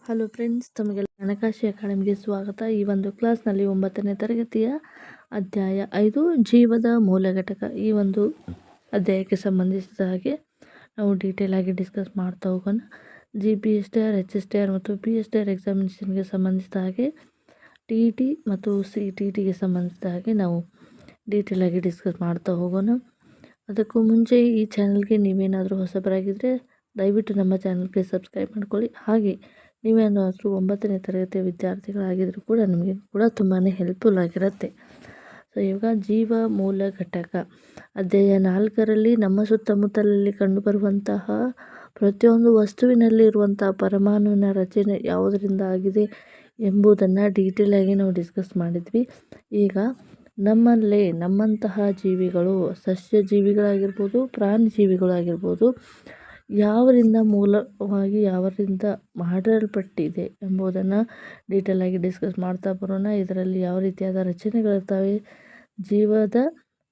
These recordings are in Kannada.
ಹಲೋ ಫ್ರೆಂಡ್ಸ್, ತಮಗೆಲ್ಲ ಹಣಕಾಸು ಅಕಾಡೆಮಿಗೆ ಸ್ವಾಗತ. ಈ ಒಂದು ಕ್ಲಾಸ್ನಲ್ಲಿ 9ನೇ ತರಗತಿಯ ಅಧ್ಯಾಯ 5 ಜೀವದ ಮೂಲ ಘಟಕ ಈ ಒಂದು ಅಧ್ಯಾಯಕ್ಕೆ ಸಂಬಂಧಿಸಿದ ಹಾಗೆ ನಾವು ಡೀಟೇಲ್ ಆಗಿ ಡಿಸ್ಕಸ್ ಮಾಡ್ತಾ ಹೋಗೋಣ. GPSTR, HSTR ಮತ್ತು PSTR ಎಕ್ಸಾಮಿನೇಷನ್ಗೆ ಸಂಬಂಧಿಸಿದ ಹಾಗೆ TET ಮತ್ತು CTETಗೆ ಸಂಬಂಧಿಸಿದ ಹಾಗೆ ನಾವು ಡೀಟೇಲ್ ಆಗಿ ಡಿಸ್ಕಸ್ ಮಾಡ್ತಾ ಹೋಗೋಣ. ಅದಕ್ಕೂ ಮುಂಚೆ ಈ ಚಾನಲ್ಗೆ ನೀವೇನಾದರೂ ಹೊಸಬರಾಗಿದ್ದರೆ ದಯವಿಟ್ಟು ನಮ್ಮ ಚಾನಲ್ಗೆ ಸಬ್ಸ್ಕ್ರೈಬ್ ಮಾಡ್ಕೊಳ್ಳಿ. ಹಾಗೆ ನೀವೇನಾದರೂ 9ನೇ ತರಗತಿಯ ವಿದ್ಯಾರ್ಥಿಗಳಾಗಿದ್ದರೂ ಕೂಡ ನಿಮಗೆ ಕೂಡ ತುಂಬಾ ಹೆಲ್ಪ್ಫುಲ್ ಆಗಿರುತ್ತೆ. ಸೊ ಇವಾಗ ಜೀವ ಮೂಲ ಘಟಕ ಅಧ್ಯಾಯ 4ರಲ್ಲಿ ನಮ್ಮ ಸುತ್ತಮುತ್ತಲಲ್ಲಿ ಕಂಡುಬರುವಂತಹ ಪ್ರತಿಯೊಂದು ವಸ್ತುವಿನಲ್ಲಿ ಇರುವಂತಹ ಪರಮಾಣುವಿನ ರಚನೆ ಯಾವುದರಿಂದ ಆಗಿದೆ ಎಂಬುದನ್ನು ಡೀಟೇಲ್ ಆಗಿ ನಾವು ಡಿಸ್ಕಸ್ ಮಾಡಿದ್ವಿ. ಈಗ ನಮ್ಮಂತಹ ಜೀವಿಗಳು, ಸಸ್ಯ ಜೀವಿಗಳಾಗಿರ್ಬೋದು, ಪ್ರಾಣಿ ಜೀವಿಗಳಾಗಿರ್ಬೋದು, ಯಾವರಿಂದ ಮೂಲವಾಗಿ ಯಾವರಿಂದ ಮಾಡಲ್ಪಟ್ಟಿದೆ ಎಂಬುದನ್ನು ಡೀಟೇಲ್ ಆಗಿ ಡಿಸ್ಕಸ್ ಮಾಡ್ತಾ ಬರೋಣ. ಇದರಲ್ಲಿ ಯಾವ ರೀತಿಯಾದ ರಚನೆಗಳಿರ್ತವೆ, ಜೀವದ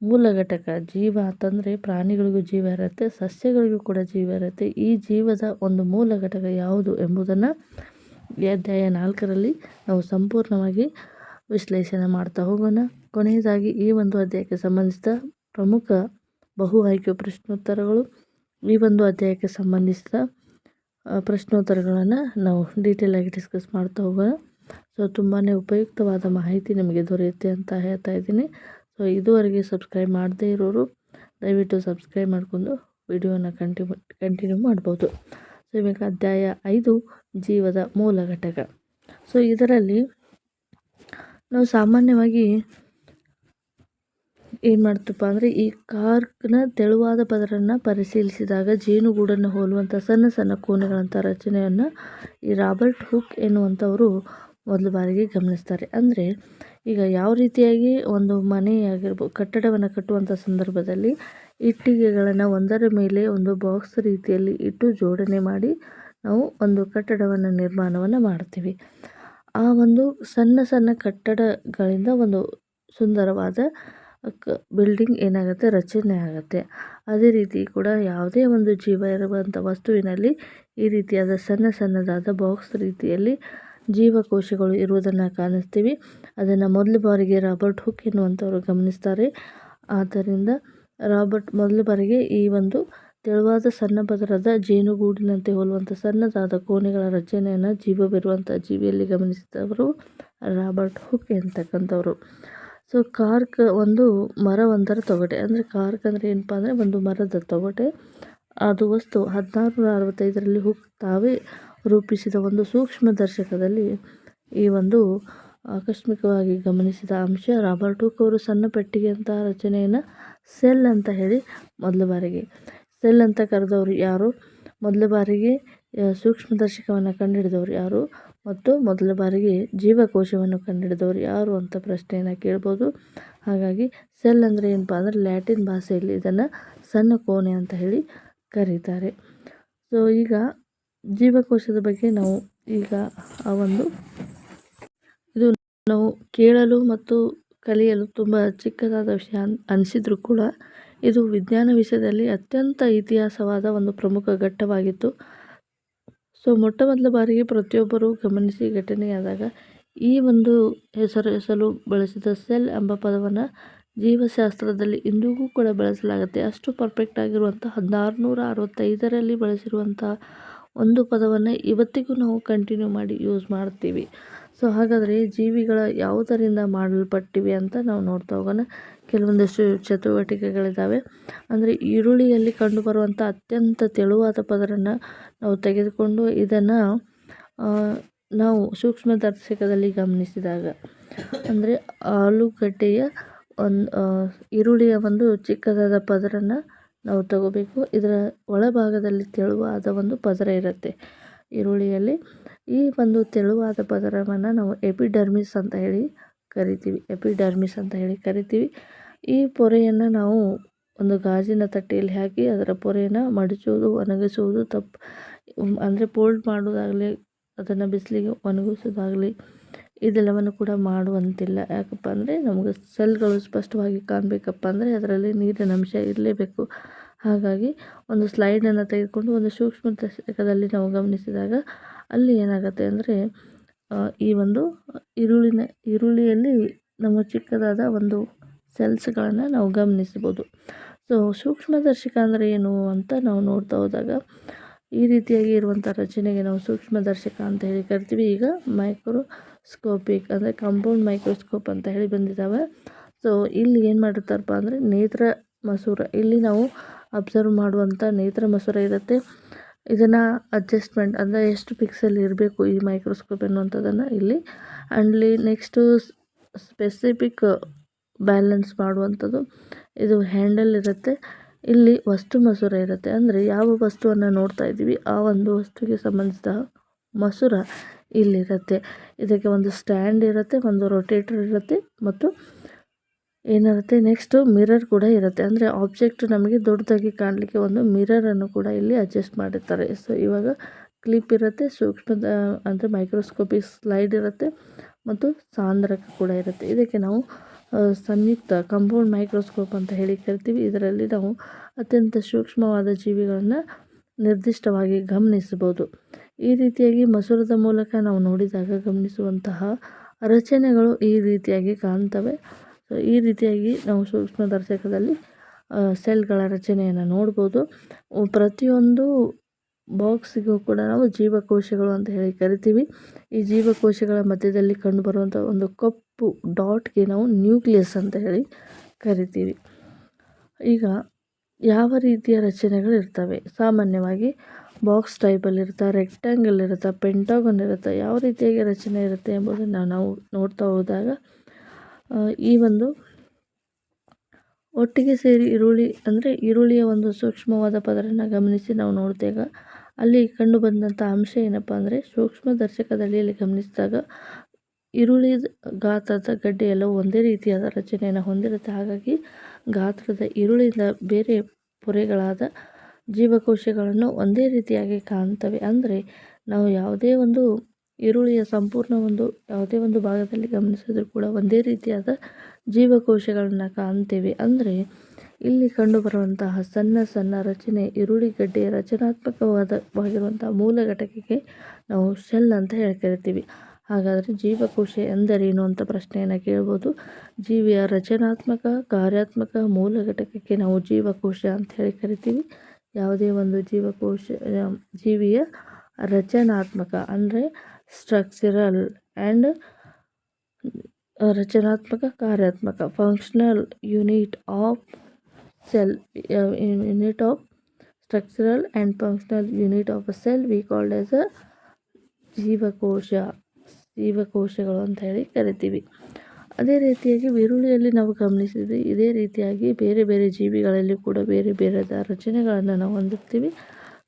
ಮೂಲ ಘಟಕ, ಜೀವ ಅಂತಂದರೆ ಪ್ರಾಣಿಗಳಿಗೂ ಜೀವ ಇರುತ್ತೆ, ಸಸ್ಯಗಳಿಗೂ ಕೂಡ ಜೀವ ಇರುತ್ತೆ. ಈ ಜೀವದ ಒಂದು ಮೂಲ ಘಟಕ ಯಾವುದು ಎಂಬುದನ್ನು ಈ ಅಧ್ಯಾಯ 4ರಲ್ಲಿ ನಾವು ಸಂಪೂರ್ಣವಾಗಿ ವಿಶ್ಲೇಷಣೆ ಮಾಡ್ತಾ ಹೋಗೋಣ. ಕೊನೆಯದಾಗಿ ಈ ಒಂದು ಅಧ್ಯಾಯಕ್ಕೆ ಸಂಬಂಧಿಸಿದ ಪ್ರಮುಖ ಬಹು ಆಯ್ಕೆ ಪ್ರಶ್ನೋತ್ತರಗಳು, ಈ ಒಂದು ಅಧ್ಯಾಯಕ್ಕೆ ಸಂಬಂಧಿಸಿದ ಪ್ರಶ್ನೋತ್ತರಗಳನ್ನು ನಾವು ಡೀಟೇಲ್ ಆಗಿ ಡಿಸ್ಕಸ್ ಮಾಡ್ತಾ ಹೋಗೋಣ. ಸೊ ತುಂಬಾ ಉಪಯುಕ್ತವಾದ ಮಾಹಿತಿ ನಿಮಗೆ ದೊರೆಯುತ್ತೆ ಅಂತ ಹೇಳ್ತಾ ಇದ್ದೀನಿ. ಸೊ ಇದುವರೆಗೆ ಸಬ್ಸ್ಕ್ರೈಬ್ ಮಾಡದೇ ಇರೋರು ದಯವಿಟ್ಟು ಸಬ್ಸ್ಕ್ರೈಬ್ ಮಾಡಿಕೊಂಡು ವಿಡಿಯೋನ ಕಂಟಿನ್ಯೂ ಮಾಡ್ಬೋದು. ಸೊ ಇವಾಗ ಅಧ್ಯಾಯ 5 ಜೀವದ ಮೂಲ ಘಟಕ. ಸೊ ಇದರಲ್ಲಿ ನಾವು ಸಾಮಾನ್ಯವಾಗಿ ಏನು ಮಾಡ್ತಪ್ಪ ಅಂದರೆ, ಈ ಕಾರ್ಕ್ನ ತೆಳುವಾದ ಪದರನ್ನು ಪರಿಶೀಲಿಸಿದಾಗ ಜೇನುಗೂಡನ್ನು ಹೋಲುವಂಥ ಸಣ್ಣ ಸಣ್ಣ ಕೋಣೆಗಳಂಥ ರಚನೆಯನ್ನು ಈ ರಾಬರ್ಟ್ ಹುಕ್ ಎನ್ನುವಂಥವರು ಮೊದಲ ಬಾರಿಗೆ ಗಮನಿಸ್ತಾರೆ. ಅಂದರೆ ಈಗ ಯಾವ ರೀತಿಯಾಗಿ ಒಂದು ಮನೆಯಾಗಿರ್ಬೋದು, ಕಟ್ಟಡವನ್ನು ಕಟ್ಟುವಂಥ ಸಂದರ್ಭದಲ್ಲಿ ಇಟ್ಟಿಗೆಗಳನ್ನು ಒಂದರ ಮೇಲೆ ಒಂದು ಬಾಕ್ಸ್ ರೀತಿಯಲ್ಲಿ ಇಟ್ಟು ಜೋಡಣೆ ಮಾಡಿ ನಾವು ಒಂದು ಕಟ್ಟಡವನ್ನು ನಿರ್ಮಾಣವನ್ನು ಮಾಡ್ತೀವಿ. ಆ ಒಂದು ಸಣ್ಣ ಸಣ್ಣ ಕಟ್ಟಡಗಳಿಂದ ಒಂದು ಸುಂದರವಾದ ಬಿಲ್ಡಿಂಗ್ ಏನಾಗುತ್ತೆ, ರಚನೆ ಆಗುತ್ತೆ. ಅದೇ ರೀತಿ ಕೂಡ ಯಾವುದೇ ಒಂದು ಜೀವ ಇರುವಂಥ ವಸ್ತುವಿನಲ್ಲಿ ಈ ರೀತಿಯಾದ ಸಣ್ಣದಾದ ಬಾಕ್ಸ್ ರೀತಿಯಲ್ಲಿ ಜೀವಕೋಶಗಳು ಇರುವುದನ್ನು ಕಾಣಿಸ್ತೀವಿ. ಅದನ್ನು ಮೊದಲ ಬಾರಿಗೆ ರಾಬರ್ಟ್ ಹುಕ್ ಎನ್ನುವಂಥವರು ಗಮನಿಸ್ತಾರೆ. ಆದ್ದರಿಂದ ರಾಬರ್ಟ್ ಮೊದಲ ಬಾರಿಗೆ ಈ ಒಂದು ತೆಳುವಾದ ಸಣ್ಣ ಪದರದ ಜೇನುಗೂಡಿನಂತೆ ಹೋಲುವಂಥ ಸಣ್ಣದಾದ ಕೋಣೆಗಳ ರಚನೆಯನ್ನು ಜೀವವಿರುವಂಥ ಜೀವಿಯಲ್ಲಿ ಗಮನಿಸಿದವರು ರಾಬರ್ಟ್ ಹುಕ್ ಎಂತಕ್ಕಂಥವ್ರು. ಸೊ ಕಾರ್ಕ್ ಒಂದು ಮರವೊಂದರ ತೊಗಟೆ, ಅಂದರೆ ಕಾರ್ಕ್ ಅಂದರೆ ಏನಪ್ಪ ಅಂದರೆ ಒಂದು ಮರದ ತೊಗಟೆ. ಅದು ವಸ್ತು 1665ರಲ್ಲಿ ಹುಕ್ ತಾವೇ ರೂಪಿಸಿದ ಒಂದು ಸೂಕ್ಷ್ಮದರ್ಶಕದಲ್ಲಿ ಈ ಒಂದು ಆಕಸ್ಮಿಕವಾಗಿ ಗಮನಿಸಿದ ಅಂಶ. ರಾಬರ್ಟ್ ಹುಕ್ ಅವರು ಸಣ್ಣ ಪೆಟ್ಟಿಗೆಯಂತಹ ರಚನೆಯನ್ನು ಸೆಲ್ ಅಂತ ಹೇಳಿ ಮೊದಲ ಬಾರಿಗೆ, ಸೆಲ್ ಅಂತ ಕರೆದವರು ಯಾರು, ಮೊದಲ ಬಾರಿಗೆ ಸೂಕ್ಷ್ಮದರ್ಶಕವನ್ನು ಕಂಡುಹಿಡಿದವರು ಯಾರು ಮತ್ತು ಮೊದಲ ಬಾರಿಗೆ ಜೀವಕೋಶವನ್ನು ಕಂಡುಹಿಡಿದವರು ಯಾರು ಅಂತ ಪ್ರಶ್ನೆಯನ್ನು ಕೇಳ್ಬೋದು. ಹಾಗಾಗಿ ಸೆಲ್ ಅಂದರೆ ಏನಪ್ಪ ಅಂದರೆ ಲ್ಯಾಟಿನ್ ಭಾಷೆಯಲ್ಲಿ ಇದನ್ನು ಸಣ್ಣ ಕೋಣೆ ಅಂತ ಹೇಳಿ ಕರೀತಾರೆ. ಸೊ ಈಗ ಜೀವಕೋಶದ ಬಗ್ಗೆ ನಾವು ಈಗ ಇದು ನಾವು ಕೇಳಲು ಮತ್ತು ಕಲಿಯಲು ತುಂಬ ಚಿಕ್ಕದಾದ ವಿಷಯ ಅನಿಸಿದರೂ ಕೂಡ ಇದು ವಿಜ್ಞಾನ ವಿಷಯದಲ್ಲಿ ಅತ್ಯಂತ ಇತಿಹಾಸವಾದ ಒಂದು ಪ್ರಮುಖ ಘಟ್ಟವಾಗಿತ್ತು. ಸೊ ಮೊಟ್ಟ ಮೊದಲ ಬಾರಿಗೆ ಪ್ರತಿಯೊಬ್ಬರೂ ಗಮನಿಸಿ ಘಟನೆಯಾದಾಗ ಈ ಒಂದು ಹೆಸರು ಬಳಸಿದ ಸೆಲ್ ಎಂಬ ಪದವನ್ನು ಜೀವಶಾಸ್ತ್ರದಲ್ಲಿ ಇಂದಿಗೂ ಕೂಡ ಬಳಸಲಾಗುತ್ತೆ. ಅಷ್ಟು ಪರ್ಫೆಕ್ಟ್ ಆಗಿರುವಂಥ 1665ರಲ್ಲಿ ಬಳಸಿರುವಂಥ ಒಂದು ಪದವನ್ನು ಇವತ್ತಿಗೂ ನಾವು ಕಂಟಿನ್ಯೂ ಮಾಡಿ ಯೂಸ್ ಮಾಡ್ತೀವಿ. ಸೊ ಹಾಗಾದರೆ ಜೀವಿಗಳ ಯಾವುದರಿಂದ ಮಾಡಲ್ಪಟ್ಟಿವೆ ಅಂತ ನಾವು ನೋಡ್ತಾ ಹೋಗೋಣ. ಕೆಲವೊಂದಷ್ಟು ಚಟುವಟಿಕೆಗಳಿದ್ದಾವೆ. ಅಂದರೆ ಈರುಳ್ಳಿಯಲ್ಲಿ ಕಂಡುಬರುವಂಥ ಅತ್ಯಂತ ತೆಳುವಾದ ಪದರನ್ನು ನಾವು ತೆಗೆದುಕೊಂಡು ಇದನ್ನು ನಾವು ಸೂಕ್ಷ್ಮದರ್ಶಕದಲ್ಲಿ ಗಮನಿಸಿದಾಗ, ಅಂದರೆ ಆಲೂಗಡ್ಡೆಯ ಈರುಳ್ಳಿಯ ಒಂದು ಚಿಕ್ಕದಾದ ಪದರನ್ನು ನಾವು ತಗೋಬೇಕು. ಇದರ ಒಳಭಾಗದಲ್ಲಿ ತೆಳುವಾದ ಒಂದು ಪದರ ಇರುತ್ತೆ ಈರುಳ್ಳಿಯಲ್ಲಿ. ಈ ಒಂದು ತೆಳುವಾದ ಪದರವನ್ನು ನಾವು ಎಪಿಡರ್ಮಿಸ್ ಅಂತ ಹೇಳಿ ಕರಿತೀವಿ. ಈ ಪೊರೆಯನ್ನು ನಾವು ಒಂದು ಗಾಜಿನ ತಟ್ಟೆಯಲ್ಲಿ ಹಾಕಿ ಅದರ ಪೊರೆಯನ್ನು ಮಡಚುವುದು, ಒಣಗಿಸುವುದು ಅಂದರೆ ಫೋಲ್ಡ್ ಮಾಡೋದಾಗಲಿ, ಅದನ್ನು ಬಿಸಿಲಿಗೆ ಒಣಗಿಸೋದಾಗಲಿ ಇದೆಲ್ಲವನ್ನು ಕೂಡ ಮಾಡುವಂತಿಲ್ಲ. ಯಾಕಪ್ಪ ಅಂದರೆ ನಮಗೆ ಸೆಲ್ಗಳು ಸ್ಪಷ್ಟವಾಗಿ ಕಾಣಬೇಕಪ್ಪ ಅಂದರೆ ಅದರಲ್ಲಿ ನೀರಿನ ಅಂಶ ಇರಲೇಬೇಕು. ಹಾಗಾಗಿ ಒಂದು ಸ್ಲೈಡನ್ನು ತೆಗೆದುಕೊಂಡು ಒಂದು ಸೂಕ್ಷ್ಮದರ್ಶಕದಲ್ಲಿ ನಾವು ಗಮನಿಸಿದಾಗ ಅಲ್ಲಿ ಏನಾಗುತ್ತೆ ಅಂದರೆ ಈ ಒಂದು ಈರುಳ್ಳಿಯಲ್ಲಿ ನಮ್ಮ ಚಿಕ್ಕದಾದ ಒಂದು ಸೆಲ್ಸ್ಗಳನ್ನು ನಾವು ಗಮನಿಸ್ಬೋದು. ಸೊ ಸೂಕ್ಷ್ಮದರ್ಶಕ ಅಂದರೆ ಏನು ಅಂತ ನಾವು ನೋಡ್ತಾ ಹೋದಾಗ ಈ ರೀತಿಯಾಗಿ ಇರುವಂಥ ರಚನೆಗೆ ನಾವು ಸೂಕ್ಷ್ಮದರ್ಶಕ ಅಂತ ಹೇಳಿ ಕರಿತೀವಿ. ಈಗ ಮೈಕ್ರೋಸ್ಕೋಪಿಕ್ ಅಂದರೆ ಕಾಂಪೌಂಡ್ ಮೈಕ್ರೋಸ್ಕೋಪ್ ಅಂತ ಹೇಳಿ ಬಂದಿದ್ದಾವೆ. ಸೊ ಇಲ್ಲಿ ಏನು ಮಾಡಿರ್ತಾರಪ್ಪ ಅಂದರೆ ನೇತ್ರ ಮಸೂರ, ಇಲ್ಲಿ ನಾವು ಅಬ್ಸರ್ವ್ ಮಾಡುವಂಥ ನೇತ್ರ ಮಸೂರ ಇರುತ್ತೆ. ಇದನ್ನು ಅಡ್ಜಸ್ಟ್ಮೆಂಟ್ ಅಂದರೆ ಎಷ್ಟು ಪಿಕ್ಸೆಲ್ ಇರಬೇಕು ಈ ಮೈಕ್ರೋಸ್ಕೋಪ್ ಅನ್ನುವಂಥದ್ದನ್ನು ಇಲ್ಲಿ ಆ್ಯಂಡ್ಲಿ ನೆಕ್ಸ್ಟು ಸ್ಪೆಸಿಫಿಕ್ ಬ್ಯಾಲೆನ್ಸ್ ಮಾಡುವಂಥದ್ದು ಇದು ಹ್ಯಾಂಡಲ್ ಇರುತ್ತೆ. ಇಲ್ಲಿ ವಸ್ತು ಮಸೂರ ಇರುತ್ತೆ, ಅಂದರೆ ಯಾವ ವಸ್ತುವನ್ನು ನೋಡ್ತಾ ಇದ್ದೀವಿ ಆ ಒಂದು ವಸ್ತುವಿಗೆ ಸಂಬಂಧಿಸಿದ ಮಸೂರ ಇಲ್ಲಿರುತ್ತೆ. ಇದಕ್ಕೆ ಒಂದು ಸ್ಟ್ಯಾಂಡ್ ಇರುತ್ತೆ, ಒಂದು ರೊಟೇಟರ್ ಇರುತ್ತೆ ಮತ್ತು ಏನಿರುತ್ತೆ ನೆಕ್ಸ್ಟು ಮಿರರ್ ಕೂಡ ಇರುತ್ತೆ. ಅಂದರೆ ಆಬ್ಜೆಕ್ಟ್ ನಮಗೆ ದೊಡ್ಡದಾಗಿ ಕಾಣಲಿಕ್ಕೆ ಒಂದು ಮಿರರನ್ನು ಕೂಡ ಇಲ್ಲಿ ಅಡ್ಜಸ್ಟ್ ಮಾಡಿರ್ತಾರೆ. ಸೊ ಇವಾಗ ಕ್ಲಿಪ್ ಇರುತ್ತೆ, ಸೂಕ್ಷ್ಮದ ಅಂದರೆ ಮೈಕ್ರೋಸ್ಕೋಪಿಕ್ ಸ್ಲೈಡ್ ಇರುತ್ತೆ ಮತ್ತು ಸಾಂದ್ರಕ ಕೂಡ ಇರುತ್ತೆ. ಇದಕ್ಕೆ ನಾವು ಸಂಯುಕ್ತ ಕಾಂಪೌಂಡ್ ಮೈಕ್ರೋಸ್ಕೋಪ್ ಅಂತ ಹೇಳಿ ಕರಿತೀವಿ. ಇದರಲ್ಲಿ ನಾವು ಅತ್ಯಂತ ಸೂಕ್ಷ್ಮವಾದ ಜೀವಿಗಳನ್ನು ನಿರ್ದಿಷ್ಟವಾಗಿ ಗಮನಿಸಬಹುದು. ಈ ರೀತಿಯಾಗಿ ಮಸೂರದ ಮೂಲಕ ನಾವು ನೋಡಿದಾಗ ಗಮನಿಸುವಂತಹ ರಚನೆಗಳು ಈ ರೀತಿಯಾಗಿ ಕಾಣ್ತವೆ. ಸೊ ಈ ರೀತಿಯಾಗಿ ನಾವು ಸೂಕ್ಷ್ಮದರ್ಶಕದಲ್ಲಿ ಸೆಲ್ಗಳ ರಚನೆಯನ್ನು ನೋಡ್ಬೋದು. ಪ್ರತಿಯೊಂದು ಬಾಕ್ಸಿಗೂ ಕೂಡ ನಾವು ಜೀವಕೋಶಗಳು ಅಂತ ಹೇಳಿ ಕರಿತೀವಿ. ಈ ಜೀವಕೋಶಗಳ ಮಧ್ಯದಲ್ಲಿ ಕಂಡುಬರುವಂಥ ಒಂದು ಕಪ್ಪು ಡಾಟ್ಗೆ ನಾವು ನ್ಯೂಕ್ಲಿಯಸ್ ಅಂತ ಹೇಳಿ ಕರಿತೀವಿ. ಈಗ ಯಾವ ರೀತಿಯ ರಚನೆಗಳು ಇರ್ತವೆ? ಸಾಮಾನ್ಯವಾಗಿ ಬಾಕ್ಸ್ ಟೈಪಲ್ಲಿ ಇರುತ್ತೆ, ರೆಕ್ಟ್ಯಾಂಗಲ್ ಇರುತ್ತೆ, ಪೆಂಟಾಗನ್ ಇರುತ್ತೆ. ಯಾವ ರೀತಿಯಾಗಿ ರಚನೆ ಇರುತ್ತೆ ಎಂಬುದನ್ನು ನಾವು ನೋಡ್ತಾ ಹೋದಾಗ ಈ ಒಂದು ಒಟ್ಟಿಗೆ ಸೇರಿ ಈರುಳ್ಳಿಯ ಒಂದು ಸೂಕ್ಷ್ಮವಾದ ಪದರನ್ನು ಗಮನಿಸಿ ನಾವು ನೋಡಿದಾಗ ಅಲ್ಲಿ ಕಂಡು ಬಂದಂಥ ಅಂಶ ಏನಪ್ಪ ಅಂದರೆ ಸೂಕ್ಷ್ಮದರ್ಶಕದಲ್ಲಿ ಇಲ್ಲಿ ಗಮನಿಸಿದಾಗ ಈರುಳ್ಳಿ ಗಾತ್ರದ ಗಡ್ಡೆ ಎಲ್ಲವೂ ಒಂದೇ ರೀತಿಯಾದ ರಚನೆಯನ್ನು ಹೊಂದಿರುತ್ತೆ. ಹಾಗಾಗಿ ಗಾತ್ರದ ಈರುಳ್ಳಿಯಿಂದ ಬೇರೆ ಪೊರೆಗಳಾದ ಜೀವಕೋಶಗಳನ್ನು ಒಂದೇ ರೀತಿಯಾಗಿ ಕಾಣ್ತವೆ. ಅಂದರೆ ನಾವು ಯಾವುದೇ ಒಂದು ಈರುಳ್ಳಿಯ ಸಂಪೂರ್ಣ ಯಾವುದೇ ಒಂದು ಭಾಗದಲ್ಲಿ ಗಮನಿಸಿದರೂ ಕೂಡ ಒಂದೇ ರೀತಿಯಾದ ಜೀವಕೋಶಗಳನ್ನು ಕಾಣ್ತೇವೆ. ಅಂದರೆ ಇಲ್ಲಿ ಕಂಡುಬರುವಂತಹ ಸಣ್ಣ ಸಣ್ಣ ರಚನೆ ಈರುಳ್ಳಿಗಡ್ಡೆಯ ರಚನಾತ್ಮಕವಾಗಿರುವಂಥ ಮೂಲ ಘಟಕಕ್ಕೆ ನಾವು ಶೆಲ್ ಅಂತ ಹೇಳಿ ಕರಿತೀವಿ. ಹಾಗಾದರೆ ಜೀವಕೋಶ ಎಂದರೇನು ಅಂತ ಪ್ರಶ್ನೆಯನ್ನು ಕೇಳ್ಬೋದು. ಜೀವಿಯ ರಚನಾತ್ಮಕ ಕಾರ್ಯಾತ್ಮಕ ಮೂಲ ಘಟಕಕ್ಕೆ ನಾವು ಜೀವಕೋಶ ಅಂತ ಹೇಳಿ ಕರಿತೀವಿ. ಯಾವುದೇ ಒಂದು ಜೀವಿಯ ರಚನಾತ್ಮಕ ಅಂದರೆ ಸ್ಟ್ರಕ್ಚರಲ್ ಆ್ಯಂಡ್ ರಚನಾತ್ಮಕ ಕಾರ್ಯಾತ್ಮಕ functional unit of cell unit of structural and functional unit of a cell we called as a ಜೀವಕೋಶಗಳು ಅಂತ ಹೇಳಿ ಕರಿತೀವಿ. ಅದೇ ರೀತಿಯಾಗಿ ಈರುಳ್ಳಿಯಲ್ಲಿ ನಾವು ಗಮನಿಸಿದ್ವಿ ಇದೇ ರೀತಿಯಾಗಿ ಬೇರೆ ಬೇರೆ ಜೀವಿಗಳಲ್ಲಿ ಕೂಡ ಬೇರೆ ಬೇರೆ ರಚನೆಗಳನ್ನು ನಾವು ಹೊಂದಿರ್ತೀವಿ.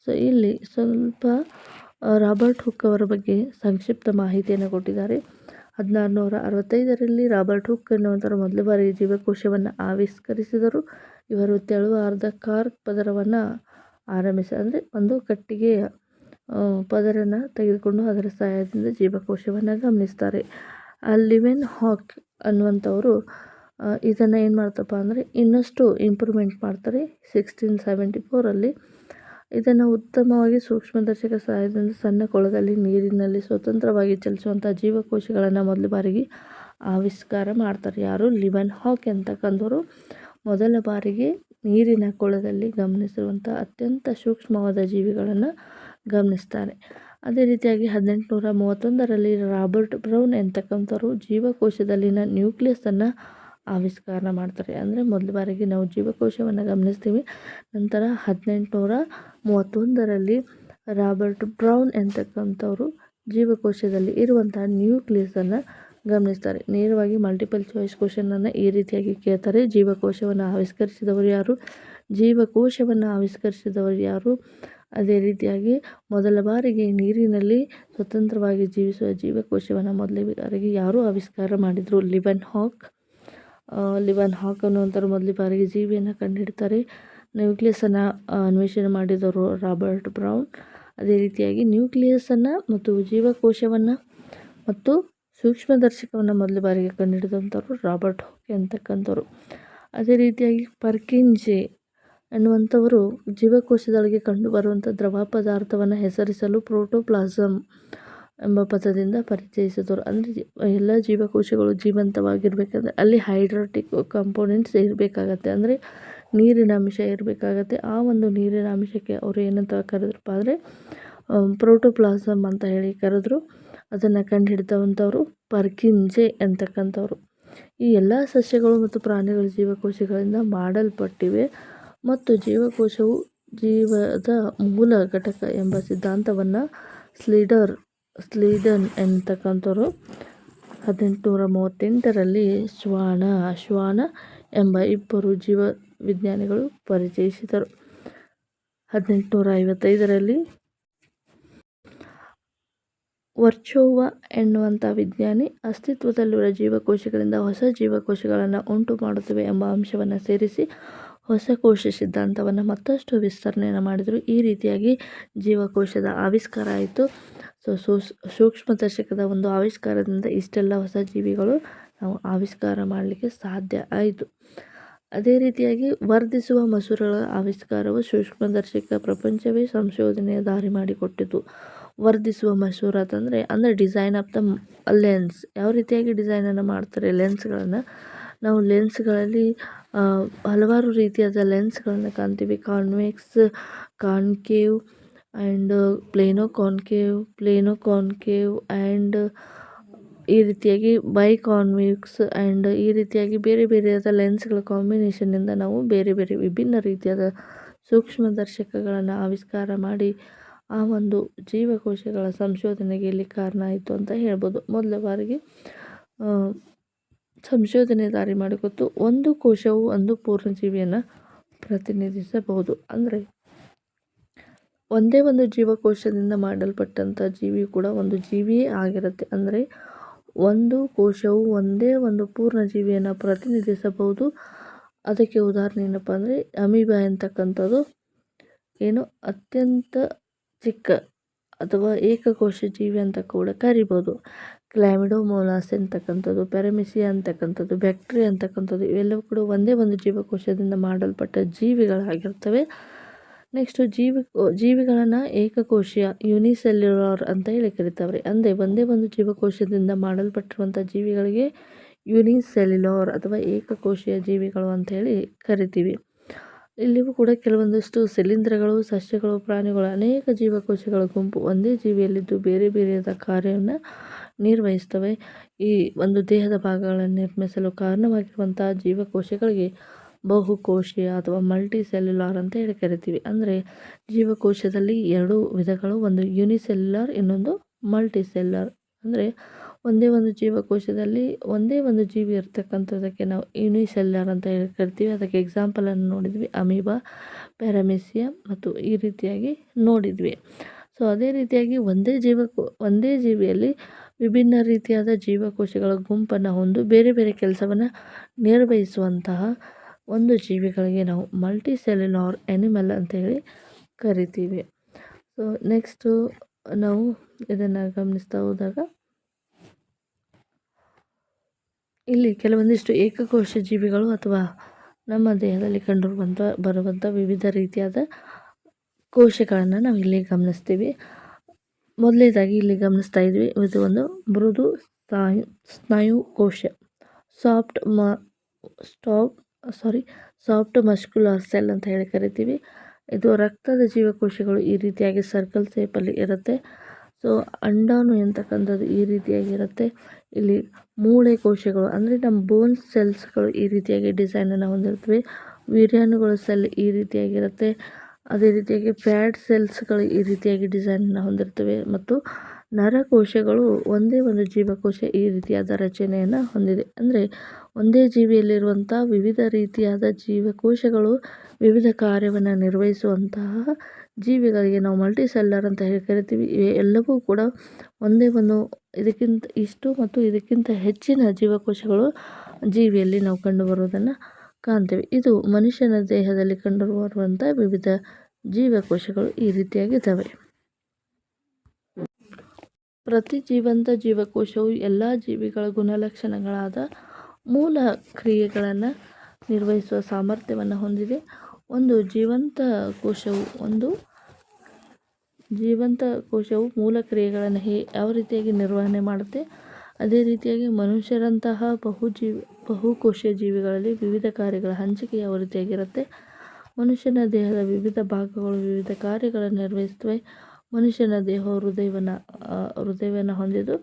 ಸೊ ಇಲ್ಲಿ ಸ್ವಲ್ಪ ರಾಬರ್ಟ್ ಹುಕ್ ಅವರ ಬಗ್ಗೆ ಸಂಕ್ಷಿಪ್ತ ಮಾಹಿತಿಯನ್ನು ಕೊಟ್ಟಿದ್ದಾರೆ. 1665ರಲ್ಲಿ ರಾಬರ್ಟ್ ಹುಕ್ ಎನ್ನುವಂಥವರು ಮೊದಲ ಬಾರಿ ಜೀವಕೋಶವನ್ನು ಆವಿಷ್ಕರಿಸಿದರು. ಇವರು ತೆಳುವಾದ ಕಾರ್ಕ್ ಪದರವನ್ನು ಅಂದರೆ ಒಂದು ಕಟ್ಟಿಗೆಯ ಪದರನ್ನು ತೆಗೆದುಕೊಂಡು ಅದರ ಸಹಾಯದಿಂದ ಜೀವಕೋಶವನ್ನು ಗಮನಿಸ್ತಾರೆ. ಲಿವೆನ್ ಹಾಕ್ ಅನ್ನುವಂಥವರು ಇದನ್ನು ಏನು ಮಾಡ್ತಪ್ಪ ಅಂದರೆ ಇನ್ನಷ್ಟು ಇಂಪ್ರೂವ್ಮೆಂಟ್ ಮಾಡ್ತಾರೆ. 1674ರಲ್ಲಿ ಇದನ್ನು ಉತ್ತಮವಾಗಿ ಸೂಕ್ಷ್ಮದರ್ಶಕ ಸಹಾಯದಿಂದ ಸಣ್ಣ ಕೊಳದಲ್ಲಿ ನೀರಿನಲ್ಲಿ ಸ್ವತಂತ್ರವಾಗಿ ಚಲಿಸುವಂಥ ಜೀವಕೋಶಗಳನ್ನು ಮೊದಲ ಬಾರಿಗೆ ಆವಿಷ್ಕಾರ ಮಾಡ್ತಾರೆ. ಯಾರು? ಲಿವೆನ್ ಹಾಕ್ ಅಂತಕ್ಕಂಥವರು ಮೊದಲ ಬಾರಿಗೆ ನೀರಿನ ಕೊಳದಲ್ಲಿ ಗಮನಿಸಿರುವಂಥ ಅತ್ಯಂತ ಸೂಕ್ಷ್ಮವಾದ ಜೀವಿಗಳನ್ನು ಗಮನಿಸ್ತಾರೆ. ಅದೇ ರೀತಿಯಾಗಿ 1831ರಲ್ಲಿ ರಾಬರ್ಟ್ ಬ್ರೌನ್ ಎಂತಕ್ಕಂಥವ್ರು ಜೀವಕೋಶದಲ್ಲಿನ ನ್ಯೂಕ್ಲಿಯಸನ್ನು ಆವಿಷ್ಕಾರ ಮಾಡ್ತಾರೆ. ಅಂದರೆ ಮೊದಲ ಬಾರಿಗೆ ನಾವು ಜೀವಕೋಶವನ್ನು ಗಮನಿಸ್ತೀವಿ. ನಂತರ 1831ರಲ್ಲಿ ರಾಬರ್ಟ್ ಬ್ರೌನ್ ಎಂತಕ್ಕಂಥವ್ರು ಜೀವಕೋಶದಲ್ಲಿ ಇರುವಂತಹ ನ್ಯೂಕ್ಲಿಯಸನ್ನು ಗಮನಿಸ್ತಾರೆ. ನೇರವಾಗಿ ಮಲ್ಟಿಪಲ್ ಚಾಯ್ಸ್ ಕ್ವಶನನ್ನು ಈ ರೀತಿಯಾಗಿ ಕೇಳ್ತಾರೆ. ಜೀವಕೋಶವನ್ನು ಆವಿಷ್ಕರಿಸಿದವರು ಯಾರು? ಅದೇ ರೀತಿಯಾಗಿ ಮೊದಲ ಬಾರಿಗೆ ನೀರಿನಲ್ಲಿ ಸ್ವತಂತ್ರವಾಗಿ ಜೀವಿಸುವ ಜೀವಕೋಶವನ್ನು ಮೊದಲ ಬಾರಿಗೆ ಯಾರು ಆವಿಷ್ಕಾರ ಮಾಡಿದರು? ಲಿವೆನ್ ಹಾಕ್ ಅನ್ನುವಂಥವ್ರು ಮೊದಲ ಬಾರಿಗೆ ಜೀವಿಯನ್ನು ಕಂಡುಹಿಡ್ತಾರೆ. ನ್ಯೂಕ್ಲಿಯಸನ್ನು ಅನ್ವೇಷಣೆ ಮಾಡಿದವರು ರಾಬರ್ಟ್ ಬ್ರೌನ್. ಅದೇ ರೀತಿಯಾಗಿ ನ್ಯೂಕ್ಲಿಯಸನ್ನು ಮತ್ತು ಜೀವಕೋಶವನ್ನು ಮತ್ತು ಸೂಕ್ಷ್ಮದರ್ಶಕವನ್ನು ಮೊದಲ ಬಾರಿಗೆ ಕಂಡುಹಿಡಿದಂಥವ್ರು ರಾಬರ್ಟ್ ಹುಕ್ ಅಂತಕ್ಕಂಥವ್ರು. ಅದೇ ರೀತಿಯಾಗಿ ಪರ್ಕಿನ್ಜೆ ಎನ್ನುವಂಥವರು ಜೀವಕೋಶದೊಳಗೆ ಕಂಡುಬರುವಂಥ ದ್ರವ ಪದಾರ್ಥವನ್ನು ಹೆಸರಿಸಲು ಪ್ರೋಟೋಪ್ಲಾಸಮ್ ಎಂಬ ಪದದಿಂದ ಪರಿಚಯಿಸಿದರು. ಅಂದರೆ ಎಲ್ಲ ಜೀವಕೋಶಗಳು ಜೀವಂತವಾಗಿರಬೇಕಂದ್ರೆ ಅಲ್ಲಿ ಹೈಡ್ರಾಟಿಕ್ ಕಂಪೋನೆಂಟ್ಸ್ ಇರಬೇಕಾಗತ್ತೆ, ಅಂದರೆ ನೀರಿನ ಅಂಶ ಇರಬೇಕಾಗತ್ತೆ. ಆ ಒಂದು ನೀರಿನ ಅಂಶಕ್ಕೆ ಅವರು ಏನಂತ ಕರೆದ್ರಪ್ಪ ಅಂದರೆ ಪ್ರೋಟೋಪ್ಲಾಸಮ್ ಅಂತ ಹೇಳಿ ಕರೆದ್ರು. ಅದನ್ನು ಕಂಡುಹಿಡಿದಂಥವ್ರು ಪರ್ಕಿನ್ಜೆ ಅಂತಕ್ಕಂಥವ್ರು. ಈ ಎಲ್ಲ ಸಸ್ಯಗಳು ಮತ್ತು ಪ್ರಾಣಿಗಳು ಜೀವಕೋಶಗಳಿಂದ ಮಾಡಲ್ಪಟ್ಟಿವೆ ಮತ್ತು ಜೀವಕೋಶವು ಜೀವದ ಮೂಲ ಘಟಕ ಎಂಬ ಸಿದ್ಧಾಂತವನ್ನು ಸ್ಲೀಡನ್ ಎಂತಕ್ಕಂಥವ್ರು 1838ರಲ್ಲಿ ಶ್ವಾನ ಎಂಬ ಇಬ್ಬರು ಜೀವವಿಜ್ಞಾನಿಗಳು ಪರಿಚಯಿಸಿದರು. 1855ರಲ್ಲಿ ವರ್ಚೋವಾ ಎನ್ನುವಂಥ ವಿಜ್ಞಾನಿ ಅಸ್ತಿತ್ವದಲ್ಲಿರುವ ಜೀವಕೋಶಗಳಿಂದ ಹೊಸ ಜೀವಕೋಶಗಳನ್ನು ಉಂಟು ಮಾಡುತ್ತವೆ ಎಂಬ ಅಂಶವನ್ನು ಸೇರಿಸಿ ಹೊಸ ಕೋಶ ಸಿದ್ಧಾಂತವನ್ನು ಮತ್ತಷ್ಟು ವಿಸ್ತರಣೆಯನ್ನು ಮಾಡಿದರು. ಈ ರೀತಿಯಾಗಿ ಜೀವಕೋಶದ ಆವಿಷ್ಕಾರ ಆಯಿತು. ಸೂಕ್ಷ್ಮದರ್ಶಕದ ಒಂದು ಆವಿಷ್ಕಾರದಿಂದ ಇಷ್ಟೆಲ್ಲ ಹೊಸ ಜೀವಿಗಳು ನಾವು ಆವಿಷ್ಕಾರ ಮಾಡಲಿಕ್ಕೆ ಸಾಧ್ಯ ಆಯಿತು. ಅದೇ ರೀತಿಯಾಗಿ ವರ್ಧಿಸುವ ಮಸೂರಗಳ ಆವಿಷ್ಕಾರವು ಸೂಕ್ಷ್ಮದರ್ಶಕ ಪ್ರಪಂಚವೇ ಸಂಶೋಧನೆಯ ದಾರಿ ಮಾಡಿಕೊಟ್ಟಿತು. ವರ್ಧಿಸುವ ಮಸೂರ ಅಂದರೆ ಡಿಸೈನ್ ಆಫ್ ದ ಲೆನ್ಸ್. ಯಾವ ರೀತಿಯಾಗಿ ಡಿಸೈನನ್ನು ಮಾಡ್ತಾರೆ ಲೆನ್ಸ್ಗಳನ್ನು. ನಾವು ಲೆನ್ಸ್ಗಳಲ್ಲಿ ಹಲವಾರು ರೀತಿಯಾದ ಲೆನ್ಸ್ಗಳನ್ನು ಕಾಣ್ತೀವಿ. Convex, concave and plano concave and ಈ ರೀತಿಯಾಗಿ ಕಾನ್ವೆಕ್ಸ್ ಆ್ಯಂಡ್ ಈ ರೀತಿಯಾಗಿ ಬೇರೆ ಬೇರೆಯಾದ ಲೆನ್ಸ್ಗಳ ಕಾಂಬಿನೇಷನ್ನಿಂದ ನಾವು ಬೇರೆ ಬೇರೆ ವಿಭಿನ್ನ ರೀತಿಯಾದ ಸೂಕ್ಷ್ಮದರ್ಶಕಗಳನ್ನು ಆವಿಷ್ಕಾರ ಮಾಡಿ ಆ ಒಂದು ಜೀವಕೋಶಗಳ ಸಂಶೋಧನೆಗೆ ಇಲ್ಲಿ ಕಾರಣ ಆಯಿತು ಅಂತ ಹೇಳ್ಬೋದು. ಮೊದಲ ಬಾರಿಗೆ ಸಂಶೋಧನೆ ದಾರಿ ಮಾಡಿಕೊಟ್ಟು ಒಂದು ಕೋಶವು ಒಂದು ಪೂರ್ಣಜೀವಿಯನ್ನು ಪ್ರತಿನಿಧಿಸಬಹುದು. ಅಂದರೆ ಒಂದೇ ಒಂದು ಜೀವಕೋಶದಿಂದ ಮಾಡಲ್ಪಟ್ಟಂಥ ಜೀವಿ ಕೂಡ ಒಂದು ಜೀವಿಯೇ ಆಗಿರುತ್ತೆ. ಅಂದರೆ ಒಂದು ಕೋಶವು ಒಂದೇ ಒಂದು ಪೂರ್ಣಜೀವಿಯನ್ನು ಪ್ರತಿನಿಧಿಸಬಹುದು. ಅದಕ್ಕೆ ಉದಾಹರಣೆ ಏನಪ್ಪ ಅಂದರೆ ಅಮೀಬಾ ಅಂತಕ್ಕಂಥದ್ದು ಏನು ಅತ್ಯಂತ ಚಿಕ್ಕ ಅಥವಾ ಏಕಕೋಶ ಜೀವಿ ಅಂತ ಕೂಡ ಕರಿಬೋದು. ಕ್ಲಾಮಿಡೋಮೋನಾಸ್ ಅಂತಕ್ಕಂಥದ್ದು, ಪ್ಯಾರಾಮೆಸಿಯಾ ಅಂತಕ್ಕಂಥದ್ದು, ಬ್ಯಾಕ್ಟೀರಿಯಾ ಅಂತಕ್ಕಂಥದ್ದು ಇವೆಲ್ಲವೂ ಕೂಡ ಒಂದೇ ಒಂದು ಜೀವಕೋಶದಿಂದ ಮಾಡಲ್ಪಟ್ಟ ಜೀವಿಗಳಾಗಿರ್ತವೆ. ನೆಕ್ಸ್ಟು ಜೀವಿಗಳನ್ನು ಏಕಕೋಶೀಯ ಯುನಿಸೆಲ್ಯುಲಾರ್ ಅಂತ ಹೇಳಿ ಕರಿತಾವ್ರಿ. ಅಂದರೆ ಒಂದೇ ಒಂದು ಜೀವಕೋಶದಿಂದ ಮಾಡಲ್ಪಟ್ಟಿರುವಂಥ ಜೀವಿಗಳಿಗೆ ಯುನಿಸೆಲ್ಯುಲಾರ್ ಅಥವಾ ಏಕಕೋಶೀಯ ಜೀವಿಗಳು ಅಂತ ಹೇಳಿ ಕರಿತೀವಿ. ಇಲ್ಲಿಯೂ ಕೂಡ ಕೆಲವೊಂದಷ್ಟು ಶಿಲೀಂಧ್ರಗಳು, ಸಸ್ಯಗಳು, ಪ್ರಾಣಿಗಳು ಅನೇಕ ಜೀವಕೋಶಗಳ ಗುಂಪು ಒಂದೇ ಜೀವಿಯಲ್ಲಿದ್ದು ಬೇರೆ ಬೇರೆಯಾದ ಕಾರ್ಯವನ್ನು ನಿರ್ವಹಿಸ್ತವೆ. ಈ ಒಂದು ದೇಹದ ಭಾಗಗಳನ್ನು ನಿರ್ಮಿಸಲು ಕಾರಣವಾಗಿರುವಂಥ ಜೀವಕೋಶಗಳಿಗೆ ಬಹುಕೋಶೀಯ ಅಥವಾ ಮಲ್ಟಿ ಸೆಲ್ಯುಲಾರ್ ಅಂತ ಹೇಳಿ ಕರಿತೀವಿ. ಅಂದರೆ ಜೀವಕೋಶದಲ್ಲಿ ಎರಡು ವಿಧಗಳು, ಒಂದು ಯುನಿಸೆಲ್ಯುಲಾರ್, ಇನ್ನೊಂದು ಮಲ್ಟಿ ಸೆಲ್ಯುಲಾರ್. ಅಂದರೆ ಒಂದೇ ಒಂದು ಜೀವಕೋಶದಲ್ಲಿ ಒಂದೇ ಒಂದು ಜೀವಿ ಇರ್ತಕ್ಕಂಥದ್ದಕ್ಕೆ ನಾವು ಯುನಿಸೆಲ್ಯುಲಾರ್ ಅಂತ ಹೇಳಿ ಕರಿತೀವಿ. ಅದಕ್ಕೆ ಎಕ್ಸಾಂಪಲನ್ನು ನೋಡಿದ್ವಿ, ಅಮೀಬಾ, ಪ್ಯಾರಾಮೆಸಿಯಾ ಮತ್ತು ಈ ರೀತಿಯಾಗಿ ನೋಡಿದ್ವಿ. ಸೊ ಅದೇ ರೀತಿಯಾಗಿ ಒಂದೇ ಜೀವಿಯಲ್ಲಿ ವಿಭಿನ್ನ ರೀತಿಯಾದ ಜೀವಕೋಶಗಳ ಗುಂಪನ್ನು ಹೊಂದು ಬೇರೆ ಬೇರೆ ಕೆಲಸವನ್ನು ನಿರ್ವಹಿಸುವಂತಹ ಒಂದು ಜೀವಿಗಳಿಗೆ ನಾವು ಮಲ್ಟಿ ಸೆಲ್ಯುಲಾರ್ ಆ್ಯನಿಮಲ್ ಅಂತ ಹೇಳಿ ಕರಿತೀವಿ. ಸೊ ನೆಕ್ಸ್ಟು ನಾವು ಇದನ್ನು ಗಮನಿಸ್ತಾ ಹೋದಾಗ ಇಲ್ಲಿ ಕೆಲವೊಂದಿಷ್ಟು ಏಕಕೋಶ ಜೀವಿಗಳು ಅಥವಾ ನಮ್ಮ ದೇಹದಲ್ಲಿ ಬರುವಂಥ ವಿವಿಧ ರೀತಿಯಾದ ಕೋಶಗಳನ್ನು ನಾವು ಇಲ್ಲಿ ಗಮನಿಸ್ತೀವಿ. ಮೊದಲನೇದಾಗಿ ಇಲ್ಲಿ ಗಮನಿಸ್ತಾ ಇದ್ವಿ, ಇದು ಒಂದು ಮೃದು ಸ್ನಾಯು ಕೋಶ, ಸಾಫ್ಟ್ ಮಸ್ಕ್ಯುಲರ್ ಸೆಲ್ ಅಂತ ಹೇಳಿ ಕರಿತೀವಿ. ಇದು ರಕ್ತದ ಜೀವಕೋಶಗಳು ಈ ರೀತಿಯಾಗಿ ಸರ್ಕಲ್ ಶೇಪಲ್ಲಿ ಇರುತ್ತೆ. ಸೊ ಅಂಡಾಣು ಎಂತಕ್ಕಂಥದ್ದು ಈ ರೀತಿಯಾಗಿರುತ್ತೆ. ಇಲ್ಲಿ ಮೂಳೆ ಕೋಶಗಳು ಅಂದರೆ ನಮ್ಮ ಬೋನ್ ಸೆಲ್ಸ್ಗಳು ಈ ರೀತಿಯಾಗಿ ಡಿಸೈನನ್ನು ಹೊಂದಿರ್ತವೆ. ವೀರ್ಯಾಣುಗಳ ಸೆಲ್ ಈ ರೀತಿಯಾಗಿರುತ್ತೆ. ಅದೇ ರೀತಿಯಾಗಿ ಫ್ಯಾಟ್ ಸೆಲ್ಸ್ಗಳು ಈ ರೀತಿಯಾಗಿ ಡಿಸೈನನ್ನು ಹೊಂದಿರ್ತವೆ. ಮತ್ತು ನರಕೋಶಗಳು ಒಂದೇ ಒಂದು ಜೀವಕೋಶ ಈ ರೀತಿಯಾದ ರಚನೆಯನ್ನು ಹೊಂದಿದೆ. ಅಂದರೆ ಒಂದೇ ಜೀವಿಯಲ್ಲಿರುವಂಥ ವಿವಿಧ ರೀತಿಯಾದ ಜೀವಕೋಶಗಳು ವಿವಿಧ ಕಾರ್ಯವನ್ನು ನಿರ್ವಹಿಸುವಂತಹ ಜೀವಿಗಳಿಗೆ ನಾವು ಮಲ್ಟಿ ಸೆಲ್ಯುಲರ್ ಅಂತ ಹೇಳಿ ಕರಿತೀವಿ. ಎಲ್ಲವೂ ಕೂಡ ಒಂದೇ ಒಂದು ಇದಕ್ಕಿಂತ ಇಷ್ಟು ಮತ್ತು ಇದಕ್ಕಿಂತ ಹೆಚ್ಚಿನ ಜೀವಕೋಶಗಳು ಜೀವಿಯಲ್ಲಿ ನಾವು ಕಂಡುಬರುವುದನ್ನು ಕಾಣ್ತೇವೆ. ಇದು ಮನುಷ್ಯನ ದೇಹದಲ್ಲಿ ಕಂಡುಬರುವಂಥ ವಿವಿಧ ಜೀವಕೋಶಗಳು ಈ ರೀತಿಯಾಗಿದ್ದಾವೆ. ಪ್ರತಿ ಜೀವಂತ ಜೀವಕೋಶವು ಎಲ್ಲ ಜೀವಿಗಳ ಗುಣಲಕ್ಷಣಗಳಾದ ಮೂಲ ಕ್ರಿಯೆಗಳನ್ನು ನಿರ್ವಹಿಸುವ ಸಾಮರ್ಥ್ಯವನ್ನು ಹೊಂದಿದೆ. ಒಂದು ಜೀವಂತ ಕೋಶವು ಮೂಲ ಕ್ರಿಯೆಗಳನ್ನು ಯಾವ ರೀತಿಯಾಗಿ ನಿರ್ವಹಣೆ ಮಾಡುತ್ತೆ, ಅದೇ ರೀತಿಯಾಗಿ ಮನುಷ್ಯರಂತಹ ಬಹುಕೋಶೀಯ ಜೀವಿಗಳಲ್ಲಿ ವಿವಿಧ ಕಾರ್ಯಗಳ ಹಂಚಿಕೆ ಯಾವ ರೀತಿಯಾಗಿರುತ್ತೆ, ಮನುಷ್ಯನ ದೇಹದ ವಿವಿಧ ಭಾಗಗಳು ವಿವಿಧ ಕಾರ್ಯಗಳನ್ನು ನಿರ್ವಹಿಸುತ್ತವೆ. ಮನುಷ್ಯನ ದೇಹವು ಹೃದಯವನ್ನು ಹೊಂದಿದ್ದು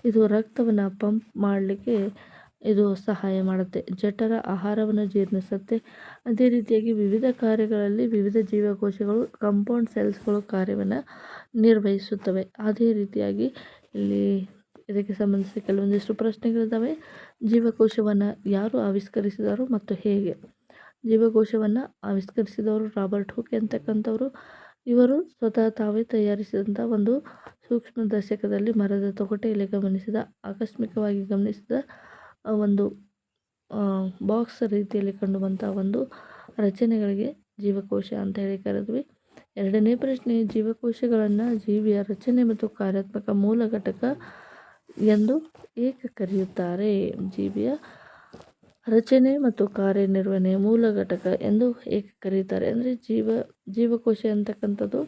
ಇದು ರಕ್ತವನ್ನು ಪಂಪ್ ಮಾಡಲಿಕ್ಕೆ ಇದು ಸಹಾಯ ಮಾಡುತ್ತೆ. ಜಠರ ಆಹಾರವನ್ನು ಜೀರ್ಣಿಸುತ್ತೆ. ಅದೇ ರೀತಿಯಾಗಿ ವಿವಿಧ ಕಾರ್ಯಗಳಲ್ಲಿ ವಿವಿಧ ಜೀವಕೋಶಗಳು ಕಾಂಪೌಂಡ್ ಸೆಲ್ಸ್ಗಳು ಕಾರ್ಯವನ್ನು ನಿರ್ವಹಿಸುತ್ತವೆ. ಅದೇ ರೀತಿಯಾಗಿ ಇಲ್ಲಿ ಇದಕ್ಕೆ ಸಂಬಂಧಿಸಿ ಕೆಲವೊಂದಿಷ್ಟು ಪ್ರಶ್ನೆಗಳಿದ್ದಾವೆ. ಜೀವಕೋಶವನ್ನು ಯಾರು ಆವಿಷ್ಕರಿಸಿದರು ಮತ್ತು ಹೇಗೆ? ಜೀವಕೋಶವನ್ನು ಆವಿಷ್ಕರಿಸಿದವರು ರಾಬರ್ಟ್ ಹುಕ್ ಅಂತಕ್ಕಂಥವ್ರು. ಇವರು ಸ್ವತಃ ತಾವೇ ತಯಾರಿಸಿದಂಥ ಒಂದು ಸೂಕ್ಷ್ಮದರ್ಶಕದಲ್ಲಿ ಮರದ ತೊಗಟೆಯಲ್ಲಿ ಆಕಸ್ಮಿಕವಾಗಿ ಗಮನಿಸಿದ ಒಂದು ಬಾಕ್ಸ್ ರೀತಿಯಲ್ಲಿ ಕಂಡುಬಂಥ ಒಂದು ರಚನೆಗಳಿಗೆ ಜೀವಕೋಶ ಅಂತ ಹೇಳಿ ಕರೆದ್ವಿ. ಎರಡನೇ ಪ್ರಶ್ನೆ, ಜೀವಕೋಶಗಳನ್ನು ಜೀವಿಯ ರಚನೆ ಮತ್ತು ಕಾರ್ಯಾತ್ಮಕ ಮೂಲ ಘಟಕ ಎಂದು ಏಕೆ ಕರೆಯುತ್ತಾರೆ? ಜೀವಿಯ ರಚನೆ ಮತ್ತು ಕಾರ್ಯನಿರ್ವಹಣೆಯ ಮೂಲ ಘಟಕ ಎಂದು ಏಕೆ ಕರೆಯುತ್ತಾರೆ ಅಂದರೆ ಜೀವಕೋಶ ಅಂತಕ್ಕಂಥದ್ದು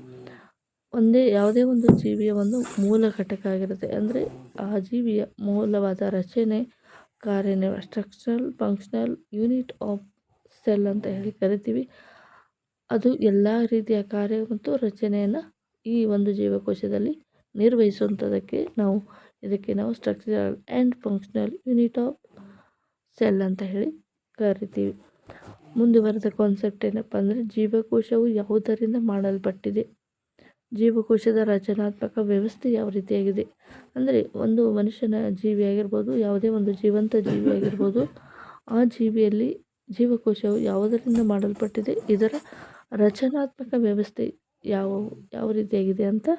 ಯಾವುದೇ ಒಂದು ಜೀವಿಯ ಒಂದು ಮೂಲ ಘಟಕ ಆಗಿರುತ್ತೆ. ಅಂದರೆ ಆ ಜೀವಿಯ ಮೂಲವಾದ ರಚನೆ structural functional unit of cell ಅಂತ ಹೇಳಿ ಕರಿತೀವಿ. ಅದು ಎಲ್ಲ ರೀತಿಯ ಕಾರ್ಯ ಮತ್ತು ರಚನೆಯನ್ನು ಈ ಒಂದು ಜೀವಕೋಶದಲ್ಲಿ ನಿರ್ವಹಿಸುವಂಥದ್ದಕ್ಕೆ ಇದಕ್ಕೆ ನಾವು structural and functional unit of cell ಅಂತ ಹೇಳಿ ಕರಿತೀವಿ. ಮುಂದುವರೆದ ಕಾನ್ಸೆಪ್ಟ್ ಏನಪ್ಪ ಅಂದರೆ ಜೀವಕೋಶವು ಯಾವುದರಿಂದ ಮಾಡಲ್ಪಟ್ಟಿದೆ? ಜೀವಕೋಶದ ರಚನಾತ್ಮಕ ವ್ಯವಸ್ಥೆ ಯಾವ ರೀತಿಯಾಗಿದೆ ಅಂದರೆ ಒಂದು ಮನುಷ್ಯನ ಜೀವಿಯಾಗಿರ್ಬೋದು, ಯಾವುದೇ ಒಂದು ಜೀವಂತ ಜೀವಿಯಾಗಿರ್ಬೋದು, ಆ ಜೀವಕೋಶವು ಯಾವುದರಿಂದ ಮಾಡಲ್ಪಟ್ಟಿದೆ, ಇದರ ರಚನಾತ್ಮಕ ವ್ಯವಸ್ಥೆ ಯಾವ ರೀತಿಯಾಗಿದೆ ಅಂತ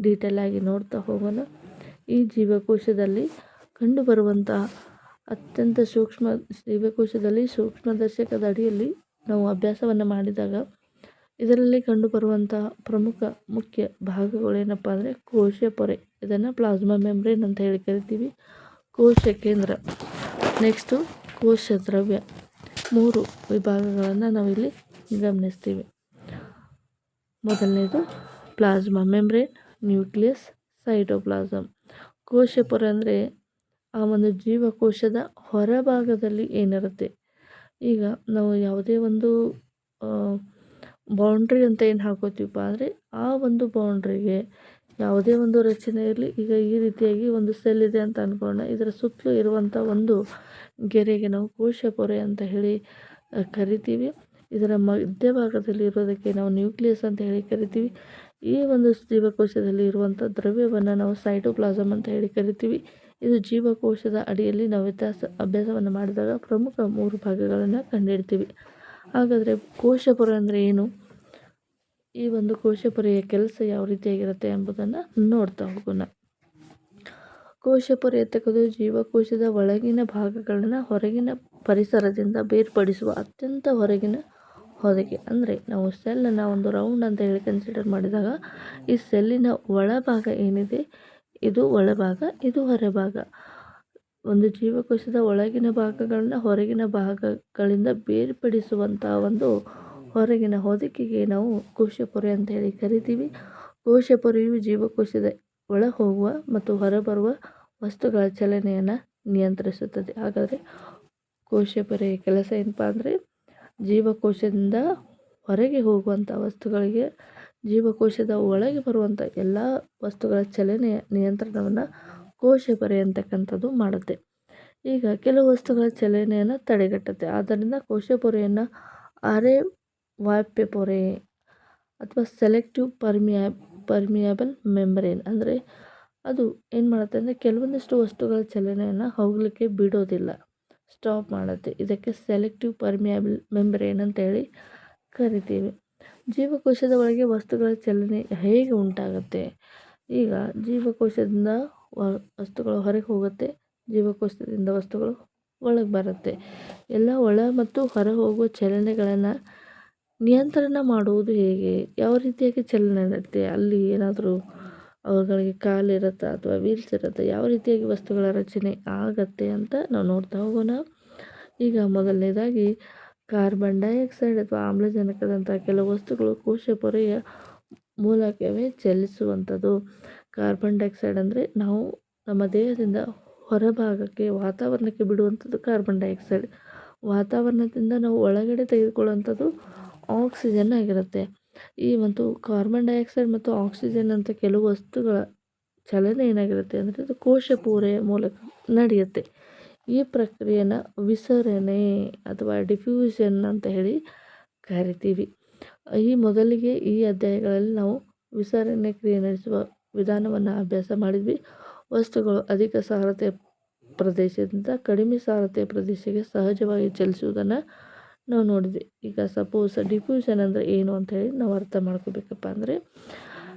ಡೀಟೇಲ್ ಆಗಿ ನೋಡ್ತಾ ಹೋಗೋಣ. ಈ ಜೀವಕೋಶದಲ್ಲಿ ಕಂಡುಬರುವಂತಹ ಅತ್ಯಂತ ಜೀವಕೋಶದಲ್ಲಿ ಸೂಕ್ಷ್ಮದರ್ಶಕದ ಅಡಿಯಲ್ಲಿ ನಾವು ಅಭ್ಯಾಸವನ್ನು ಮಾಡಿದಾಗ ಇದರಲ್ಲಿ ಕಂಡುಬರುವಂತಹ ಮುಖ್ಯ ಭಾಗಗಳು ಏನಪ್ಪ ಅಂದರೆ ಕೋಶ ಪೊರೆ, ಇದನ್ನು ಪ್ಲಾಸ್ಮಾ ಮೆಂಬ್ರೇನ್ ಅಂತ ಹೇಳಿ ಕರಿತೀವಿ. ಕೋಶ ಕೇಂದ್ರ, ನೆಕ್ಸ್ಟು ಕೋಶ ದ್ರವ್ಯ, 3 ವಿಭಾಗಗಳನ್ನು ನಾವಿಲ್ಲಿ ಗಮನಿಸ್ತೀವಿ. ಮೊದಲನೇದು ಪ್ಲಾಸ್ಮಾ ಮೆಂಬ್ರೇನ್, ನ್ಯೂಕ್ಲಿಯಸ್, ಸೈಟೋಪ್ಲಾಸಮ್. ಕೋಶ ಪೊರೆ ಅಂದರೆ ಆ ಒಂದು ಜೀವಕೋಶದ ಹೊರಭಾಗದಲ್ಲಿ ಏನಿರುತ್ತೆ. ಈಗ ನಾವು ಯಾವುದೇ ಒಂದು ಬೌಂಡ್ರಿ ಅಂತ ಏನು ಹಾಕೋತೀವಪ್ಪ ಅಂದರೆ ಆ ಒಂದು ಬೌಂಡ್ರಿಗೆ ಯಾವುದೇ ಒಂದು ರಚನೆ ಇರಲಿ. ಈಗ ಈ ರೀತಿಯಾಗಿ ಒಂದು ಸೆಲ್ ಇದೆ ಅಂತ ಅಂದ್ಕೊಳ್ಳೋಣ. ಇದರ ಸುತ್ತಲೂ ಇರುವಂಥ ಒಂದು ಗೆರೆಗೆ ನಾವು ಕೋಶ ಪೊರೆ ಅಂತ ಹೇಳಿ ಕರಿತೀವಿ. ಇದರ ಮಧ್ಯಭಾಗದಲ್ಲಿ ಇರೋದಕ್ಕೆ ನಾವು ನ್ಯೂಕ್ಲಿಯಸ್ ಅಂತ ಹೇಳಿ ಕರಿತೀವಿ. ಈ ಒಂದು ಜೀವಕೋಶದಲ್ಲಿ ಇರುವಂಥ ದ್ರವ್ಯವನ್ನು ನಾವು ಸೈಟೋಪ್ಲಾಸಮ್ ಅಂತ ಹೇಳಿ ಕರಿತೀವಿ. ಇದು ಜೀವಕೋಶದ ಅಡಿಯಲ್ಲಿ ನಾವು ಅಭ್ಯಾಸವನ್ನು ಮಾಡಿದಾಗ ಪ್ರಮುಖ 3 ಭಾಗಗಳನ್ನು ಕಂಡುಹಿಡ್ತೀವಿ. ಹಾಗಾದರೆ ಕೋಶಪೊರೆ ಅಂದರೆ ಏನು? ಈ ಒಂದು ಕೋಶಪೊರೆಯ ಕೆಲಸ ಯಾವ ರೀತಿಯಾಗಿರುತ್ತೆ ಎಂಬುದನ್ನು ನೋಡ್ತಾ ಹೋಗೋಣ. ಕೋಶಪೊರೆ ಎತ್ತಕದು ಜೀವಕೋಶದ ಒಳಗಿನ ಭಾಗಗಳನ್ನು ಹೊರಗಿನ ಪರಿಸರದಿಂದ ಬೇರ್ಪಡಿಸುವ ಅತ್ಯಂತ ಹೊರಗಿನ ಹೊದಿಕೆ. ಅಂದರೆ ನಾವು ಸೆಲ್ಲನ್ನು ಒಂದು ರೌಂಡ್ ಅಂತ ಹೇಳಿ ಕನ್ಸಿಡರ್ ಮಾಡಿದಾಗ ಈ ಸೆಲ್ಲಿನ ಒಳಭಾಗ ಏನಿದೆ, ಇದು ಒಳಭಾಗ, ಇದು ಹೊರಭಾಗ. ಒಂದು ಜೀವಕೋಶದ ಒಳಗಿನ ಭಾಗಗಳನ್ನ ಹೊರಗಿನ ಭಾಗಗಳಿಂದ ಬೇರ್ಪಡಿಸುವಂತಹ ಒಂದು ಹೊರಗಿನ ಹೊದಿಕೆಗೆ ನಾವು ಕೋಶಪೊರೆ ಅಂತ ಹೇಳಿ ಕರಿತೀವಿ. ಕೋಶಪೊರೆಯು ಜೀವಕೋಶದ ಒಳ ಹೋಗುವ ಮತ್ತು ಹೊರಬರುವ ವಸ್ತುಗಳ ಚಲನೆಯನ್ನು ನಿಯಂತ್ರಿಸುತ್ತದೆ. ಹಾಗಾದರೆ ಕೋಶಪೊರೆಯ ಕೆಲಸ ಏನಪ್ಪ ಅಂದರೆ ಜೀವಕೋಶದಿಂದ ಹೊರಗೆ ಹೋಗುವಂಥ ವಸ್ತುಗಳಿಗೆ ಜೀವಕೋಶದ ಒಳಗೆ ಬರುವಂಥ ಎಲ್ಲ ವಸ್ತುಗಳ ಚಲನೆಯ ನಿಯಂತ್ರಣವನ್ನು ಕೋಶಪೊರೆ ಅಂತಕ್ಕಂಥದ್ದು ಮಾಡುತ್ತೆ. ಈಗ ಕೆಲವು ವಸ್ತುಗಳ ಚಲನೆಯನ್ನು ತಡೆಗಟ್ಟುತ್ತೆ. ಆದ್ದರಿಂದ ಕೋಶಪೊರೆಯನ್ನು ಅರೆವಾಹ್ಯ ಪೊರೆ ಅಥವಾ ಸೆಲೆಕ್ಟಿವ್ ಪರ್ಮಿಯಬಲ್ ಮೆಂಬ್ರೇನ್ ಅಂದರೆ ಅದು ಏನು ಮಾಡುತ್ತೆ ಅಂದರೆ ಕೆಲವೊಂದಿಷ್ಟು ವಸ್ತುಗಳ ಚಲನೆಯನ್ನು ಹೋಗಲಿಕ್ಕೆ ಬಿಡೋದಿಲ್ಲ, ಸ್ಟಾಪ್ ಮಾಡುತ್ತೆ. ಇದಕ್ಕೆ ಸೆಲೆಕ್ಟಿವ್ ಪರ್ಮಿಯಬಲ್ ಮೆಂಬ್ರೇನ್ ಅಂತ ಹೇಳಿ ಕರಿತೀವಿ. ಜೀವಕೋಶದ ಒಳಗೆ ವಸ್ತುಗಳ ಚಲನೆ ಹೇಗೆ ಉಂಟಾಗುತ್ತೆ? ಈಗ ಜೀವಕೋಶದಿಂದ ವಸ್ತುಗಳು ಹೊರಗೆ ಹೋಗುತ್ತೆ, ಜೀವಕೋಶದಿಂದ ವಸ್ತುಗಳು ಒಳಗೆ ಬರುತ್ತೆ. ಎಲ್ಲ ಒಳ ಮತ್ತು ಹೊರ ಹೋಗುವ ಚಲನೆಗಳನ್ನು ನಿಯಂತ್ರಣ ಮಾಡುವುದು ಹೇಗೆ? ಯಾವ ರೀತಿಯಾಗಿ ಚಲನೆ ನಡೆಯುತ್ತೆ? ಅಲ್ಲಿ ಏನಾದರೂ ಅವುಗಳಿಗೆ ಕಾಲಿರುತ್ತಾ ಅಥವಾ ವೀಲ್ಸ್ ಇರುತ್ತಾ? ಯಾವ ರೀತಿಯಾಗಿ ವಸ್ತುಗಳ ರಚನೆ ಆಗತ್ತೆ ಅಂತ ನಾವು ನೋಡ್ತಾ ಹೋಗೋಣ. ಈಗ ಮೊದಲನೇದಾಗಿ ಕಾರ್ಬನ್ ಡೈಆಕ್ಸೈಡ್ ಅಥವಾ ಆಮ್ಲಜನಕದಂತಹ ಕೆಲವು ವಸ್ತುಗಳು ಕೋಶ ಪೊರೆಯ ಮೂಲಕವೇ ಚಲಿಸುವಂಥದ್ದು. ಕಾರ್ಬನ್ ಡೈಆಕ್ಸೈಡ್ ಅಂದರೆ ನಾವು ನಮ್ಮ ದೇಹದಿಂದ ಹೊರಭಾಗಕ್ಕೆ ವಾತಾವರಣಕ್ಕೆ ಬಿಡುವಂಥದ್ದು ಕಾರ್ಬನ್ ಡೈಆಕ್ಸೈಡ್. ವಾತಾವರಣದಿಂದ ನಾವು ಒಳಗಡೆ ತೆಗೆದುಕೊಳ್ಳುವಂಥದ್ದು ಆಕ್ಸಿಜನ್ ಆಗಿರುತ್ತೆ. ಈ ಒಂದು ಕಾರ್ಬನ್ ಡೈಆಕ್ಸೈಡ್ ಮತ್ತು ಆಕ್ಸಿಜನ್ ಅಂತ ಕೆಲವು ವಸ್ತುಗಳ ಚಲನೆ ಏನಾಗಿರುತ್ತೆ ಅಂದರೆ ಅದು ಕೋಶ ಪೂರೆಯ ಮೂಲಕ ನಡೆಯುತ್ತೆ. ಈ ಪ್ರಕ್ರಿಯೆನ ವಿಸರಣೆ ಅಥವಾ ಡಿಫ್ಯೂಷನ್ ಅಂತ ಹೇಳಿ ಕರಿತೀವಿ. ಮೊದಲಿಗೆ ಈ ಅಧ್ಯಾಯಗಳಲ್ಲಿ ನಾವು ವಿಸರಣೆ ಕ್ರಿಯೆ ನಡೆಸುವ ವಿಧಾನವನ್ನು ಅಭ್ಯಾಸ ಮಾಡಿದ್ವಿ. ವಸ್ತುಗಳು ಅಧಿಕ ಸಾರತೆಯ ಪ್ರದೇಶದಿಂದ ಕಡಿಮೆ ಸಾರತೆಯ ಪ್ರದೇಶಕ್ಕೆ ಸಹಜವಾಗಿ ಚಲಿಸುವುದನ್ನು ನಾವು ನೋಡಿದ್ವಿ. ಈಗ ಸಪೋಸ್ ಡಿಫ್ಯೂಷನ್ ಅಂದರೆ ಏನು ಅಂತ ಹೇಳಿ ನಾವು ಅರ್ಥ ಮಾಡ್ಕೋಬೇಕಪ್ಪ ಅಂದರೆ,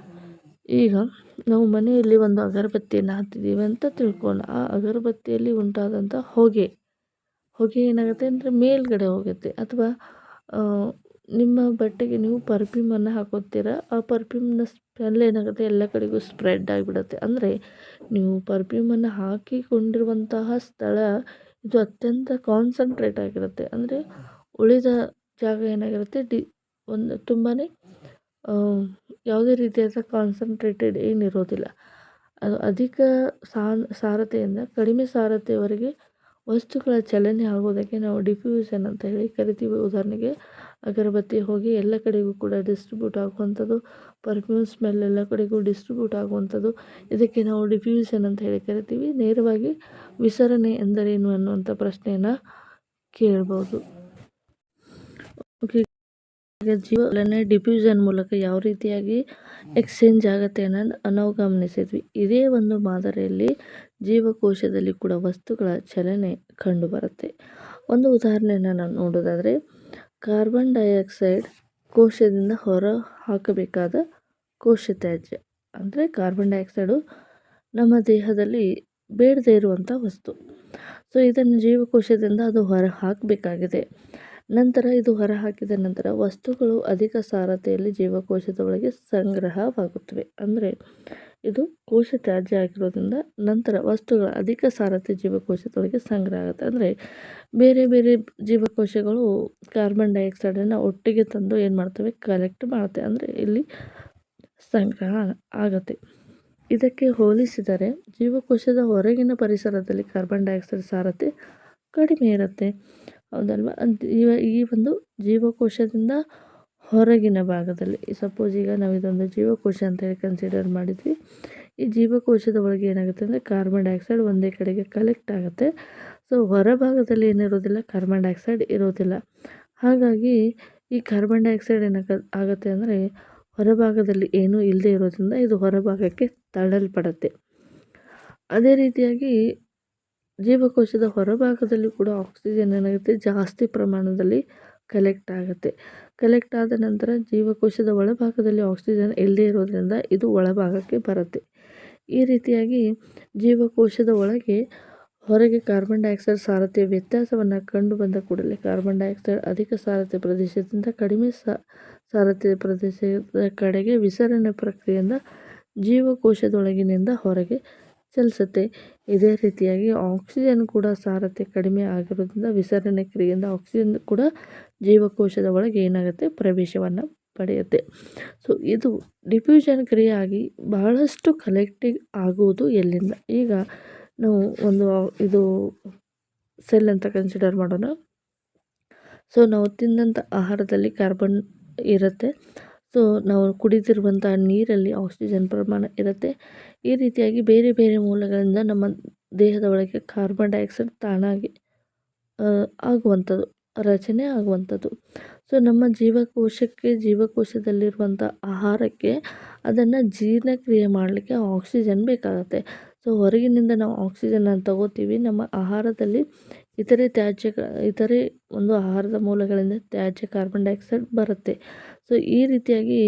ಈಗ ನಾವು ಮನೆಯಲ್ಲಿ ಒಂದು ಅಗರಬತ್ತಿಯನ್ನು ಹತ್ತಿದ್ದೀವಿ ಅಂತ ತಿಳ್ಕೊಂಡು ಆ ಅಗರಬತ್ತಿಯಲ್ಲಿ ಉಂಟಾದಂಥ ಹೊಗೆ ಏನಾಗುತ್ತೆ ಅಂದರೆ ಮೇಲ್ಗಡೆ ಹೋಗುತ್ತೆ. ಅಥವಾ ನಿಮ್ಮ ಬಟ್ಟೆಗೆ ನೀವು ಪರ್ಫ್ಯೂಮನ್ನು ಹಾಕೋತೀರ, ಆ ಪರ್ಫ್ಯೂಮ್ನ ಸ್ಮೆಲ್ ಏನಾಗುತ್ತೆ ಎಲ್ಲ ಕಡೆಗೂ ಸ್ಪ್ರೆಡ್ ಆಗಿಬಿಡುತ್ತೆ. ಅಂದರೆ ನೀವು ಪರ್ಫ್ಯೂಮನ್ನು ಹಾಕಿಕೊಂಡಿರುವಂತಹ ಸ್ಥಳ ಇದು ಅತ್ಯಂತ ಕಾನ್ಸಂಟ್ರೇಟ್ ಆಗಿರುತ್ತೆ. ಅಂದರೆ ಉಳಿದ ಜಾಗ ಏನಾಗಿರುತ್ತೆ ಒಂದು ತುಂಬಾ ಯಾವುದೇ ರೀತಿಯಾದ ಕಾನ್ಸಂಟ್ರೇಟೆಡ್ ಏನಿರೋದಿಲ್ಲ. ಅದು ಅಧಿಕ ಸಾರತೆಯಿಂದ ಕಡಿಮೆ ಸಾರತೆಯವರೆಗೆ ವಸ್ತುಗಳ ಚಲನೆ ಆಗೋದಕ್ಕೆ ನಾವು ಡಿಫ್ಯೂಷನ್ ಅಂತ ಹೇಳಿ ಕರಿತೀವಿ. ಉದಾಹರಣೆಗೆ ಅಗರಬತ್ತಿ ಹೋಗಿ ಎಲ್ಲ ಕಡೆಗೂ ಕೂಡ ಡಿಸ್ಟ್ರಿಬ್ಯೂಟ್ ಆಗುವಂಥದ್ದು, ಪರ್ಫ್ಯೂಮ್ ಸ್ಮೆಲ್ ಎಲ್ಲ ಕಡೆಗೂ ಡಿಸ್ಟ್ರಿಬ್ಯೂಟ್ ಆಗುವಂಥದ್ದು, ಇದಕ್ಕೆ ನಾವು ಡಿಫ್ಯೂಷನ್ ಅಂತ ಹೇಳಿ ಕರಿತೀವಿ. ನೇರವಾಗಿ ವಿಸರಣೆ ಎಂದರೇನು ಅನ್ನುವಂಥ ಪ್ರಶ್ನೆಯನ್ನು ಕೇಳ್ಬೋದು. ಓಕೆ, ಈಗ ಜೀವಚಲನೆ ಡಿಫ್ಯೂಷನ್ ಮೂಲಕ ಯಾವ ರೀತಿಯಾಗಿ ಎಕ್ಸ್ಚೇಂಜ್ ಆಗುತ್ತೆ ಅನ್ನೋದು ನಾವು ಗಮನಿಸಿದ್ವಿ. ಇದೇ ಒಂದು ಮಾದರಿಯಲ್ಲಿ ಜೀವಕೋಶದಲ್ಲಿ ಕೂಡ ವಸ್ತುಗಳ ಚಲನೆ ಕಂಡುಬರುತ್ತೆ. ಒಂದು ಉದಾಹರಣೆಯನ್ನು ನಾವು ನೋಡೋದಾದರೆ, ಕಾರ್ಬನ್ ಡೈಆಕ್ಸೈಡ್ ಕೋಶದಿಂದ ಹೊರ ಹಾಕಬೇಕಾದ ಕೋಶ ತ್ಯಾಜ್ಯ. ಅಂದರೆ ಕಾರ್ಬನ್ ಡೈಆಕ್ಸೈಡು ನಮ್ಮ ದೇಹದಲ್ಲಿ ಬೇಡದೇ ಇರುವಂಥ ವಸ್ತು. ಸೊ ಇದನ್ನು ಜೀವಕೋಶದಿಂದ ಅದು ಹೊರ ಹಾಕಬೇಕಾಗಿದೆ. ನಂತರ ಇದು ಹೊರಹಾಕಿದ ನಂತರ ವಸ್ತುಗಳು ಅಧಿಕ ಸಾರತೆಯಲ್ಲಿ ಜೀವಕೋಶದ ಒಳಗೆ ಸಂಗ್ರಹವಾಗುತ್ತವೆ. ಅಂದರೆ ಇದು ಕೋಶ ತ್ಯಾಜ್ಯ ಆಗಿರೋದ್ರಿಂದ ನಂತರ ವಸ್ತುಗಳ ಅಧಿಕ ಸಾರತೆ ಜೀವಕೋಶದೊಳಗೆ ಸಂಗ್ರಹ ಆಗುತ್ತೆ. ಅಂದರೆ ಬೇರೆ ಬೇರೆ ಜೀವಕೋಶಗಳು ಕಾರ್ಬನ್ ಡೈಆಕ್ಸೈಡನ್ನು ಒಟ್ಟಿಗೆ ತಂದು ಏನು ಮಾಡ್ತವೆ, ಕಲೆಕ್ಟ್ ಮಾಡುತ್ತೆ. ಅಂದರೆ ಇಲ್ಲಿ ಸಂಗ್ರಹ ಆಗುತ್ತೆ. ಇದಕ್ಕೆ ಹೋಲಿಸಿದರೆ ಜೀವಕೋಶದ ಹೊರಗಿನ ಪರಿಸರದಲ್ಲಿ ಕಾರ್ಬನ್ ಡೈಆಕ್ಸೈಡ್ ಸಾರತೆ ಕಡಿಮೆ ಇರುತ್ತೆ, ಹೌದಲ್ವಾ? ಈ ಒಂದು ಜೀವಕೋಶದಿಂದ ಹೊರಗಿನ ಭಾಗದಲ್ಲಿ, ಸಪೋಸ್ ಈಗ ನಾವು ಇದೊಂದು ಜೀವಕೋಶ ಅಂತೇಳಿ ಕನ್ಸಿಡರ್ ಮಾಡಿದ್ವಿ. ಈ ಜೀವಕೋಶದ ಒಳಗೆ ಏನಾಗುತ್ತೆ ಅಂದರೆ ಕಾರ್ಬನ್ ಡೈಆಕ್ಸೈಡ್ ಒಂದೇ ಕಡೆಗೆ ಕಲೆಕ್ಟ್ ಆಗುತ್ತೆ. ಸೊ ಹೊರಭಾಗದಲ್ಲಿ ಏನಿರೋದಿಲ್ಲ, ಕಾರ್ಬನ್ ಡೈಆಕ್ಸೈಡ್ ಇರೋದಿಲ್ಲ. ಹಾಗಾಗಿ ಈ ಕಾರ್ಬನ್ ಡೈಆಕ್ಸೈಡ್ ಆಗುತ್ತೆ ಅಂದರೆ ಹೊರಭಾಗದಲ್ಲಿ ಏನೂ ಇಲ್ಲದೆ ಇರೋದ್ರಿಂದ ಇದು ಹೊರಭಾಗಕ್ಕೆ ತಳ್ಳಲ್ಪಡುತ್ತೆ. ಅದೇ ರೀತಿಯಾಗಿ ಜೀವಕೋಶದ ಹೊರಭಾಗದಲ್ಲಿ ಕೂಡ ಆಕ್ಸಿಜನ್ ಏನಾಗುತ್ತೆ, ಜಾಸ್ತಿ ಪ್ರಮಾಣದಲ್ಲಿ ಕಲೆಕ್ಟ್ ಆಗುತ್ತೆ. ಕಲೆಕ್ಟ್ ಆದ ನಂತರ ಜೀವಕೋಶದ ಒಳಭಾಗದಲ್ಲಿ ಆಕ್ಸಿಜನ್ ಇಲ್ಲದೆ ಇರೋದ್ರಿಂದ ಇದು ಒಳಭಾಗಕ್ಕೆ ಬರುತ್ತೆ. ಈ ರೀತಿಯಾಗಿ ಜೀವಕೋಶದ ಒಳಗೆ ಹೊರಗೆ ಕಾರ್ಬನ್ ಡೈಆಕ್ಸೈಡ್ ಸಾರತೆಯ ವ್ಯತ್ಯಾಸವನ್ನು ಕಂಡು ಬಂದ ಕೂಡಲೇ ಕಾರ್ಬನ್ ಡೈಆಕ್ಸೈಡ್ ಅಧಿಕ ಸಾರತೆ ಪ್ರದೇಶದಿಂದ ಕಡಿಮೆ ಸಾರತೆ ಪ್ರದೇಶದ ಕಡೆಗೆ ವಿಸರಣೆ ಪ್ರಕ್ರಿಯೆಯಿಂದ ಜೀವಕೋಶದೊಳಗಿನಿಂದ ಹೊರಗೆ ಚಲಿಸುತ್ತೆ. ಇದೇ ರೀತಿಯಾಗಿ ಆಕ್ಸಿಜನ್ ಕೂಡ ಸಾರತೆ ಕಡಿಮೆ ಆಗಿರೋದ್ರಿಂದ ವಿಸರಣೆ ಕ್ರಿಯೆಯಿಂದ ಆಕ್ಸಿಜನ್ ಕೂಡ ಜೀವಕೋಶದ ಒಳಗೆ ಏನಾಗುತ್ತೆ, ಪ್ರವೇಶವನ್ನು ಪಡೆಯುತ್ತೆ. ಸೊ ಇದು ಡಿಫ್ಯೂಷನ್ ಕ್ರಿಯೆ ಆಗಿ ಬಹಳಷ್ಟು ಕಲೆಕ್ಟಿವ್ ಆಗುವುದು ಎಲ್ಲಿಂದ. ಈಗ ನಾವು ಇದು ಸೆಲ್ ಅಂತ ಕನ್ಸಿಡರ್ ಮಾಡೋಣ. ಸೊ ನಾವು ತಿಂದಂಥ ಆಹಾರದಲ್ಲಿ ಕಾರ್ಬನ್ ಇರುತ್ತೆ. ಸೊ ನಾವು ಕುಡಿದಿರುವಂಥ ನೀರಲ್ಲಿ ಆಕ್ಸಿಜನ್ ಪ್ರಮಾಣ ಇರುತ್ತೆ. ಈ ರೀತಿಯಾಗಿ ಬೇರೆ ಬೇರೆ ಮೂಲಗಳಿಂದ ನಮ್ಮ ದೇಹದ ಒಳಗೆ ಕಾರ್ಬನ್ ಡೈಆಕ್ಸೈಡ್ ತಾನಾಗಿ ಆಗುವಂಥದ್ದು, ರಚನೆ ಆಗುವಂಥದ್ದು. ಸೊ ನಮ್ಮ ಜೀವಕೋಶದಲ್ಲಿರುವಂಥ ಆಹಾರಕ್ಕೆ ಅದನ್ನು ಜೀರ್ಣಕ್ರಿಯೆ ಮಾಡಲಿಕ್ಕೆ ಆಕ್ಸಿಜನ್ ಬೇಕಾಗುತ್ತೆ. ಸೊ ಹೊರಗಿನಿಂದ ನಾವು ಆಕ್ಸಿಜನನ್ನು ತಗೋತೀವಿ. ನಮ್ಮ ಆಹಾರದಲ್ಲಿ ಇತರೆ ಒಂದು ಆಹಾರದ ಮೂಲಗಳಿಂದ ತ್ಯಾಜ್ಯ ಕಾರ್ಬನ್ ಡೈಆಕ್ಸೈಡ್ ಬರುತ್ತೆ. ಸೊ ಈ ರೀತಿಯಾಗಿ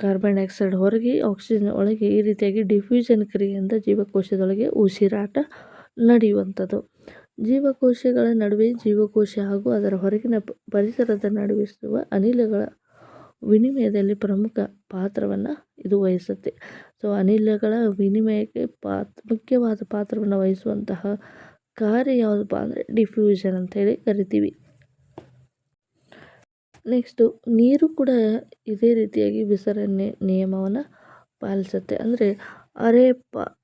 ಕಾರ್ಬನ್ ಡೈಆಕ್ಸೈಡ್ ಹೊರಗೆ ಆಕ್ಸಿಜನ್ ಒಳಗೆ ಈ ರೀತಿಯಾಗಿ ಡಿಫ್ಯೂಷನ್ ಕ್ರಿಯೆಯಿಂದ ಜೀವಕೋಶದೊಳಗೆ ಉಸಿರಾಟ ನಡೆಯುವಂಥದ್ದು. ಜೀವಕೋಶಗಳ ನಡುವೆ ಜೀವಕೋಶ ಹಾಗೂ ಅದರ ಹೊರಗಿನ ಪರಿಸರದ ನಡುವಿಸುವ ಅನಿಲಗಳ ವಿನಿಮಯದಲ್ಲಿ ಪ್ರಮುಖ ಪಾತ್ರವನ್ನು ಇದು ವಹಿಸುತ್ತೆ. ಸೊ ಅನಿಲಗಳ ವಿನಿಮಯಕ್ಕೆ ಮುಖ್ಯವಾದ ಪಾತ್ರವನ್ನು ವಹಿಸುವಂತಹ ಕಾರ್ಯ ಯಾವುದಪ್ಪ ಅಂದರೆ ಡಿಫ್ಯೂಷನ್ ಅಂತೇಳಿ ಕರಿತೀವಿ. ನೆಕ್ಸ್ಟು ನೀರು ಕೂಡ ಇದೇ ರೀತಿಯಾಗಿ ವಿಸರಣೆ ನಿಯಮವನ್ನು ಪಾಲಿಸುತ್ತೆ. ಅಂದರೆ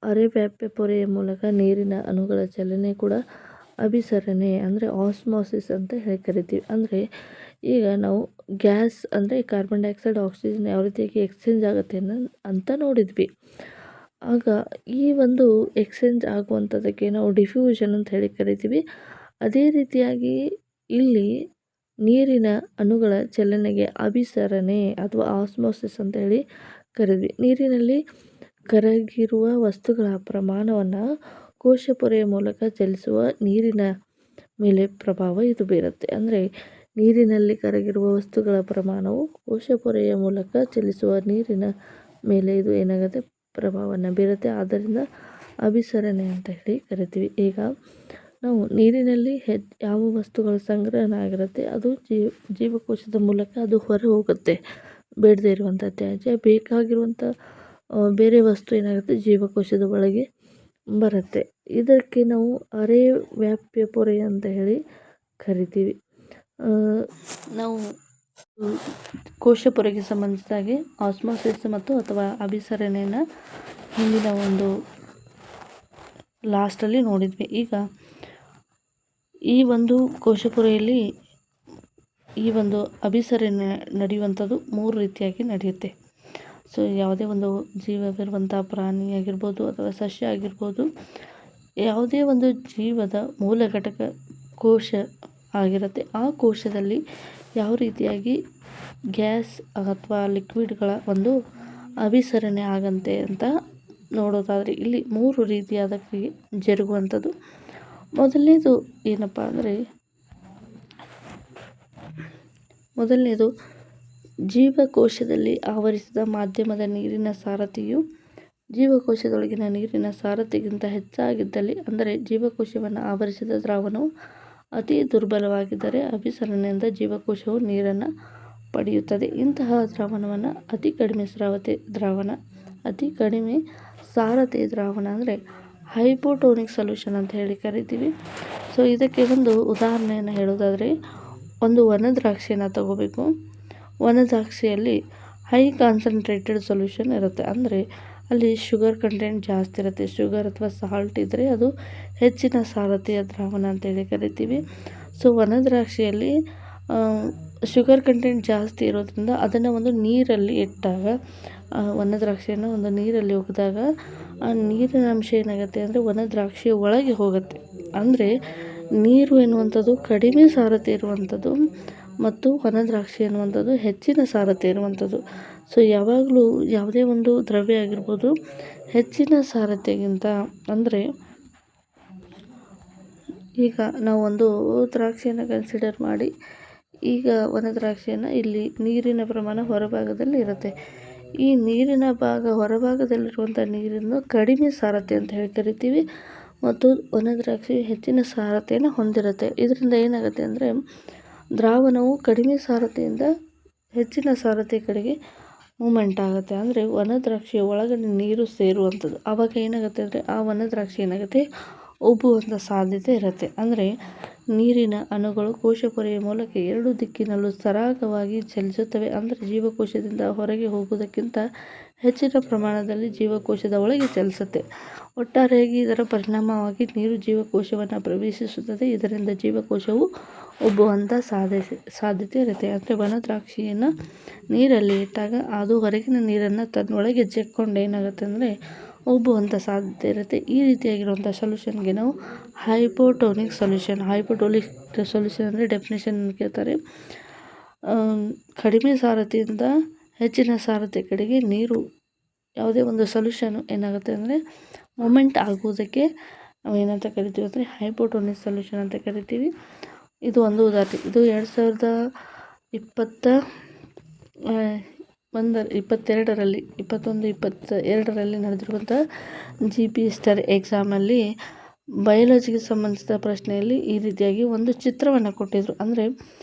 ಅರೆವ್ಯಾಪ್ಯ ಪೊರೆಯ ಮೂಲಕ ನೀರಿನ ಅಣುಗಳ ಚಲನೆ ಕೂಡ ಅಭಿಸರಣೆ ಅಂದರೆ ಆಸ್ಮಾಸಿಸ್ ಅಂತ ಹೇಳಿ ಕರಿತೀವಿ. ಅಂದರೆ ಈಗ ನಾವು ಗ್ಯಾಸ್ ಅಂದರೆ ಕಾರ್ಬನ್ ಡೈಆಕ್ಸೈಡ್ ಆಕ್ಸಿಜನ್ ಯಾವ ರೀತಿಯಾಗಿ ಎಕ್ಸ್ಚೇಂಜ್ ಆಗುತ್ತೆ ಅಂತ ನೋಡಿದ್ವಿ. ಆಗ ಈ ಒಂದು ಎಕ್ಸ್ಚೇಂಜ್ ಆಗುವಂಥದ್ದಕ್ಕೆ ನಾವು ಡಿಫ್ಯೂಷನ್ ಅಂತ ಹೇಳಿ ಕರಿತೀವಿ. ಅದೇ ರೀತಿಯಾಗಿ ಇಲ್ಲಿ ನೀರಿನ ಅಣುಗಳ ಚಲನೆಗೆ ಅಭಿಸರಣೆ ಅಥವಾ ಆಸ್ಮೋಸಿಸ್ ಅಂತ ಹೇಳಿ ಕರೆದ್ವಿ. ನೀರಿನಲ್ಲಿ ಕರಗಿರುವ ವಸ್ತುಗಳ ಪ್ರಮಾಣವನ್ನು ಕೋಶಪೊರೆಯ ಮೂಲಕ ಚಲಿಸುವ ನೀರಿನ ಮೇಲೆ ಪ್ರಭಾವ ಇದು ಬೀರುತ್ತೆ. ಅಂದರೆ ನೀರಿನಲ್ಲಿ ಕರಗಿರುವ ವಸ್ತುಗಳ ಪ್ರಮಾಣವು ಕೋಶಪೊರೆಯ ಮೂಲಕ ಚಲಿಸುವ ನೀರಿನ ಮೇಲೆ ಇದು ಏನಾಗುತ್ತೆ, ಪ್ರಭಾವವನ್ನು ಬೀರುತ್ತೆ. ಆದ್ದರಿಂದ ಅಭಿಸರಣೆ ಅಂತ ಹೇಳಿ ಕರಿತೀವಿ. ಈಗ ನಾವು ನೀರಿನಲ್ಲಿ ಯಾವ ವಸ್ತುಗಳ ಸಂಗ್ರಹಣ ಆಗಿರುತ್ತೆ ಅದು ಜೀವಕೋಶದ ಮೂಲಕ ಅದು ಹೊರ ಹೋಗುತ್ತೆ. ಬೇಡದೇ ಇರುವಂಥ ತ್ಯಾಜ್ಯ ಬೇಕಾಗಿರುವಂಥ ಬೇರೆ ವಸ್ತು ಏನಾಗುತ್ತೆ ಜೀವಕೋಶದ ಒಳಗೆ ಬರುತ್ತೆ. ಇದಕ್ಕೆ ನಾವು ಅರೆವ್ಯಾಪ್ಯ ಪೊರೆ ಅಂತ ಹೇಳಿ ಕರಿತೀವಿ. ನಾವು ಕೋಶಪೊರೆಗೆ ಸಂಬಂಧಿಸಿದ ಹಾಗೆ ಆಸ್ಮಾಸಿಸ್ ಮತ್ತು ಅಥವಾ ಅಭಿಸರಣೆಯನ್ನು ಹಿಂದಿನ ಒಂದು ಲಾಸ್ಟಲ್ಲಿ ನೋಡಿದ್ವಿ. ಈಗ ಈ ಒಂದು ಕೋಶಪೊರೆಯಲ್ಲಿ ಈ ಒಂದು ಅಭಿಸರಣೆ ನಡೆಯುವಂಥದ್ದು 3 ರೀತಿಯಾಗಿ ನಡೆಯುತ್ತೆ. ಸೊ ಯಾವುದೇ ಒಂದು ಜೀವವಿರುವಂಥ ಪ್ರಾಣಿ ಆಗಿರ್ಬೋದು ಅಥವಾ ಸಸ್ಯ ಆಗಿರ್ಬೋದು, ಯಾವುದೇ ಒಂದು ಜೀವದ ಮೂಲ ಘಟಕ ಕೋಶ ಆಗಿರುತ್ತೆ. ಆ ಕೋಶದಲ್ಲಿ ಯಾವ ರೀತಿಯಾಗಿ ಗ್ಯಾಸ್ ಅಥವಾ ಲಿಕ್ವಿಡ್ಗಳ ಒಂದು ಅಭಿಸರಣೆ ಆಗಂತೆ ಅಂತ ನೋಡೋದಾದರೆ ಇಲ್ಲಿ 3 ರೀತಿಯಾದ ಕ್ರಿಯೆ ಜರುಗುವಂಥದ್ದು. ಮೊದಲನೇದು ಏನಪ್ಪ ಅಂದರೆ, ಮೊದಲನೇದು ಜೀವಕೋಶದಲ್ಲಿ ಆವರಿಸಿದ ಮಾಧ್ಯಮದ ನೀರಿನ ಸಾರಥಿಯು ಜೀವಕೋಶದೊಳಗಿನ ನೀರಿನ ಸಾರಥಿಗಿಂತ ಹೆಚ್ಚಾಗಿದ್ದಲ್ಲಿ, ಅಂದರೆ ಜೀವಕೋಶವನ್ನು ಆವರಿಸಿದ ದ್ರಾವಣವು ಅತಿ ದುರ್ಬಲವಾಗಿದ್ದರೆ ಅಭಿಸರಣೆಯಿಂದ ಜೀವಕೋಶವು ನೀರನ್ನು ಪಡೆಯುತ್ತದೆ. ಇಂತಹ ದ್ರಾವಣವನ್ನು ಅತಿ ಕಡಿಮೆ ಸಾರತೆ ದ್ರಾವಣ ಅಂದರೆ ಹೈಪೋಟೋನಿಕ್ ಸೊಲ್ಯೂಷನ್ ಅಂತ ಹೇಳಿ ಕರಿತೀವಿ. ಸೊ ಇದಕ್ಕೆ ಒಂದು ಉದಾಹರಣೆಯನ್ನು ಹೇಳೋದಾದರೆ, ಒಂದು ವನದ್ರಾಕ್ಷಿಯನ್ನು ತಗೋಬೇಕು. ವನದ್ರಾಕ್ಷಿಯಲ್ಲಿ ಹೈ ಕಾನ್ಸಂಟ್ರೇಟೆಡ್ ಸೊಲ್ಯೂಷನ್ ಇರುತ್ತೆ. ಅಂದರೆ ಅಲ್ಲಿ ಶುಗರ್ ಕಂಟೆಂಟ್ ಜಾಸ್ತಿ ಇರುತ್ತೆ. ಶುಗರ್ ಅಥವಾ ಸಾಲ್ಟ್ ಇದ್ದರೆ ಅದು ಹೆಚ್ಚಿನ ಸಾರಥಿಯ ದ್ರಾವಣ ಅಂತೇಳಿ ಕರಿತೀವಿ. ಸೊ ವನದ್ರಾಕ್ಷಿಯಲ್ಲಿ ಶುಗರ್ ಕಂಟೆಂಟ್ ಜಾಸ್ತಿ ಇರೋದ್ರಿಂದ ಅದನ್ನು ಒಂದು ನೀರಲ್ಲಿ ಇಟ್ಟಾಗ, ವನದ್ರಾಕ್ಷಿಯನ್ನು ಒಂದು ನೀರಲ್ಲಿ ಒಗೆದಾಗ ಆ ನೀರಿನ ಅಂಶ ಏನಾಗುತ್ತೆ ಅಂದರೆ ವನದ್ರಾಕ್ಷಿಯ ಒಳಗೆ ಹೋಗುತ್ತೆ. ಅಂದರೆ ನೀರು ಎನ್ನುವಂಥದ್ದು ಕಡಿಮೆ ಸಾರಥಿ ಇರುವಂಥದ್ದು ಮತ್ತು ವನದ್ರಾಕ್ಷಿ ಎನ್ನುವಂಥದ್ದು ಹೆಚ್ಚಿನ ಸಾರಥಿ ಇರುವಂಥದ್ದು. ಸೊ ಯಾವಾಗಲೂ ಯಾವುದೇ ಒಂದು ದ್ರವ್ಯ ಆಗಿರ್ಬೋದು ಹೆಚ್ಚಿನ ಸಾರಥ್ಯಕ್ಕಿಂತ, ಅಂದರೆ ಈಗ ನಾವು ಒಂದು ದ್ರಾಕ್ಷಿಯನ್ನು ಕನ್ಸಿಡರ್ ಮಾಡಿ, ಈಗ ವನದ್ರಾಕ್ಷಿಯನ್ನು ಇಲ್ಲಿ ನೀರಿನ ಪ್ರಮಾಣ ಹೊರಭಾಗದಲ್ಲಿ ಇರುತ್ತೆ. ಈ ನೀರಿನ ಹೊರಭಾಗದಲ್ಲಿರುವಂಥ ನೀರನ್ನು ಕಡಿಮೆ ಸಾರಥಿ ಅಂತ ಹೇಳಿ ಕರಿತೀವಿ ಮತ್ತು ವನದ್ರಾಕ್ಷಿ ಹೆಚ್ಚಿನ ಸಾರಥಿಯನ್ನು ಹೊಂದಿರುತ್ತೆ. ಇದರಿಂದ ಏನಾಗುತ್ತೆ ಅಂದರೆ ದ್ರಾವಣವು ಕಡಿಮೆ ಸಾರಥಿಯಿಂದ ಹೆಚ್ಚಿನ ಸಾರಥಿ ಕಡೆಗೆ ಮೂಮೆಂಟ್ ಆಗುತ್ತೆ. ಅಂದರೆ ವನದ್ರಾಕ್ಷಿಯ ಒಳಗಡೆ ನೀರು ಸೇರುವಂಥದ್ದು. ಆವಾಗ ಏನಾಗುತ್ತೆ ಅಂದರೆ ಆ ವನದ್ರಾಕ್ಷಿ ಏನಾಗುತ್ತೆ, ಉಬ್ಬುವಂಥ ಸಾಧ್ಯತೆ ಇರುತ್ತೆ. ಅಂದರೆ ನೀರಿನ ಅಣುಗಳು ಕೋಶಪೊರೆಯ ಮೂಲಕ 2 ದಿಕ್ಕಿನಲ್ಲೂ ಸರಾಗವಾಗಿ ಚಲಿಸುತ್ತವೆ. ಅಂದರೆ ಜೀವಕೋಶದಿಂದ ಹೊರಗೆ ಹೋಗುವುದಕ್ಕಿಂತ ಹೆಚ್ಚಿನ ಪ್ರಮಾಣದಲ್ಲಿ ಜೀವಕೋಶದ ಒಳಗೆ ಚಲಿಸುತ್ತೆ. ಒಟ್ಟಾರೆಯಾಗಿ ಇದರ ಪರಿಣಾಮವಾಗಿ ನೀರು ಜೀವಕೋಶವನ್ನು ಪ್ರವೇಶಿಸುತ್ತದೆ. ಇದರಿಂದ ಜೀವಕೋಶವು ಉಬ್ಬುವಂಥ ಸಾಧ್ಯತೆ ಇರುತ್ತೆ. ಅಂದರೆ ವನದ್ರಾಕ್ಷಿಯನ್ನು ನೀರಲ್ಲಿ ಇಟ್ಟಾಗ ಅದು ಹೊರಗಿನ ನೀರನ್ನು ತನ್ನೊಳಗೆ ಚೆಕ್ಕೊಂಡು ಏನಾಗುತ್ತೆ ಅಂದರೆ ಉಬ್ಬುವಂಥ ಸಾಧ್ಯತೆ ಇರುತ್ತೆ. ಈ ರೀತಿಯಾಗಿರುವಂಥ ಸೊಲ್ಯೂಷನ್ಗೆ ನಾವು ಹೈಪೋಟೋನಿಕ್ ಸೊಲ್ಯೂಷನ್ ಅಂದರೆ ಡೆಫಿನೇಷನ್ ಕೇಳ್ತಾರೆ. ಕಡಿಮೆ ಸಾರಥಿಯಿಂದ ಹೆಚ್ಚಿನ ಸಾರಥಿ ಕಡೆಗೆ ನೀರು ಯಾವುದೇ ಒಂದು ಸೊಲ್ಯೂಷನ್ ಏನಾಗುತ್ತೆ ಅಂದರೆ ಮೂಮೆಂಟ್ ಆಗುವುದಕ್ಕೆ ನಾವು ಏನಂತ ಕರಿತೀವಿ ಅಂದರೆ ಹೈಪೋಟೋನಿಕ್ ಸೊಲ್ಯೂಷನ್ ಅಂತ ಕರಿತೀವಿ. ಇದು ಒಂದು ಉದಾಹರಣೆ. ಇದು 2022ರಲ್ಲಿ ನಡೆದಿರುವಂಥ GP ಸ್ಟಾರ್ ಎಕ್ಸಾಮಲ್ಲಿ ಬಯಾಲಜಿಗೆ ಸಂಬಂಧಿಸಿದ ಪ್ರಶ್ನೆಯಲ್ಲಿ ಈ ರೀತಿಯಾಗಿ ಒಂದು ಚಿತ್ರವನ್ನು ಕೊಟ್ಟಿದ್ದರು. ಅಂದರೆ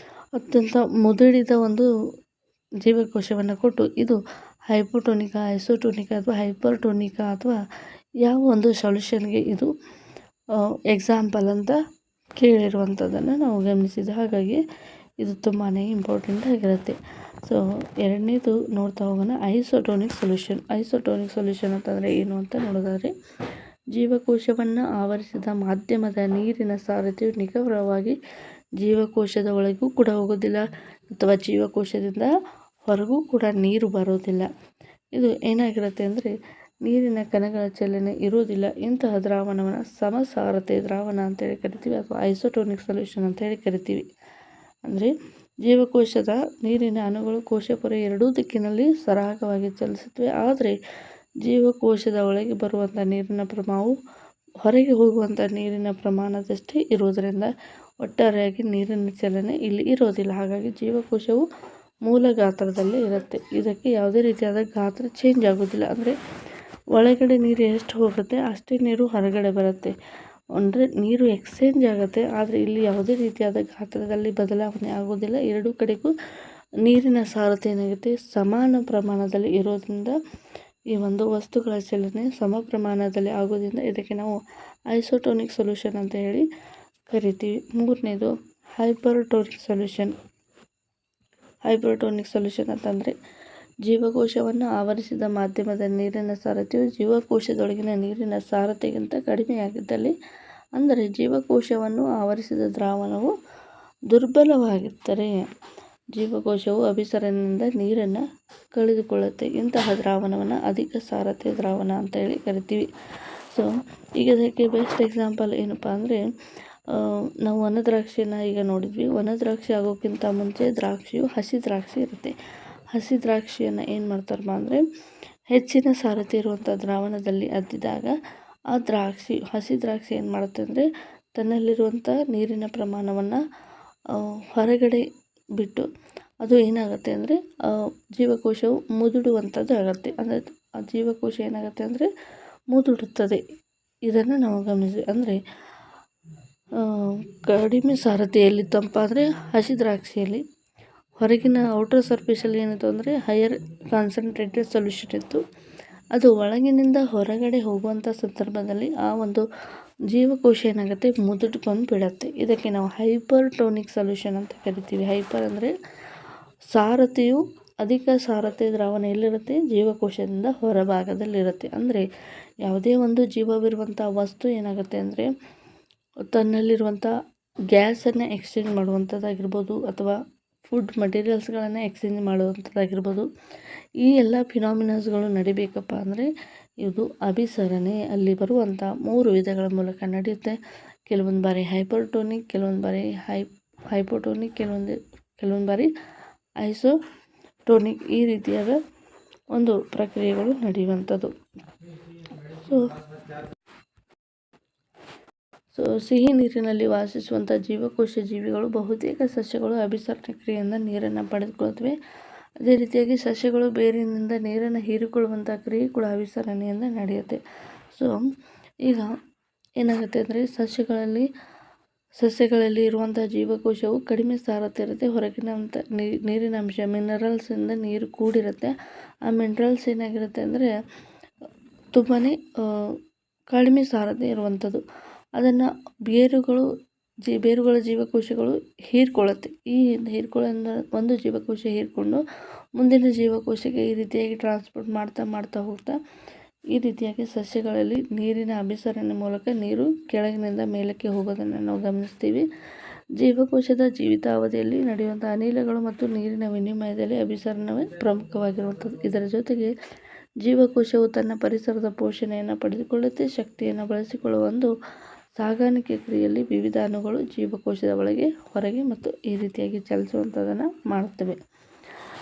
ಅತ್ಯಂತ ಮುದುಡಿದ ಒಂದು ಜೀವಕೋಶವನ್ನು ಕೊಟ್ಟು ಇದು ಹೈಪೋಟೋನಿಕಾ, ಐಸೋಟೋನಿಕಾ ಅಥವಾ ಹೈಪರ್ಟೋನಿಕಾ ಅಥವಾ ಯಾವ ಒಂದು ಸೊಲ್ಯೂಷನ್ಗೆ ಇದು ಎಕ್ಸಾಂಪಲ್ ಅಂತ ಕೇಳಿರುವಂಥದ್ದನ್ನು ನಾವು ಗಮನಿಸಿದ್ವಿ. ಹಾಗಾಗಿ ಇದು ತುಂಬಾ ಇಂಪಾರ್ಟೆಂಟ್ ಆಗಿರುತ್ತೆ. ಸೊ ಎರಡನೇದು ನೋಡ್ತಾ ಹೋಗೋಣ, ಐಸೋಟೋನಿಕ್ ಸೊಲ್ಯೂಷನ್ ಅಂತಂದರೆ ಏನು ಅಂತ ನೋಡೋದಾದರೆ, ಜೀವಕೋಶವನ್ನು ಆವರಿಸಿದ ಮಾಧ್ಯಮದ ನೀರಿನ ಸಾರಥ್ಯವು ನಿಖರವಾಗಿ ಜೀವಕೋಶದ ಒಳಗೂ ಕೂಡ ಹೋಗೋದಿಲ್ಲ ಅಥವಾ ಜೀವಕೋಶದಿಂದ ಹೊರಗೂ ಕೂಡ ನೀರು ಬರೋದಿಲ್ಲ. ಇದು ಏನಾಗಿರುತ್ತೆ ಅಂದರೆ ನೀರಿನ ಕಣಗಳ ಚಲನೆ ಇರುವುದಿಲ್ಲ. ಇಂತಹ ದ್ರಾವಣವನ್ನು ಸಮಸಾರತೆ ದ್ರಾವಣ ಅಂತೇಳಿ ಕರಿತೀವಿ ಅಥವಾ ಐಸೋಟೋನಿಕ್ ಸೊಲ್ಯೂಷನ್ ಅಂತೇಳಿ ಕರಿತೀವಿ. ಅಂದರೆ ಜೀವಕೋಶದ ನೀರಿನ ಅಣುಗಳು ಕೋಶಪೊರೆ ಎರಡೂ ದಿಕ್ಕಿನಲ್ಲಿ ಸರಾಗವಾಗಿ ಚಲಿಸುತ್ತವೆ. ಆದರೆ ಜೀವಕೋಶದ ಒಳಗೆ ಬರುವಂಥ ನೀರಿನ ಪ್ರಮಾಣವು ಹೊರಗೆ ಹೋಗುವಂಥ ನೀರಿನ ಪ್ರಮಾಣದಷ್ಟೇ ಇರುವುದರಿಂದ ಒಟ್ಟಾರೆಯಾಗಿ ನೀರಿನ ಚಲನೆ ಇಲ್ಲಿ ಇರೋದಿಲ್ಲ. ಹಾಗಾಗಿ ಜೀವಕೋಶವು ಮೂಲ ಗಾತ್ರದಲ್ಲೇ ಇರುತ್ತೆ. ಇದಕ್ಕೆ ಯಾವುದೇ ರೀತಿಯಾದ ಗಾತ್ರ ಚೇಂಜ್ ಆಗೋದಿಲ್ಲ. ಅಂದರೆ ಒಳಗಡೆ ನೀರು ಎಷ್ಟು ಹೋಗುತ್ತೆ ಅಷ್ಟೇ ನೀರು ಹೊರಗಡೆ ಬರುತ್ತೆ. ಅಂದರೆ ನೀರು ಎಕ್ಸ್ಚೇಂಜ್ ಆಗುತ್ತೆ, ಆದರೆ ಇಲ್ಲಿ ಯಾವುದೇ ರೀತಿಯಾದ ಗಾತ್ರದಲ್ಲಿ ಬದಲಾವಣೆ ಆಗೋದಿಲ್ಲ. ಎರಡೂ ಕಡೆಗೂ ನೀರಿನ ಸಾರಥ್ಯ ಏನಾಗುತ್ತೆ ಸಮಾನ ಪ್ರಮಾಣದಲ್ಲಿ ಇರೋದ್ರಿಂದ ಈ ಒಂದು ವಸ್ತುಗಳ ಚಲನೆ ಸಮ ಪ್ರಮಾಣದಲ್ಲಿ ಆಗೋದ್ರಿಂದ ಇದಕ್ಕೆ ನಾವು ಐಸೋಟೋನಿಕ್ ಸೊಲ್ಯೂಷನ್ ಅಂತ ಹೇಳಿ ಕರಿತೀವಿ. ಮೂರನೇದು ಹೈಪರ್ಟೋನಿಕ್ ಸೊಲ್ಯೂಷನ್ ಅಂತಂದರೆ ಜೀವಕೋಶವನ್ನು ಆವರಿಸಿದ ಮಾಧ್ಯಮದ ನೀರಿನ ಸಾರಥ್ಯವು ಜೀವಕೋಶದೊಳಗಿನ ನೀರಿನ ಸಾರಥ್ಯಕ್ಕಿಂತ ಕಡಿಮೆಯಾಗಿದ್ದಲ್ಲಿ, ಅಂದರೆ ಜೀವಕೋಶವನ್ನು ಆವರಿಸಿದ ದ್ರಾವಣವು ದುರ್ಬಲವಾಗಿದ್ದರೆ ಜೀವಕೋಶವು ಅಭಿಸರಣೆಯಿಂದ ನೀರನ್ನು ಕಳೆದುಕೊಳ್ಳುತ್ತೆ. ಇಂತಹ ದ್ರಾವಣವನ್ನು ಅಧಿಕ ಸಾರಥ್ಯ ದ್ರಾವಣ ಅಂತ ಹೇಳಿ ಕರಿತೀವಿ. ಸೊ ಈಗ ಇದಕ್ಕೆ ಬೆಸ್ಟ್ ಎಕ್ಸಾಂಪಲ್ ಏನಪ್ಪ ಅಂದರೆ, ನಾವು ವನದ್ರಾಕ್ಷಿನ ಈಗ ನೋಡಿದ್ವಿ. ವನದ್ರಾಕ್ಷಿ ಆಗೋಕ್ಕಿಂತ ಮುಂಚೆ ದ್ರಾಕ್ಷಿಯು ಹಸಿ ದ್ರಾಕ್ಷಿ ಇರುತ್ತೆ. ಹಸಿ ದ್ರಾಕ್ಷಿಯನ್ನು ಏನು ಮಾಡ್ತಾರಪ್ಪ ಅಂದರೆ, ಹೆಚ್ಚಿನ ಸಾರಥ್ಯ ಇರುವಂಥ ದ್ರಾವಣದಲ್ಲಿ ಅದ್ದಿದಾಗ ಆ ಹಸಿ ದ್ರಾಕ್ಷಿ ಏನು ಮಾಡುತ್ತೆ ಅಂದರೆ ತನ್ನಲ್ಲಿರುವಂಥ ನೀರಿನ ಪ್ರಮಾಣವನ್ನು ಹೊರಗಡೆ ಬಿಟ್ಟು ಅದು ಏನಾಗುತ್ತೆ ಅಂದರೆ ಜೀವಕೋಶವು ಮುದುಡುವಂಥದ್ದು ಆಗುತ್ತೆ. ಅಂದರೆ ಆ ಜೀವಕೋಶ ಏನಾಗುತ್ತೆ ಅಂದರೆ ಮುದುಡುತ್ತದೆ. ಇದನ್ನು ನಾವು ಗಮನಿಸಿ. ಅಂದರೆ ಕಡಿಮೆ ಸಾರಥ್ಯ ಎಲ್ಲಿತ್ತಪ್ಪ ಅಂದರೆ ಹಸಿ ದ್ರಾಕ್ಷಿಯಲ್ಲಿ, ಹೊರಗಿನ ಔಟರ್ ಸರ್ಫೇಸಲ್ಲಿ ಏನಿತ್ತು ಅಂದರೆ ಹೈಯರ್ ಕಾನ್ಸಂಟ್ರೇಟೆಡ್ ಸೊಲ್ಯೂಷನ್ ಇತ್ತು. ಅದು ಒಳಗಿನಿಂದ ಹೊರಗಡೆ ಹೋಗುವಂಥ ಸಂದರ್ಭದಲ್ಲಿ ಆ ಒಂದು ಜೀವಕೋಶ ಏನಾಗುತ್ತೆ ಮುದುಡ್ಕೊಂಡು ಬಿಡುತ್ತೆ. ಇದಕ್ಕೆ ನಾವು ಹೈಪರ್ಟೋನಿಕ್ ಸೊಲ್ಯೂಷನ್ ಅಂತ ಕರಿತೀವಿ. ಹೈಪರ್ ಅಂದರೆ ಸಾರಥ್ಯವು ಅಧಿಕ ಸಾರಥ್ಯ ದ್ರಾವಣ ಎಲ್ಲಿರುತ್ತೆ ಜೀವಕೋಶದಿಂದ ಹೊರಭಾಗದಲ್ಲಿರುತ್ತೆ. ಅಂದರೆ ಯಾವುದೇ ಒಂದು ಜೀವವಿರುವಂಥ ವಸ್ತು ಏನಾಗುತ್ತೆ ಅಂದರೆ ತನ್ನಲ್ಲಿರುವಂಥ ಗ್ಯಾಸನ್ನು ಎಕ್ಸ್ಚೇಂಜ್ ಮಾಡುವಂಥದ್ದಾಗಿರ್ಬೋದು ಅಥವಾ ಫುಡ್ ಮಟೀರಿಯಲ್ಸ್ಗಳನ್ನು ಎಕ್ಸ್ಚೇಂಜ್ ಮಾಡುವಂಥದ್ದಾಗಿರ್ಬೋದು. ಈ ಎಲ್ಲ ಫಿನಾಮಿನಾಸ್ಗಳು ನಡಿಬೇಕಪ್ಪ ಅಂದರೆ ಇದು ಅಭಿಸರಣೆ ಅಲ್ಲಿ ಬರುವಂಥ 3 ವಿಧಗಳ ಮೂಲಕ ನಡೆಯುತ್ತೆ. ಕೆಲವೊಂದು ಬಾರಿ ಹೈಪರ್ಟೋನಿಕ್, ಕೆಲವೊಂದು ಬಾರಿ ಹೈಪೋಟೋನಿಕ್, ಕೆಲವೊಂದು ಬಾರಿ ಐಸೋಟೋನಿಕ್, ಈ ರೀತಿಯಾದ ಒಂದು ಪ್ರಕ್ರಿಯೆಗಳು ನಡೆಯುವಂಥದ್ದು. ಸೊ ಸಿಹಿ ನೀರಿನಲ್ಲಿ ವಾಸಿಸುವಂಥ ಜೀವಕೋಶ ಜೀವಿಗಳು ಬಹುತೇಕ ಸಸ್ಯಗಳು ಅಭಿಸರಣೆ ಕ್ರಿಯೆಯಿಂದ ನೀರನ್ನು ಪಡೆದುಕೊಳ್ಳುತ್ತವೆ. ಅದೇ ರೀತಿಯಾಗಿ ಸಸ್ಯಗಳು ಬೇರಿನಿಂದ ನೀರನ್ನು ಹೀರಿಕೊಳ್ಳುವಂಥ ಕ್ರಿಯೆ ಕೂಡ ಅಭಿಸರಣೆಯಿಂದ ನಡೆಯುತ್ತೆ. ಸೊ ಈಗ ಏನಾಗುತ್ತೆ ಅಂದರೆ ಸಸ್ಯಗಳಲ್ಲಿ ಇರುವಂಥ ಜೀವಕೋಶವು ಕಡಿಮೆ ಸಾರಥ್ಯ ಇರುತ್ತೆ. ಹೊರಗಿನ ನೀರಿನ ಅಂಶ ಮಿನರಲ್ಸಿಂದ ನೀರು ಕೂಡಿರುತ್ತೆ. ಆ ಮಿನರಲ್ಸ್ ಏನಾಗಿರುತ್ತೆ ಅಂದರೆ ತುಂಬಾ ಕಡಿಮೆ ಸಾರಥ್ಯ ಇರುವಂಥದ್ದು. ಅದನ್ನು ಬೇರುಗಳ ಜೀವಕೋಶಗಳು ಹೀರ್ಕೊಳ್ಳುತ್ತೆ. ಈ ಹೀರ್ಕೊಳ್ಳೋದ್ರಿಂದ ಒಂದು ಜೀವಕೋಶ ಹೀರ್ಕೊಂಡು ಮುಂದಿನ ಜೀವಕೋಶಕ್ಕೆ ಈ ರೀತಿಯಾಗಿ ಟ್ರಾನ್ಸ್ಪೋರ್ಟ್ ಮಾಡ್ತಾ ಹೋಗ್ತಾ ಈ ರೀತಿಯಾಗಿ ಸಸ್ಯಗಳಲ್ಲಿ ನೀರಿನ ಅಭಿಸರಣೆ ಮೂಲಕ ನೀರು ಕೆಳಗಿನಿಂದ ಮೇಲಕ್ಕೆ ಹೋಗೋದನ್ನು ನಾವು ಗಮನಿಸ್ತೀವಿ. ಜೀವಕೋಶದ ಜೀವಿತಾವಧಿಯಲ್ಲಿ ನಡೆಯುವಂಥ ಅನಿಲಗಳು ಮತ್ತು ನೀರಿನ ವಿನಿಮಯದಲ್ಲಿ ಅಭಿಸರಣವೇ ಪ್ರಮುಖವಾಗಿರುವಂಥದ್ದು. ಇದರ ಜೊತೆಗೆ ಜೀವಕೋಶವು ತನ್ನ ಪರಿಸರದ ಪೋಷಣೆಯನ್ನು ಪಡೆದುಕೊಳ್ಳುತ್ತೆ. ಶಕ್ತಿಯನ್ನು ಬಳಸಿಕೊಳ್ಳುವ ಒಂದು ಸಾಗಾಣಿಕೆ ಕ್ರಿಯೆಯಲ್ಲಿ ವಿವಿಧ ಅಣುಗಳು ಜೀವಕೋಶದ ಒಳಗೆ ಹೊರಗೆ ಮತ್ತು ಈ ರೀತಿಯಾಗಿ ಚಲಿಸುವಂಥದ್ದನ್ನು ಮಾಡುತ್ತವೆ.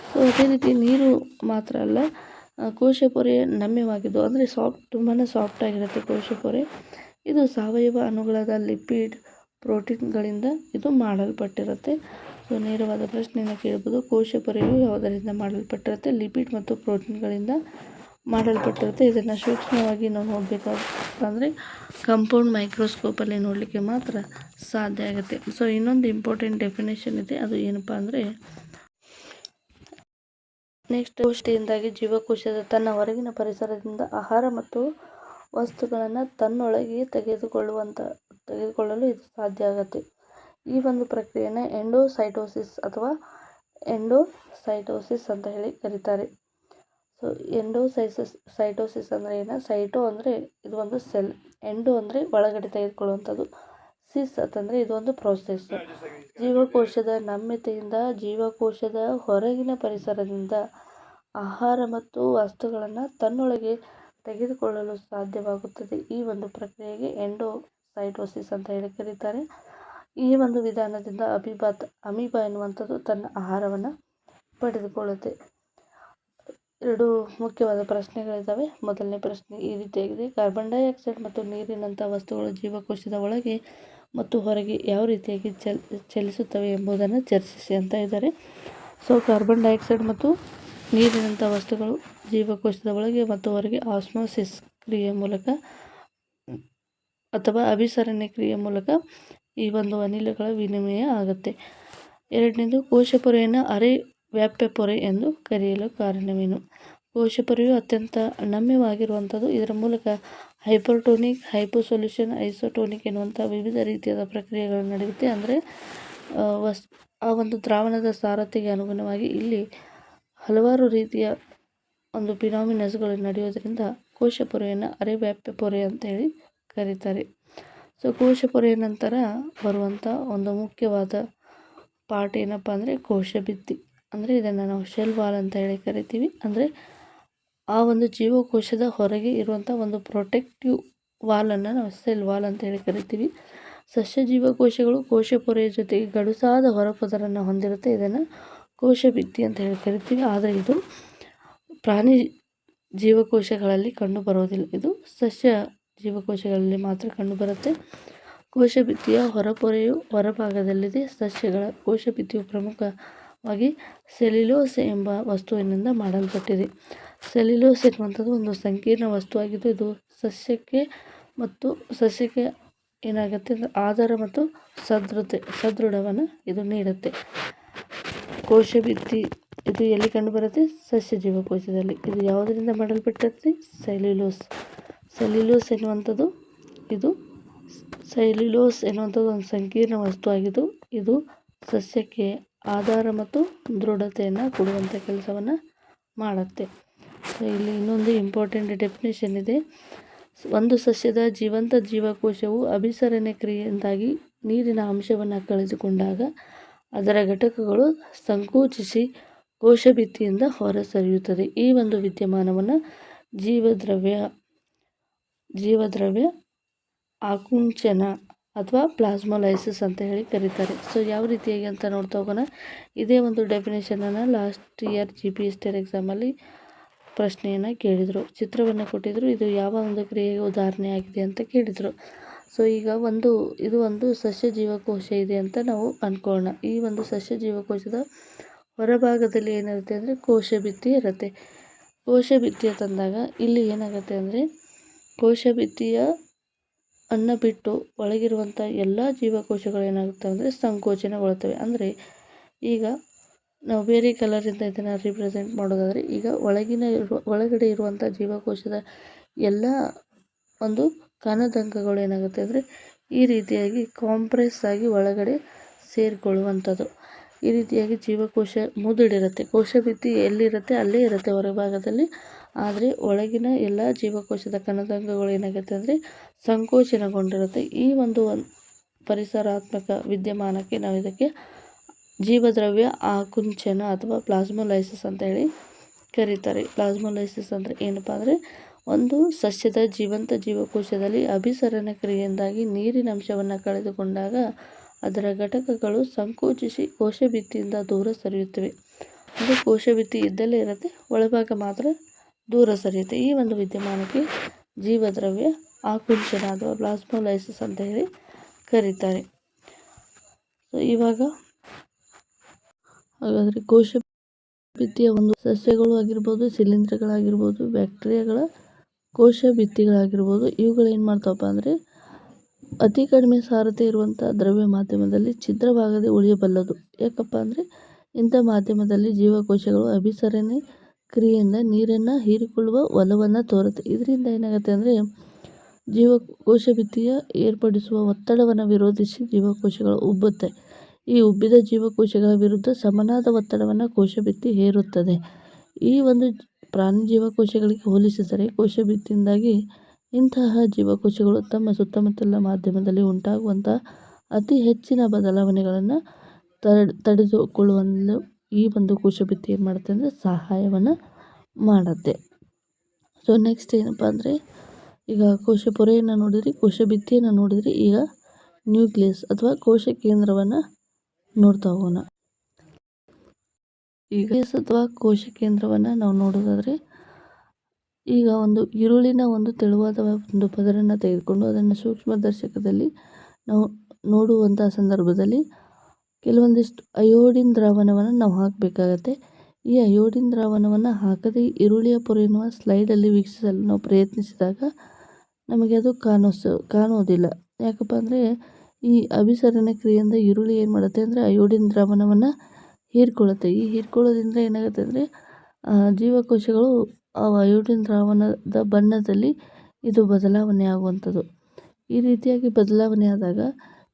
ಸೊ ಅದೇ ರೀತಿ ನೀರು ಮಾತ್ರ ಅಲ್ಲ, ಕೋಶಪೊರೆ ನಮ್ಯವಾಗಿದ್ದು ಅಂದರೆ ತುಂಬಾ ಸಾಫ್ಟಾಗಿರುತ್ತೆ ಕೋಶಪೊರೆ. ಇದು ಸಾವಯವ ಅಣುಗಳಾದ ಲಿಪಿಡ್, ಪ್ರೋಟೀನ್ಗಳಿಂದ ಇದು ಮಾಡಲ್ಪಟ್ಟಿರುತ್ತೆ. ಸೊ ನೇರವಾದ ಪ್ರಶ್ನೆಯನ್ನು ಕೇಳ್ಬೋದು, ಕೋಶಪೊರೆಯು ಯಾವುದರಿಂದ ಮಾಡಲ್ಪಟ್ಟಿರುತ್ತೆ? ಲಿಪಿಡ್ ಮತ್ತು ಪ್ರೋಟೀನ್ಗಳಿಂದ ಮಾಡಲ್ಪಟ್ಟಿರುತ್ತೆ. ಇದನ್ನು ಸೂಕ್ಷ್ಮವಾಗಿ ನಾವು ನೋಡಬೇಕಂದ್ರೆ ಕಂಪೌಂಡ್ ಮೈಕ್ರೋಸ್ಕೋಪಲ್ಲಿ ನೋಡಲಿಕ್ಕೆ ಮಾತ್ರ ಸಾಧ್ಯ ಆಗುತ್ತೆ. ಸೊ ಇನ್ನೊಂದು ಇಂಪಾರ್ಟೆಂಟ್ ಡೆಫಿನೇಷನ್ ಇದೆ, ಅದು ಏನಪ್ಪ ಅಂದರೆ ನೆಕ್ಸ್ಟ್ ಕೋಶದಿಂದಾಗಿ ಜೀವಕೋಶದ ತನ್ನ ಹೊರಗಿನ ಪರಿಸರದಿಂದ ಆಹಾರ ಮತ್ತು ವಸ್ತುಗಳನ್ನು ತನ್ನೊಳಗೆ ತೆಗೆದುಕೊಳ್ಳಲು ಇದು ಸಾಧ್ಯ ಆಗುತ್ತೆ. ಈ ಒಂದು ಪ್ರಕ್ರಿಯೆಯನ್ನು ಎಂಡೋಸೈಟೋಸಿಸ್ ಅಥವಾ ಎಂಡೋಸೈಟೋಸಿಸ್ ಅಂತ ಹೇಳಿ ಕರೀತಾರೆ. ಸೊ ಸೈಟೋಸಿಸ್ ಅಂದರೆ ಏನು? ಸೈಟೋ ಅಂದರೆ ಇದು ಒಂದು ಸೆಲ್, ಎಂಡೋ ಅಂದರೆ ಒಳಗಡೆ ತೆಗೆದುಕೊಳ್ಳುವಂಥದ್ದು, ಸಿಸ್ ಅಂತಂದರೆ ಇದು ಒಂದು ಪ್ರೋಸೆಸ್. ಜೀವಕೋಶದ ನಮ್ಯತೆಯಿಂದ ಜೀವಕೋಶದ ಹೊರಗಿನ ಪರಿಸರದಿಂದ ಆಹಾರ ಮತ್ತು ವಸ್ತುಗಳನ್ನು ತನ್ನೊಳಗೆ ತೆಗೆದುಕೊಳ್ಳಲು ಸಾಧ್ಯವಾಗುತ್ತದೆ. ಈ ಒಂದು ಪ್ರಕ್ರಿಯೆಗೆ ಎಂಡೋಸೈಟೋಸಿಸ್ ಅಂತ ಹೇಳಿ ಕರೀತಾರೆ. ಈ ಒಂದು ವಿಧಾನದಿಂದ ಅಮೀಬಾ ಎನ್ನುವಂಥದ್ದು ತನ್ನ ಆಹಾರವನ್ನು ಪಡೆದುಕೊಳ್ಳುತ್ತೆ. 2 ಮುಖ್ಯವಾದ ಪ್ರಶ್ನೆಗಳಿದ್ದಾವೆ. ಮೊದಲನೇ ಪ್ರಶ್ನೆ ಈ ರೀತಿಯಾಗಿದೆ: ಕಾರ್ಬನ್ ಡೈಆಕ್ಸೈಡ್ ಮತ್ತು ನೀರಿನಂಥ ವಸ್ತುಗಳು ಜೀವಕೋಶದ ಒಳಗೆ ಮತ್ತು ಹೊರಗೆ ಯಾವ ರೀತಿಯಾಗಿ ಚಲಿಸುತ್ತವೆ ಎಂಬುದನ್ನು ಚರ್ಚಿಸಿ ಅಂತ ಇದ್ದಾರೆ. ಸೊ ಕಾರ್ಬನ್ ಡೈಆಕ್ಸೈಡ್ ಮತ್ತು ನೀರಿನಂಥ ವಸ್ತುಗಳು ಜೀವಕೋಶದ ಒಳಗೆ ಮತ್ತು ಹೊರಗೆ ಆಸ್ಮೋಸಿಸ್ ಕ್ರಿಯೆ ಮೂಲಕ ಅಥವಾ ಅಭಿಸರಣೆ ಕ್ರಿಯೆ ಮೂಲಕ ಈ ಒಂದು ಅನಿಲಗಳ ವಿನಿಮಯ ಆಗುತ್ತೆ. 2ನೇದು ಕೋಶಪೊರೆಯನ್ನು ಅರೆ ವ್ಯಾಪ್ಯ ಪೊರೆ ಎಂದು ಕರೆಯಲು ಕಾರಣವೇನು? ಕೋಶಪೊರೆಯು ಅತ್ಯಂತ ನಮ್ಯವಾಗಿರುವಂಥದ್ದು. ಇದರ ಮೂಲಕ ಹೈಪರ್ಟೋನಿಕ್, ಹೈಪೋಸೊಲ್ಯೂಷನ್, ಐಸೋಟೋನಿಕ್ ಎನ್ನುವಂಥ ವಿವಿಧ ರೀತಿಯಾದ ಪ್ರಕ್ರಿಯೆಗಳು ನಡೆಯುತ್ತೆ. ಅಂದರೆ ಆ ಒಂದು ದ್ರಾವಣದ ಸಾರತೆಗೆ ಅನುಗುಣವಾಗಿ ಇಲ್ಲಿ ಹಲವಾರು ರೀತಿಯ ಒಂದು ಫಿನಾಮಿನಸ್ಗಳು ನಡೆಯೋದ್ರಿಂದ ಕೋಶಪೊರೆಯನ್ನು ಅರೆ ವ್ಯಾಪ್ಯ ಪೊರೆ ಅಂತ ಹೇಳಿ ಕರೀತಾರೆ. ಸೊ ಕೋಶಪೊರೆಯ ನಂತರ ಬರುವಂಥ ಒಂದು ಮುಖ್ಯವಾದ ಪಾರ್ಟ್ ಏನಪ್ಪ ಅಂದರೆ ಕೋಶಭಿತ್ತಿ. ಅಂದರೆ ಇದನ್ನು ನಾವು ಶೆಲ್ ವಾಲ್ ಅಂತ ಹೇಳಿ ಕರಿತೀವಿ. ಅಂದರೆ ಆ ಒಂದು ಜೀವಕೋಶದ ಹೊರಗೆ ಇರುವಂಥ ಒಂದು ಪ್ರೊಟೆಕ್ಟಿವ್ ವಾಲನ್ನು ನಾವು ಸೆಲ್ ವಾಲ್ ಅಂತ ಹೇಳಿ ಕರಿತೀವಿ. ಸಸ್ಯ ಜೀವಕೋಶಗಳು ಕೋಶಪೊರೆಯ ಜೊತೆಗೆ ಗಡುಸಾದ ಹೊರಪದರನ್ನು ಹೊಂದಿರುತ್ತೆ. ಇದನ್ನು ಕೋಶಭಿತ್ತಿ ಅಂತ ಹೇಳಿ ಕರಿತೀವಿ. ಆದರೆ ಇದು ಪ್ರಾಣಿ ಜೀವಕೋಶಗಳಲ್ಲಿ ಕಂಡುಬರೋದಿಲ್ಲ. ಇದು ಸಸ್ಯ ಜೀವಕೋಶಗಳಲ್ಲಿ ಮಾತ್ರ ಕಂಡುಬರುತ್ತೆ. ಕೋಶಭಿತ್ತಿಯ ಹೊರಪೊರೆಯು ಹೊರಭಾಗದಲ್ಲಿದೆ. ಸಸ್ಯಗಳ ಕೋಶಭಿತ್ತಿಯು ಪ್ರಮುಖವಾಗಿ ಸೆಲ್ಯುಲೋಸ್ ಎಂಬ ವಸ್ತುವಿನಿಂದ ಮಾಡಲ್ಪಟ್ಟಿದೆ. ಸೆಲ್ಯುಲೋಸ್ ಎನ್ನುವಂಥದ್ದು ಒಂದು ಸಂಕೀರ್ಣ ವಸ್ತುವಾಗಿದ್ದು ಇದು ಸಸ್ಯಕ್ಕೆ ಏನಾಗುತ್ತೆ ಅಂದರೆ ಆಧಾರ ಮತ್ತು ಸದೃಢವನ್ನು ಇದು ನೀಡುತ್ತೆ. ಕೋಶಭಿತ್ತಿ ಇದು ಎಲ್ಲಿ ಕಂಡುಬರುತ್ತೆ? ಸಸ್ಯ ಜೀವಕೋಶದಲ್ಲಿ. ಇದು ಯಾವುದರಿಂದ ಮಾಡಲ್ಪಟ್ಟಿರುತ್ತೆ? ಸೆಲ್ಯುಲೋಸ್ ಎನ್ನುವಂಥದ್ದು ಒಂದು ಸಂಕೀರ್ಣ ವಸ್ತುವಾಗಿದ್ದು ಇದು ಸಸ್ಯಕ್ಕೆ ಆಧಾರ ಮತ್ತು ದೃಢತೆಯನ್ನು ಕೊಡುವಂಥ ಕೆಲಸವನ್ನು ಮಾಡುತ್ತೆ. ಸೊ ಇಲ್ಲಿ ಇನ್ನೊಂದು ಇಂಪಾರ್ಟೆಂಟ್ ಡೆಫಿನೇಷನ್ ಇದೆ. ಒಂದು ಸಸ್ಯದ ಜೀವಂತ ಜೀವಕೋಶವು ಅಭಿಸರಣೆ ಕ್ರಿಯೆಯಿಂದಾಗಿ ನೀರಿನ ಅಂಶವನ್ನು ಕಳೆದುಕೊಂಡಾಗ ಅದರ ಘಟಕಗಳು ಸಂಕೋಚಿಸಿ ಕೋಶಭಿತ್ತಿಯಿಂದ ಹೊರಸರಿಯುತ್ತದೆ. ಈ ಒಂದು ವಿದ್ಯಮಾನವನ್ನು ಜೀವದ್ರವ್ಯ ಆಕುಂಚನ ಅಥವಾ ಪ್ಲಾಸ್ಮೋಲೈಸಿಸ್ ಅಂತ ಹೇಳಿ ಕರೀತಾರೆ. ಸೊ ಯಾವ ರೀತಿಯಾಗಿ ಅಂತ ನೋಡ್ತಾ ಹೋಗೋಣ. ಇದೇ ಒಂದು ಡೆಫಿನೇಷನನ್ನು ಲಾಸ್ಟ್ ಇಯರ್ GPSTR ಎಕ್ಸಾಮಲ್ಲಿ ಪ್ರಶ್ನೆಯನ್ನು ಕೇಳಿದರು. ಚಿತ್ರವನ್ನು ಕೊಟ್ಟಿದ್ದರು. ಇದು ಯಾವ ಒಂದು ಕ್ರಿಯೆಗೆ ಉದಾಹರಣೆ ಆಗಿದೆ ಅಂತ ಕೇಳಿದರು. ಸೊ ಈಗ ಇದು ಒಂದು ಸಸ್ಯ ಜೀವಕೋಶ ಇದೆ ಅಂತ ನಾವು ಅಂದ್ಕೊಳ್ಳೋಣ. ಈ ಒಂದು ಸಸ್ಯ ಜೀವಕೋಶದ ಹೊರಭಾಗದಲ್ಲಿ ಏನಿರುತ್ತೆ ಅಂದರೆ ಕೋಶಭಿತ್ತಿ ಇರುತ್ತೆ. ಕೋಶಭಿತ್ತಿಯ ತಂದಾಗ ಇಲ್ಲಿ ಏನಾಗುತ್ತೆ ಅಂದರೆ ಕೋಶಭಿತ್ತಿಯ ಅನ್ನ ಬಿಟ್ಟು ಒಳಗಿರುವಂಥ ಎಲ್ಲ ಜೀವಕೋಶಗಳು ಏನಾಗುತ್ತವೆ ಅಂದರೆ ಸಂಕೋಚನಗೊಳ್ಳುತ್ತವೆ. ಅಂದರೆ ಈಗ ನಾವು ಬೇರೆ ಕಲರಿಂದ ಇದನ್ನು ರಿಪ್ರೆಸೆಂಟ್ ಮಾಡೋದಾದರೆ ಈಗ ಒಳಗಡೆ ಇರುವಂಥ ಜೀವಕೋಶದ ಎಲ್ಲ ಒಂದು ಕಣದಂಗಗಳು ಏನಾಗುತ್ತೆ ಅಂದರೆ ಈ ರೀತಿಯಾಗಿ ಕಾಂಪ್ರೆಸ್ ಆಗಿ ಒಳಗಡೆ ಸೇರಿಕೊಳ್ಳುವಂಥದ್ದು. ಈ ರೀತಿಯಾಗಿ ಜೀವಕೋಶ ಮುದುಡಿರುತ್ತೆ. ಕೋಶಭಿತ್ತಿ ಎಲ್ಲಿರುತ್ತೆ ಅಲ್ಲೇ ಇರುತ್ತೆ ಹೊರಭಾಗದಲ್ಲಿ. ಆದರೆ ಒಳಗಿನ ಎಲ್ಲ ಜೀವಕೋಶದ ಕಣದಂಗಗಳು ಏನಾಗುತ್ತೆ ಅಂದರೆ ಸಂಕೋಚನಗೊಂಡಿರುತ್ತೆ. ಈ ಒಂದು ಪರಿಸರಾತ್ಮಕ ವಿದ್ಯಮಾನಕ್ಕೆ ನಾವು ಇದಕ್ಕೆ ಜೀವದ್ರವ್ಯ ಆಕುಂಚನ ಅಥವಾ ಪ್ಲಾಸ್ಮೋಲೈಸಿಸ್ ಅಂತ ಹೇಳಿ ಕರೀತಾರೆ. ಪ್ಲಾಸ್ಮೋಲೈಸಿಸ್ ಅಂದರೆ ಏನಪ್ಪ ಅಂದರೆ ಒಂದು ಸಸ್ಯದ ಜೀವಂತ ಜೀವಕೋಶದಲ್ಲಿ ಅಭಿಸರಣ ಕ್ರಿಯೆಯಿಂದಾಗಿ ನೀರಿನ ಅಂಶವನ್ನು ಕಳೆದುಕೊಂಡಾಗ ಅದರ ಘಟಕಗಳು ಸಂಕೋಚಿಸಿ ಕೋಶಭಿತ್ತಿಯಿಂದ ದೂರ ಸರಿಯುತ್ತವೆ. ಅಂದರೆ ಕೋಶಭಿತ್ತಿ ಇದ್ದಲ್ಲೇ ಇರುತ್ತೆ, ಒಳಭಾಗ ಮಾತ್ರ ದೂರ ಸರಿಯುತ್ತೆ. ಈ ಒಂದು ವಿದ್ಯಮಾನಕ್ಕೆ ಜೀವದ್ರವ್ಯ ಆಕುಂಚನ ಅಥವಾ ಪ್ಲಾಸ್ಮೋಲೈಸಿಸ್ ಅಂತ ಹೇಳಿ ಕರೀತಾರೆ. ಸೊ ಇವಾಗ ಹಾಗಾದರೆ ಕೋಶಭಿತ್ತಿಯ ಒಂದು ಸಸ್ಯಗಳು ಆಗಿರ್ಬೋದು, ಶಿಲೀಂಧ್ರಗಳಾಗಿರ್ಬೋದು, ಬ್ಯಾಕ್ಟೀರಿಯಾಗಳ ಕೋಶಭಿತ್ತಿಗಳಾಗಿರ್ಬೋದು, ಇವುಗಳು ಏನು ಮಾಡ್ತಾವಪ್ಪ ಅಂದರೆ ಅತಿ ಕಡಿಮೆ ಸಾರತೆ ಇರುವಂಥ ದ್ರವ್ಯ ಮಾಧ್ಯಮದಲ್ಲಿ ಛಿದ್ರವಾಗದೆ ಉಳಿಯಬಲ್ಲದು. ಯಾಕಪ್ಪ ಅಂದರೆ ಇಂಥ ಮಾಧ್ಯಮದಲ್ಲಿ ಜೀವಕೋಶಗಳು ಅಭಿಸರಣೆ ಕ್ರಿಯೆಯಿಂದ ನೀರನ್ನು ಹೀರಿಕೊಳ್ಳುವ ಒಲವನ್ನು ತೋರುತ್ತೆ. ಇದರಿಂದ ಏನಾಗುತ್ತೆ ಅಂದರೆ ಜೀವಕೋಶ ಭಿತ್ತಿಯ ಏರ್ಪಡಿಸುವ ಒತ್ತಡವನ್ನು ವಿರೋಧಿಸಿ ಜೀವಕೋಶಗಳು ಉಬ್ಬುತ್ತೆ. ಈ ಉಬ್ಬಿದ ಜೀವಕೋಶಗಳ ವಿರುದ್ಧ ಸಮನಾದ ಒತ್ತಡವನ್ನು ಕೋಶಭಿತ್ತಿ ಹೇರುತ್ತದೆ. ಈ ಒಂದು ಪ್ರಾಣಿ ಜೀವಕೋಶಗಳಿಗೆ ಹೋಲಿಸಿದರೆ ಕೋಶಭಿತ್ತಿಯಿಂದಾಗಿ ಇಂತಹ ಜೀವಕೋಶಗಳು ತಮ್ಮ ಸುತ್ತಮುತ್ತಲಿನ ಮಾಧ್ಯಮದಲ್ಲಿ ಉಂಟಾಗುವಂತಹ ಅತಿ ಹೆಚ್ಚಿನ ಬದಲಾವಣೆಗಳನ್ನು ತಡೆದುಕೊಳ್ಳುವಲ್ಲಿ ಈ ಒಂದು ಕೋಶಭಿತ್ತಿ ಏನು ಮಾಡುತ್ತೆ ಅಂದರೆ ಸಹಾಯವನ್ನು ಮಾಡುತ್ತೆ. ಸೊ ನೆಕ್ಸ್ಟ್ ಏನಪ್ಪ ಅಂದರೆ, ಈಗ ಕೋಶ ಪೊರೆಯನ್ನು ನೋಡಿದ್ರಿ, ಕೋಶ ಭಿತ್ತಿಯನ್ನು ನೋಡಿದ್ರಿ, ಈಗ ನ್ಯೂಕ್ಲಿಯಸ್ ಅಥವಾ ಕೋಶ ಕೇಂದ್ರವನ್ನು ನೋಡ್ತಾ ಹೋಗೋಣ. ಈಗ ಅಥವಾ ಕೋಶ ಕೇಂದ್ರವನ್ನು ನಾವು ನೋಡೋದಾದರೆ, ಈಗ ಒಂದು ಈರುಳ್ಳಿನ ಒಂದು ತೆಳುವಾದ ಒಂದು ಪದರನ್ನು ತೆಗೆದುಕೊಂಡು ಅದನ್ನು ಸೂಕ್ಷ್ಮದರ್ಶಕದಲ್ಲಿ ನಾವು ನೋಡುವಂಥ ಸಂದರ್ಭದಲ್ಲಿ ಕೆಲವೊಂದಿಷ್ಟು ಅಯೋಡಿನ್ ದ್ರಾವಣವನ್ನು ನಾವು ಹಾಕಬೇಕಾಗತ್ತೆ. ಈ ಅಯೋಡಿನ್ ದ್ರಾವಣವನ್ನು ಹಾಕದೆ ಈರುಳ್ಳಿಯ ಪೊರೆ ಎನ್ನುವ ಸ್ಲೈಡಲ್ಲಿ ವೀಕ್ಷಿಸಲು ನಾವು ಪ್ರಯತ್ನಿಸಿದಾಗ ನಮಗೆ ಅದು ಕಾಣುವುದಿಲ್ಲ. ಯಾಕಪ್ಪ ಅಂದರೆ ಈ ಅಭಿಸರಣ ಕ್ರಿಯೆಯಿಂದ ಈರುಳ್ಳಿ ಏನು ಮಾಡುತ್ತೆ ಅಂದರೆ ಅಯೋಡಿನ್ ದ್ರಾವಣವನ್ನು ಹೀರ್ಕೊಳ್ಳುತ್ತೆ. ಈ ಹೀರ್ಕೊಳ್ಳೋದ್ರಿಂದ ಏನಾಗುತ್ತೆ ಅಂದರೆ ಜೀವಕೋಶಗಳು ಆ ಅಯೋಡಿನ್ ದ್ರಾವಣದ ಬಣ್ಣದಲ್ಲಿ ಇದು ಬದಲಾವಣೆ ಆಗುವಂಥದ್ದು. ಈ ರೀತಿಯಾಗಿ ಬದಲಾವಣೆ ಆದಾಗ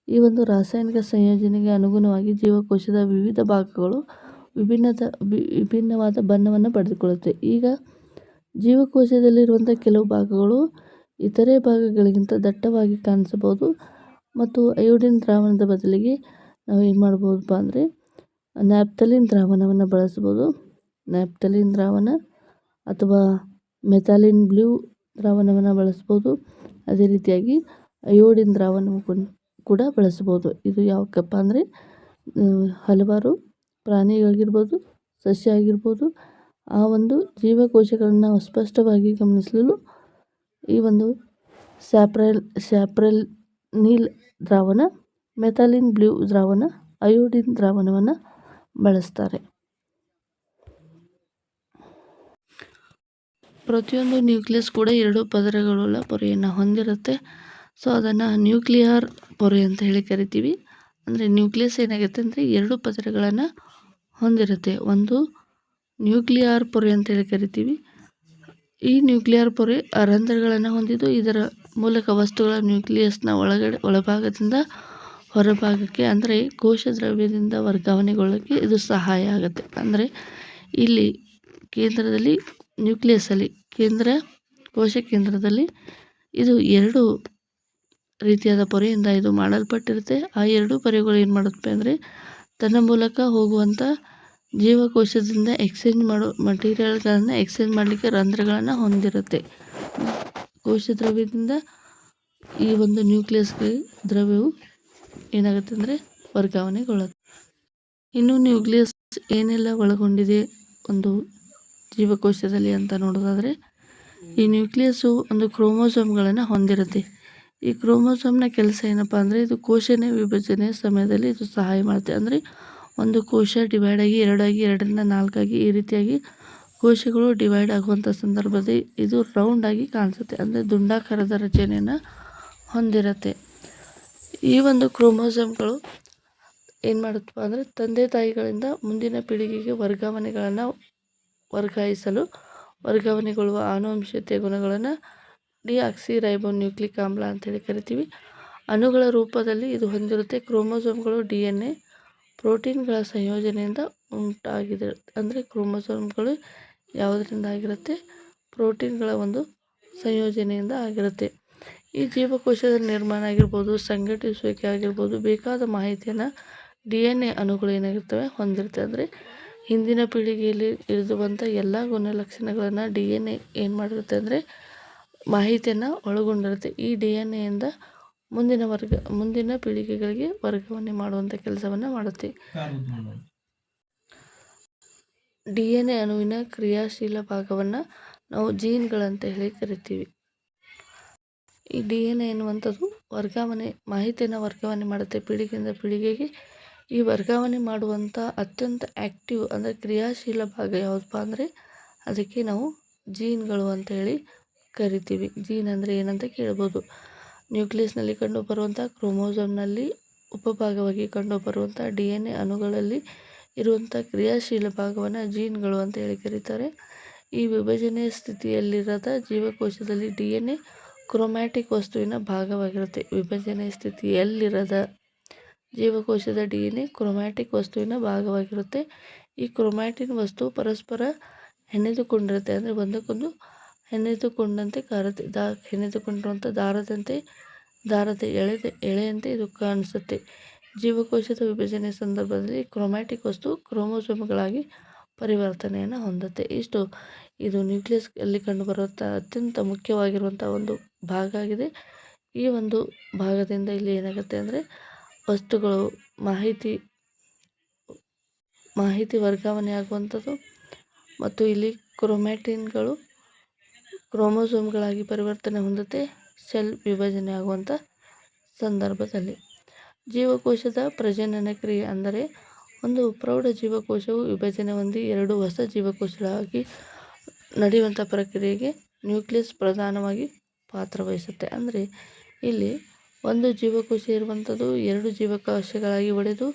ಈ ಒಂದು ರಾಸಾಯನಿಕ ಸಂಯೋಜನೆಗೆ ಅನುಗುಣವಾಗಿ ಜೀವಕೋಶದ ವಿವಿಧ ಭಾಗಗಳು ವಿಭಿನ್ನವಾದ ಬಣ್ಣವನ್ನು ಪಡೆದುಕೊಳ್ಳುತ್ತೆ. ಈಗ ಜೀವಕೋಶದಲ್ಲಿರುವಂಥ ಕೆಲವು ಭಾಗಗಳು ಇತರೆ ಭಾಗಗಳಿಗಿಂತ ದಟ್ಟವಾಗಿ ಕಾಣಿಸಬಹುದು ಮತ್ತು ಅಯೋಡಿನ್ ದ್ರಾವಣದ ಬದಲಿಗೆ ನಾವು ಏನು ಮಾಡ್ಬೋದಪ್ಪ ಅಂದರೆ ನ್ಯಾಪ್ಥಲಿನ್ ದ್ರಾವಣವನ್ನು ಬಳಸ್ಬೋದು. ನ್ಯಾಪ್ಥಲಿನ್ ದ್ರಾವಣ ಅಥವಾ ಮೆಥಾಲಿನ್ ಬ್ಲೂ ದ್ರಾವಣವನ್ನು ಬಳಸ್ಬೋದು. ಅದೇ ರೀತಿಯಾಗಿ ಅಯೋಡಿನ್ ದ್ರಾವಣವನ್ನು ಕೂಡ ಬಳಸ್ಬೋದು. ಇದು ಯಾವಕ್ಕಪ್ಪ ಅಂದರೆ ಹಲವಾರು ಪ್ರಾಣಿಗಾಗಿರ್ಬೋದು, ಸಸ್ಯ ಆಗಿರ್ಬೋದು, ಆ ಒಂದು ಜೀವಕೋಶಗಳನ್ನು ಸ್ಪಷ್ಟವಾಗಿ ಗಮನಿಸಲು ಈ ಒಂದು ಸ್ಯಾಪ್ರನಿಲ್ ದ್ರಾವಣ, ಮೆಥಾಲಿನ್ ಬ್ಲೂ ದ್ರಾವಣ, ಅಯೋಡಿನ್ ದ್ರಾವಣವನ್ನು ಬಳಸ್ತಾರೆ. ಪ್ರತಿಯೊಂದು ನ್ಯೂಕ್ಲಿಯಸ್ ಕೂಡ 2 ಪದರಗಳುಳ್ಳ ಪೊರೆಯನ್ನು ಹೊಂದಿರುತ್ತೆ. ಸೊ ಅದನ್ನು ನ್ಯೂಕ್ಲಿಯರ್ ಪೊರೆ ಅಂತ ಹೇಳಿ ಕರಿತೀವಿ. ಅಂದರೆ ನ್ಯೂಕ್ಲಿಯಸ್ ಏನಾಗುತ್ತೆ ಅಂದರೆ 2 ಪದರಗಳನ್ನು ಹೊಂದಿರುತ್ತೆ. ಒಂದು ನ್ಯೂಕ್ಲಿಯರ್ ಪೊರೆ ಅಂತ ಹೇಳಿ ಕರಿತೀವಿ. ಈ ನ್ಯೂಕ್ಲಿಯರ್ ಪೊರೆ ರಂಧ್ರಗಳನ್ನು ಹೊಂದಿದ್ದು ಇದರ ಮೂಲಕ ವಸ್ತುಗಳ ನ್ಯೂಕ್ಲಿಯಸ್ನ ಒಳಭಾಗದಿಂದ ಹೊರಭಾಗಕ್ಕೆ ಅಂದರೆ ಕೋಶ ದ್ರವ್ಯದಿಂದ ವರ್ಗಾವಣೆಗೊಳ್ಳೋಕ್ಕೆ ಇದು ಸಹಾಯ ಆಗುತ್ತೆ. ಅಂದರೆ ಇಲ್ಲಿ ಕೇಂದ್ರದಲ್ಲಿ ನ್ಯೂಕ್ಲಿಯಸ್ಸಲ್ಲಿ ಕೋಶ ಕೇಂದ್ರದಲ್ಲಿ ಇದು 2 ರೀತಿಯಾದ ಪೊರೆಯಿಂದ ಇದು ಮಾಡಲ್ಪಟ್ಟಿರುತ್ತೆ. ಆ 2 ಪೊರೆಗಳು ಏನು ಮಾಡುತ್ತವೆ ಅಂದರೆ ತನ್ನ ಮೂಲಕ ಹೋಗುವಂಥ ಜೀವಕೋಶದಿಂದ ಎಕ್ಸ್ಚೇಂಜ್ ಮಾಡೋ ಮಟೀರಿಯಲ್ಗಳನ್ನು ಎಕ್ಸ್ಚೇಂಜ್ ಮಾಡಲಿಕ್ಕೆ ರಂಧ್ರಗಳನ್ನು ಹೊಂದಿರುತ್ತೆ. ಕೋಶ ದ್ರವ್ಯದಿಂದ ಈ ಒಂದು ನ್ಯೂಕ್ಲಿಯಸ್ಗೆ ದ್ರವ್ಯವು ಏನಾಗುತ್ತೆ ಅಂದರೆ ವರ್ಗಾವಣೆಗೊಳ್ಳುತ್ತೆ. ಇನ್ನು ನ್ಯೂಕ್ಲಿಯಸ್ ಏನೆಲ್ಲ ಒಳಗೊಂಡಿದೆ ಒಂದು ಜೀವಕೋಶದಲ್ಲಿ ಅಂತ ನೋಡೋದಾದರೆ, ಈ ನ್ಯೂಕ್ಲಿಯಸ್ಸು ಒಂದು ಕ್ರೋಮೋಸೋಮ್ಗಳನ್ನು ಹೊಂದಿರುತ್ತೆ. ಈ ಕ್ರೋಮೋಸೋಮ್ನ ಕೆಲಸ ಏನಪ್ಪ ಅಂದರೆ ಇದು ಕೋಶನ ವಿಭಜನೆ ಸಮಯದಲ್ಲಿ ಇದು ಸಹಾಯ ಮಾಡುತ್ತೆ. ಅಂದರೆ ಒಂದು ಕೋಶ ಡಿವೈಡ್ ಆಗಿ 2 ಆಗಿ 2ರಿಂದ 4 ಆಗಿ ಈ ರೀತಿಯಾಗಿ ಕೋಶಗಳು ಡಿವೈಡ್ ಆಗುವಂಥ ಸಂದರ್ಭದಲ್ಲಿ ಇದು ರೌಂಡ್ ಆಗಿ ಕಾಣಿಸುತ್ತೆ. ಅಂದರೆ ದುಂಡಾಕಾರದ ರಚನೆಯನ್ನು ಹೊಂದಿರುತ್ತೆ. ಈ ಒಂದು ಕ್ರೋಮೋಸೋಮ್ಗಳು ಏನು ಮಾಡುತ್ತಪ್ಪ ಅಂದರೆ ತಂದೆ ತಾಯಿಗಳಿಂದ ಮುಂದಿನ ಪೀಳಿಗೆಗೆ ವರ್ಗಾವಣೆಗೊಳ್ಳುವ ಆನುವಂಶಿಕತೆಯ ಗುಣಗಳನ್ನು ಡಿಆಕ್ಸಿರೈಬೋನ್ಯೂಕ್ಲಿಕ್ ಆಮ್ಲ ಅಂತೇಳಿ ಕರಿತೀವಿ. ಅಣುಗಳ ರೂಪದಲ್ಲಿ ಇದು ಹೊಂದಿರುತ್ತೆ. ಕ್ರೋಮೋಸೋಮ್ಗಳು DNA ಪ್ರೋಟೀನ್ಗಳ ಸಂಯೋಜನೆಯಿಂದ ಉಂಟಾಗಿದೆ. ಅಂದರೆ ಕ್ರೋಮೋಸೋಮ್ಗಳು ಯಾವುದರಿಂದ ಆಗಿರುತ್ತೆ? ಪ್ರೋಟೀನ್ಗಳ ಒಂದು ಸಂಯೋಜನೆಯಿಂದ ಆಗಿರುತ್ತೆ. ಈ ಜೀವಕೋಶದ ನಿರ್ಮಾಣ ಆಗಿರ್ಬೋದು, ಸಂಘಟಿಸುವಿಕೆ ಆಗಿರ್ಬೋದು, ಬೇಕಾದ ಮಾಹಿತಿಯನ್ನು DNA ಅಣುಗಳು ಏನಾಗಿರ್ತವೆ ಹೊಂದಿರ್ತವೆ. ಅಂದರೆ ಹಿಂದಿನ ಪೀಳಿಗೆಯಲ್ಲಿ ಇರುವಂಥ ಎಲ್ಲ ಗುಣಲಕ್ಷಣಗಳನ್ನು DNA ಏನು ಮಾಡಿರುತ್ತೆ ಅಂದರೆ ಮಾಹಿತಿಯನ್ನು ಒಳಗೊಂಡಿರುತ್ತೆ. ಈ DNAಯಿಂದ ಮುಂದಿನ ಪೀಳಿಗೆಗಳಿಗೆ ವರ್ಗಾವಣೆ ಮಾಡುವಂಥ ಕೆಲಸವನ್ನು ಮಾಡುತ್ತೆ. DNA ಅಣುವಿನ ಕ್ರಿಯಾಶೀಲ ಭಾಗವನ್ನು ನಾವು ಜೀನ್ಗಳಂತ ಹೇಳಿ ಕರಿತೀವಿ. ಈ DNA ಎನ್ನುವಂಥದ್ದು ಮಾಹಿತಿಯನ್ನು ವರ್ಗಾವಣೆ ಮಾಡುತ್ತೆ ಪೀಳಿಗೆಯಿಂದ ಪೀಳಿಗೆಗೆ. ಈ ವರ್ಗಾವಣೆ ಮಾಡುವಂಥ ಅತ್ಯಂತ ಆ್ಯಕ್ಟಿವ್ ಅಂದರೆ ಕ್ರಿಯಾಶೀಲ ಭಾಗ ಯಾವುದಪ್ಪ ಅಂದರೆ ಅದಕ್ಕೆ ನಾವು ಜೀನ್ಗಳು ಅಂತ ಹೇಳಿ ಕರಿತೀವಿ. ಜೀನ್ ಅಂದರೆ ಏನಂತ ಕೇಳ್ಬೋದು. ನ್ಯೂಕ್ಲಿಯಸ್ನಲ್ಲಿ ಕಂಡುಬರುವಂಥ ಕ್ರೋಮೋಸೋಮ್ನಲ್ಲಿ ಉಪಭಾಗವಾಗಿ ಕಂಡುಬರುವಂಥ DNA ಅಣುಗಳಲ್ಲಿ ಇರುವಂಥ ಕ್ರಿಯಾಶೀಲ ಭಾಗವನ್ನು ಜೀನ್ಗಳು ಅಂತ ಹೇಳಿ ಕರೀತಾರೆ. ಈ ವಿಭಜನೆಯ ಸ್ಥಿತಿಯಲ್ಲಿರದ ಜೀವಕೋಶದಲ್ಲಿ DNA ಕ್ರೊಮ್ಯಾಟಿಕ್ ವಸ್ತುವಿನ ಭಾಗವಾಗಿರುತ್ತೆ. ವಿಭಜನೆ ಸ್ಥಿತಿಯಲ್ಲಿರದ ಜೀವಕೋಶದ DNA ಕ್ರೊಮ್ಯಾಟಿಕ್ ವಸ್ತುವಿನ ಭಾಗವಾಗಿರುತ್ತೆ. ಈ ಕ್ರೊಮ್ಯಾಟಿನ್ ವಸ್ತು ಪರಸ್ಪರ ಹೆಣೆದುಕೊಂಡಿರುತ್ತೆ, ಅಂದರೆ ಒಂದಕ್ಕೊಂದು ಹೆಣೆದುಕೊಂಡಂತೆ ಹೆಣೆದುಕೊಂಡಿರುವಂಥ ದಾರದ ಎಳೆಯಂತೆ ಇದು ಕಾಣಿಸುತ್ತೆ. ಜೀವಕೋಶದ ವಿಭಜನೆ ಸಂದರ್ಭದಲ್ಲಿ ಕ್ರೊಮ್ಯಾಟಿಕ್ ವಸ್ತು ಕ್ರೋಮೋಸೋಮ್ಗಳಾಗಿ ಪರಿವರ್ತನೆಯನ್ನು ಹೊಂದುತ್ತೆ. ಇದು ನ್ಯೂಕ್ಲಿಯಸ್ ಅಲ್ಲಿ ಕಂಡುಬರುವಂಥ ಅತ್ಯಂತ ಮುಖ್ಯವಾಗಿರುವಂಥ ಒಂದು ಭಾಗ ಆಗಿದೆ. ಈ ಒಂದು ಭಾಗದಿಂದ ಇಲ್ಲಿ ಏನಾಗುತ್ತೆ ಅಂದರೆ ವಸ್ತುಗಳು ಮಾಹಿತಿ ವರ್ಗಾವಣೆ ಆಗುವಂಥದ್ದು ಮತ್ತು ಇಲ್ಲಿ ಕ್ರೊಮ್ಯಾಟಿನ್ಗಳು ಕ್ರೋಮೋಸೋಮ್ಗಳಾಗಿ ಪರಿವರ್ತನೆ ಹೊಂದುತ್ತೆ ಸೆಲ್ ವಿಭಜನೆ ಆಗುವಂಥ ಸಂದರ್ಭದಲ್ಲಿ. ಜೀವಕೋಶದ ಪ್ರಜನನ ಕ್ರಿಯೆ ಅಂದರೆ ಒಂದು ಪ್ರೌಢ ಜೀವಕೋಶವು ವಿಭಜನೆ ಹೊಂದಿ 2 ಹೊಸ ಜೀವಕೋಶಗಳಾಗಿ ನಡೆಯುವಂಥ ಪ್ರಕ್ರಿಯೆಗೆ ನ್ಯೂಕ್ಲಿಯಸ್ ಪ್ರಧಾನವಾಗಿ ಪಾತ್ರವಹಿಸುತ್ತೆ. ಅಂದರೆ ಇಲ್ಲಿ ಒಂದು ಜೀವಕೋಶ ಇರುವಂಥದ್ದು 2 ಜೀವಕೋಶಗಳಾಗಿ ಒಡೆದು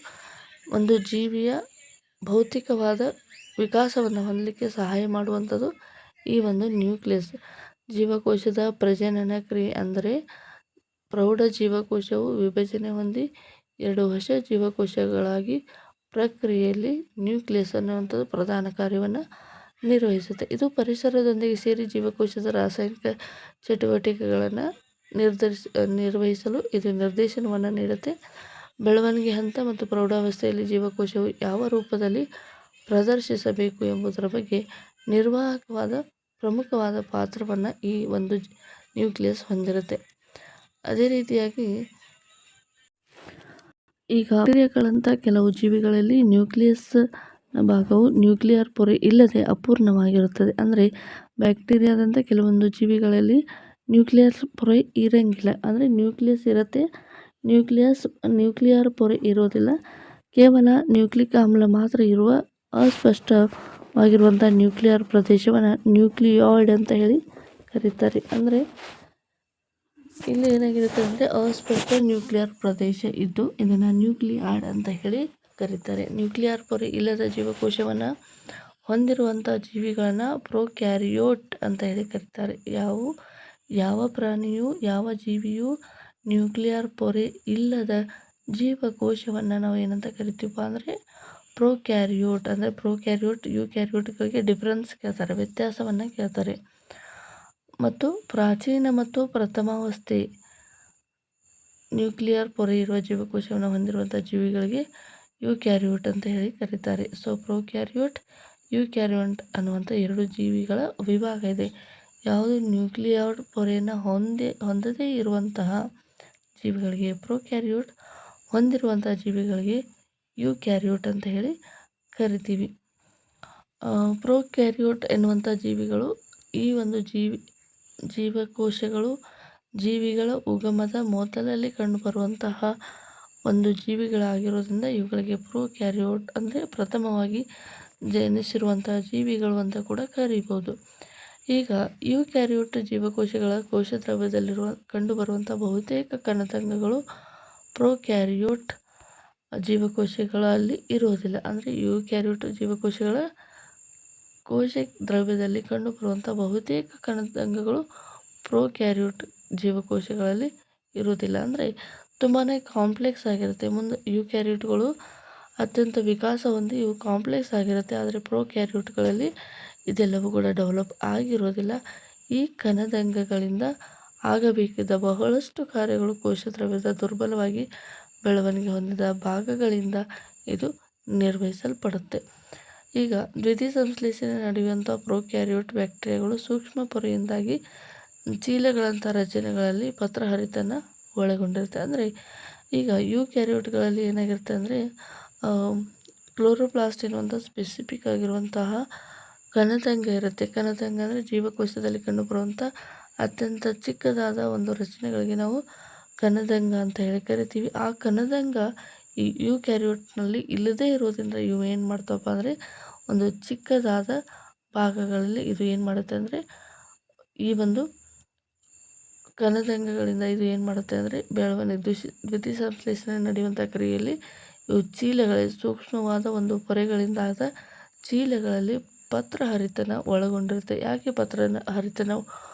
ಒಂದು ಜೀವಿಯ ಭೌತಿಕವಾದ ವಿಕಾಸವನ್ನು ಹೊಂದಲಿಕ್ಕೆ ಸಹಾಯ ಮಾಡುವಂಥದ್ದು ಈ ಒಂದು ನ್ಯೂಕ್ಲಿಯಸ್. ಜೀವಕೋಶದ ಪ್ರಜನನ ಕ್ರಿಯೆ ಅಂದರೆ ಪ್ರೌಢ ಜೀವಕೋಶವು ವಿಭಜನೆ ಹೊಂದಿ 2 ಹೊಸ ಜೀವಕೋಶಗಳಾಗಿ ಪ್ರಕ್ರಿಯೆಯಲ್ಲಿ ನ್ಯೂಕ್ಲಿಯಸ್ ಅನ್ನುವಂಥದ್ದು ಪ್ರಧಾನ ಕಾರ್ಯವನ್ನು ನಿರ್ವಹಿಸುತ್ತೆ. ಇದು ಪರಿಸರದೊಂದಿಗೆ ಸೇರಿ ಜೀವಕೋಶದ ರಾಸಾಯನಿಕ ಚಟುವಟಿಕೆಗಳನ್ನು ನಿರ್ವಹಿಸಲು ಇದು ನಿರ್ದೇಶನವನ್ನು ನೀಡುತ್ತೆ. ಬೆಳವಣಿಗೆ ಹಂತ ಮತ್ತು ಪ್ರೌಢಾವಸ್ಥೆಯಲ್ಲಿ ಜೀವಕೋಶವು ಯಾವ ರೂಪದಲ್ಲಿ ಪ್ರದರ್ಶಿಸಬೇಕು ಎಂಬುದರ ಬಗ್ಗೆ ಪ್ರಮುಖವಾದ ಪಾತ್ರವನ್ನು ಈ ಒಂದು ನ್ಯೂಕ್ಲಿಯಸ್ ಹೊಂದಿರುತ್ತೆ. ಅದೇ ರೀತಿಯಾಗಿ ಈಗ ಬ್ಯಾಕ್ಟೀರಿಯಾಗಳಂಥ ಕೆಲವು ಜೀವಿಗಳಲ್ಲಿ ನ್ಯೂಕ್ಲಿಯಸ್ನ ಭಾಗವು ನ್ಯೂಕ್ಲಿಯರ್ ಪೊರೆ ಇಲ್ಲದೆ ಅಪೂರ್ಣವಾಗಿರುತ್ತದೆ. ಅಂದರೆ ಬ್ಯಾಕ್ಟೀರಿಯಾದಂಥ ಕೆಲವೊಂದು ಜೀವಿಗಳಲ್ಲಿ ನ್ಯೂಕ್ಲಿಯರ್ ಪೊರೆ ಇರಂಗಿಲ್ಲ. ಅಂದರೆ ನ್ಯೂಕ್ಲಿಯಸ್ ಇರುತ್ತೆ, ನ್ಯೂಕ್ಲಿಯರ್ ಪೊರೆ ಇರೋದಿಲ್ಲ. ಕೇವಲ ನ್ಯೂಕ್ಲಿಕ್ ಆಮ್ಲ ಮಾತ್ರ ಇರುವ ಅಸ್ಪಷ್ಟವಾಗಿರುವಂಥ ನ್ಯೂಕ್ಲಿಯರ್ ಪ್ರದೇಶವನ್ನು ನ್ಯೂಕ್ಲಿಯಾಯ್ಡ್ ಅಂತ ಹೇಳಿ ಕರೀತಾರೆ. ಅಂದರೆ ಇಲ್ಲಿ ಏನಾಗಿರುತ್ತೆ ಅಂದರೆ ಅಸ್ಪಷ್ಟ ನ್ಯೂಕ್ಲಿಯರ್ ಪ್ರದೇಶ ಇದ್ದು ಇದನ್ನು ನ್ಯೂಕ್ಲಿಯಾಯ್ಡ್ ಅಂತ ಹೇಳಿ ಕರೀತಾರೆ. ನ್ಯೂಕ್ಲಿಯರ್ ಪೊರೆ ಇಲ್ಲದ ಜೀವಕೋಶವನ್ನು ಹೊಂದಿರುವಂಥ ಜೀವಿಗಳನ್ನು ಪ್ರೊಕ್ಯಾರಿಯೋಟ್ ಅಂತ ಹೇಳಿ ಕರೀತಾರೆ. ಯಾವ ಪ್ರಾಣಿಯು ಯಾವ ಜೀವಿಯು ನ್ಯೂಕ್ಲಿಯರ್ ಪೊರೆ ಇಲ್ಲದ ಜೀವಕೋಶವನ್ನು ನಾವು ಏನಂತ ಕರಿತೀವಪ್ಪ ಅಂದರೆ ಪ್ರೊಕ್ಯಾರಿಯೋಟ್. ಅಂದರೆ ಪ್ರೊಕ್ಯಾರಿಯೋಟ್ ಯೂಕ್ಯಾರಿಯೋಟ್ಗಳಿಗೆ ಡಿಫ್ರೆನ್ಸ್ ಕೇಳ್ತಾರೆ, ವ್ಯತ್ಯಾಸವನ್ನು ಕೇಳ್ತಾರೆ. ಮತ್ತು ಪ್ರಾಚೀನ ಮತ್ತು ಪ್ರಥಮಾವಸ್ಥೆ ನ್ಯೂಕ್ಲಿಯರ್ ಪೊರೆ ಇರುವ ಜೀವಕೋಶವನ್ನು ಹೊಂದಿರುವಂಥ ಜೀವಿಗಳಿಗೆ ಯೂಕ್ಯಾರಿಯೋಟ್ ಅಂತ ಹೇಳಿ ಕರೀತಾರೆ. ಸೊ ಪ್ರೊಕ್ಯಾರಿಯೋಟ್, ಯೂಕ್ಯಾರಿಯೋಟ್ ಅನ್ನುವಂಥ 2 ಜೀವಿಗಳ ವಿಭಾಗ ಇದೆ. ಯಾವುದು ನ್ಯೂಕ್ಲಿಯರ್ ಪೊರೆಯನ್ನು ಹೊಂದದೇ ಇರುವಂತಹ ಜೀವಿಗಳಿಗೆ ಪ್ರೊಕ್ಯಾರಿಯೋಟ್, ಹೊಂದಿರುವಂಥ ಜೀವಿಗಳಿಗೆ ಯೂಕ್ಯಾರಿಯೋಟ್ ಅಂತ ಹೇಳಿ ಕರಿತೀವಿ. ಪ್ರೊಕ್ಯಾರಿಯೋಟ್ ಎನ್ನುವಂಥ ಜೀವಿಗಳು ಈ ಒಂದು ಜೀವಕೋಶಗಳು ಜೀವಿಗಳ ಉಗಮದ ಮೊದಲಲ್ಲಿ ಕಂಡುಬರುವಂತಹ ಒಂದು ಜೀವಿಗಳಾಗಿರೋದ್ರಿಂದ ಇವುಗಳಿಗೆ ಪ್ರೊಕ್ಯಾರಿಯೋಟ್ ಅಂದರೆ ಪ್ರಥಮವಾಗಿ ಜನಿಸಿರುವಂತಹ ಜೀವಿಗಳು ಅಂತ ಕೂಡ ಕರೀಬೋದು. ಈಗ ಯೂಕ್ಯಾರಿಯೋಟ್ ಜೀವಕೋಶಗಳ ಕೋಶದ್ರವ್ಯದಲ್ಲಿರುವ ಕಂಡುಬರುವಂಥ ಬಹುತೇಕ ಕಣತಂಗಗಳು ಪ್ರೊಕ್ಯಾರಿಯೋಟ್ ಜೀವಕೋಶಗಳಲ್ಲಿ ಇರೋದಿಲ್ಲ. ಅಂದರೆ ಯೂಕ್ಯಾರಿಯೋಟ್ ಜೀವಕೋಶಗಳ ಕೋಶ ದ್ರವ್ಯದಲ್ಲಿ ಕಂಡುಬರುವಂಥ ಬಹುತೇಕ ಕಣತಂಗಗಳು ಪ್ರೊಕ್ಯಾರಿಯೋಟ್ ಜೀವಕೋಶಗಳಲ್ಲಿ ಇರುವುದಿಲ್ಲ. ಅಂದರೆ ತುಂಬಾ ಕಾಂಪ್ಲೆಕ್ಸ್ ಆಗಿರುತ್ತೆ. ಮುಂದೆ ಯೂಕ್ಯಾರಿಯೋಟ್ಗಳು ಅತ್ಯಂತ ವಿಕಾಸ ಹೊಂದಿ ಇವು ಕಾಂಪ್ಲೆಕ್ಸ್ ಆಗಿರುತ್ತೆ. ಆದರೆ ಪ್ರೊಕ್ಯಾರಿಯೋಟ್ಗಳಲ್ಲಿ ಇದೆಲ್ಲವೂ ಕೂಡ ಡೆವಲಪ್ ಆಗಿರೋದಿಲ್ಲ. ಈ ಕಣದಂಗಗಳಿಂದ ಆಗಬೇಕಿದ್ದ ಬಹಳಷ್ಟು ಕಾರ್ಯಗಳು ಕೋಶದ್ರವ್ಯದ ದುರ್ಬಲವಾಗಿ ಬೆಳವಣಿಗೆ ಹೊಂದಿದ ಭಾಗಗಳಿಂದ ಇದು ನಿರ್ವಹಿಸಲ್ಪಡುತ್ತೆ. ಈಗ ದ್ಯುತಿಸಂಶ್ಲೇಷಣೆ ನಡೆಯುವಂಥ ಪ್ರೊಕ್ಯಾರಿಯೋಟ್ ಬ್ಯಾಕ್ಟೀರಿಯಾಗಳು ಸೂಕ್ಷ್ಮ ಪೊರೆಯಿಂದಾಗಿ ಚೀಲಗಳಂಥ ರಚನೆಗಳಲ್ಲಿ ಪತ್ರಹರಿತನ ಒಳಗೊಂಡಿರುತ್ತೆ. ಅಂದರೆ ಈಗ ಯೂಕ್ಯಾರಿಯೋಟ್ಗಳಲ್ಲಿ ಏನಾಗಿರುತ್ತೆ ಅಂದರೆ ಕ್ಲೋರೋಪ್ಲಾಸ್ಟ್ ಎನ್ನುವಂಥ ಸ್ಪೆಸಿಫಿಕ್ ಆಗಿರುವಂತಹ ಕಣತಂಗ ಇರುತ್ತೆ. ಕಣತಂಗ ಅಂದರೆ ಜೀವಕೋಶದಲ್ಲಿ ಕಂಡುಬರುವಂಥ ಅತ್ಯಂತ ಚಿಕ್ಕದಾದ ಒಂದು ರಚನೆಗಳಿಗೆ ನಾವು ಕಣದಂಗ ಅಂತ ಹೇಳಿ ಕರಿತೀವಿ. ಆ ಕಣದಂಗ ಈ ಯೂಕ್ಯಾರಿಯೋಟ್ನಲ್ಲಿ ಇಲ್ಲದೇ ಇರೋದ್ರಿಂದ ಇವು ಏನು ಮಾಡ್ತಾವಪ್ಪ ಅಂದರೆ ಒಂದು ಚಿಕ್ಕದಾದ ಭಾಗಗಳಲ್ಲಿ ಇದು ಏನು ಮಾಡುತ್ತೆ ಅಂದರೆ ಈ ಒಂದು ಕಣದಂಗಗಳಿಂದ ಇದು ಏನು ಮಾಡುತ್ತೆ ಅಂದರೆ ಬೆಳವಣಿಗೆ ದ್ಯುತಿಸಂಶ್ಲೇಷಣೆ ನಡೆಯುವಂಥ ಕ್ರಿಯೆಯಲ್ಲಿ ಇವು ಚೀಲಗಳಲ್ಲಿ ಸೂಕ್ಷ್ಮವಾದ ಒಂದು ಪೊರೆಗಳಿಂದಾದ ಚೀಲಗಳಲ್ಲಿ ಪತ್ರಹರಿತನ ಒಳಗೊಂಡಿರುತ್ತೆ. ಯಾಕೆ ಪತ್ರಹರಿತನ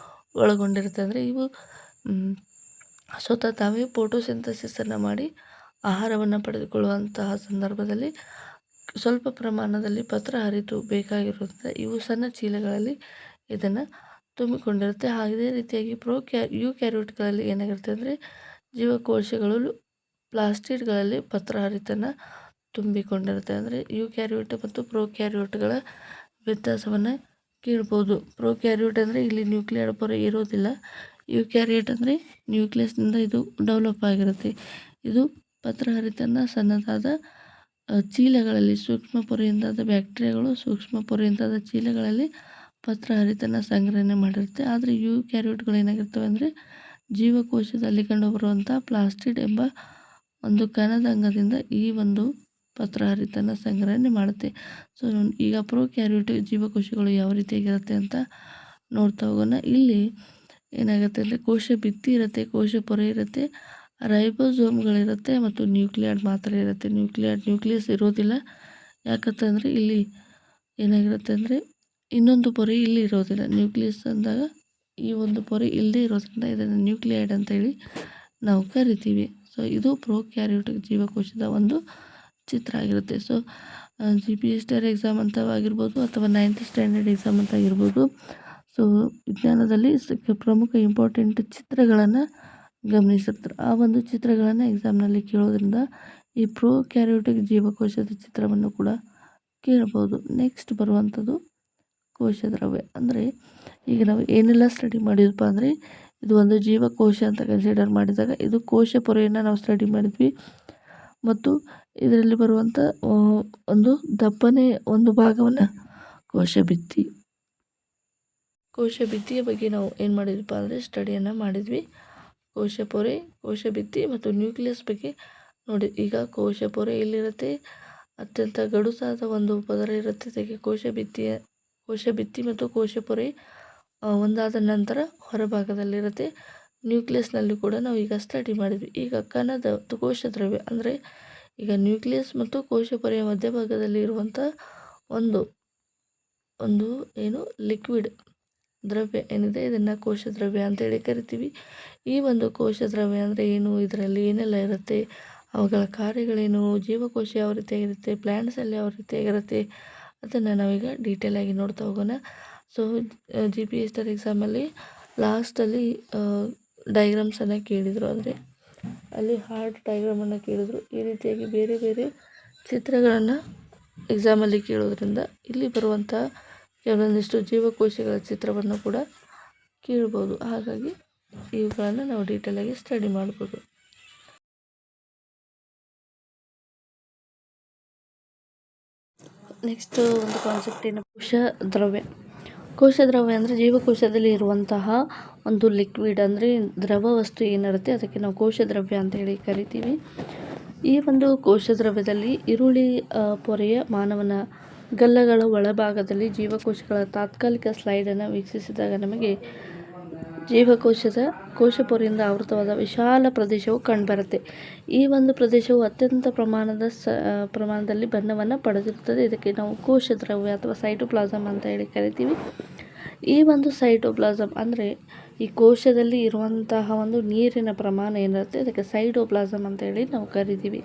ಒಳಗೊಂಡಿರುತ್ತೆ ಅಂದರೆ ಇವು ಸ್ವತಃ ತಾವೇ ಫೋಟೋಸಿಂಥಸಿಸನ್ನು ಮಾಡಿ ಆಹಾರವನ್ನು ಪಡೆದುಕೊಳ್ಳುವಂತಹ ಸಂದರ್ಭದಲ್ಲಿ ಸ್ವಲ್ಪ ಪ್ರಮಾಣದಲ್ಲಿ ಪತ್ರ ಹರಿದು ಬೇಕಾಗಿರುತ್ತದೆ. ಇವು ಸಣ್ಣ ಚೀಲಗಳಲ್ಲಿ ಇದನ್ನು ತುಂಬಿಕೊಂಡಿರುತ್ತೆ. ಅದೇ ರೀತಿಯಾಗಿ ಯುಕ್ಯಾರಿಯೋಟ್ಗಳಲ್ಲಿ ಏನಾಗಿರುತ್ತೆ ಅಂದರೆ ಜೀವಕೋಶಗಳು ಪ್ಲಾಸ್ಟಿಡ್ಗಳಲ್ಲಿ ಪತ್ರಹರಿತನ್ನು ತುಂಬಿಕೊಂಡಿರುತ್ತೆ. ಅಂದರೆ ಯುಕ್ಯಾರಿಯೋಟ್ ಮತ್ತು ಪ್ರೊಕ್ಯಾರಿಯೋಟ್ಗಳ ವ್ಯತ್ಯಾಸವನ್ನು ಕೇಳ್ಬೋದು. ಪ್ರೊಕ್ಯಾರಿಯೋಟ್ ಅಂದರೆ ಇಲ್ಲಿ ನ್ಯೂಕ್ಲಿಯರ್ ಪೊರೆ ಇರೋದಿಲ್ಲ. ಯುಕ್ಯಾರಿಯೋಟ್ ಅಂದರೆ ನ್ಯೂಕ್ಲಿಯಸ್ನಿಂದ ಇದು ಡೆವಲಪ್ ಆಗಿರುತ್ತೆ. ಇದು ಪತ್ರಹರಿತನ ಸಣ್ಣದಾದ ಚೀಲಗಳಲ್ಲಿ ಸೂಕ್ಷ್ಮ ಪೊರೆಯಿಂದಾದ ಬ್ಯಾಕ್ಟೀರಿಯಾಗಳು ಸೂಕ್ಷ್ಮ ಪೊರೆಯಿಂದಾದ ಚೀಲಗಳಲ್ಲಿ ಪತ್ರಹರಿತನ ಸಂಗ್ರಹಣೆ ಮಾಡಿರುತ್ತೆ. ಆದರೆ ಯುಕ್ಯಾರಿಯೋಟ್ಗಳು ಏನಾಗಿರ್ತವೆ ಅಂದರೆ ಜೀವಕೋಶದಲ್ಲಿ ಕಂಡುಬರುವಂಥ ಪ್ಲಾಸ್ಟಿಡ್ ಎಂಬ ಒಂದು ಕಣದ ಅಂಗದಿಂದ ಈ ಒಂದು ಪತ್ರಹರಿತನ ಸಂಗ್ರಹಣೆ ಮಾಡುತ್ತೆ. ಸೊ ಈಗ ಪ್ರೊಕ್ಯಾರಿಯೋಟ್ ಜೀವಕೋಶಗಳು ಯಾವ ರೀತಿಯಾಗಿರುತ್ತೆ ಅಂತ ನೋಡ್ತಾ ಹೋಗೋಣ. ಇಲ್ಲಿ ಏನಾಗುತ್ತೆ ಅಂದರೆ ಕೋಶ ಭಿತ್ತಿ ಇರುತ್ತೆ, ಕೋಶ ಪೊರೆ ಇರುತ್ತೆ, ರೈಬೋಸೋಮ್ಗಳಿರುತ್ತೆ ಮತ್ತು ನ್ಯೂಕ್ಲಿಯಾಯ್ಡ್ ಮಾತ್ರ ಇರುತ್ತೆ. ನ್ಯೂಕ್ಲಿಯಸ್ ಇರೋದಿಲ್ಲ. ಯಾಕಂತಂದರೆ ಇಲ್ಲಿ ಏನಾಗಿರುತ್ತೆ ಅಂದರೆ ಇನ್ನೊಂದು ಪೊರೆ ಇಲ್ಲಿ ಇರೋದಿಲ್ಲ. ನ್ಯೂಕ್ಲಿಯಸ್ ಅಂದಾಗ ಈ ಒಂದು ಪೊರೆ ಇಲ್ಲದೆ ಇರೋದ್ರಿಂದ ಇದನ್ನು ನ್ಯೂಕ್ಲಿಯಾಯ್ಡ್ ಅಂತೇಳಿ ನಾವು ಕರಿತೀವಿ. ಸೊ ಇದು ಪ್ರೊಕ್ಯಾರಿಯೋಟ್ ಜೀವಕೋಶದ ಒಂದು ಚಿತ್ರ ಆಗಿರುತ್ತೆ. ಸೊ GPSR ಎಕ್ಸಾಮ್ ಅಂತ ಆಗಿರ್ಬೋದು ಅಥವಾ 9th ಸ್ಟ್ಯಾಂಡರ್ಡ್ ಎಕ್ಸಾಮ್ ಅಂತ ಆಗಿರ್ಬೋದು. ಸೊ ವಿಜ್ಞಾನದಲ್ಲಿ ಪ್ರಮುಖ ಇಂಪಾರ್ಟೆಂಟ್ ಚಿತ್ರಗಳನ್ನು ಗಮನಿಸಿರ್ತಾರೆ. ಆ ಒಂದು ಚಿತ್ರಗಳನ್ನು ಎಕ್ಸಾಮ್ನಲ್ಲಿ ಕೇಳೋದ್ರಿಂದ ಈ ಪ್ರೊಕ್ಯಾರಿಯೋಟಿಕ್ ಜೀವಕೋಶದ ಚಿತ್ರವನ್ನು ಕೂಡ ಕೇಳ್ಬೋದು. ನೆಕ್ಸ್ಟ್ ಬರುವಂಥದ್ದು ಕೋಶದ್ರವ್ಯ. ಅಂದರೆ ಈಗ ನಾವು ಏನೆಲ್ಲ ಸ್ಟಡಿ ಮಾಡಿದ್ವಪ್ಪ ಅಂದರೆ ಇದು ಒಂದು ಜೀವಕೋಶ ಅಂತ ಕನ್ಸಿಡರ್ ಮಾಡಿದಾಗ ಇದು ಕೋಶ ಪೊರೆಯನ್ನು ನಾವು ಸ್ಟಡಿ ಮಾಡಿದ್ವಿ ಮತ್ತು ಇದರಲ್ಲಿ ಬರುವಂಥ ಒಂದು ದಪ್ಪನೆ ಒಂದು ಭಾಗವನ್ನು ಕೋಶ ಭಿತ್ತಿಯ ಬಗ್ಗೆ ನಾವು ಏನು ಮಾಡಿದ್ವಪ್ಪ ಅಂದರೆ ಸ್ಟಡಿಯನ್ನು ಮಾಡಿದ್ವಿ. ಕೋಶ ಪೊರೆ, ಕೋಶ ಭಿತ್ತಿ ಮತ್ತು ನ್ಯೂಕ್ಲಿಯಸ್ ಬಗ್ಗೆ ನೋಡಿ. ಈಗ ಕೋಶ ಪೊರೆ ಇಲ್ಲಿರುತ್ತೆ, ಅತ್ಯಂತ ಗಡುಸಾದ ಒಂದು ಪದರ ಇರುತ್ತೆ. ಅದಕ್ಕೆ ಕೋಶ ಭಿತ್ತಿ ಮತ್ತು ಕೋಶ ಪೊರೆ ಒಂದಾದ ನಂತರ ಹೊರಭಾಗದಲ್ಲಿರುತ್ತೆ. ನ್ಯೂಕ್ಲಿಯಸ್ನಲ್ಲಿ ಕೂಡ ನಾವು ಈಗ ಸ್ಟಡಿ ಮಾಡಿದ್ವಿ. ಈಗ ಕೋಶದ್ರವ್ಯ ಅಂದರೆ ಈಗ ನ್ಯೂಕ್ಲಿಯಸ್ ಮತ್ತು ಕೋಶ ಪೊರೆಯ ಮಧ್ಯಭಾಗದಲ್ಲಿ ಇರುವಂಥ ಒಂದು ಏನು ಲಿಕ್ವಿಡ್ ದ್ರವ್ಯ ಏನಿದೆ ಇದನ್ನು ಕೋಶದ್ರವ್ಯ ಅಂತೇಳಿ ಕರಿತೀವಿ. ಈ ಒಂದು ಕೋಶದ್ರವ್ಯ ಅಂದರೆ ಏನು, ಇದರಲ್ಲಿ ಏನೆಲ್ಲ ಇರುತ್ತೆ, ಅವುಗಳ ಕಾರ್ಯಗಳೇನು, ಜೀವಕೋಶ ಯಾವ ರೀತಿಯಾಗಿರುತ್ತೆ, ಪ್ಲ್ಯಾಂಟ್ಸಲ್ಲಿ ಯಾವ ರೀತಿಯಾಗಿರುತ್ತೆ ಅದನ್ನು ನಾವೀಗ ಡೀಟೇಲಾಗಿ ನೋಡ್ತಾ ಹೋಗೋಣ. ಸೊ GPSR ಎಕ್ಸಾಮಲ್ಲಿ ಲಾಸ್ಟಲ್ಲಿ ಡೈಗ್ರಾಮ್ಸನ್ನು ಕೇಳಿದರು. ಅಂದರೆ ಅಲ್ಲಿ ಹಾರ್ಟ್ ಡೈಗ್ರಾಮನ್ನು ಕೇಳಿದರು. ಈ ರೀತಿಯಾಗಿ ಬೇರೆ ಬೇರೆ ಚಿತ್ರಗಳನ್ನು ಎಕ್ಸಾಮಲ್ಲಿ ಕೇಳೋದ್ರಿಂದ ಇಲ್ಲಿ ಬರುವಂಥ ಕೆಲವೊಂದಿಷ್ಟು ಜೀವಕೋಶಗಳ ಚಿತ್ರವನ್ನು ಕೂಡ ಕೇಳ್ಬೋದು. ಹಾಗಾಗಿ ಇವುಗಳನ್ನು ನಾವು ಡೀಟೇಲಾಗಿ ಸ್ಟಡಿ ಮಾಡ್ಬೋದು. ನೆಕ್ಸ್ಟ್ ಒಂದು ಕಾನ್ಸೆಪ್ಟ್ ಏನು, ಕೋಶದ್ರವ್ಯ ಅಂದರೆ ಜೀವಕೋಶದಲ್ಲಿ ಇರುವಂತಹ ಒಂದು ಲಿಕ್ವಿಡ್ ಅಂದರೆ ದ್ರವ ವಸ್ತು ಏನಿರುತ್ತೆ ಅದಕ್ಕೆ ನಾವು ಕೋಶದ್ರವ್ಯ ಅಂತ ಹೇಳಿ ಕರಿತೀವಿ. ಈ ಒಂದು ಕೋಶದ್ರವ್ಯದಲ್ಲಿ ಈರುಳ್ಳಿ ಪೊರೆಯ ಮಾನವನ ಗಲ್ಲಗಳ ಒಳಭಾಗದಲ್ಲಿ ಜೀವಕೋಶಗಳ ತಾತ್ಕಾಲಿಕ ಸ್ಲೈಡನ್ನು ವೀಕ್ಷಿಸಿದಾಗ ನಮಗೆ ಕೋಶ ಪೊರೆಯಿಂದ ಆವೃತವಾದ ವಿಶಾಲ ಪ್ರದೇಶವು ಕಂಡುಬರುತ್ತೆ. ಈ ಒಂದು ಪ್ರದೇಶವು ಅತ್ಯಂತ ಪ್ರಮಾಣದಲ್ಲಿ ಬಣ್ಣವನ್ನು ಪಡೆದಿರುತ್ತದೆ. ಇದಕ್ಕೆ ನಾವು ಕೋಶದ್ರವ್ಯ ಅಥವಾ ಸೈಟೋಪ್ಲಾಸಮ್ ಅಂತ ಹೇಳಿ ಕರಿತೀವಿ. ಈ ಒಂದು ಸೈಟೋಪ್ಲಾಸಮ್ ಅಂದರೆ ಈ ಕೋಶದಲ್ಲಿ ಇರುವಂತಹ ಒಂದು ನೀರಿನ ಪ್ರಮಾಣ ಏನಿರುತ್ತೆ ಅದಕ್ಕೆ ಸೈಟೋಪ್ಲಾಸಮ್ ಅಂತ ಹೇಳಿ ನಾವು ಕರಿತೀವಿ.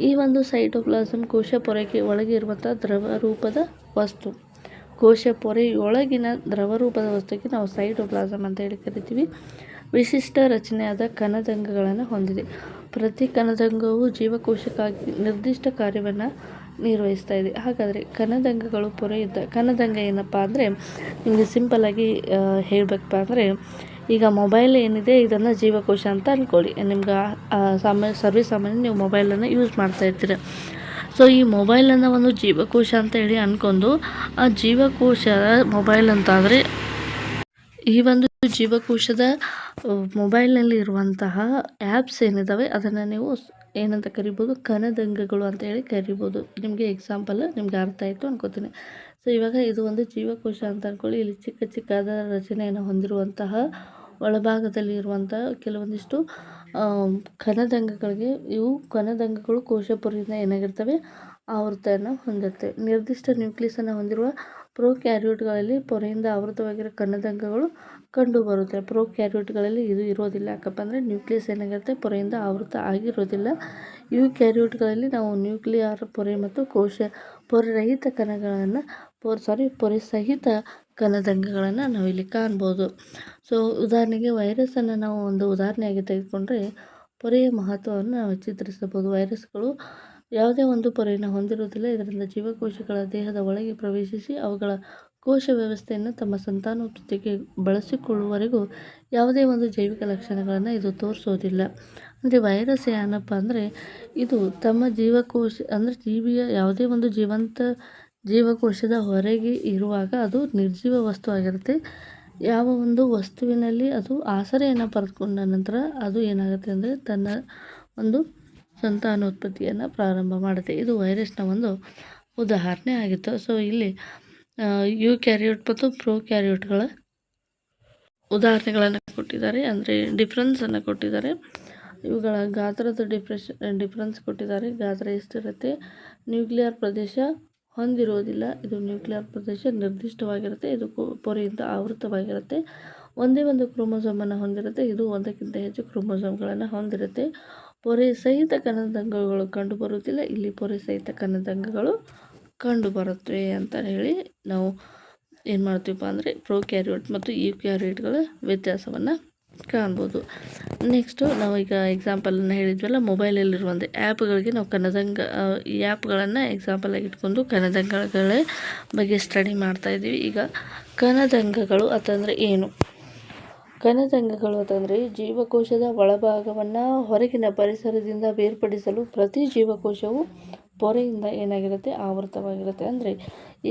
ಈ ಒಂದು ಸೈಟೋಪ್ಲಾಸಮ್ ಕೋಶ ಪೊರೆಗೆ ಒಳಗೆ ಇರುವಂಥ ದ್ರವರೂಪದ ವಸ್ತು. ಕೋಶ ಪೊರೆಯೊಳಗಿನ ದ್ರವರೂಪದ ವಸ್ತುಕ್ಕೆ ನಾವು ಸೈಟೋಪ್ಲಾಸಮ್ ಅಂತ ಹೇಳಿ ಕರಿತೀವಿ. ವಿಶಿಷ್ಟ ರಚನೆಯಾದ ಕಣದಂಗಗಳನ್ನು ಹೊಂದಿದೆ. ಪ್ರತಿ ಕಣದಂಗವು ಜೀವಕೋಶಕ್ಕಾಗಿ ನಿರ್ದಿಷ್ಟ ಕಾರ್ಯವನ್ನು ನಿರ್ವಹಿಸ್ತಾ ಇದೆ. ಹಾಗಾದರೆ ಕಣದಂಗಗಳು ಪೊರೆಯಿದ್ದ ಕಣದಂಗ ಏನಪ್ಪ ಅಂದರೆ ನಿಮಗೆ ಸಿಂಪಲ್ಲಾಗಿ ಹೇಳಬೇಕಪ್ಪ ಅಂದರೆ ಈಗ ಮೊಬೈಲ್ ಏನಿದೆ ಇದನ್ನು ಜೀವಕೋಶ ಅಂತ ಅಂದ್ಕೊಳ್ಳಿ. ನಿಮ್ಗೆ ಸರ್ವೇಸಾಮಾನ್ಯ ನೀವು ಮೊಬೈಲನ್ನು ಯೂಸ್ ಮಾಡ್ತಾ ಇರ್ತೀರ. ಸೊ ಈ ಮೊಬೈಲನ್ನು ಒಂದು ಜೀವಕೋಶ ಅಂತ ಹೇಳಿ ಅಂದ್ಕೊಂಡು ಆ ಜೀವಕೋಶ ಮೊಬೈಲ್ ಅಂತ ಆದರೆ ಈ ಒಂದು ಜೀವಕೋಶದ ಮೊಬೈಲ್ನಲ್ಲಿ ಇರುವಂತಹ ಆ್ಯಪ್ಸ್ ಏನಿದ್ದಾವೆ ಅದನ್ನು ನೀವು ಏನಂತ ಕರಿಬೋದು, ಕಣದಂಗಗಳು ಅಂತ ಹೇಳಿ ಕರಿಬೋದು. ನಿಮಗೆ ಎಕ್ಸಾಂಪಲ್ ನಿಮ್ಗೆ ಅರ್ಥ ಆಯಿತು ಅನ್ಕೋತೀನಿ. ಸೊ ಇವಾಗ ಇದು ಒಂದು ಜೀವಕೋಶ ಅಂತ ಅಂದ್ಕೊಳ್ಳಿ. ಇಲ್ಲಿ ಚಿಕ್ಕ ಚಿಕ್ಕದ ರಚನೆಯನ್ನು ಹೊಂದಿರುವಂತಹ ಒಳಭಾಗದಲ್ಲಿ ಇರುವಂಥ ಕೆಲವೊಂದಿಷ್ಟು ಕಣದಂಗಗಳಿಗೆ ಇವು ಕಣದಂಗಗಳು ಕೋಶ ಪೊರೆಯಿಂದ ಏನಾಗಿರ್ತವೆ ಆವೃತವನ್ನು ಹೊಂದಿರ್ತವೆ. ನಿರ್ದಿಷ್ಟ ನ್ಯೂಕ್ಲಿಯಸನ್ನು ಹೊಂದಿರುವ ಪ್ರೊಕ್ಯಾರಿಯೋಟ್ಗಳಲ್ಲಿ ಪೊರೆಯಿಂದ ಆವೃತವಾಗಿರೋ ಕಣದಂಗಗಳು ಕಂಡುಬರುತ್ತೆ. ಪ್ರೊಕ್ಯಾರಿಯೋಟ್ಗಳಲ್ಲಿ ಇದು ಇರೋದಿಲ್ಲ. ಯಾಕಪ್ಪ ಅಂದರೆ ನ್ಯೂಕ್ಲಿಯಸ್ ಏನಾಗಿರುತ್ತೆ ಪೊರೆಯಿಂದ ಆವೃತ ಆಗಿರೋದಿಲ್ಲ. ಯೂಕ್ಯಾರಿಯೋಟ್ಗಳಲ್ಲಿ ನಾವು ನ್ಯೂಕ್ಲಿಯರ್ ಪೊರೆ ಮತ್ತು ಪೊರೆರಹಿತ ಕಣಗಳನ್ನು ಪೊರೆ ಸಹಿತ ಕಣದಂಗಗಳನ್ನು ನಾವಿಲ್ಲಿ ಕಾಣ್ಬೋದು. ಸೊ ಉದಾಹರಣೆಗೆ ವೈರಸ್ಸನ್ನು ನಾವು ಒಂದು ಉದಾಹರಣೆಯಾಗಿ ತೆಗೆದುಕೊಂಡ್ರೆ ಪೊರೆಯ ಮಹತ್ವವನ್ನು ನಾವು ಚಿತ್ರಿಸಬಹುದು. ವೈರಸ್ಗಳು ಯಾವುದೇ ಒಂದು ಪೊರೆಯನ್ನು ಹೊಂದಿರುವುದಿಲ್ಲ. ಇದರಿಂದ ಜೀವಕೋಶಗಳ ದೇಹದ ಒಳಗೆ ಪ್ರವೇಶಿಸಿ ಅವುಗಳ ಕೋಶ ವ್ಯವಸ್ಥೆಯನ್ನು ತಮ್ಮ ಸಂತಾನೋತ್ಪತ್ತಿಗೆ ಬಳಸಿಕೊಳ್ಳುವವರೆಗೂ ಯಾವುದೇ ಒಂದು ಜೈವಿಕ ಲಕ್ಷಣಗಳನ್ನು ಇದು ತೋರಿಸೋದಿಲ್ಲ. ಅಂದರೆ ವೈರಸ್ ಏನಪ್ಪ ಅಂದರೆ ಇದು ತಮ್ಮ ಜೀವಕೋಶ ಅಂದರೆ ಜೀವಿಯ ಯಾವುದೇ ಒಂದು ಜೀವಂತ ಜೀವಕೋಶದ ಹೊರಗೆ ಇರುವಾಗ ಅದು ನಿರ್ಜೀವ ವಸ್ತು ಆಗಿರುತ್ತೆ. ಯಾವ ಒಂದು ವಸ್ತುವಿನಲ್ಲಿ ಅದು ಆಸರೆಯನ್ನು ಪಡೆದುಕೊಂಡ ನಂತರ ಅದು ಏನಾಗುತ್ತೆ ಅಂದರೆ ತನ್ನ ಒಂದು ಸಂತಾನೋತ್ಪತ್ತಿಯನ್ನು ಪ್ರಾರಂಭ ಮಾಡುತ್ತೆ. ಇದು ವೈರಸ್ನ ಒಂದು ಉದಾಹರಣೆ ಆಗಿತ್ತು. ಸೊ ಇಲ್ಲಿ ಯೂಕ್ಯಾರಿಯೋಟ್ ಮತ್ತು ಪ್ರೊಕ್ಯಾರಿಯೋಟ್ಗಳ ಉದಾಹರಣೆಗಳನ್ನು ಕೊಟ್ಟಿದ್ದಾರೆ, ಅಂದರೆ ಡಿಫ್ರೆನ್ಸನ್ನು ಕೊಟ್ಟಿದ್ದಾರೆ. ಇವುಗಳ ಗಾತ್ರದ ಡಿಫ್ರೆನ್ಸ್ ಕೊಟ್ಟಿದ್ದಾರೆ. ಗಾತ್ರ ಎಷ್ಟಿರುತ್ತೆ? ನ್ಯೂಕ್ಲಿಯರ್ ಪ್ರದೇಶ ಹೊಂದಿರುವುದಿಲ್ಲ. ಇದು ನ್ಯೂಕ್ಲಿಯರ್ ಪ್ರದೇಶ ನಿರ್ದಿಷ್ಟವಾಗಿರುತ್ತೆ. ಇದು ಪೊರೆಯಿಂದ ಆವೃತವಾಗಿರುತ್ತೆ. ಒಂದೇ ಒಂದು ಕ್ರೋಮೋಸೋಮನ್ನು ಹೊಂದಿರುತ್ತೆ. ಇದು ಒಂದಕ್ಕಿಂತ ಹೆಚ್ಚು ಕ್ರೋಮೋಸೋಮ್ಗಳನ್ನು ಹೊಂದಿರುತ್ತೆ. ಪೊರೆ ಸಹಿತ ಕಣದಂಗಗಳು ಕಂಡುಬರುವುದಿಲ್ಲ. ಇಲ್ಲಿ ಪೊರೆ ಸಹಿತ ಕಣದಂಗಗಳು ಕಂಡುಬರುತ್ತವೆ ಅಂತ ಹೇಳಿ ನಾವು ಏನು ಮಾಡ್ತೀವಪ್ಪ ಅಂದರೆ ಪ್ರೊಕ್ಯಾರಿಯೋಟ್ ಮತ್ತು ಯೂಕ್ಯಾರಿಯೋಟ್ಗಳ ವ್ಯತ್ಯಾಸವನ್ನು ಕಾಣ್ಬೋದು. ನೆಕ್ಸ್ಟು ನಾವು ಈಗ ಎಕ್ಸಾಂಪಲನ್ನು ಹೇಳಿದ್ವಲ್ಲ, ಮೊಬೈಲಲ್ಲಿರುವಂಥ ಆ್ಯಪ್ಗಳಿಗೆ ನಾವು ಕಣದಂಗ ಈ ಆ್ಯಪ್ಗಳನ್ನು ಎಕ್ಸಾಂಪಲಾಗಿ ಇಟ್ಕೊಂಡು ಕಣದಂಗಗಳ ಬಗ್ಗೆ ಸ್ಟಡಿ ಮಾಡ್ತಾಯಿದ್ದೀವಿ. ಈಗ ಕಣದಂಗಗಳು ಅಂತಂದರೆ ಏನು? ಕಣದಂಗಗಳು ಅಂತಂದರೆ ಜೀವಕೋಶದ ಒಳಭಾಗವನ್ನು ಹೊರಗಿನ ಪರಿಸರದಿಂದ ಬೇರ್ಪಡಿಸಲು ಪ್ರತಿ ಜೀವಕೋಶವು ಪೊರೆಯಿಂದ ಏನಾಗಿರುತ್ತೆ ಆವೃತವಾಗಿರುತ್ತೆ. ಅಂದರೆ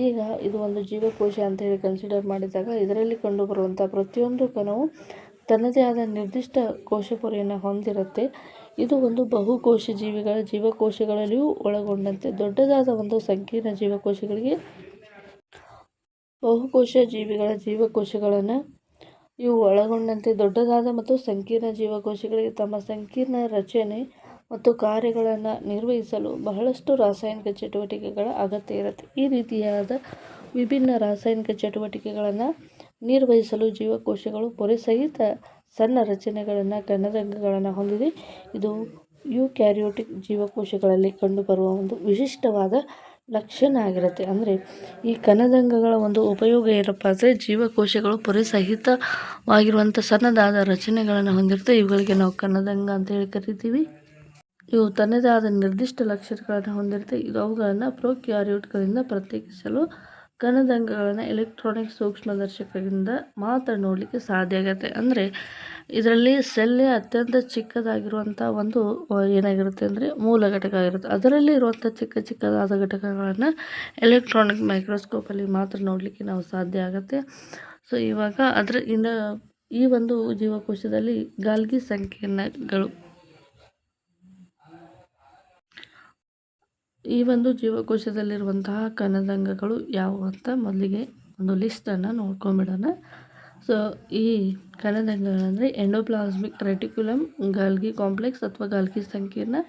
ಈಗ ಇದು ಒಂದು ಜೀವಕೋಶ ಅಂತ ಹೇಳಿ ಕನ್ಸಿಡರ್ ಮಾಡಿದಾಗ ಇದರಲ್ಲಿ ಕಂಡುಬರುವಂಥ ಪ್ರತಿಯೊಂದು ಕಣವು ತನ್ನದೇ ಆದ ನಿರ್ದಿಷ್ಟ ಕೋಶ ಪೊರೆಯನ್ನು ಹೊಂದಿರುತ್ತೆ. ಇದು ಒಂದು ಬಹುಕೋಶ ಜೀವಕೋಶಗಳಲ್ಲಿಯೂ ಒಳಗೊಂಡಂತೆ ದೊಡ್ಡದಾದ ಒಂದು ಸಂಕೀರ್ಣ ಜೀವಕೋಶಗಳಿಗೆ ಬಹುಕೋಶ ಜೀವಕೋಶಗಳನ್ನು ಇವು ಒಳಗೊಂಡಂತೆ ದೊಡ್ಡದಾದ ಮತ್ತು ಸಂಕೀರ್ಣ ಜೀವಕೋಶಗಳಿಗೆ ತಮ್ಮ ಸಂಕೀರ್ಣ ರಚನೆ ಮತ್ತು ಕಾರ್ಯಗಳನ್ನು ನಿರ್ವಹಿಸಲು ಬಹಳಷ್ಟು ರಾಸಾಯನಿಕ ಚಟುವಟಿಕೆಗಳ ಅಗತ್ಯ ಇರುತ್ತೆ. ಈ ರೀತಿಯಾದ ವಿಭಿನ್ನ ರಾಸಾಯನಿಕ ಚಟುವಟಿಕೆಗಳನ್ನು ನಿರ್ವಹಿಸಲು ಜೀವಕೋಶಗಳು ಪೊರೆ ಸಹಿತ ಸಣ್ಣ ರಚನೆಗಳನ್ನು ಕಣದಂಗಗಳನ್ನು ಹೊಂದಿದೆ. ಇದು ಯೂಕ್ಯಾರಿಯೋಟಿಕ್ ಜೀವಕೋಶಗಳಲ್ಲಿ ಕಂಡುಬರುವ ಒಂದು ವಿಶಿಷ್ಟವಾದ ಲಕ್ಷಣ ಆಗಿರುತ್ತೆ. ಅಂದರೆ ಈ ಕಣದಂಗಗಳ ಒಂದು ಉಪಯೋಗ ಏನಪ್ಪ ಅಂದರೆ ಜೀವಕೋಶಗಳು ಪೊರೆ ಸಹಿತವಾಗಿರುವಂಥ ಸಣ್ಣದಾದ ರಚನೆಗಳನ್ನು ಹೊಂದಿರುತ್ತೆ. ಇವುಗಳಿಗೆ ನಾವು ಕಣದಂಗ ಅಂತ ಹೇಳಿ ಕರಿತೀವಿ. ಇವು ತನ್ನದೇ ಆದ ನಿರ್ದಿಷ್ಟ ಲಕ್ಷಣಗಳನ್ನು ಹೊಂದಿರುತ್ತೆ. ಇದು ಅವುಗಳನ್ನು ಪ್ರೊಕ್ಯಾರಿಯೋಟ್ಗಳಿಂದ ಪ್ರತ್ಯೇಕಿಸಲು ಕಣದಂಗಗಳನ್ನು ಎಲೆಕ್ಟ್ರಾನಿಕ್ ಸೂಕ್ಷ್ಮದರ್ಶಕದಿಂದ ಮಾತ್ರ ನೋಡಲಿಕ್ಕೆ ಸಾಧ್ಯ ಆಗುತ್ತೆ. ಅಂದರೆ ಇದರಲ್ಲಿ ಸೆಲ್ಲೇ ಅತ್ಯಂತ ಚಿಕ್ಕದಾಗಿರುವಂಥ ಒಂದು ಏನಾಗಿರುತ್ತೆ ಅಂದರೆ ಮೂಲ ಘಟಕ ಆಗಿರುತ್ತೆ. ಅದರಲ್ಲಿ ಇರುವಂಥ ಚಿಕ್ಕದಾದ ಘಟಕಗಳನ್ನು ಎಲೆಕ್ಟ್ರಾನಿಕ್ ಮೈಕ್ರೋಸ್ಕೋಪಲ್ಲಿ ಮಾತ್ರ ನೋಡಲಿಕ್ಕೆ ನಾವು ಸಾಧ್ಯ ಆಗುತ್ತೆ. ಸೊ ಇವಾಗ ಈ ಒಂದು ಜೀವಕೋಶದಲ್ಲಿ ಗಾಲ್ಗಿ ಸಂಕೀರ್ಣಗಳು ಈ ಒಂದು ಜೀವಕೋಶದಲ್ಲಿರುವಂತಹ ಕಣದಂಗಗಳು ಯಾವುವು ಅಂತ ಮೊದಲಿಗೆ ಒಂದು ಲಿಸ್ಟನ್ನು ನೋಡ್ಕೊಂಬಿಡೋಣ. ಸೊ ಈ ಕಣದಂಗಗಳಂದರೆ ಎಂಡೋಪ್ಲಾಸ್ಮಿಕ್ ರೆಟಿಕ್ಯುಲಮ್, ಗಾಲ್ಗಿ ಕಾಂಪ್ಲೆಕ್ಸ್ ಅಥವಾ ಗಾಲ್ಗಿ ಸಂಕೀರ್ಣ,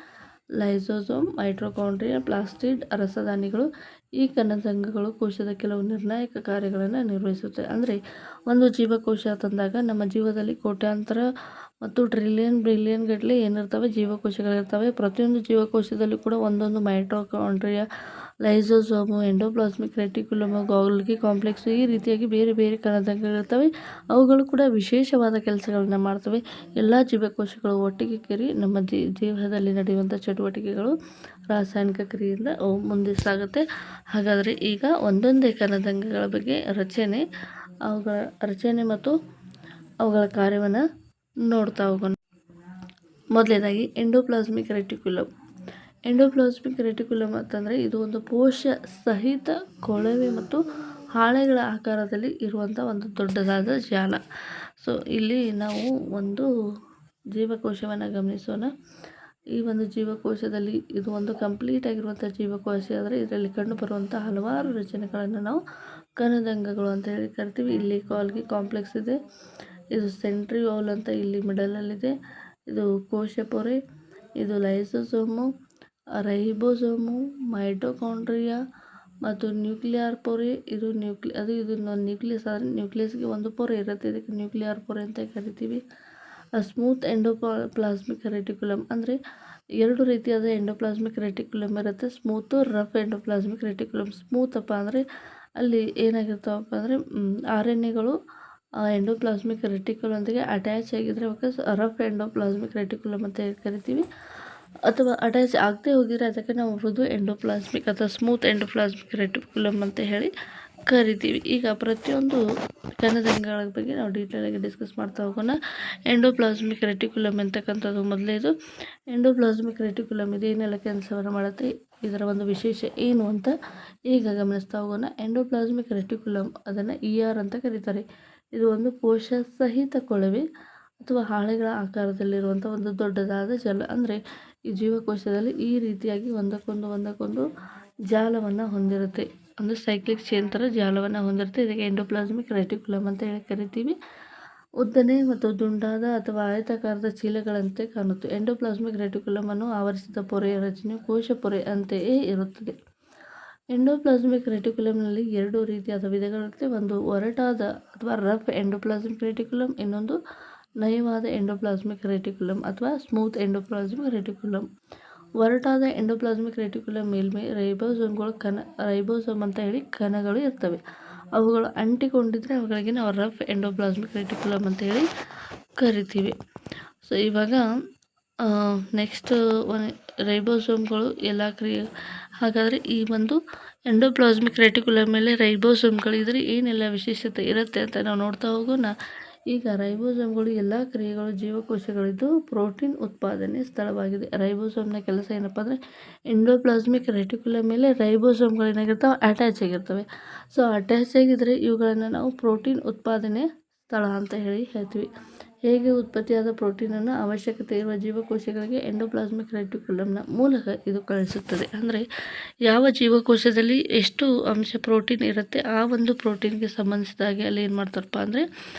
ಲೈಸೋಸೋಮ್, ಮೈಟೊಕಾಂಡ್ರಿಯಾ, ಪ್ಲಾಸ್ಟಿಡ್, ರಸದಾನಿಗಳು. ಈ ಕಣದಂಗಗಳು ಕೋಶದ ಕೆಲವು ನಿರ್ಣಾಯಕ ಕಾರ್ಯಗಳನ್ನು ನಿರ್ವಹಿಸುತ್ತವೆ. ಅಂದರೆ ಒಂದು ಜೀವಕೋಶ ತಂದಾಗ ನಮ್ಮ ಜೀವದಲ್ಲಿ ಕೋಟ್ಯಾಂತರ ಮತ್ತು ಬಿಲಿಯನ್ ಗಟ್ಟಲೆ ಏನಿರ್ತವೆ ಜೀವಕೋಶಗಳಿರ್ತವೆ. ಪ್ರತಿಯೊಂದು ಜೀವಕೋಶದಲ್ಲೂ ಕೂಡ ಒಂದೊಂದು ಮೈಟೊಕಾಂಡ್ರಿಯಾ, ಲೈಸೋಸೋಮು, ಎಂಡೋಪ್ಲಾಸ್ಮಿಕ್ ರೆಟಿಕ್ಯುಲಮು, ಗಾಲ್ಗಿ ಕಾಂಪ್ಲೆಕ್ಸು ಈ ರೀತಿಯಾಗಿ ಬೇರೆ ಬೇರೆ ಕಣದಂಗಗಳಿರ್ತವೆ. ಅವುಗಳು ಕೂಡ ವಿಶೇಷವಾದ ಕೆಲಸಗಳನ್ನು ಮಾಡ್ತವೆ. ಎಲ್ಲ ಜೀವಕೋಶಗಳು ಒಟ್ಟಿಗೆ ಸೇರಿ ನಮ್ಮ ದೇಹದಲ್ಲಿ ನಡೆಯುವಂಥ ಚಟುವಟಿಕೆಗಳು ರಾಸಾಯನಿಕ ಕ್ರಿಯೆಯಿಂದ ಅವು ಮುಂದೆ ಸಾಗುತ್ತೆ. ಹಾಗಾದರೆ ಈಗ ಒಂದೊಂದೇ ಕಣದಂಗಗಳ ಬಗ್ಗೆ ಅವುಗಳ ರಚನೆ ಮತ್ತು ಅವುಗಳ ಕಾರ್ಯವನ್ನು ನೋಡ್ತಾ ಹೋಗೋಣ. ಮೊದಲನೇದಾಗಿ ಎಂಡೋಪ್ಲಾಸ್ಮಿಕ್ ರೆಟಿಕ್ಯುಲಮ್ ಅಂತಂದರೆ ಇದು ಒಂದು ಕೋಶ ಸಹಿತ ಕೊಳವೆ ಮತ್ತು ಹಾಳೆಗಳ ಆಕಾರದಲ್ಲಿ ಇರುವಂಥ ಒಂದು ದೊಡ್ಡದಾದ ಜಾಲ. ಸೊ ಇಲ್ಲಿ ನಾವು ಒಂದು ಜೀವಕೋಶವನ್ನು ಗಮನಿಸೋಣ. ಈ ಒಂದು ಜೀವಕೋಶದಲ್ಲಿ ಇದು ಒಂದು ಕಂಪ್ಲೀಟ್ ಆಗಿರುವಂಥ ಜೀವಕೋಶ ಆದರೆ ಇದರಲ್ಲಿ ಕಂಡುಬರುವಂಥ ಹಲವಾರು ರಚನೆಗಳನ್ನು ನಾವು ಕಣದಂಗಗಳು ಅಂತ ಹೇಳಿ ಕರಿತೀವಿ. ಇಲ್ಲಿ ಗಾಲ್ಗಿ ಕಾಂಪ್ಲೆಕ್ಸ್ ಇದೆ, ಇದು ಸೆಂಟ್ರಿಯೋಲ್ ಅಂತ ಇಲ್ಲಿ ಮಿಡಲಲ್ಲಿದೆ, ಇದು ಕೋಶಪೊರೆ, ಇದು ಲೈಸೋಸೋಮು, ರೈಬೋಸೋಮು, ಮೈಟೊಕಾಂಡ್ರಿಯಾ, ಮತ್ತು ನ್ಯೂಕ್ಲಿಯರ್ ಪೊರೆ ಇದು ಇದು ನ್ಯೂಕ್ಲಿಯಸ್ ಆದರೆ ನ್ಯೂಕ್ಲಿಯಸ್ಗೆ ಒಂದು ಪೊರೆ ಇರುತ್ತೆ, ಇದಕ್ಕೆ ನ್ಯೂಕ್ಲಿಯರ್ ಪೊರೆ ಅಂತ ಕರಿತೀವಿ. ಸ್ಮೂತ್ ಎಂಡೋಪ್ಲಾಸ್ಮಿಕ್ ರೆಟಿಕ್ಯುಲಮ್ ಅಂದರೆ ಎರಡು ರೀತಿಯಾದ ಎಂಡೋಪ್ಲಾಸ್ಮಿಕ್ ರೆಟಿಕ್ಯುಲಮ್ ಇರುತ್ತೆ, ಸ್ಮೂತು ರಫ್ ಎಂಡೋಪ್ಲಾಸ್ಮಿಕ್ ರೆಟಿಕ್ಯುಲಮ್. ಸ್ಮೂತಪ್ಪ ಅಂದರೆ ಅಲ್ಲಿ ಏನಾಗಿರ್ತಾವಪ್ಪ ಅಂದರೆ RNAಗಳು ಎಂಡೋಪ್ಲಾಸ್ಮಿಕ್ ರೆಟಿಕ್ಯುಲಮ್ಗೆ ಅಟ್ಯಾಚ್ ಆಗಿದ್ರೆ ಅವಕ್ಕೆ ರಫ್ ಎಂಡೋಪ್ಲಾಸ್ಮಿಕ್ ರೆಟಿಕ್ಯುಲಮ್ ಅಂತ ಕರಿತೀವಿ. ಅಥವಾ ಅಟ್ಯಾಚ್ ಆಗದೆ ಹೋಗಿದ್ರೆ ಅದಕ್ಕೆ ನಾವು ಮೃದು ಎಂಡೋಪ್ಲಾಸ್ಮಿಕ್ ಅಥವಾ ಸ್ಮೂತ್ ಎಂಡೋಪ್ಲಾಸ್ಮಿಕ್ ರೆಟಿಕ್ಯುಲಮ್ ಅಂತ ಹೇಳಿ ಕರಿತೀವಿ. ಈಗ ಪ್ರತಿಯೊಂದು ಕಣದಂಗಳ ಬಗ್ಗೆ ನಾವು ಡೀಟೇಲಾಗಿ ಡಿಸ್ಕಸ್ ಮಾಡ್ತಾ ಹೋಗೋಣ. ಎಂಡೋಪ್ಲಾಸ್ಮಿಕ್ ರೆಟಿಕ್ಯುಲಮ್ ಅಂತಕ್ಕಂಥದ್ದು ಮೊದಲೇದು. ಎಂಡೋಪ್ಲಾಸ್ಮಿಕ್ ರೆಟಿಕ್ಯುಲಮ್ ಇದೇನೆಲ್ಲ ಕೆಲಸವನ್ನು ಮಾಡುತ್ತೆ, ಇದರ ಒಂದು ವಿಶೇಷ ಏನು ಅಂತ ಈಗ ಗಮನಿಸ್ತಾ ಹೋಗೋಣ. ಎಂಡೋಪ್ಲಾಸ್ಮಿಕ್ ರೆಟಿಕ್ಯುಲಮ್ ಅದನ್ನು ER ಅಂತ ಕರೀತಾರೆ. ಇದು ಒಂದು ಕೋಶ ಸಹಿತ ಕೊಳವೆ ಅಥವಾ ಹಾಳೆಗಳ ಆಕಾರದಲ್ಲಿರುವಂಥ ಒಂದು ದೊಡ್ಡದಾದ ಜಾಲ. ಅಂದರೆ ಈ ಜೀವಕೋಶದಲ್ಲಿ ಈ ರೀತಿಯಾಗಿ ಒಂದಕ್ಕೊಂದು ಜಾಲವನ್ನು ಹೊಂದಿರುತ್ತೆ, ಒಂದು ಸೈಕ್ಲಿಕ್ ಚೈನ್ ಥರ ಜಾಲವನ್ನು ಹೊಂದಿರುತ್ತೆ. ಇದಕ್ಕೆ ಎಂಡೋಪ್ಲಾಸ್ಮಿಕ್ ರೆಟಿಕ್ಯುಲಮ್ ಅಂತ ಹೇಳಿ ಕರಿತೀವಿ. ಉದ್ದನೆ ಮತ್ತು ದುಂಡಾದ ಅಥವಾ ಆಯತಾಕಾರದ ಚೀಲಗಳಂತೆ ಕಾಣುತ್ತೆ. ಎಂಡೋಪ್ಲಾಸ್ಮಿಕ್ ರೆಟಿಕ್ಯುಲಮ್ ಅನ್ನು ಆವರಿಸಿದ ಪೊರೆಯ ರಚನೆ ಕೋಶ ಪೊರೆ ಅಂತೆಯೇ ಇರುತ್ತದೆ. ಎಂಡೋಪ್ಲಾಸ್ಮಿಕ್ ರೆಟಿಕ್ಯುಲಮ್ನಲ್ಲಿ ಎರಡು ರೀತಿಯಾದ ವಿಧಗಳಿರುತ್ತೆ. ಒಂದು ಒರಟಾದ ಅಥವಾ ರಫ್ ಎಂಡೋಪ್ಲಾಸ್ಮಿಕ್ ರೆಟಿಕ್ಯುಲಮ್, ಇನ್ನೊಂದು ನಯವಾದ ಎಂಡೋಪ್ಲಾಸ್ಮಿಕ್ ರೆಟಿಕ್ಯುಲಮ್ ಅಥವಾ ಸ್ಮೂತ್ ಎಂಡೋಪ್ಲಾಸ್ಮಿಕ್ ರೆಟಿಕ್ಯುಲಮ್. ಒರಟಾದ ಎಂಡೋಪ್ಲಾಸ್ಮಿಕ್ ರೆಟಿಕ್ಯುಲಮ್ ಮೇಲ್ಮೈ ರೈಬೋಸೋಮ್ ಅಂತ ಹೇಳಿ ಕಣಗಳು ಇರ್ತವೆ. ಅವುಗಳು ಅಂಟಿಕೊಂಡಿದ್ರೆ ಅವುಗಳಿಗೆ ನಾವು ರಫ್ ಎಂಡೋಪ್ಲಾಸ್ಮಿಕ್ ರೆಟಿಕ್ಯುಲಮ್ ಅಂತ ಹೇಳಿ ಕರಿತೀವಿ. ಸೊ ಇವಾಗ ನೆಕ್ಸ್ಟ್ ರೈಬೋಸೋಮ್ಗಳು ಎಲ್ಲ ಹಾಗಾದರೆ ಈ ಒಂದು ಎಂಡೋಪ್ಲಾಸ್ಮಿಕ್ ರೆಟಿಕ್ಯುಲಮ್ ಮೇಲೆ ರೈಬೋಸೋಮ್ಗಳಿದ್ರೆ ಏನೆಲ್ಲ ವಿಶೇಷತೆ ಇರುತ್ತೆ ಅಂತ ನಾವು ನೋಡ್ತಾ ಹೋಗೋಣ. ಈಗ ರೈಬೋಸೋಮ್ಗಳು ಎಲ್ಲ ಕ್ರಿಯೆಗಳು ಜೀವಕೋಶಗಳಿದ್ದು ಪ್ರೋಟೀನ್ ಉತ್ಪಾದನೆ ಸ್ಥಳವಾಗಿದೆ. ರೈಬೋಸೋಮ್ನ ಕೆಲಸ ಏನಪ್ಪ ಅಂದರೆ ಎಂಡೋಪ್ಲಾಸ್ಮಿಕ್ ರೆಟಿಕ್ಯುಲಮ್ ಮೇಲೆ ರೈಬೋಸೋಮ್ಗಳು ಏನಾಗಿರ್ತಾವೆ, ಅಟ್ಯಾಚ್ ಆಗಿರ್ತವೆ. ಸೊ ಅಟ್ಯಾಚ್ ಆಗಿದ್ದರೆ ಇವುಗಳನ್ನು ನಾವು ಪ್ರೋಟೀನ್ ಉತ್ಪಾದನೆ ಸ್ಥಳ ಅಂತ ಹೇಳ್ತೀವಿ. ಹೇಗೆ ಉತ್ಪತ್ತಿಯಾದ ಪ್ರೋಟೀನನ್ನು ಅವಶ್ಯಕತೆ ಇರುವ ಜೀವಕೋಶಗಳಿಗೆ ಎಂಡೋಪ್ಲಾಸ್ಮಿಕ್ ರೆಟಿಕ್ಯುಲಮ್ನ ಮೂಲಕ ಇದು ಕಳಿಸುತ್ತದೆ. ಅಂದರೆ ಯಾವ ಜೀವಕೋಶದಲ್ಲಿ ಎಷ್ಟು ಅಂಶ ಪ್ರೋಟೀನ್ ಇರುತ್ತೆ ಆ ಒಂದು ಪ್ರೋಟೀನ್ಗೆ ಸಂಬಂಧಿಸಿದ ಹಾಗೆ ಅಲ್ಲಿ ಏನು ಮಾಡ್ತಾರಪ್ಪ ಅಂದರೆ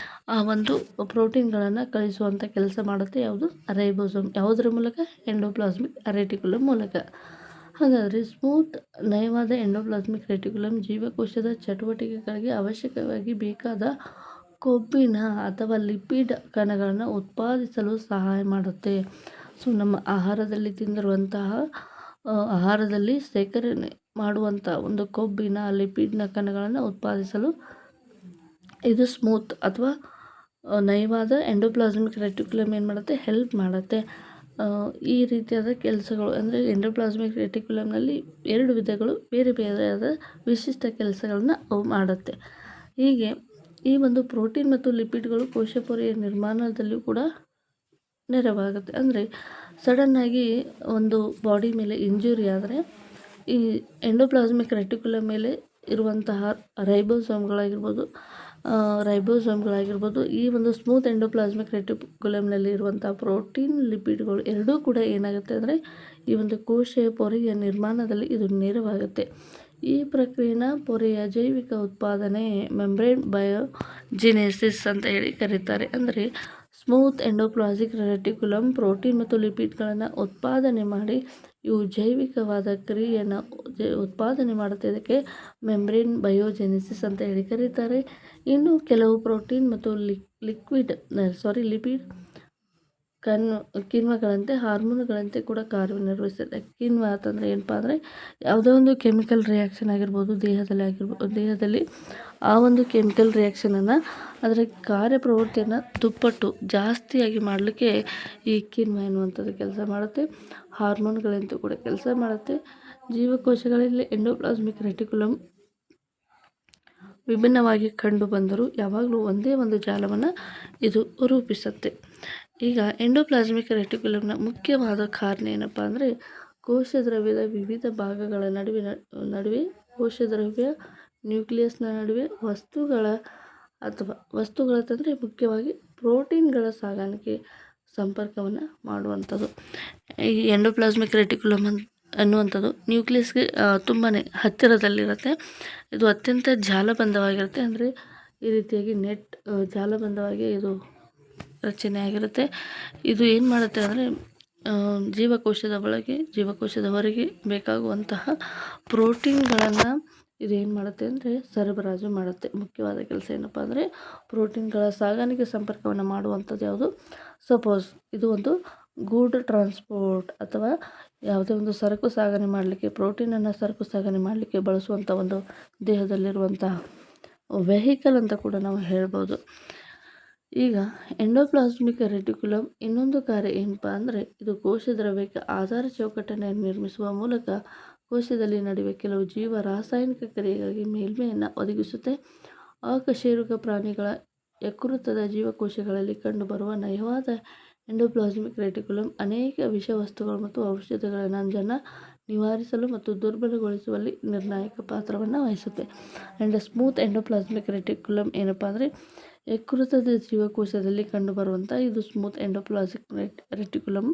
ಆ ಒಂದು ಪ್ರೋಟೀನ್ಗಳನ್ನು ಕಳಿಸುವಂಥ ಕೆಲಸ ಮಾಡುತ್ತೆ ಯಾವುದು, ರೈಬೋಸೋಮ್. ಯಾವುದರ ಮೂಲಕ, ಎಂಡೋಪ್ಲಾಸ್ಮಿಕ್ ರೆಟಿಕ್ಯುಲಮ್ ಮೂಲಕ. ಹಾಗಾದರೆ ಸ್ಮೂತ್ ನಯವಾದ ಎಂಡೋಪ್ಲಾಸ್ಮಿಕ್ ರೆಟಿಕ್ಯುಲಮ್ ಜೀವಕೋಶದ ಚಟುವಟಿಕೆಗಳಿಗೆ ಅವಶ್ಯಕವಾಗಿ ಬೇಕಾದ ಕೊಬ್ಬಿನ ಅಥವಾ ಲಿಪಿಡ್ ಕಣಗಳನ್ನು ಉತ್ಪಾದಿಸಲು ಸಹಾಯ ಮಾಡುತ್ತೆ. ಸೊ ನಮ್ಮ ಆಹಾರದಲ್ಲಿ ತಿಂದಿರುವಂತಹ ಆಹಾರದಲ್ಲಿ ಸೇಕರಣೆ ಮಾಡುವಂಥ ಒಂದು ಕೊಬ್ಬಿನ ಲಿಪಿಡ್ನ ಕಣಗಳನ್ನು ಉತ್ಪಾದಿಸಲು ಇದು ಸ್ಮೂತ್ ಅಥವಾ ನಯವಾದ ಎಂಡೋಪ್ಲಾಸ್ಮಿಕ್ ರೆಟಿಕ್ಯುಲಮ್ ಏನು ಮಾಡುತ್ತೆ, ಹೆಲ್ಪ್ ಮಾಡುತ್ತೆ. ಈ ರೀತಿಯಾದ ಕೆಲಸಗಳು ಅಂದರೆ ಎಂಡೋಪ್ಲಾಸ್ಮಿಕ್ ರೆಟಿಕ್ಯುಲಮ್ನಲ್ಲಿ ಎರಡು ವಿಧಗಳು ಬೇರೆ ಬೇರೆಯಾದ ವಿಶಿಷ್ಟ ಕೆಲಸಗಳನ್ನ ಅವು ಮಾಡುತ್ತೆ. ಹೀಗೆ ಈ ಒಂದು ಪ್ರೋಟೀನ್ ಮತ್ತು ಲಿಪಿಡ್ಗಳು ಕೋಶಪೊರೆಯ ನಿರ್ಮಾಣದಲ್ಲಿಯೂ ಕೂಡ ನೆರವಾಗುತ್ತೆ. ಅಂದರೆ ಸಡನ್ನಾಗಿ ಒಂದು ಬಾಡಿ ಮೇಲೆ ಇಂಜುರಿ ಆದರೆ ಈ ಎಂಡೋಪ್ಲಾಸ್ಮಿಕ್ ರೆಟಿಕ್ಯುಲಮ್ ಮೇಲೆ ಇರುವಂತಹ ರೈಬೋಸೋಮ್ಗಳಾಗಿರ್ಬೋದು ಈ ಒಂದು ಸ್ಮೂತ್ ಎಂಡೋಪ್ಲಾಸ್ಮಿಕ್ ರೆಟಿಕ್ಯುಲಮ್ನಲ್ಲಿ ಇರುವಂತಹ ಪ್ರೋಟೀನ್ ಲಿಪಿಡ್ಗಳು ಎರಡೂ ಕೂಡ ಏನಾಗುತ್ತೆ ಅಂದರೆ ಈ ಒಂದು ಕೋಶ ಪೊರೆಯ ನಿರ್ಮಾಣದಲ್ಲಿ ಇದು ನೆರವಾಗುತ್ತೆ. ಈ ಪ್ರಕ್ರಿಯೆನ ಪೊರೆಯ ಜೈವಿಕ ಉತ್ಪಾದನೆ ಮೆಂಬ್ರೇನ್ ಬಯೋಜೆನೆಸಿಸ್ ಅಂತ ಹೇಳಿ ಕರೀತಾರೆ. ಅಂದರೆ ಸ್ಮೂತ್ ಎಂಡೋಪ್ಲಾಸ್ಮಿಕ್ ರೆಟಿಕ್ಯುಲಮ್ ಪ್ರೋಟೀನ್ ಮತ್ತು ಲಿಪಿಡ್ಗಳನ್ನು ಉತ್ಪಾದನೆ ಮಾಡಿ ಇವು ಜೈವಿಕವಾದ ಕ್ರಿಯೆಯನ್ನು ಉತ್ಪಾದನೆ ಮಾಡುತ್ತೆ. ಇದಕ್ಕೆ ಮೆಂಬ್ರೇನ್ ಬಯೋಜೆನೆಸಿಸ್ ಅಂತ ಹೇಳಿ ಕರೀತಾರೆ. ಇನ್ನು ಕೆಲವು ಪ್ರೋಟೀನ್ ಮತ್ತು ಲಿಪಿಡ್ ಕಿಣ್ವಗಳಂತೆ ಹಾರ್ಮೋನ್ಗಳಂತೆ ಕೂಡ ಕಾರ್ಯನಿರ್ವಹಿಸುತ್ತೆ. ಕಿಣ್ವ ಅಂತಂದರೆ ಏನಪ್ಪ ಅಂದರೆ ಯಾವುದೋ ಒಂದು ಕೆಮಿಕಲ್ ರಿಯಾಕ್ಷನ್ ಆಗಿರ್ಬೋದು ದೇಹದಲ್ಲಿ ಆ ಒಂದು ಕೆಮಿಕಲ್ ರಿಯಾಕ್ಷನನ್ನು ಅದರ ಕಾರ್ಯಪ್ರವೃತ್ತಿಯನ್ನು ದುಪ್ಪಟ್ಟು ಜಾಸ್ತಿಯಾಗಿ ಮಾಡಲಿಕ್ಕೆ ಈ ಕಿಣ್ವ ಎನ್ನುವಂಥದ್ದು ಕೆಲಸ ಮಾಡುತ್ತೆ. ಹಾರ್ಮೋನ್ಗಳಂತೂ ಕೂಡ ಕೆಲಸ ಮಾಡುತ್ತೆ. ಜೀವಕೋಶಗಳಲ್ಲಿ ಎಂಡೋಪ್ಲಾಸ್ಮಿಕ್ ರೆಟಿಕ್ಯುಲಮ್ ವಿಭಿನ್ನವಾಗಿ ಕಂಡು ಬಂದರೂ ಯಾವಾಗಲೂ ಒಂದೇ ಒಂದು ಜಾಲವನ್ನು ಇದು ರೂಪಿಸುತ್ತೆ. ಈಗ ಎಂಡೋಪ್ಲಾಸ್ಮಿಕ್ ರೆಟಿಕ್ಯುಲಮ್ನ ಮುಖ್ಯವಾದ ಕಾರಣ ಏನಪ್ಪ ಅಂದರೆ ಕೋಶದ್ರವ್ಯದ ವಿವಿಧ ಭಾಗಗಳ ನಡುವೆ ಕೋಶದ್ರವ್ಯ ನ್ಯೂಕ್ಲಿಯಸ್ನ ನಡುವೆ ವಸ್ತುಗಳ ತಂದರೆ ಮುಖ್ಯವಾಗಿ ಪ್ರೋಟೀನ್ಗಳ ಸಾಗಾಣಿಕೆ ಸಂಪರ್ಕವನ್ನು ಮಾಡುವಂಥದ್ದು. ಈ ಎಂಡೋಪ್ಲಾಸ್ಮಿಕ್ ರೆಟಿಕ್ಯುಲಮ್ ಅನ್ನುವಂಥದ್ದು ನ್ಯೂಕ್ಲಿಯಸ್ಗೆ ತುಂಬಾ ಹತ್ತಿರದಲ್ಲಿರುತ್ತೆ. ಇದು ಅತ್ಯಂತ ಜಾಲಬಂಧವಾಗಿರುತ್ತೆ. ಅಂದರೆ ಈ ರೀತಿಯಾಗಿ ಜಾಲಬಂಧವಾಗಿ ಇದು ರಚನೆ ಆಗಿರುತ್ತೆ. ಇದು ಏನು ಮಾಡುತ್ತೆ ಅಂದರೆ ಜೀವಕೋಶದ ಹೊರಗೆ ಬೇಕಾಗುವಂತಹ ಪ್ರೋಟೀನ್ಗಳನ್ನು ಇದೇನು ಮಾಡುತ್ತೆ ಅಂದರೆ ಸರಬರಾಜು ಮಾಡುತ್ತೆ. ಮುಖ್ಯವಾದ ಕೆಲಸ ಏನಪ್ಪ ಅಂದರೆ ಪ್ರೋಟೀನ್ಗಳ ಸಾಗಾಣಿಕೆ ಸಂಪರ್ಕವನ್ನು ಮಾಡುವಂಥದ್ದು ಯಾವುದು? ಸಪೋಸ್ ಇದು ಒಂದು ಗೂಡ್ ಟ್ರಾನ್ಸ್ಪೋರ್ಟ್ ಅಥವಾ ಯಾವುದೇ ಒಂದು ಸರಕು ಸಾಗಣೆ ಮಾಡಲಿಕ್ಕೆ, ಪ್ರೋಟೀನನ್ನು ಸರಕು ಸಾಗಣೆ ಮಾಡಲಿಕ್ಕೆ ಬಳಸುವಂಥ ಒಂದು ದೇಹದಲ್ಲಿರುವಂತಹ ವೆಹಿಕಲ್ ಅಂತ ಕೂಡ ನಾವು ಹೇಳ್ಬೋದು. ಈಗ ಎಂಡೋಪ್ಲಾಸ್ಮಿಕ್ ರೆಟಿಕ್ಯುಲಮ್ ಇನ್ನೊಂದು ಕಾರ್ಯ ಏನಪ್ಪ ಅಂದರೆ ಇದು ಕೋಶ ದ್ರವ್ಯಕ್ಕೆ ಆಧಾರ ಚೌಕಟ್ಟನ್ನು ನಿರ್ಮಿಸುವ ಮೂಲಕ ಕೋಶದಲ್ಲಿ ನಡೆಯುವ ಕೆಲವು ಜೀವ ರಾಸಾಯನಿಕ ಕ್ರಿಯೆಗಳಿಗೆ ಮೇಲ್ಮೆಯನ್ನು ಒದಗಿಸುತ್ತೆ. ಅಕಶೇರುಕ ಪ್ರಾಣಿಗಳ ಯಕೃತದ ಜೀವಕೋಶಗಳಲ್ಲಿ ಕಂಡುಬರುವ ನಯವಾದ ಎಂಡೋಪ್ಲಾಸ್ಮಿಕ್ ರೆಟಿಕ್ಯುಲಮ್ ಅನೇಕ ವಿಷವಸ್ತುಗಳು ಮತ್ತು ಔಷಧಗಳ ನಂಜನ್ನು ನಿವಾರಿಸಲು ಮತ್ತು ದುರ್ಬಲಗೊಳಿಸುವಲ್ಲಿ ನಿರ್ಣಾಯಕ ಪಾತ್ರವನ್ನು ವಹಿಸುತ್ತೆ. ಆ್ಯಂಡ್ ಸ್ಮೂತ್ ಎಂಡೋಪ್ಲಾಸ್ಮಿಕ್ ರೆಟಿಕ್ಯುಲಮ್ ಏನಪ್ಪ ಅಂದರೆ ಯಕೃತದ ಜೀವಕೋಶದಲ್ಲಿ ಕಂಡುಬರುವಂಥ ಇದು ಸ್ಮೂತ್ ಎಂಡೋಪ್ಲಾಸ್ಮಿಕ್ ರೆಟಿಕ್ಯುಲಮ್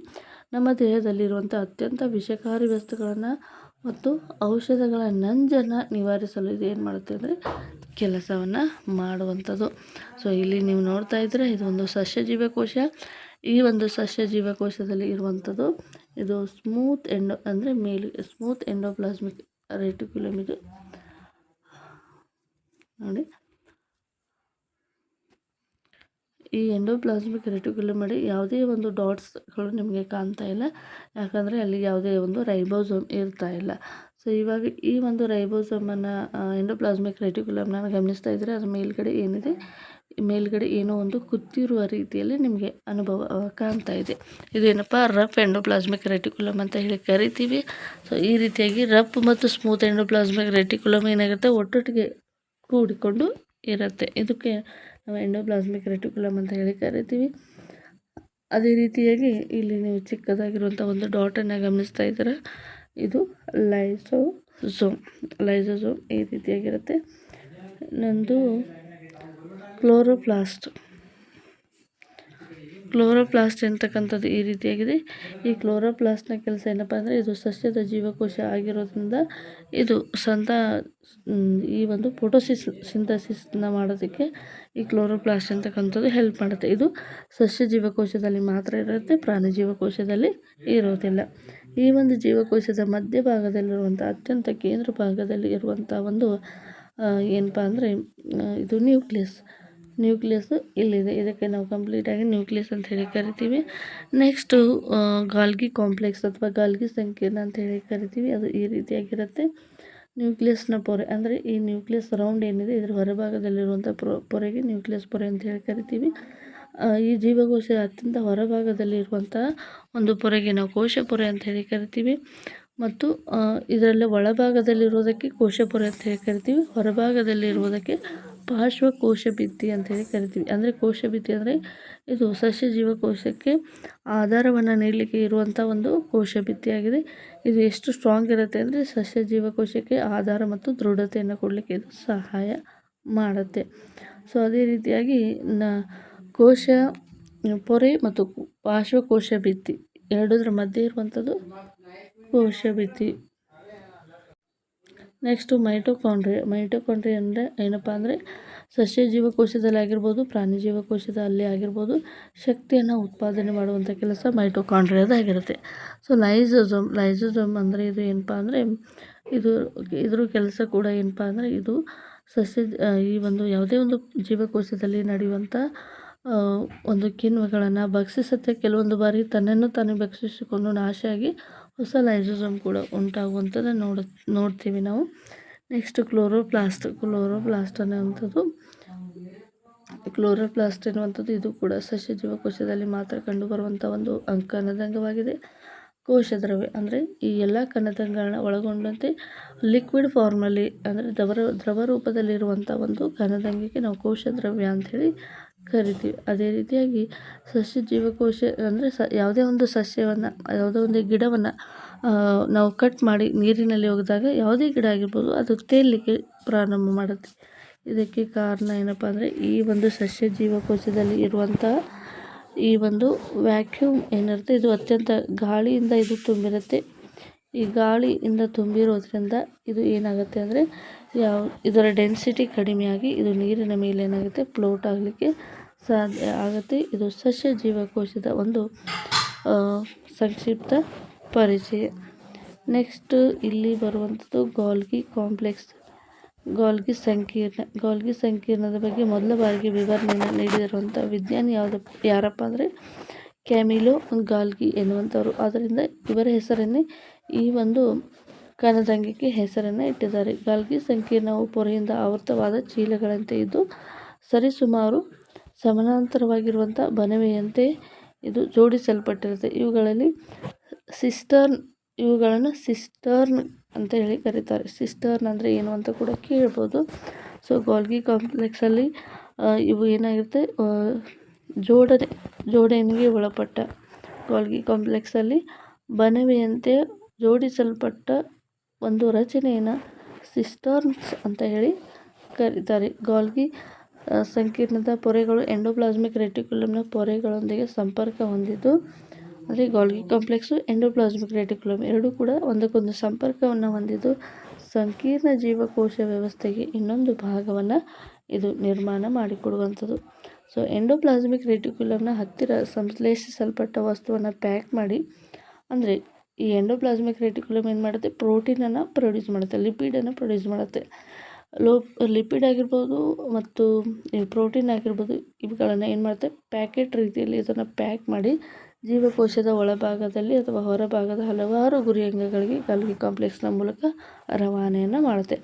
ನಮ್ಮ ದೇಹದಲ್ಲಿರುವಂಥ ಅತ್ಯಂತ ವಿಷಕಾರಿ ವಸ್ತುಗಳನ್ನು ಮತ್ತು ಔಷಧಗಳ ನಂಜನ್ನು ನಿವಾರಿಸಲು ಇದು ಏನು ಮಾಡುತ್ತೆ ಅಂದರೆ ಕೆಲಸವನ್ನು ಮಾಡುವಂಥದ್ದು. ಸೊ ಇಲ್ಲಿ ನೀವು ನೋಡ್ತಾ ಇದ್ದರೆ ಇದು ಒಂದು ಸಸ್ಯ ಜೀವಕೋಶ. ಈ ಒಂದು ಸಸ್ಯ ಜೀವಕೋಶದಲ್ಲಿ ಇರುವಂಥದ್ದು ಇದು ಸ್ಮೂತ್ ಸ್ಮೂತ್ ಎಂಡೋಪ್ಲಾಸ್ಮಿಕ್ ರೆಟಿಕ್ಯುಲಮ್. ಇದು ನೋಡಿ, ಈ ಎಂಡೋಪ್ಲಾಸ್ಮಿಕ್ ರೆಟಿಕ್ಯುಲಮ್ ಮಾಡಿ ಯಾವುದೇ ಒಂದು ಡಾಟ್ಸ್ಗಳು ನಿಮಗೆ ಕಾಣ್ತಾ ಇಲ್ಲ, ಯಾಕಂದರೆ ಅಲ್ಲಿ ಯಾವುದೇ ಒಂದು ರೈಬೋಸೋಮ್ ಇರ್ತಾ ಇಲ್ಲ. ಸೊ ಇವಾಗ ಈ ಒಂದು ರೈಬೋಸೋಮನ್ನು ಎಂಡೋಪ್ಲಾಸ್ಮಿಕ್ ರೆಟಿಕ್ಯುಲಮ್ನ ಗಮನಿಸ್ತಾ ಇದ್ದರೆ ಅದರ ಮೇಲ್ಗಡೆ ಏನಿದೆ, ಮೇಲ್ಗಡೆ ಏನೋ ಒಂದು ಕುತ್ತಿರುವ ರೀತಿಯಲ್ಲಿ ನಿಮಗೆ ಅನುಭವ ಕಾಣ್ತಾ ಇದೆ. ಇದೇನಪ್ಪ ರಫ್ ಎಂಡೋಪ್ಲಾಸ್ಮಿಕ್ ರೆಟಿಕ್ಯುಲಮ್ ಅಂತ ಹೇಳಿ ಕರಿತೀವಿ. ಸೊ ಈ ರೀತಿಯಾಗಿ ರಫ್ ಮತ್ತು ಸ್ಮೂತ್ ಎಂಡೋಪ್ಲಾಸ್ಮಿಕ್ ರೆಟಿಕ್ಯುಲಮ್ ಏನಾಗುತ್ತೆ ಒಟ್ಟೊಟ್ಟಿಗೆ ಕೂಡಿಕೊಂಡು ಇರುತ್ತೆ. ಇದಕ್ಕೆ ನಾವು ಎಂಡೋಪ್ಲಾಸ್ಮಿಕ್ ರೆಟಿಕ್ಯುಲಮ್ ಅಂತ ಹೇಳಿ ಕರಿತೀವಿ. ಅದೇ ರೀತಿಯಾಗಿ ಇಲ್ಲಿ ನೀವು ಚಿಕ್ಕದಾಗಿರುವಂಥ ಒಂದು ಡಾಟನ್ನು ಗಮನಿಸ್ತಾ ಇದ್ದೀರ, ಇದು ಲೈಸೋಸೋಮ್ ಈ ರೀತಿಯಾಗಿರುತ್ತೆ. ನಂದು ಕ್ಲೋರೋಪ್ಲಾಸ್ಟ್ ಅಂತಕ್ಕಂಥದ್ದು ಈ ರೀತಿಯಾಗಿದೆ. ಈ ಕ್ಲೋರೋಪ್ಲಾಸ್ಟ್ನ ಕೆಲಸ ಏನಪ್ಪ ಅಂದರೆ ಇದು ಸಸ್ಯದ ಜೀವಕೋಶ ಆಗಿರೋದ್ರಿಂದ ಇದು ಈ ಒಂದು ಸಿಂಥಸಿಸ್ನ ಮಾಡೋದಕ್ಕೆ ಈ ಕ್ಲೋರೋಪ್ಲಾಸ್ಟ್ ಅಂತಕ್ಕಂಥದ್ದು ಹೆಲ್ಪ್ ಮಾಡುತ್ತೆ. ಇದು ಸಸ್ಯ ಜೀವಕೋಶದಲ್ಲಿ ಮಾತ್ರ ಇರುತ್ತೆ, ಪ್ರಾಣಿ ಜೀವಕೋಶದಲ್ಲಿ ಇರೋದಿಲ್ಲ. ಈ ಒಂದು ಜೀವಕೋಶದ ಮಧ್ಯಭಾಗದಲ್ಲಿರುವಂಥ ಅತ್ಯಂತ ಕೇಂದ್ರ ಭಾಗದಲ್ಲಿ ಇರುವಂಥ ಒಂದು ಏನಪ್ಪ ಅಂದರೆ ಇದು ನ್ಯೂಕ್ಲಿಯಸ್ ಇಲ್ಲಿದೆ. ಇದಕ್ಕೆ ನಾವು ಕಂಪ್ಲೀಟಾಗಿ ನ್ಯೂಕ್ಲಿಯಸ್ ಅಂತ ಹೇಳಿ ಕರಿತೀವಿ. ನೆಕ್ಸ್ಟು ಗಾಲ್ಗಿ ಕಾಂಪ್ಲೆಕ್ಸ್ ಅಥವಾ ಗಾಲ್ಗಿ ಸಂಕೀರ್ಣ ಅಂತ ಹೇಳಿ ಕರಿತೀವಿ. ಅದು ಈ ರೀತಿಯಾಗಿರುತ್ತೆ. ನ್ಯೂಕ್ಲಿಯಸ್ನ ಪೊರೆ ಅಂದರೆ ಈ ನ್ಯೂಕ್ಲಿಯಸ್ ರೌಂಡ್ ಏನಿದೆ ಇದರ ಹೊರಭಾಗದಲ್ಲಿರುವಂಥ ಪೊರೆಗೆ ನ್ಯೂಕ್ಲಿಯಸ್ ಪೊರೆ ಅಂತ ಹೇಳಿ ಕರಿತೀವಿ. ಈ ಜೀವಕೋಶ ಅತ್ಯಂತ ಹೊರಭಾಗದಲ್ಲಿರುವಂಥ ಒಂದು ಪೊರೆಗೆ ನಾವು ಕೋಶ ಪೊರೆ ಅಂತ ಹೇಳಿ ಕರಿತೀವಿ. ಮತ್ತು ಇದರಲ್ಲಿ ಒಳಭಾಗದಲ್ಲಿರೋದಕ್ಕೆ ಕೋಶ ಪೊರೆ ಅಂತ ಹೇಳಿ ಕರಿತೀವಿ, ಹೊರಭಾಗದಲ್ಲಿರುವುದಕ್ಕೆ ಪಾರ್ಶ್ವಕೋಶ ಭಿತ್ತಿ ಅಂತ ಹೇಳಿ ಕರಿತೀವಿ. ಅಂದರೆ ಕೋಶ ಭಿತ್ತಿ ಅಂದರೆ ಇದು ಸಸ್ಯ ಜೀವಕೋಶಕ್ಕೆ ಆಧಾರವನ್ನು ನೀಡಲಿಕ್ಕೆ ಇರುವಂಥ ಒಂದು ಕೋಶ ಭಿತ್ತಿಯಾಗಿದೆ. ಇದು ಎಷ್ಟು ಸ್ಟ್ರಾಂಗ್ ಇರುತ್ತೆ ಅಂದರೆ ಸಸ್ಯ ಜೀವಕೋಶಕ್ಕೆ ಆಧಾರ ಮತ್ತು ದೃಢತೆಯನ್ನು ಕೊಡಲಿಕ್ಕೆ ಇದು ಸಹಾಯ ಮಾಡುತ್ತೆ. ಸೊ ಅದೇ ರೀತಿಯಾಗಿ ಕೋಶ ಪೊರೆ ಮತ್ತು ಪಾರ್ಶ್ವಕೋಶ ಭಿತ್ತಿ ಎರಡರ ಮಧ್ಯೆ ಇರುವಂಥದ್ದು ಕೋಶ ಭಿತ್ತಿ. ನೆಕ್ಸ್ಟು ಮೈಟೋಕಾಂಡ್ರಿಯಾ ಅಂದರೆ ಏನಪ್ಪ ಅಂದರೆ ಸಸ್ಯ ಜೀವಕೋಶದಲ್ಲಿ ಆಗಿರ್ಬೋದು, ಪ್ರಾಣಿ ಜೀವಕೋಶದಲ್ಲಿ ಆಗಿರ್ಬೋದು, ಶಕ್ತಿಯನ್ನು ಉತ್ಪಾದನೆ ಮಾಡುವಂಥ ಕೆಲಸ ಮೈಟೋಕಾಂಡ್ರಿಯಾದಾಗಿರುತ್ತೆ. ಸೊ ಲೈಸೋಸೋಮ್ ಅಂದರೆ ಇದು ಏನಪ್ಪ ಅಂದರೆ ಇದ್ರ ಕೆಲಸ ಕೂಡ ಏನಪ್ಪ ಅಂದರೆ ಇದು ಈ ಒಂದು ಯಾವುದೇ ಒಂದು ಜೀವಕೋಶದಲ್ಲಿ ನಡೆಯುವಂಥ ಒಂದು ಕಿಣ್ವಗಳನ್ನು ಭಕ್ಷಿಸುತ್ತೆ. ಕೆಲವೊಂದು ಬಾರಿ ತನ್ನನ್ನು ತಾನೇ ಭಕ್ಷಿಸಿಕೊಂಡು ನಾಶ ಆಗಿ ಹೊಸ ಲೈಸೋಸೋಮ್ ಕೂಡ ಉಂಟಾಗುವಂಥದ್ದು ನೋಡ್ತೀವಿ ನಾವು. ನೆಕ್ಸ್ಟ್ ಕ್ಲೋರೋಪ್ಲಾಸ್ಟ್ ಅನ್ನುವಂಥದ್ದು ಇದು ಕೂಡ ಸಸ್ಯ ಜೀವಕೋಶದಲ್ಲಿ ಮಾತ್ರ ಕಂಡುಬರುವಂಥ ಒಂದು ಕಣದಂಗವಾಗಿದೆ. ಕೋಶ ದ್ರವ್ಯ ಅಂದರೆ ಈ ಎಲ್ಲ ಕಣದಂಗಗಳನ್ನ ಒಳಗೊಂಡಂತೆ ಲಿಕ್ವಿಡ್ ಫಾರ್ಮಲ್ಲಿ ಅಂದರೆ ದ್ರವ ರೂಪದಲ್ಲಿರುವಂಥ ಒಂದು ಕಣದಂಗಕ್ಕೆ ನಾವು ಕೋಶ ದ್ರವ್ಯ ಅಂಥೇಳಿ ಕರಿತೀವಿ. ಅದೇ ರೀತಿಯಾಗಿ ಸಸ್ಯ ಜೀವಕೋಶ ಅಂದರೆ ಯಾವುದೇ ಒಂದು ಸಸ್ಯವನ್ನು, ಯಾವುದೇ ಒಂದು ಗಿಡವನ್ನು ನಾವು ಕಟ್ ಮಾಡಿ ನೀರಿನಲ್ಲಿ ಒಗೆದಾಗ ಯಾವುದೇ ಗಿಡ ಆಗಿರ್ಬೋದು ಅದು ತೇಲಲಿಕ್ಕೆ ಪ್ರಾರಂಭ ಮಾಡುತ್ತೆ. ಇದಕ್ಕೆ ಕಾರಣ ಏನಪ್ಪ ಅಂದರೆ ಈ ಒಂದು ಸಸ್ಯ ಜೀವಕೋಶದಲ್ಲಿ ಇರುವಂಥ ಈ ಒಂದು ವ್ಯಾಕ್ಯೂಮ್ ಏನಿರುತ್ತೆ ಇದು ಅತ್ಯಂತ ಗಾಳಿಯಿಂದ ಇದು ತುಂಬಿರುತ್ತೆ. ಈ ಗಾಳಿಯಿಂದ ತುಂಬಿರೋದ್ರಿಂದ ಇದು ಏನಾಗುತ್ತೆ ಅಂದರೆ ಇದರ ಡೆನ್ಸಿಟಿ ಕಡಿಮೆಯಾಗಿ ಇದು ನೀರಿನ ಮೇಲೆ ಏನಾಗುತ್ತೆ ಫ್ಲೋಟ್ ಆಗಲಿಕ್ಕೆ ಸಾಧ್ಯ ಆಗುತ್ತೆ. ಇದು ಸಸ್ಯ ಜೀವಕೋಶದ ಒಂದು ಸಂಕ್ಷಿಪ್ತ ಪರಿಚಯ. ನೆಕ್ಸ್ಟ್ ಇಲ್ಲಿ ಬರುವಂಥದ್ದು ಗಾಲ್ಗಿ ಕಾಂಪ್ಲೆಕ್ಸ್. ಗಾಲ್ಗಿ ಸಂಕೀರ್ಣದ ಬಗ್ಗೆ ಮೊದಲ ಬಾರಿಗೆ ವಿವರಣೆಯನ್ನು ನೀಡಿರುವಂಥ ವಿಜ್ಞಾನಿ ಯಾರಪ್ಪ ಅಂದರೆ ಕ್ಯಾಮಿಲೋ ಗಾಲ್ಗಿ ಎನ್ನುವಂಥವ್ರು. ಆದ್ದರಿಂದ ಇವರ ಹೆಸರನ್ನೇ ಈ ಒಂದು ಕಣದಂಗಕ್ಕೆ ಹೆಸರನ್ನು ಇಟ್ಟಿದ್ದಾರೆ. ಗಾಲ್ಗಿ ಸಂಕೀರ್ಣವು ಪೊರೆಯಿಂದ ಆವೃತವಾದ ಚೀಲಗಳಂತೆ ಇದ್ದು ಸರಿಸುಮಾರು ಸಮಾನಾಂತರವಾಗಿರುವಂಥ ಬಣವೆಯಂತೆ ಇದು ಜೋಡಿಸಲ್ಪಟ್ಟಿರುತ್ತೆ. ಇವುಗಳನ್ನು ಸಿಸ್ಟರ್ನ್ ಅಂತ ಹೇಳಿ ಕರೀತಾರೆ. ಸಿಸ್ಟರ್ನ್ ಅಂದರೆ ಏನು ಅಂತ ಕೂಡ ಕೇಳ್ಬೋದು. ಸೊ ಗಾಲ್ಗಿ ಕಾಂಪ್ಲೆಕ್ಸಲ್ಲಿ ಇವು ಏನಾಗಿರುತ್ತೆ, ಜೋಡಣೆಗೆ ಒಳಪಟ್ಟ ಗಾಲ್ಗಿ ಕಾಂಪ್ಲೆಕ್ಸಲ್ಲಿ ಬಣವೆಯಂತೆ ಜೋಡಿಸಲ್ಪಟ್ಟ ಒಂದು ರಚನೆಯನ್ನು ಸಿಸ್ಟರ್ನ್ಸ್ ಅಂತ ಹೇಳಿ ಕರೀತಾರೆ. ಗಾಲ್ಗಿ ಸಂಕೀರ್ಣದ ಪೊರೆಗಳು ಎಂಡೋಪ್ಲಾಸ್ಮಿಕ್ ರೆಟಿಕ್ಯುಲಮ್ನ ಪೊರೆಗಳೊಂದಿಗೆ ಸಂಪರ್ಕ ಹೊಂದಿದ್ದು, ಅಂದರೆ ಗಾಲ್ಗಿ ಕಾಂಪ್ಲೆಕ್ಸು ಎಂಡೋಪ್ಲಾಸ್ಮಿಕ್ ರೆಟಿಕ್ಯುಲಮ್ ಎರಡೂ ಕೂಡ ಒಂದಕ್ಕೊಂದು ಸಂಪರ್ಕವನ್ನು ಹೊಂದಿದ್ದು ಸಂಕೀರ್ಣ ಜೀವಕೋಶ ವ್ಯವಸ್ಥೆಗೆ ಇನ್ನೊಂದು ಭಾಗವನ್ನು ಇದು ನಿರ್ಮಾಣ ಮಾಡಿಕೊಡುವಂಥದ್ದು. ಸೊ ಎಂಡೋಪ್ಲಾಸ್ಮಿಕ್ ರೆಟಿಕ್ಯುಲಮ್ನ ಹತ್ತಿರ ಸಂಶ್ಲೇಷಿಸಲ್ಪಟ್ಟ ವಸ್ತುವನ್ನು ಪ್ಯಾಕ್ ಮಾಡಿ, ಅಂದರೆ ಈ ಎಂಡೋಪ್ಲಾಸ್ಮಿಕ್ ರೆಟಿಕ್ಯುಲಮ್ ಏನು ಮಾಡುತ್ತೆ, ಪ್ರೋಟೀನನ್ನು ಪ್ರೊಡ್ಯೂಸ್ ಮಾಡುತ್ತೆ, ಲಿಪಿಡನ್ನು ಪ್ರೊಡ್ಯೂಸ್ ಮಾಡುತ್ತೆ. ಲಿಪಿಡ್ ಆಗಿರ್ಬೋದು ಮತ್ತು ಪ್ರೋಟೀನ್ ಆಗಿರ್ಬೋದು, ಇವುಗಳನ್ನು ಏನು ಮಾಡುತ್ತೆ, ಪ್ಯಾಕೆಟ್ ರೀತಿಯಲ್ಲಿ ಇದನ್ನು ಪ್ಯಾಕ್ ಮಾಡಿ ಜೀವಕೋಶದ ಒಳಭಾಗದಲ್ಲಿ ಅಥವಾ ಹೊರಭಾಗದ ಹಲವಾರು ಗುರಿ ಅಂಗಗಳಿಗೆ ಗಾಲ್ಗಿ ಕಾಂಪ್ಲೆಕ್ಸ್ನ ಮೂಲಕ ರವಾನೆಯನ್ನು ಮಾಡುತ್ತೆ.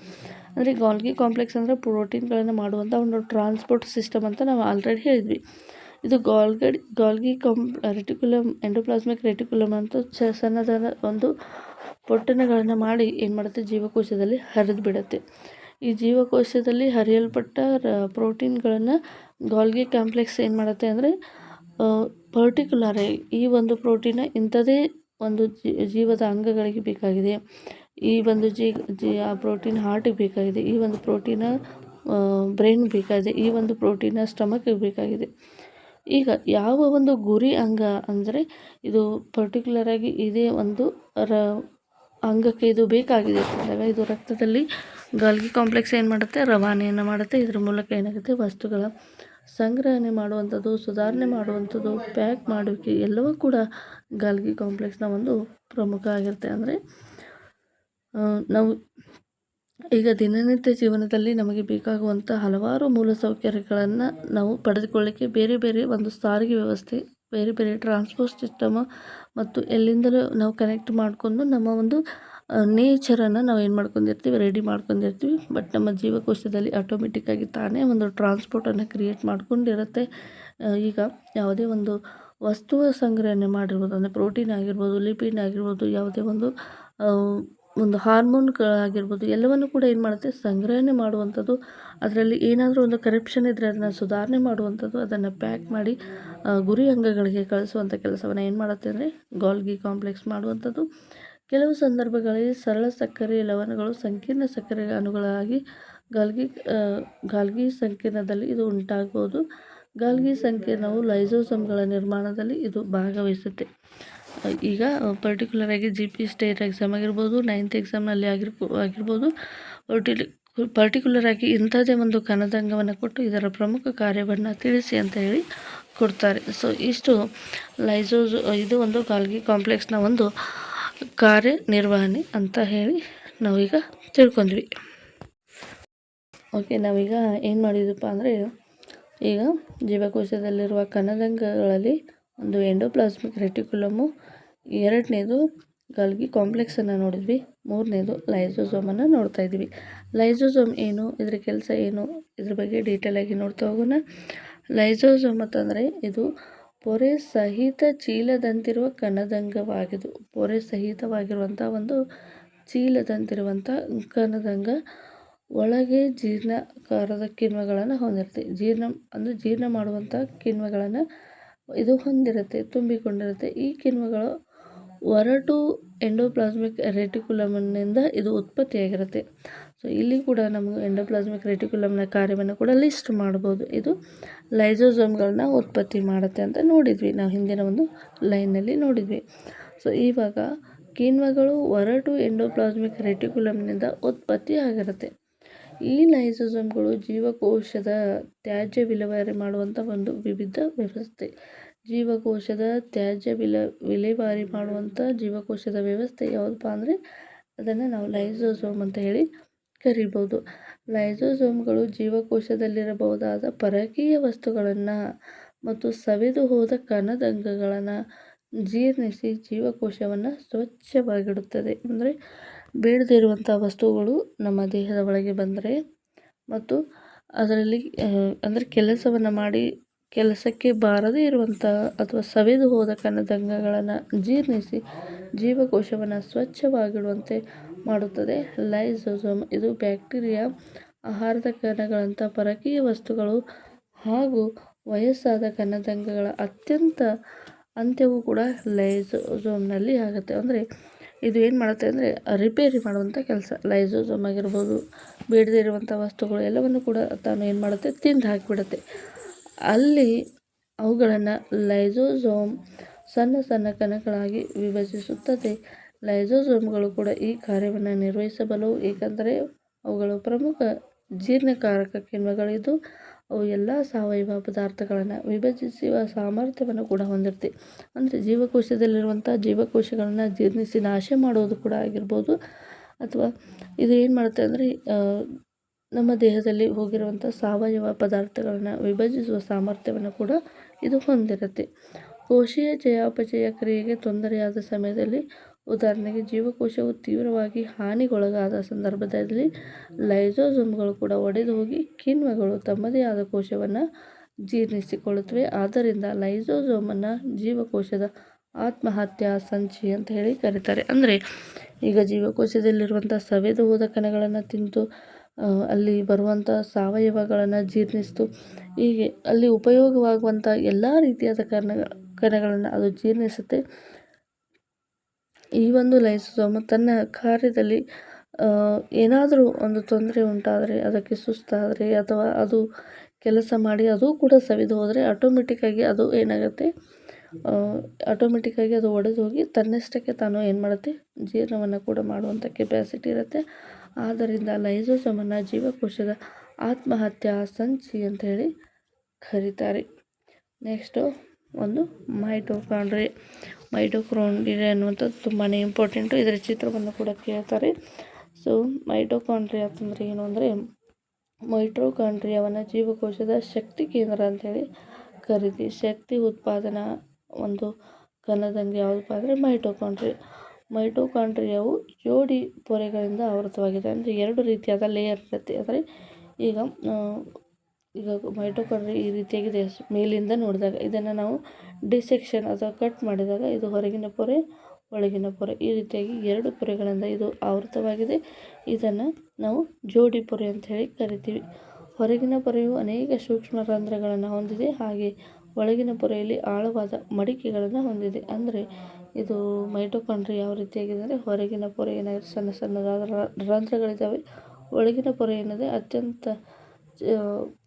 ಅಂದರೆ ಗಾಲ್ಗಿ ಕಾಂಪ್ಲೆಕ್ಸ್ ಅಂದರೆ ಪ್ರೋಟೀನ್ಗಳನ್ನು ಮಾಡುವಂಥ ಒಂದು ಟ್ರಾನ್ಸ್ಪೋರ್ಟ್ ಸಿಸ್ಟಮ್ ಅಂತ ನಾವು ಆಲ್ರೆಡಿ ಹೇಳಿದ್ವಿ. ಇದು ಗಾಲ್ಗಿ ರೆಟಿಕ್ಯುಲಮ್ ಎಂಡೋಪ್ಲಾಸ್ಮಿಕ್ ರೆಟಿಕ್ಯುಲಮ್ ಅಂತ ಸಣ್ಣದಾದ ಒಂದು ಪೊಟ್ಟಣಗಳನ್ನು ಮಾಡಿ ಏನು ಮಾಡುತ್ತೆ, ಜೀವಕೋಶದಲ್ಲಿ ಹರಿದು ಬಿಡುತ್ತೆ. ಈ ಜೀವಕೋಶದಲ್ಲಿ ಹರಿಯಲ್ಪಟ್ಟ ಪ್ರೋಟೀನ್ಗಳನ್ನು ಗಾಲ್ಗಿ ಕಾಂಪ್ಲೆಕ್ಸ್ ಏನು ಮಾಡುತ್ತೆ ಅಂದರೆ ಪರ್ಟಿಕ್ಯುಲರ್ ಈ ಒಂದು ಪ್ರೋಟೀನ್ ಇಂಥದೇ ಒಂದು ಜೀವದ ಅಂಗಗಳಿಗೆ ಬೇಕಾಗಿದೆ, ಈ ಒಂದು ಆ ಪ್ರೋಟೀನ್ ಹಾರ್ಟಿಗೆ ಬೇಕಾಗಿದೆ, ಈ ಒಂದು ಪ್ರೋಟೀನ ಬ್ರೈನ್ ಬೇಕಾಗಿದೆ, ಈ ಒಂದು ಪ್ರೋಟೀನ ಸ್ಟಮಕ್ಗೆ ಬೇಕಾಗಿದೆ. ಈಗ ಯಾವ ಒಂದು ಗುರಿ ಅಂಗ ಅಂದರೆ ಇದು ಪರ್ಟಿಕ್ಯುಲರಾಗಿ ಇದೇ ಒಂದು ಅಂಗಕ್ಕೆ ಇದು ಬೇಕಾಗಿದೆ ಅಂದಾಗ ಇದು ರಕ್ತದಲ್ಲಿ ಗಾಲ್ಗಿ ಕಾಂಪ್ಲೆಕ್ಸ್ ಏನು ಮಾಡುತ್ತೆ, ರವಾನೆಯನ್ನು ಮಾಡುತ್ತೆ. ಇದರ ಮೂಲಕ ಏನಾಗುತ್ತೆ, ವಸ್ತುಗಳ ಸಂಗ್ರಹಣೆ ಮಾಡುವಂಥದ್ದು, ಸುಧಾರಣೆ ಮಾಡುವಂಥದ್ದು, ಪ್ಯಾಕ್ ಮಾಡುವಿಕೆ ಎಲ್ಲವೂ ಕೂಡ ಗಾಲ್ಗಿ ಕಾಂಪ್ಲೆಕ್ಸ್ನ ಒಂದು ಪ್ರಮುಖ ಆಗಿರುತ್ತೆ. ಅಂದರೆ ನಾವು ಈಗ ದಿನನಿತ್ಯ ಜೀವನದಲ್ಲಿ ನಮಗೆ ಬೇಕಾಗುವಂಥ ಹಲವಾರು ಮೂಲಸೌಕರ್ಯಗಳನ್ನು ನಾವು ಪಡೆದುಕೊಳ್ಳಿಕ್ಕೆ ಬೇರೆ ಬೇರೆ ಒಂದು ಸಾರಿಗೆ ವ್ಯವಸ್ಥೆ, ಬೇರೆ ಬೇರೆ ಟ್ರಾನ್ಸ್ಪೋರ್ಟ್ ಸಿಸ್ಟಮ್ ಮತ್ತು ಎಲ್ಲಿಂದಲೂ ನಾವು ಕನೆಕ್ಟ್ ಮಾಡಿಕೊಂಡು ನಮ್ಮ ಒಂದು ನೇಚರನ್ನು ನಾವು ಏನು ಮಾಡ್ಕೊಂಡಿರ್ತೀವಿ, ರೆಡಿ ಮಾಡ್ಕೊಂಡಿರ್ತೀವಿ. ಬಟ್ ನಮ್ಮ ಜೀವಕೋಶದಲ್ಲಿ ಆಟೋಮೆಟಿಕ್ಕಾಗಿ ತಾನೇ ಒಂದು ಟ್ರಾನ್ಸ್ಪೋರ್ಟನ್ನು ಕ್ರಿಯೇಟ್ ಮಾಡ್ಕೊಂಡಿರುತ್ತೆ. ಈಗ ಯಾವುದೇ ಒಂದು ವಸ್ತುವ ಸಂಗ್ರಹಣೆ ಮಾಡಿರ್ಬೋದು, ಅಂದರೆ ಪ್ರೋಟೀನ್ ಆಗಿರ್ಬೋದು, ಲಿಪಿಡ್ ಆಗಿರ್ಬೋದು, ಯಾವುದೇ ಒಂದು ಹಾರ್ಮೋನ್ಗಳಾಗಿರ್ಬೋದು, ಎಲ್ಲವನ್ನು ಕೂಡ ಏನು ಮಾಡುತ್ತೆ, ಸಂಗ್ರಹಣೆ ಮಾಡುವಂಥದ್ದು. ಅದರಲ್ಲಿ ಏನಾದರೂ ಒಂದು ಕರಪ್ಷನ್ ಇದ್ದರೆ ಅದನ್ನು ಸುಧಾರಣೆ ಮಾಡುವಂಥದ್ದು, ಅದನ್ನು ಪ್ಯಾಕ್ ಮಾಡಿ ಗುರಿ ಅಂಗಗಳಿಗೆ ಕಳಿಸುವಂಥ ಕೆಲಸವನ್ನು ಏನು ಮಾಡುತ್ತೆ ಅಂದರೆ ಗಾಲ್ಗಿ ಕಾಂಪ್ಲೆಕ್ಸ್ ಮಾಡುವಂಥದ್ದು. ಕೆಲವು ಸಂದರ್ಭಗಳಲ್ಲಿ ಸರಳ ಸಕ್ಕರೆ ಲವಣಗಳು ಸಂಕೀರ್ಣ ಸಕ್ಕರೆ ಅಣುಗಳಾಗಿ ಗಾಲ್ಗಿ ಸಂಕೀರ್ಣದಲ್ಲಿ ಇದು ಉಂಟಾಗ್ಬೋದು. ಗಾಲ್ಗಿ ಸಂಕೀರ್ಣವು ಲೈಸೋಸೋಮ್ಗಳ ನಿರ್ಮಾಣದಲ್ಲಿ ಇದು ಭಾಗವಹಿಸುತ್ತೆ. ಈಗ ಪರ್ಟಿಕ್ಯುಲರಾಗಿ GP ಸ್ಟೇಟ್ ಎಕ್ಸಾಮ್ ಆಗಿರ್ಬೋದು, 9th ಎಕ್ಸಾಮ್ನಲ್ಲಿ ಆಗಿರ್ಬೋದು, ಪರ್ಟಿಕ್ಯುಲರಾಗಿ ಇಂಥದ್ದೇ ಒಂದು ಕಣದಂಗವನ್ನು ಕೊಟ್ಟು ಇದರ ಪ್ರಮುಖ ಕಾರ್ಯವನ್ನು ತಿಳಿಸಿ ಅಂತ ಹೇಳಿ ಕೊಡ್ತಾರೆ. ಸೊ ಇಷ್ಟು ಇದು ಒಂದು ಗಾಲ್ಗಿ ಕಾಂಪ್ಲೆಕ್ಸ್ನ ಒಂದು ಕಾರ್ಯನಿರ್ವಹಣೆ ಅಂತ ಹೇಳಿ ನಾವೀಗ ತಿಳ್ಕೊಂಡ್ವಿ. ಓಕೆ, ನಾವೀಗ ಏನು ಮಾಡಿದ್ವಪ್ಪ ಅಂದರೆ ಈಗ ಜೀವಕೋಶದಲ್ಲಿರುವ ಕಣದಂಗಗಳಲ್ಲಿ ಒಂದು ಎಂಡೋಪ್ಲಾಸ್ಮಿಕ್ ರೆಟಿಕ್ಯುಲಮು, ಎರಡನೇದು ಗಾಲ್ಗಿ ಕಾಂಪ್ಲೆಕ್ಸನ್ನು ನೋಡಿದ್ವಿ, ಮೂರನೇದು ಲೈಸೋಸೋಮನ್ನು ನೋಡ್ತಾ ಇದ್ವಿ. ಲೈಸೋಸೋಮ್ ಏನು, ಇದರ ಕೆಲಸ ಏನು, ಇದ್ರ ಬಗ್ಗೆ ಡೀಟೇಲಾಗಿ ನೋಡ್ತಾ ಹೋಗೋಣ. ಲೈಸೋಸೋಮ್ ಅಂತಂದರೆ ಇದು ಪೊರೆ ಸಹಿತ ಚೀಲದಂತಿರುವ ಕಣದಂಗವಾಗಿದ್ದು, ಪೊರೆ ಸಹಿತವಾಗಿರುವಂಥ ಒಂದು ಚೀಲದಂತಿರುವಂಥ ಕಣದಂಗ ಒಳಗೆ ಜೀರ್ಣಕಾರದ ಕಿಣ್ವಗಳನ್ನು ಹೊಂದಿರುತ್ತೆ. ಜೀರ್ಣ ಮಾಡುವಂಥ ಕಿಣ್ವಗಳನ್ನು ಇದು ಹೊಂದಿರುತ್ತೆ, ತುಂಬಿಕೊಂಡಿರುತ್ತೆ. ಈ ಕಿಣ್ವಗಳು ಒರಟು ಎಂಡೋಪ್ಲಾಸ್ಮಿಕ್ ರೆಟಿಕ್ಯುಲಮ್ನಿಂದ ಇದು ಉತ್ಪತ್ತಿಯಾಗಿರುತ್ತೆ. ಸೊ ಇಲ್ಲಿ ಕೂಡ ನಮಗೆ ಎಂಡೋಪ್ಲಾಸ್ಮಿಕ್ ರೆಟಿಕ್ಯುಲಮ್ನ ಕಾರ್ಯವನ್ನು ಕೂಡ ಲಿಸ್ಟ್ ಮಾಡ್ಬೋದು. ಇದು ಲೈಸೋಸೋಮ್ಗಳನ್ನ ಉತ್ಪತ್ತಿ ಮಾಡುತ್ತೆ ಅಂತ ನೋಡಿದ್ವಿ, ನಾವು ಹಿಂದಿನ ಒಂದು ಲೈನ್ನಲ್ಲಿ ನೋಡಿದ್ವಿ. ಸೊ ಇವಾಗ ಕಿಣ್ವಗಳು ಒರಟು ಎಂಡೋಪ್ಲಾಸ್ಮಿಕ್ ರೆಟಿಕ್ಯುಲಮ್ನಿಂದ ಉತ್ಪತ್ತಿ ಆಗಿರುತ್ತೆ. ಈ ಲೈಸೋಸೋಮ್ಗಳು ಜೀವಕೋಶದ ತ್ಯಾಜ್ಯ ವಿಲೇವಾರಿ ಮಾಡುವಂಥ ಒಂದು ವಿವಿಧ ವ್ಯವಸ್ಥೆ. ಜೀವಕೋಶದ ತ್ಯಾಜ್ಯ ವಿಲೇವಾರಿ ಮಾಡುವಂಥ ಜೀವಕೋಶದ ವ್ಯವಸ್ಥೆ ಯಾವುದಪ್ಪ ಅಂದರೆ ಅದನ್ನು ನಾವು ಲೈಸೋಸೋಮ್ ಅಂತ ಹೇಳಿ ಕರಿಬೋದು. ಲೈಸೋಸೋಮ್ಗಳು ಜೀವಕೋಶದಲ್ಲಿರಬಹುದಾದ ಪರಕೀಯ ವಸ್ತುಗಳನ್ನು ಮತ್ತು ಸವೆದು ಹೋದ ಕಣದಂಗಗಳನ್ನು ಜೀರ್ಣಿಸಿ ಜೀವಕೋಶವನ್ನು ಸ್ವಚ್ಛವಾಗಿಡುತ್ತದೆ. ಅಂದರೆ ಬೇಡದೇ ಇರುವಂಥ ವಸ್ತುಗಳು ನಮ್ಮ ದೇಹದ ಒಳಗೆ ಬಂದರೆ ಮತ್ತು ಅದರಲ್ಲಿ ಅಂದರೆ ಕೆಲಸವನ್ನು ಮಾಡಿ ಕೆಲಸಕ್ಕೆ ಬಾರದೇ ಇರುವಂಥ ಅಥವಾ ಸವೆದು ಹೋದ ಕಣದಂಗಗಳನ್ನು ಜೀರ್ಣಿಸಿ ಜೀವಕೋಶವನ್ನು ಸ್ವಚ್ಛವಾಗಿಡುವಂತೆ ಮಾಡುತ್ತದೆ ಲೈಸೋಸೋಮ್. ಇದು ಬ್ಯಾಕ್ಟೀರಿಯಾ, ಆಹಾರದ ಕಣಗಳಂಥ ಪರಕೀಯ ವಸ್ತುಗಳು ಹಾಗೂ ವಯಸ್ಸಾದ ಕಣದಂಗಗಳ ಅಂತ್ಯವೂ ಕೂಡ ಲೈಸೋಸೋಮ್ನಲ್ಲಿ ಆಗುತ್ತೆ. ಅಂದರೆ ಇದು ಏನು ಮಾಡುತ್ತೆ ಅಂದರೆ ರಿಪೇರಿ ಮಾಡುವಂಥ ಕೆಲಸ. ಲೈಸೋಸೋಮ್ ಆಗಿರ್ಬೋದು, ಬೇಡದೇ ಇರುವಂಥ ವಸ್ತುಗಳು ಎಲ್ಲವನ್ನು ಕೂಡ ತಾನು ಏನು ಮಾಡುತ್ತೆ, ತಿಂದು ಹಾಕಿಬಿಡುತ್ತೆ. ಅಲ್ಲಿ ಅವುಗಳನ್ನು ಲೈಸೋಸೋಮ್ ಸಣ್ಣ ಸಣ್ಣ ಕಣಗಳಾಗಿ ವಿಭಜಿಸುತ್ತದೆ. ಲೈಸೋಸೋಮ್ಗಳು ಕೂಡ ಈ ಕಾರ್ಯವನ್ನು ನಿರ್ವಹಿಸಬಲ್ಲವು, ಏಕೆಂದರೆ ಅವುಗಳು ಪ್ರಮುಖ ಜೀರ್ಣಕಾರಕ ಕಿಣ್ವಗಳಿದ್ದು ಅವು ಎಲ್ಲ ಸಾವಯವ ಪದಾರ್ಥಗಳನ್ನು ವಿಭಜಿಸುವ ಸಾಮರ್ಥ್ಯವನ್ನು ಕೂಡ ಹೊಂದಿರುತ್ತೆ. ಅಂದರೆ ಜೀವಕೋಶದಲ್ಲಿರುವಂಥ ಜೀವಕೋಶಗಳನ್ನು ಜೀರ್ಣಿಸಿ ನಾಶ ಮಾಡೋದು ಕೂಡ ಆಗಿರ್ಬೋದು, ಅಥವಾ ಇದು ಏನು ಮಾಡುತ್ತೆ ಅಂದರೆ ನಮ್ಮ ದೇಹದಲ್ಲಿ ಹೋಗಿರುವಂಥ ಸಾವಯವ ಪದಾರ್ಥಗಳನ್ನು ವಿಭಜಿಸುವ ಸಾಮರ್ಥ್ಯವನ್ನು ಕೂಡ ಇದು ಹೊಂದಿರುತ್ತೆ. ಕೋಶೀಯ ಚಯಾಪಚಯ ಕ್ರಿಯೆಗೆ ತೊಂದರೆಯಾದ ಸಮಯದಲ್ಲಿ, ಉದಾಹರಣೆಗೆ ಜೀವಕೋಶವು ತೀವ್ರವಾಗಿ ಹಾನಿಗೊಳಗಾದ ಸಂದರ್ಭದಲ್ಲಿ ಲೈಸೋಸೋಮ್ಗಳು ಕೂಡ ಒಡೆದು ಹೋಗಿ ಕಿಣ್ವಗಳು ತಮ್ಮದೇ ಆದ ಕೋಶವನ್ನು ಜೀರ್ಣಿಸಿಕೊಳ್ಳುತ್ತವೆ. ಆದ್ದರಿಂದ ಲೈಸೋಸೋಮನ್ನು ಜೀವಕೋಶದ ಆತ್ಮಹತ್ಯಾ ಸಂಚಿ ಅಂತ ಹೇಳಿ ಕರೀತಾರೆ. ಅಂದರೆ ಈಗ ಜೀವಕೋಶದಲ್ಲಿರುವಂಥ ಸವೆದು ಹೋದ ಕಣಗಳನ್ನು ತಿಂದು ಅಲ್ಲಿ ಬರುವಂಥ ಸಾವಯವಗಳನ್ನು ಜೀರ್ಣಿಸ್ತು, ಹೀಗೆ ಅಲ್ಲಿ ಉಪಯೋಗವಾಗುವಂಥ ಎಲ್ಲ ರೀತಿಯಾದ ಕಣಗಳನ್ನು ಅದು ಜೀರ್ಣಿಸುತ್ತೆ. ಈ ಒಂದು ಲೈಸೋಸೋಮ್ ತನ್ನ ಕಾರ್ಯದಲ್ಲಿ ಏನಾದರೂ ಒಂದು ತೊಂದರೆ ಉಂಟಾದರೆ, ಅದಕ್ಕೆ ಸುಸ್ತಾದರೆ ಅಥವಾ ಅದು ಕೆಲಸ ಮಾಡಿ ಅದು ಕೂಡ ಸವಿದು ಹೋದರೆ ಆಟೋಮೆಟಿಕ್ಕಾಗಿ ಅದು ಏನಾಗುತ್ತೆ, ಆಟೋಮೆಟಿಕ್ಕಾಗಿ ಅದು ಒಡೆದು ಹೋಗಿ ತನ್ನಷ್ಟಕ್ಕೆ ತಾನು ಏನು ಮಾಡುತ್ತೆ, ಜೀರ್ಣವನ್ನು ಕೂಡ ಮಾಡುವಂಥ ಕೆಪಾಸಿಟಿ ಇರುತ್ತೆ. ಆದ್ದರಿಂದ ಲೈಸೋಸೋಮನ್ನು ಜೀವಕೋಶದ ಆತ್ಮಹತ್ಯಾ ಸಂಚಿ ಅಂತ ಹೇಳಿ ಕರೀತಾರೆ. ನೆಕ್ಸ್ಟು ಒಂದು ಮೈಟೋಕಾಂಡ್ರಿಯಾ ಅನ್ನುವಂಥದ್ದು ತುಂಬಾ ಇಂಪಾರ್ಟೆಂಟು. ಇದರ ಚಿತ್ರವನ್ನು ಕೂಡ ಕೇಳ್ತಾರೆ. ಸೊ ಮೈಟೋಕಾಂಡ್ರಿಯಾ ಅಂತಂದರೆ ಏನು ಅಂದರೆ, ಮೈಟೋಕಾಂಡ್ರಿಯಾವನ್ನು ಜೀವಕೋಶದ ಶಕ್ತಿ ಕೇಂದ್ರ ಅಂಥೇಳಿ ಕರಿತೀವಿ. ಶಕ್ತಿ ಉತ್ಪಾದನಾ ಒಂದು ಕಣದಂಗೆ ಯಾವುದಪ್ಪ ಅಂದರೆ ಮೈಟೋಕಾಂಡ್ರಿಯಾವು ಜೋಡಿ ಪೊರೆಗಳಿಂದ ಆವೃತವಾಗಿದೆ. ಅಂದರೆ 2 ರೀತಿಯಾದ ಲೇಯರ್ ಇರುತ್ತೆ. ಅಂದರೆ ಈಗ ಮೈಟೋಕಾಂಡ್ರಿಯಾ ಈ ರೀತಿಯಾಗಿದೆ ಮೇಲಿಂದ ನೋಡಿದಾಗ. ಇದನ್ನು ನಾವು ಡಿಸೆಕ್ಷನ್ ಅಥವಾ ಕಟ್ ಮಾಡಿದಾಗ ಇದು ಹೊರಗಿನ ಪೊರೆ, ಒಳಗಿನ ಪೊರೆ, ಈ ರೀತಿಯಾಗಿ 2 ಪೊರೆಗಳಿಂದ ಇದು ಆವೃತವಾಗಿದೆ. ಇದನ್ನು ನಾವು ಜೋಡಿ ಪೊರೆ ಅಂತ ಹೇಳಿ ಕರಿತೀವಿ. ಹೊರಗಿನ ಪೊರೆಯು ಅನೇಕ ಸೂಕ್ಷ್ಮ ರಂಧ್ರಗಳನ್ನು ಹೊಂದಿದೆ, ಹಾಗೆ ಒಳಗಿನ ಪೊರೆಯಲ್ಲಿ ಆಳವಾದ ಮಡಿಕೆಗಳನ್ನು ಹೊಂದಿದೆ. ಅಂದರೆ ಇದು ಮೈಟೋಕಾಂಡ್ರಿಯಾ ಯಾವ ರೀತಿಯಾಗಿದೆ ಅಂದರೆ, ಹೊರಗಿನ ಪೊರೆ ಏನಾಗಿದೆ, ಸಣ್ಣ ಸಣ್ಣದಾದ ರಂಧ್ರಗಳಿದ್ದಾವೆ. ಒಳಗಿನ ಪೊರೆ ಏನಿದೆ ಅತ್ಯಂತ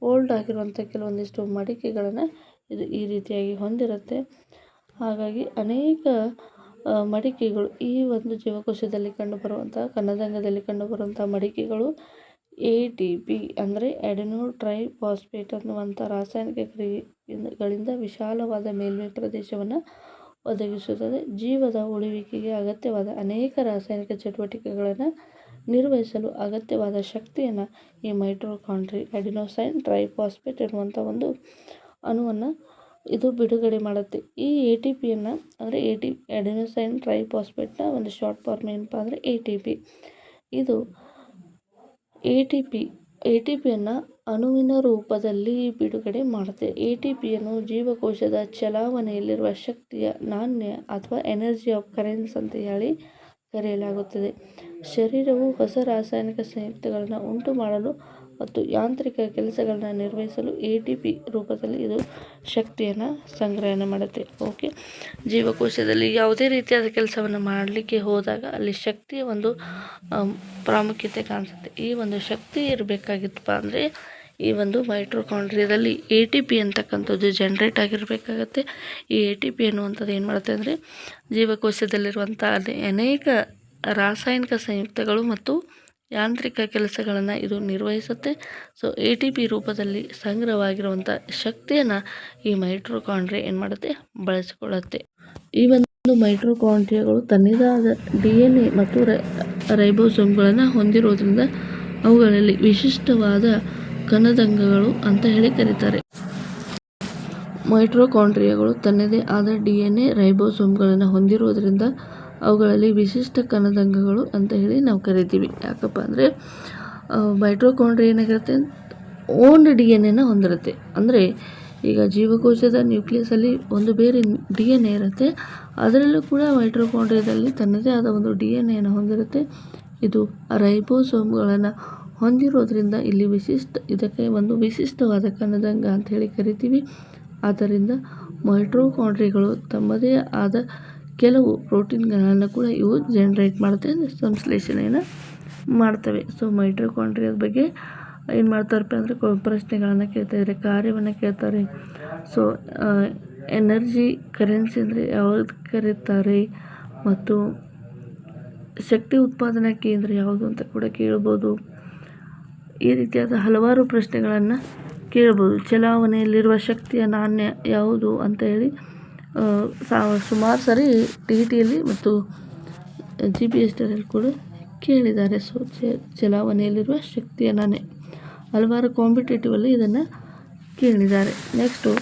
ಓಲ್ಡ್ ಆಗಿರುವಂಥ ಕೆಲವೊಂದಿಷ್ಟು ಮಡಿಕೆಗಳನ್ನು ಇದು ಈ ರೀತಿಯಾಗಿ ಹೊಂದಿರುತ್ತೆ. ಹಾಗಾಗಿ ಅನೇಕ ಮಡಿಕೆಗಳು ಈ ಒಂದು ಜೀವಕೋಶದಲ್ಲಿ ಕಂಡುಬರುವಂಥ ಕಣದಂಗದಲ್ಲಿ ಕಂಡುಬರುವಂಥ ಮಡಿಕೆಗಳು ATP ಅಂದರೆ ಅಡೆನೋ ಟ್ರೈಫಾಸ್ಫೇಟ್ ಅನ್ನುವಂಥ ರಾಸಾಯನಿಕ ಕ್ರಿಯೆಗಳಿಂದ ವಿಶಾಲವಾದ ಮೇಲ್ಮೈ ಪ್ರದೇಶವನ್ನು ಒದಗಿಸುತ್ತದೆ. ಜೀವದ ಉಳಿವಿಕೆಗೆ ಅಗತ್ಯವಾದ ಅನೇಕ ರಾಸಾಯನಿಕ ಚಟುವಟಿಕೆಗಳನ್ನು ನಿರ್ವಹಿಸಲು ಅಗತ್ಯವಾದ ಶಕ್ತಿಯನ್ನು ಈ ಮೈಟೋಕಾಂಡ್ರಿಯಾ ಅಡೆನೋಸೈನ್ ಟ್ರೈಫಾಸ್ಫೇಟ್ ಎನ್ನುವಂಥ ಒಂದು ಅಣುವನ್ನು ಇದು ಬಿಡುಗಡೆ ಮಾಡುತ್ತೆ. ಈ ATPಯನ್ನು ಅಂದರೆ ಅಡೆನೋಸೈನ್ ಟ್ರೈಫಾಸ್ಫೇಟ್ನ ಒಂದು ಶಾರ್ಟ್ ಫಾರ್ಮ್ ಏನಪ್ಪ ಅಂದರೆ ATP. ಇದು ATPಯನ್ನು ಅಣುವಿನ ರೂಪದಲ್ಲಿ ಬಿಡುಗಡೆ ಮಾಡುತ್ತೆ. ATPಯನ್ನು ಜೀವಕೋಶದ ಚಲಾವಣೆಯಲ್ಲಿರುವ ಶಕ್ತಿಯ ನಾಣ್ಯ ಅಥವಾ ಎನರ್ಜಿ ಆಫ್ ಕರೆನ್ಸ್ ಅಂತ ಹೇಳಿ ಕರೆಯಲಾಗುತ್ತದೆ. ಶರೀರವು ಹೊಸ ರಾಸಾಯನಿಕ ಸಂಯುಕ್ತಗಳನ್ನು ಉಂಟು ಮಾಡಲು ಮತ್ತು ಯಾಂತ್ರಿಕ ಕೆಲಸಗಳನ್ನು ನಿರ್ವಹಿಸಲು ATP ರೂಪದಲ್ಲಿ ಇದು ಶಕ್ತಿಯನ್ನು ಸಂಗ್ರಹಣೆ ಮಾಡುತ್ತೆ. ಓಕೆ, ಜೀವಕೋಶದಲ್ಲಿ ಯಾವುದೇ ರೀತಿಯಾದ ಕೆಲಸವನ್ನು ಮಾಡಲಿಕ್ಕೆ ಹೋದಾಗ ಅಲ್ಲಿ ಶಕ್ತಿಯ ಒಂದು ಪ್ರಾಮುಖ್ಯತೆ ಕಾಣಿಸುತ್ತೆ. ಈ ಒಂದು ಶಕ್ತಿ ಇರಬೇಕಾಗಿತ್ತಪ್ಪ ಅಂದರೆ ಈ ಒಂದು ಮೈಟೋಕಾಂಡ್ರಿಯಾದಲ್ಲಿ ATP ಅಂತಕ್ಕಂಥದ್ದು ಜನ್ರೇಟ್ ಆಗಿರಬೇಕಾಗತ್ತೆ. ಈ ATP ಅನ್ನುವಂಥದ್ದು ಏನು ಮಾಡುತ್ತೆ ಅಂದರೆ ಜೀವಕೋಶದಲ್ಲಿರುವಂಥ ಅನೇಕ ರಾಸಾಯನಿಕ ಸಂಯುಕ್ತಗಳು ಮತ್ತು ಯಾಂತ್ರಿಕ ಕೆಲಸಗಳನ್ನು ಇದು ನಿರ್ವಹಿಸುತ್ತೆ. ಸೊ ATP ರೂಪದಲ್ಲಿ ಸಂಗ್ರಹವಾಗಿರುವಂಥ ಶಕ್ತಿಯನ್ನು ಈ ಮೈಟೋಕಾಂಡ್ರಿಯಾ ಏನು ಮಾಡುತ್ತೆ, ಬಳಸಿಕೊಳ್ಳುತ್ತೆ. ಈ ಒಂದು ಮೈಟೋಕಾಂಡ್ರಿಯಾಗಳು ತನ್ನದೇ ಆದ DNA ಮತ್ತು ರೈಬೋಸೋಮ್ಗಳನ್ನು ಹೊಂದಿರೋದ್ರಿಂದ ಅವುಗಳಲ್ಲಿ ವಿಶಿಷ್ಟವಾದ ಕಣದಂಗಗಳು ಅಂತ ಹೇಳಿ ಕರೀತಾರೆ. ಮೈಟೊಕಾಂಡ್ರಿಯಾಗಳು ತನ್ನದೇ ಆದ DNA ರೈಬೋಸೋಮ್ಗಳನ್ನು ಹೊಂದಿರುವುದರಿಂದ ಅವುಗಳಲ್ಲಿ ವಿಶಿಷ್ಟ ಕಣದಂಗಗಳು ಅಂತ ಹೇಳಿ ನಾವು ಕರಿತೀವಿ. ಯಾಕಪ್ಪ ಅಂದರೆ ಮೈಟೊಕಾಂಡ್ರಿಯಾ ಏನಾಗಿರುತ್ತೆ, ಓನ್ DNA ಹೊಂದಿರುತ್ತೆ. ಅಂದರೆ ಈಗ ಜೀವಕೋಶದ ನ್ಯೂಕ್ಲಿಯಸಲ್ಲಿ ಒಂದು ಬೇರೆ DNA ಇರುತ್ತೆ, ಅದರಲ್ಲೂ ಕೂಡ ಮೈಟೊಕಾಂಡ್ರಿಯಾದಲ್ಲಿ ತನ್ನದೇ ಆದ ಒಂದು DNA ಹೊಂದಿರುತ್ತೆ. ಇದು ರೈಬೋಸೋಮ್ಗಳನ್ನು ಹೊಂದಿರೋದ್ರಿಂದ ಇಲ್ಲಿ ಇದಕ್ಕೆ ಒಂದು ವಿಶಿಷ್ಟವಾದ ಕಣದಂಗ ಅಂತ ಹೇಳಿ ಕರಿತೀವಿ. ಆದ್ದರಿಂದ ಮೈಟೊಕಾಂಡ್ರಿಯಾಗಳು ತಮ್ಮದೇ ಆದ ಕೆಲವು ಪ್ರೋಟೀನ್ಗಳನ್ನು ಕೂಡ ಇವು ಜನರೇಟ್ ಮಾಡುತ್ತೆ, ಸಂಶ್ಲೇಷಣೆಯನ್ನು ಮಾಡ್ತವೆ. ಸೊ ಮೈಟೊಕಾಂಡ್ರಿಯಾದ ಬಗ್ಗೆ ಏನು ಮಾಡ್ತಾರಪ್ಪ ಅಂದರೆ ಪ್ರಶ್ನೆಗಳನ್ನು ಕೇಳ್ತಾಯಿದ್ದಾರೆ, ಕಾರ್ಯವನ್ನು ಕೇಳ್ತಾರೆ. ಸೊ ಎನರ್ಜಿ ಕರೆನ್ಸಿ ಅಂದರೆ ಯಾವ್ದು ಕರೀತಾರೆ, ಮತ್ತು ಶಕ್ತಿ ಉತ್ಪಾದನಾ ಕೇಂದ್ರ ಯಾವುದು ಅಂತ ಕೂಡ ಕೇಳ್ಬೋದು. ಈ ರೀತಿಯಾದ ಹಲವಾರು ಪ್ರಶ್ನೆಗಳನ್ನು ಕೇಳ್ಬೋದು. ಚಲಾವಣೆಯಲ್ಲಿರುವ ಶಕ್ತಿಯ ನಾಣ್ಯ ಯಾವುದು ಅಂತ ಹೇಳಿ ಸುಮಾರು ಸರಿ TETಯಲ್ಲಿ ಮತ್ತು GPSTಯಲ್ಲಿ ಕೂಡ ಕೇಳಿದ್ದಾರೆ. ಸೊ ಚಲಾವಣೆಯಲ್ಲಿರುವ ಶಕ್ತಿಯ ನಾಣ್ಯ ಹಲವಾರು ಕಾಂಪಿಟೇಟಿವಲ್ಲಿ ಇದನ್ನು ಕೇಳಿದ್ದಾರೆ. ನೆಕ್ಸ್ಟು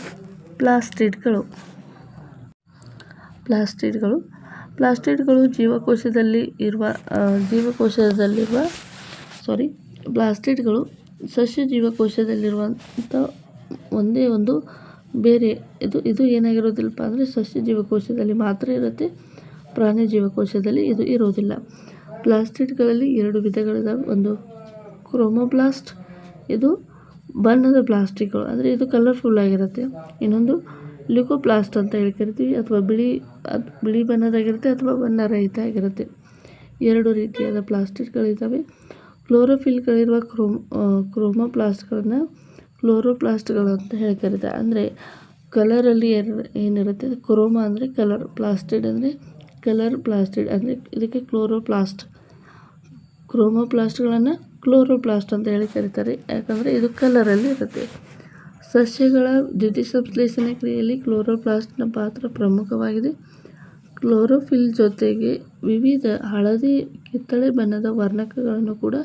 ಪ್ಲಾಸ್ಟಿಡ್ಗಳು. ಪ್ಲಾಸ್ಟಿಡ್ಗಳು ಸಸ್ಯ ಜೀವಕೋಶದಲ್ಲಿರುವಂಥ ಒಂದೇ ಒಂದು ಬೇರೆ ಇದು ಏನಾಗಿರೋದಿಲ್ಲಪ್ಪ ಅಂದರೆ ಸಸ್ಯ ಜೀವಕೋಶದಲ್ಲಿ ಮಾತ್ರ ಇರುತ್ತೆ, ಪ್ರಾಣಿ ಜೀವಕೋಶದಲ್ಲಿ ಇದು ಇರೋದಿಲ್ಲ. ಪ್ಲಾಸ್ಟಿಡ್ಗಳಲ್ಲಿ 2 ವಿಧಗಳಿದಾವೆ. ಒಂದು ಕ್ರೋಮೋಪ್ಲಾಸ್ಟ್, ಇದು ಬಣ್ಣದ ಪ್ಲಾಸ್ಟಿಕ್ಗಳು, ಅಂದರೆ ಇದು ಕಲರ್ಫುಲ್ ಆಗಿರುತ್ತೆ. ಇನ್ನೊಂದು ಲ್ಯೂಕೋಪ್ಲಾಸ್ಟ್ ಅಂತ ಹೇಳಿ ಕರಿತೀವಿ, ಅಥವಾ ಬಿಳಿ ಬಣ್ಣದಾಗಿರುತ್ತೆ ಅಥವಾ ಬಣ್ಣರಹಿತ ಆಗಿರುತ್ತೆ. 2 ರೀತಿಯಾದ ಪ್ಲಾಸ್ಟಿಡ್ಗಳಿದ್ದಾವೆ. ಕ್ಲೋರೋಫಿಲ್ಗಳಿರುವ ಕ್ರೋಮೋಪ್ಲಾಸ್ಟ್ಗಳನ್ನು ಕ್ಲೋರೋಪ್ಲಾಸ್ಟ್ಗಳು ಅಂತ ಹೇಳಿ ಕರೀತಾರೆ. ಅಂದರೆ ಕಲರಲ್ಲಿ ಏನಿರುತ್ತೆ, ಕ್ರೋಮಾ ಅಂದರೆ ಕಲರ್, ಪ್ಲಾಸ್ಟಿಡ್ ಅಂದರೆ ಕಲರ್ ಪ್ಲಾಸ್ಟಿಡ್, ಅಂದರೆ ಇದಕ್ಕೆ ಕ್ರೋಮೋಪ್ಲಾಸ್ಟ್ಗಳನ್ನು ಕ್ಲೋರೋಪ್ಲಾಸ್ಟ್ ಅಂತ ಹೇಳಿ ಕರೀತಾರೆ, ಯಾಕಂದರೆ ಇದು ಕಲರಲ್ಲಿ ಇರುತ್ತೆ. ಸಸ್ಯಗಳ ದ್ಯುತಿಸಂಶ್ಲೇಷಣೆ ಕ್ರಿಯೆಯಲ್ಲಿ ಕ್ಲೋರೋಪ್ಲಾಸ್ಟ್ನ ಪಾತ್ರ ಪ್ರಮುಖವಾಗಿದೆ. ಕ್ಲೋರೋಫಿಲ್ ಜೊತೆಗೆ ವಿವಿಧ ಹಳದಿ ಕಿತ್ತಳೆ ಬಣ್ಣದ ವರ್ಣಕಗಳನ್ನು ಕೂಡ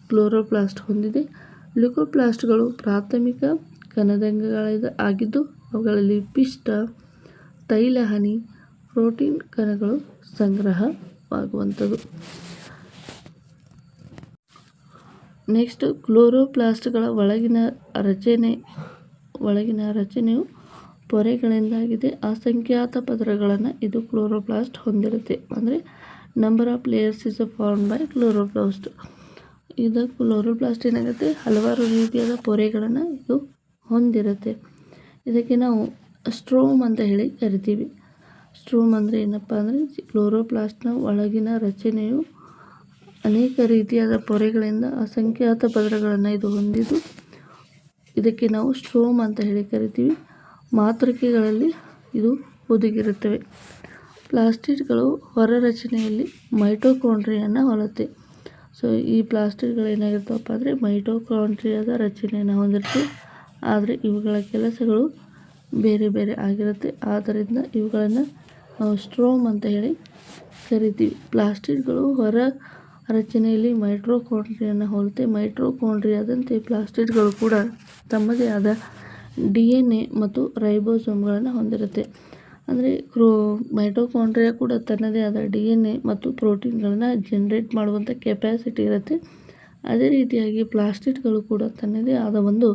ಕ್ಲೋರೋಪ್ಲಾಸ್ಟ್ ಹೊಂದಿದೆ. ಲ್ಯೂಕೋಪ್ಲಾಸ್ಟ್ಗಳು ಪ್ರಾಥಮಿಕ ಕಣದಂಗಗಳಾಗಿದ್ದು ಅವುಗಳಲ್ಲಿ ಪಿಷ್ಟ, ತೈಲ ಹನಿ, ಪ್ರೋಟೀನ್ ಕಣಗಳು ಸಂಗ್ರಹವಾಗುವಂಥದ್ದು. ನೆಕ್ಸ್ಟ್ ಕ್ಲೋರೋಪ್ಲಾಸ್ಟ್ಗಳ ಒಳಗಿನ ರಚನೆಯು ಪೊರೆಗಳಿಂದಾಗಿದೆ. ಅಸಂಖ್ಯಾತ ಪದರಗಳನ್ನು ಇದು ಕ್ಲೋರೋಪ್ಲಾಸ್ಟ್ ಹೊಂದಿರುತ್ತೆ. ಅಂದರೆ number of layers is formed by chloroplast. ಇದು ಕ್ಲೋರೋಪ್ಲಾಸ್ಟ್ ಏನಾಗುತ್ತೆ, ಹಲವಾರು ರೀತಿಯಾದ ಪೊರೆಗಳನ್ನು ಇದು ಹೊಂದಿರುತ್ತೆ. ಇದಕ್ಕೆ ನಾವು ಸ್ಟ್ರೋಮ್ ಅಂತ ಹೇಳಿ ಕರಿತೀವಿ. ಸ್ಟ್ರೋಮ್ ಅಂದರೆ ಏನಪ್ಪ ಅಂದರೆ ಕ್ಲೋರೋಪ್ಲಾಸ್ಟ್ನ ಒಳಗಿನ ರಚನೆಯು ಅನೇಕ ರೀತಿಯಾದ ಪೊರೆಗಳಿಂದ ಅಸಂಖ್ಯಾತ ಪದರಗಳನ್ನು ಇದು ಹೊಂದಿದ್ದು ಇದಕ್ಕೆ ನಾವು ಸ್ಟ್ರೋಮ್ ಅಂತ ಹೇಳಿ ಕರಿತೀವಿ. ಮಾತೃಕೆಗಳಲ್ಲಿ ಇದು ಹುದುಗಿರುತ್ತವೆ. ಪ್ಲಾಸ್ಟಿಡ್ಗಳು ಹೊರ ರಚನೆಯಲ್ಲಿ ಮೈಟೊಕಾಂಡ್ರಿಯಾವನ್ನು ಹೋಲುತ್ತೆ. ಸೊ ಈ ಪ್ಲಾಸ್ಟಿಡ್ಗಳು ಏನಾಗಿರ್ತಾವಪ್ಪ ಅಂದರೆ ಮೈಟೊಕಾಂಡ್ರಿಯಾದ ರಚನೆಯನ್ನು ಹೊಂದಿರುತ್ತೆ, ಆದರೆ ಇವುಗಳ ಕೆಲಸಗಳು ಬೇರೆ ಬೇರೆ ಆಗಿರುತ್ತೆ. ಆದ್ದರಿಂದ ಇವುಗಳನ್ನು ನಾವು ಸ್ಟ್ರೋಮ್ ಅಂತ ಹೇಳಿ ಕರಿತೀವಿ. ಪ್ಲಾಸ್ಟಿಡ್ಗಳು ಹೊರ ರಚನೆಯಲ್ಲಿ ಮೈಟೊಕಾಂಡ್ರಿಯಾವನ್ನು ಹೋಲುತ್ತೆ. ಮೈಟೊಕಾಂಡ್ರಿಯಾದಂತೆ ಪ್ಲಾಸ್ಟಿಡ್ಗಳು ಕೂಡ ತಮ್ಮದೇ ಆದ DNA ಮತ್ತು ರೈಬೋಸೋಮ್ಗಳನ್ನು ಹೊಂದಿರುತ್ತೆ. ಅಂದರೆ ಮೈಟೊಕಾಂಡ್ರಿಯಾ ಕೂಡ ತನ್ನದೇ ಆದ DNA ಮತ್ತು ಪ್ರೋಟೀನ್ಗಳನ್ನು ಜನರೇಟ್ ಮಾಡುವಂಥ ಕೆಪ್ಯಾಸಿಟಿ ಇರುತ್ತೆ. ಅದೇ ರೀತಿಯಾಗಿ ಪ್ಲಾಸ್ಟಿಡ್ಗಳು ಕೂಡ ತನ್ನದೇ ಆದ ಒಂದು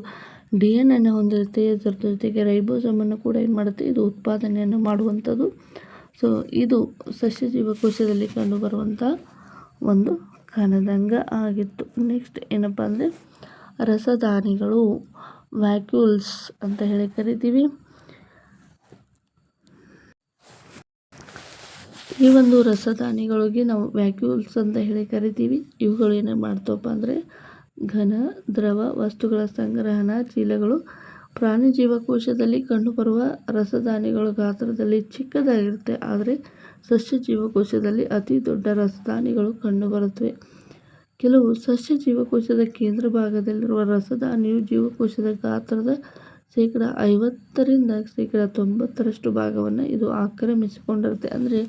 DNA ಹೊಂದಿರುತ್ತೆ. ಅದರ ಜೊತೆಗೆ ರೈಬೋಸೋಮನ್ನು ಕೂಡ ಏನು ಮಾಡುತ್ತೆ, ಇದು ಉತ್ಪಾದನೆಯನ್ನು ಮಾಡುವಂಥದ್ದು. ಸೊ ಇದು ಸಸ್ಯ ಜೀವಕೋಶದಲ್ಲಿ ಕಂಡುಬರುವಂಥ ಒಂದು ಕಣದಂಗ ಆಗಿತ್ತು. ನೆಕ್ಸ್ಟ್ ಏನಪ್ಪ ಅಂದರೆ ರಸದಾನಿಗಳು, ವ್ಯಾಕ್ಯೂಲ್ಸ್ ಅಂತ ಹೇಳಿ ಕರಿತೀವಿ. ಈ ಒಂದು ರಸದಾನಿಗಳಿಗೆ ನಾವು ವ್ಯಾಕ್ಯೂಲ್ಸ್ ಅಂತ ಹೇಳಿ ಕರಿತೀವಿ. ಇವುಗಳು ಏನೇ ಮಾಡ್ತವಪ್ಪ ಅಂದರೆ ಘನ ದ್ರವ ವಸ್ತುಗಳ ಸಂಗ್ರಹಣಾ ಚೀಲಗಳು. ಪ್ರಾಣಿ ಜೀವಕೋಶದಲ್ಲಿ ಕಂಡುಬರುವ ರಸದಾನಿಗಳು ಗಾತ್ರದಲ್ಲಿ ಚಿಕ್ಕದಾಗಿರುತ್ತೆ, ಆದರೆ ಸಸ್ಯ ಜೀವಕೋಶದಲ್ಲಿ ಅತಿ ದೊಡ್ಡ ರಸದಾನಿಗಳು ಕಂಡುಬರುತ್ತವೆ. ಕೆಲವು ಸಸ್ಯ ಜೀವಕೋಶದ ಕೇಂದ್ರ ಭಾಗದಲ್ಲಿರುವ ರಸದಾನಿಯು ಜೀವಕೋಶದ ಗಾತ್ರದ 50% 90% ಭಾಗವನ್ನು ಇದು ಆಕ್ರಮಿಸಿಕೊಂಡಿರುತ್ತೆ. ಅಂದರೆ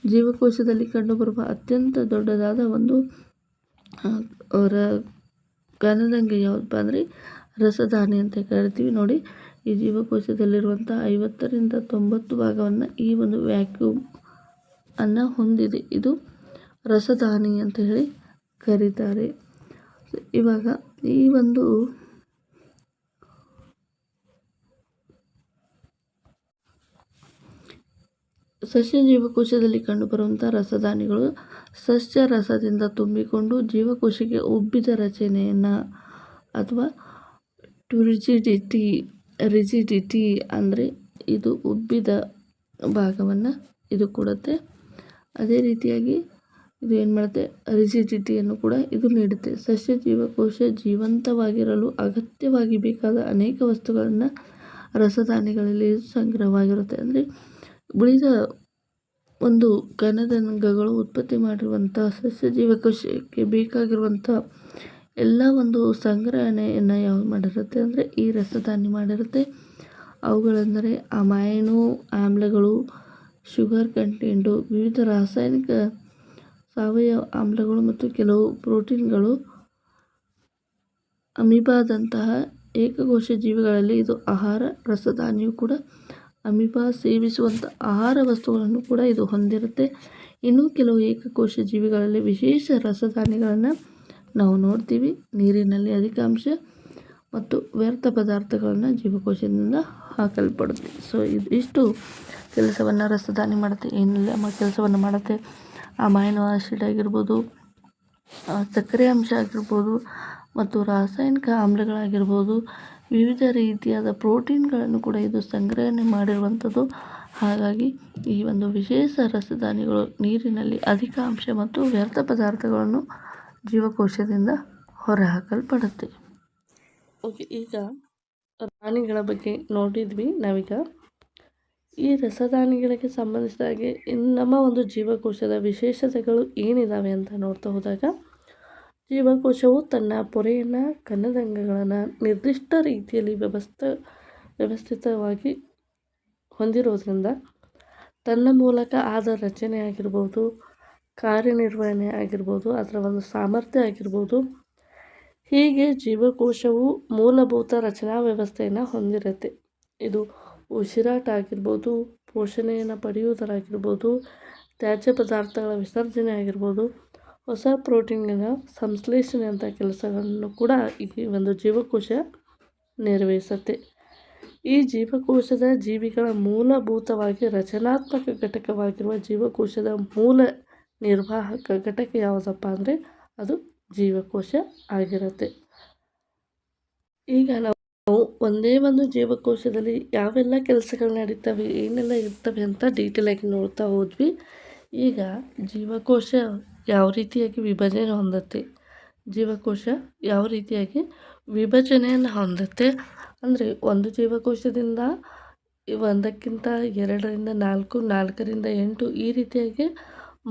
ಜೀವಕೋಶದಲ್ಲಿ ಕಂಡುಬರುವ ಅತ್ಯಂತ ದೊಡ್ಡದಾದ ಒಂದು ಘನದಂಗ ಯಾವುದಪ್ಪ ಅಂದರೆ ರಸಧಾನಿ ಅಂತ ಕರಿತೀವಿ. ನೋಡಿ, ಈ ಜೀವಕೋಶದಲ್ಲಿರುವಂಥ 50ರಿಂದ 90 ಭಾಗವನ್ನು ಈ ಒಂದು ವ್ಯಾಕ್ಯೂಮ್ ಅನ್ನು ಹೊಂದಿದೆ. ಇದು ರಸಧಾನಿ ಅಂತ ಹೇಳಿ ಕರೀತಾರೆ. ಇವಾಗ ಈ ಒಂದು ಸಸ್ಯ ಜೀವಕೋಶದಲ್ಲಿ ಕಂಡುಬರುವಂಥ ರಸಧಾನಿಗಳು ಸಸ್ಯ ರಸದಿಂದ ತುಂಬಿಕೊಂಡು ಜೀವಕೋಶಕ್ಕೆ ಉಬ್ಬಿದ ರಚನೆಯನ್ನು ಅಥವಾ ರಿಜಿಡಿಟಿ ಅಂದರೆ ಇದು ಉಬ್ಬಿದ ಭಾಗವನ್ನು ಇದು ಕೊಡುತ್ತೆ. ಅದೇ ರೀತಿಯಾಗಿ ಇದು ಏನು ಮಾಡುತ್ತೆ, ರಿಜಿಡಿಟಿಯನ್ನು ಕೂಡ ಇದು ನೀಡುತ್ತೆ. ಸಸ್ಯ ಜೀವಕೋಶ ಜೀವಂತವಾಗಿರಲು ಅಗತ್ಯವಾಗಿ ಬೇಕಾದ ಅನೇಕ ವಸ್ತುಗಳನ್ನು ರಸಧಾನಿಗಳಲ್ಲಿ ಸಂಗ್ರಹವಾಗಿರುತ್ತೆ. ಅಂದರೆ ಉಳಿದ ಒಂದು ಘನದಂಗಗಳು ಉತ್ಪತ್ತಿ ಮಾಡಿರುವಂಥ ಸಸ್ಯ ಜೀವಕೋಶಕ್ಕೆ ಬೇಕಾಗಿರುವಂಥ ಎಲ್ಲ ಒಂದು ಸಂಗ್ರಹಣೆಯನ್ನು ಯಾವ್ದು ಮಾಡಿರುತ್ತೆ ಅಂದರೆ ಈ ರಸಧಾನಿ ಮಾಡಿರುತ್ತೆ. ಅವುಗಳೆಂದರೆ ಅಮೈನೋ ಆಮ್ಲಗಳು, ಶುಗರ್ ಕಂಟೆಂಟು, ವಿವಿಧ ರಾಸಾಯನಿಕ ಸಾವಯವ ಆಮ್ಲಗಳು ಮತ್ತು ಕೆಲವು ಪ್ರೋಟೀನ್ಗಳು. ಅಮೀಬಾದಂತಹ ಏಕಕೋಶ ಜೀವಿಗಳಲ್ಲಿ ಇದು ಆಹಾರ. ರಸಧಾನಿಯು ಕೂಡ ಅಮೀಬಾ ಸೇವಿಸುವಂಥ ಆಹಾರ ವಸ್ತುಗಳನ್ನು ಕೂಡ ಇದು ಹೊಂದಿರುತ್ತೆ. ಇನ್ನು ಕೆಲವು ಏಕಕೋಶ ಜೀವಿಗಳಲ್ಲಿ ವಿಶೇಷ ರಸಧಾನಿಗಳನ್ನು ನಾವು ನೋಡ್ತೀವಿ. ನೀರಿನಲ್ಲಿ ಅಧಿಕ ಅಂಶ ಮತ್ತು ವ್ಯರ್ಥ ಪದಾರ್ಥಗಳನ್ನು ಜೀವಕೋಶದಿಂದ ಹಾಕಲ್ಪಡುತ್ತೆ. ಸೊ ಇಷ್ಟು ಕೆಲಸವನ್ನು ರಸಧಾನಿ ಮಾಡುತ್ತೆ. ಏನೆಲ್ಲ ಕೆಲಸವನ್ನು ಮಾಡುತ್ತೆ, ಅಮೈನೋ ಆಸಿಡ್ ಆಗಿರ್ಬೋದು, ಸಕ್ಕರೆ ಅಂಶ ಆಗಿರ್ಬೋದು ಮತ್ತು ರಾಸಾಯನಿಕ ಆಮ್ಲಗಳಾಗಿರ್ಬೋದು, ವಿವಿಧ ರೀತಿಯಾದ ಪ್ರೋಟೀನ್ಗಳನ್ನು ಕೂಡ ಇದು ಸಂಗ್ರಹಣೆ ಮಾಡಿರುವಂಥದ್ದು. ಹಾಗಾಗಿ ಈ ಒಂದು ವಿಶೇಷ ರಸಧಾನಿಗಳು ನೀರಿನಲ್ಲಿ ಅಧಿಕ ಅಂಶ ಮತ್ತು ವ್ಯರ್ಥ ಪದಾರ್ಥಗಳನ್ನು ಜೀವಕೋಶದಿಂದ ಹೊರಹಾಕಲ್ಪಡುತ್ತೆ. ಓಕೆ, ಈಗ ಧಾನಿಗಳ ಬಗ್ಗೆ ನೋಡಿದ್ವಿ ನಾವೀಗ. ಈ ರಸಧಾನಿಗಳಿಗೆ ಸಂಬಂಧಿಸಿದ ಹಾಗೆ ನಮ್ಮ ಒಂದು ಜೀವಕೋಶದ ವಿಶೇಷತೆಗಳು ಏನಿದ್ದಾವೆ ಅಂತ ನೋಡ್ತಾ ಹೋದಾಗ, ಜೀವಕೋಶವು ತನ್ನ ಪೊರೆಯನ್ನು ಘನದಂಗಗಳನ್ನು ನಿರ್ದಿಷ್ಟ ರೀತಿಯಲ್ಲಿ ವ್ಯವಸ್ಥಿತವಾಗಿ ಹೊಂದಿರೋದ್ರಿಂದ ತನ್ನ ಮೂಲಕ ಆದ ರಚನೆ ಆಗಿರ್ಬೋದು, ಕಾರ್ಯನಿರ್ವಹಣೆ ಆಗಿರ್ಬೋದು, ಅದರ ಒಂದು ಸಾಮರ್ಥ್ಯ ಆಗಿರ್ಬೋದು, ಹೀಗೆ ಜೀವಕೋಶವು ಮೂಲಭೂತ ರಚನಾ ವ್ಯವಸ್ಥೆಯನ್ನು ಹೊಂದಿರುತ್ತೆ. ಇದು ಉಸಿರಾಟ ಆಗಿರ್ಬೋದು, ಪೋಷಣೆಯನ್ನು ಪಡೆಯುವುದರಾಗಿರ್ಬೋದು, ತ್ಯಾಜ್ಯ ಪದಾರ್ಥಗಳ ವಿಸರ್ಜನೆ ಆಗಿರ್ಬೋದು, ಹೊಸ ಪ್ರೋಟೀನ್ಗಳ ಸಂಶ್ಲೇಷಣೆ ಅಂತ ಕೆಲಸಗಳನ್ನು ಕೂಡ ಈ ಒಂದು ಜೀವಕೋಶ ನಿರ್ವಹಿಸುತ್ತೆ. ಈ ಜೀವಕೋಶದ ಜೀವಿಗಳ ಮೂಲಭೂತವಾಗಿ ರಚನಾತ್ಮಕ ಘಟಕವಾಗಿರುವ ಜೀವಕೋಶದ ಮೂಲ ನಿರ್ವಾಹಕ ಘಟಕ ಯಾವುದಪ್ಪ ಅಂದರೆ ಅದು ಜೀವಕೋಶ ಆಗಿರುತ್ತೆ. ಈಗ ನಾವು ಒಂದೇ ಒಂದು ಜೀವಕೋಶದಲ್ಲಿ ಯಾವೆಲ್ಲ ಕೆಲಸಗಳು ನಡೀತವೆ, ಏನೆಲ್ಲ ಇರ್ತವೆ ಅಂತ ಡೀಟೇಲ್ ಆಗಿ ನೋಡ್ತಾ ಹೋದ್ವಿ. ಈಗ ಜೀವಕೋಶ ಯಾವ ರೀತಿಯಾಗಿ ವಿಭಜನೆ ಹೊಂದುತ್ತೆ, ಜೀವಕೋಶ ಯಾವ ರೀತಿಯಾಗಿ ವಿಭಜನೆಯನ್ನು ಹೊಂದುತ್ತೆ ಅಂದರೆ ಒಂದು ಜೀವಕೋಶದಿಂದ ಒಂದಕ್ಕಿಂತ 2ರಿಂದ 4, 4ರಿಂದ 8 ಈ ರೀತಿಯಾಗಿ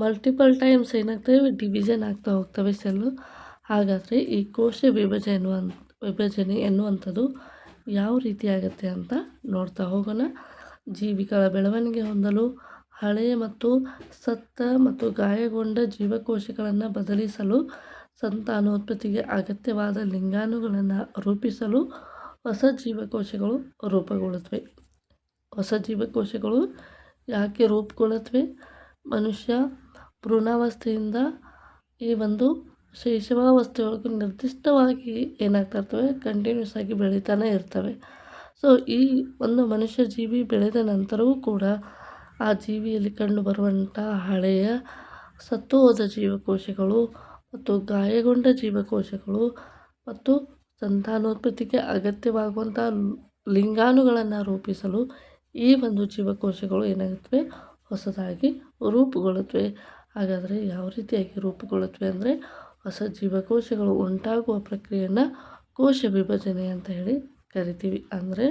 ಮಲ್ಟಿಪಲ್ ಟೈಮ್ಸ್ ಏನಾಗ್ತವೆ, ಡಿವಿಷನ್ ಆಗ್ತಾ ಹೋಗ್ತವೆ ಸೆಲ್ಲು. ಹಾಗಾದರೆ ಈ ಕೋಶ ವಿಭಜನೆ ಎನ್ನುವಂಥದ್ದು ಯಾವ ರೀತಿ ಆಗುತ್ತೆ ಅಂತ ನೋಡ್ತಾ ಹೋಗೋಣ. ಜೀವಿಗಳ ಬೆಳವಣಿಗೆ ಹೊಂದಲು ಹಳೆಯ ಮತ್ತು ಸತ್ತ ಮತ್ತು ಗಾಯಗೊಂಡ ಜೀವಕೋಶಗಳನ್ನು ಬದಲಿಸಲು, ಸಂತಾನೋತ್ಪತ್ತಿಗೆ ಅಗತ್ಯವಾದ ಲಿಂಗಾಣುಗಳನ್ನು ರೂಪಿಸಲು ಹೊಸ ಜೀವಕೋಶಗಳು ರೂಪುಗೊಳ್ಳುತ್ತವೆ. ಹೊಸ ಜೀವಕೋಶಗಳು ಯಾಕೆ ರೂಪುಗೊಳ್ಳುತ್ತವೆ? ಮನುಷ್ಯ ಭ್ರೂಣಾವಸ್ಥೆಯಿಂದ ಈ ಒಂದು ಶೈಶವಾವಸ್ಥೆಯೊಳಗೆ ನಿರ್ದಿಷ್ಟವಾಗಿ ಏನಾಗ್ತಾ ಇರ್ತವೆ, ಕಂಟಿನ್ಯೂಸ್ ಆಗಿ ಬೆಳೀತಾನೆ ಇರ್ತವೆ. ಸೊ ಈ ಒಂದು ಮನುಷ್ಯ ಜೀವಿ ಬೆಳೆದ ನಂತರವೂ ಕೂಡ ಆ ಜೀವಿಯಲ್ಲಿ ಕಂಡುಬರುವಂಥ ಹಳೆಯ ಸತ್ತು ಹೋದ ಜೀವಕೋಶಗಳು ಮತ್ತು ಗಾಯಗೊಂಡ ಜೀವಕೋಶಗಳು ಮತ್ತು ಸಂತಾನೋತ್ಪತ್ತಿಗೆ ಅಗತ್ಯವಾಗುವಂಥ ಲಿಂಗಾಣುಗಳನ್ನು ರೂಪಿಸಲು ಈ ಒಂದು ಜೀವಕೋಶಗಳು ಏನಾಗುತ್ತವೆ, ಹೊಸದಾಗಿ ರೂಪುಗೊಳ್ಳುತ್ತವೆ. ಹಾಗಾದರೆ ಯಾವ ರೀತಿಯಾಗಿ ರೂಪುಗೊಳ್ಳುತ್ತವೆ ಅಂದರೆ ಹೊಸ ಜೀವಕೋಶಗಳು ಉಂಟಾಗುವ ಪ್ರಕ್ರಿಯೆಯನ್ನು ಕೋಶ ವಿಭಜನೆ ಅಂತ ಹೇಳಿ ಕರಿತೀವಿ. ಅಂದರೆ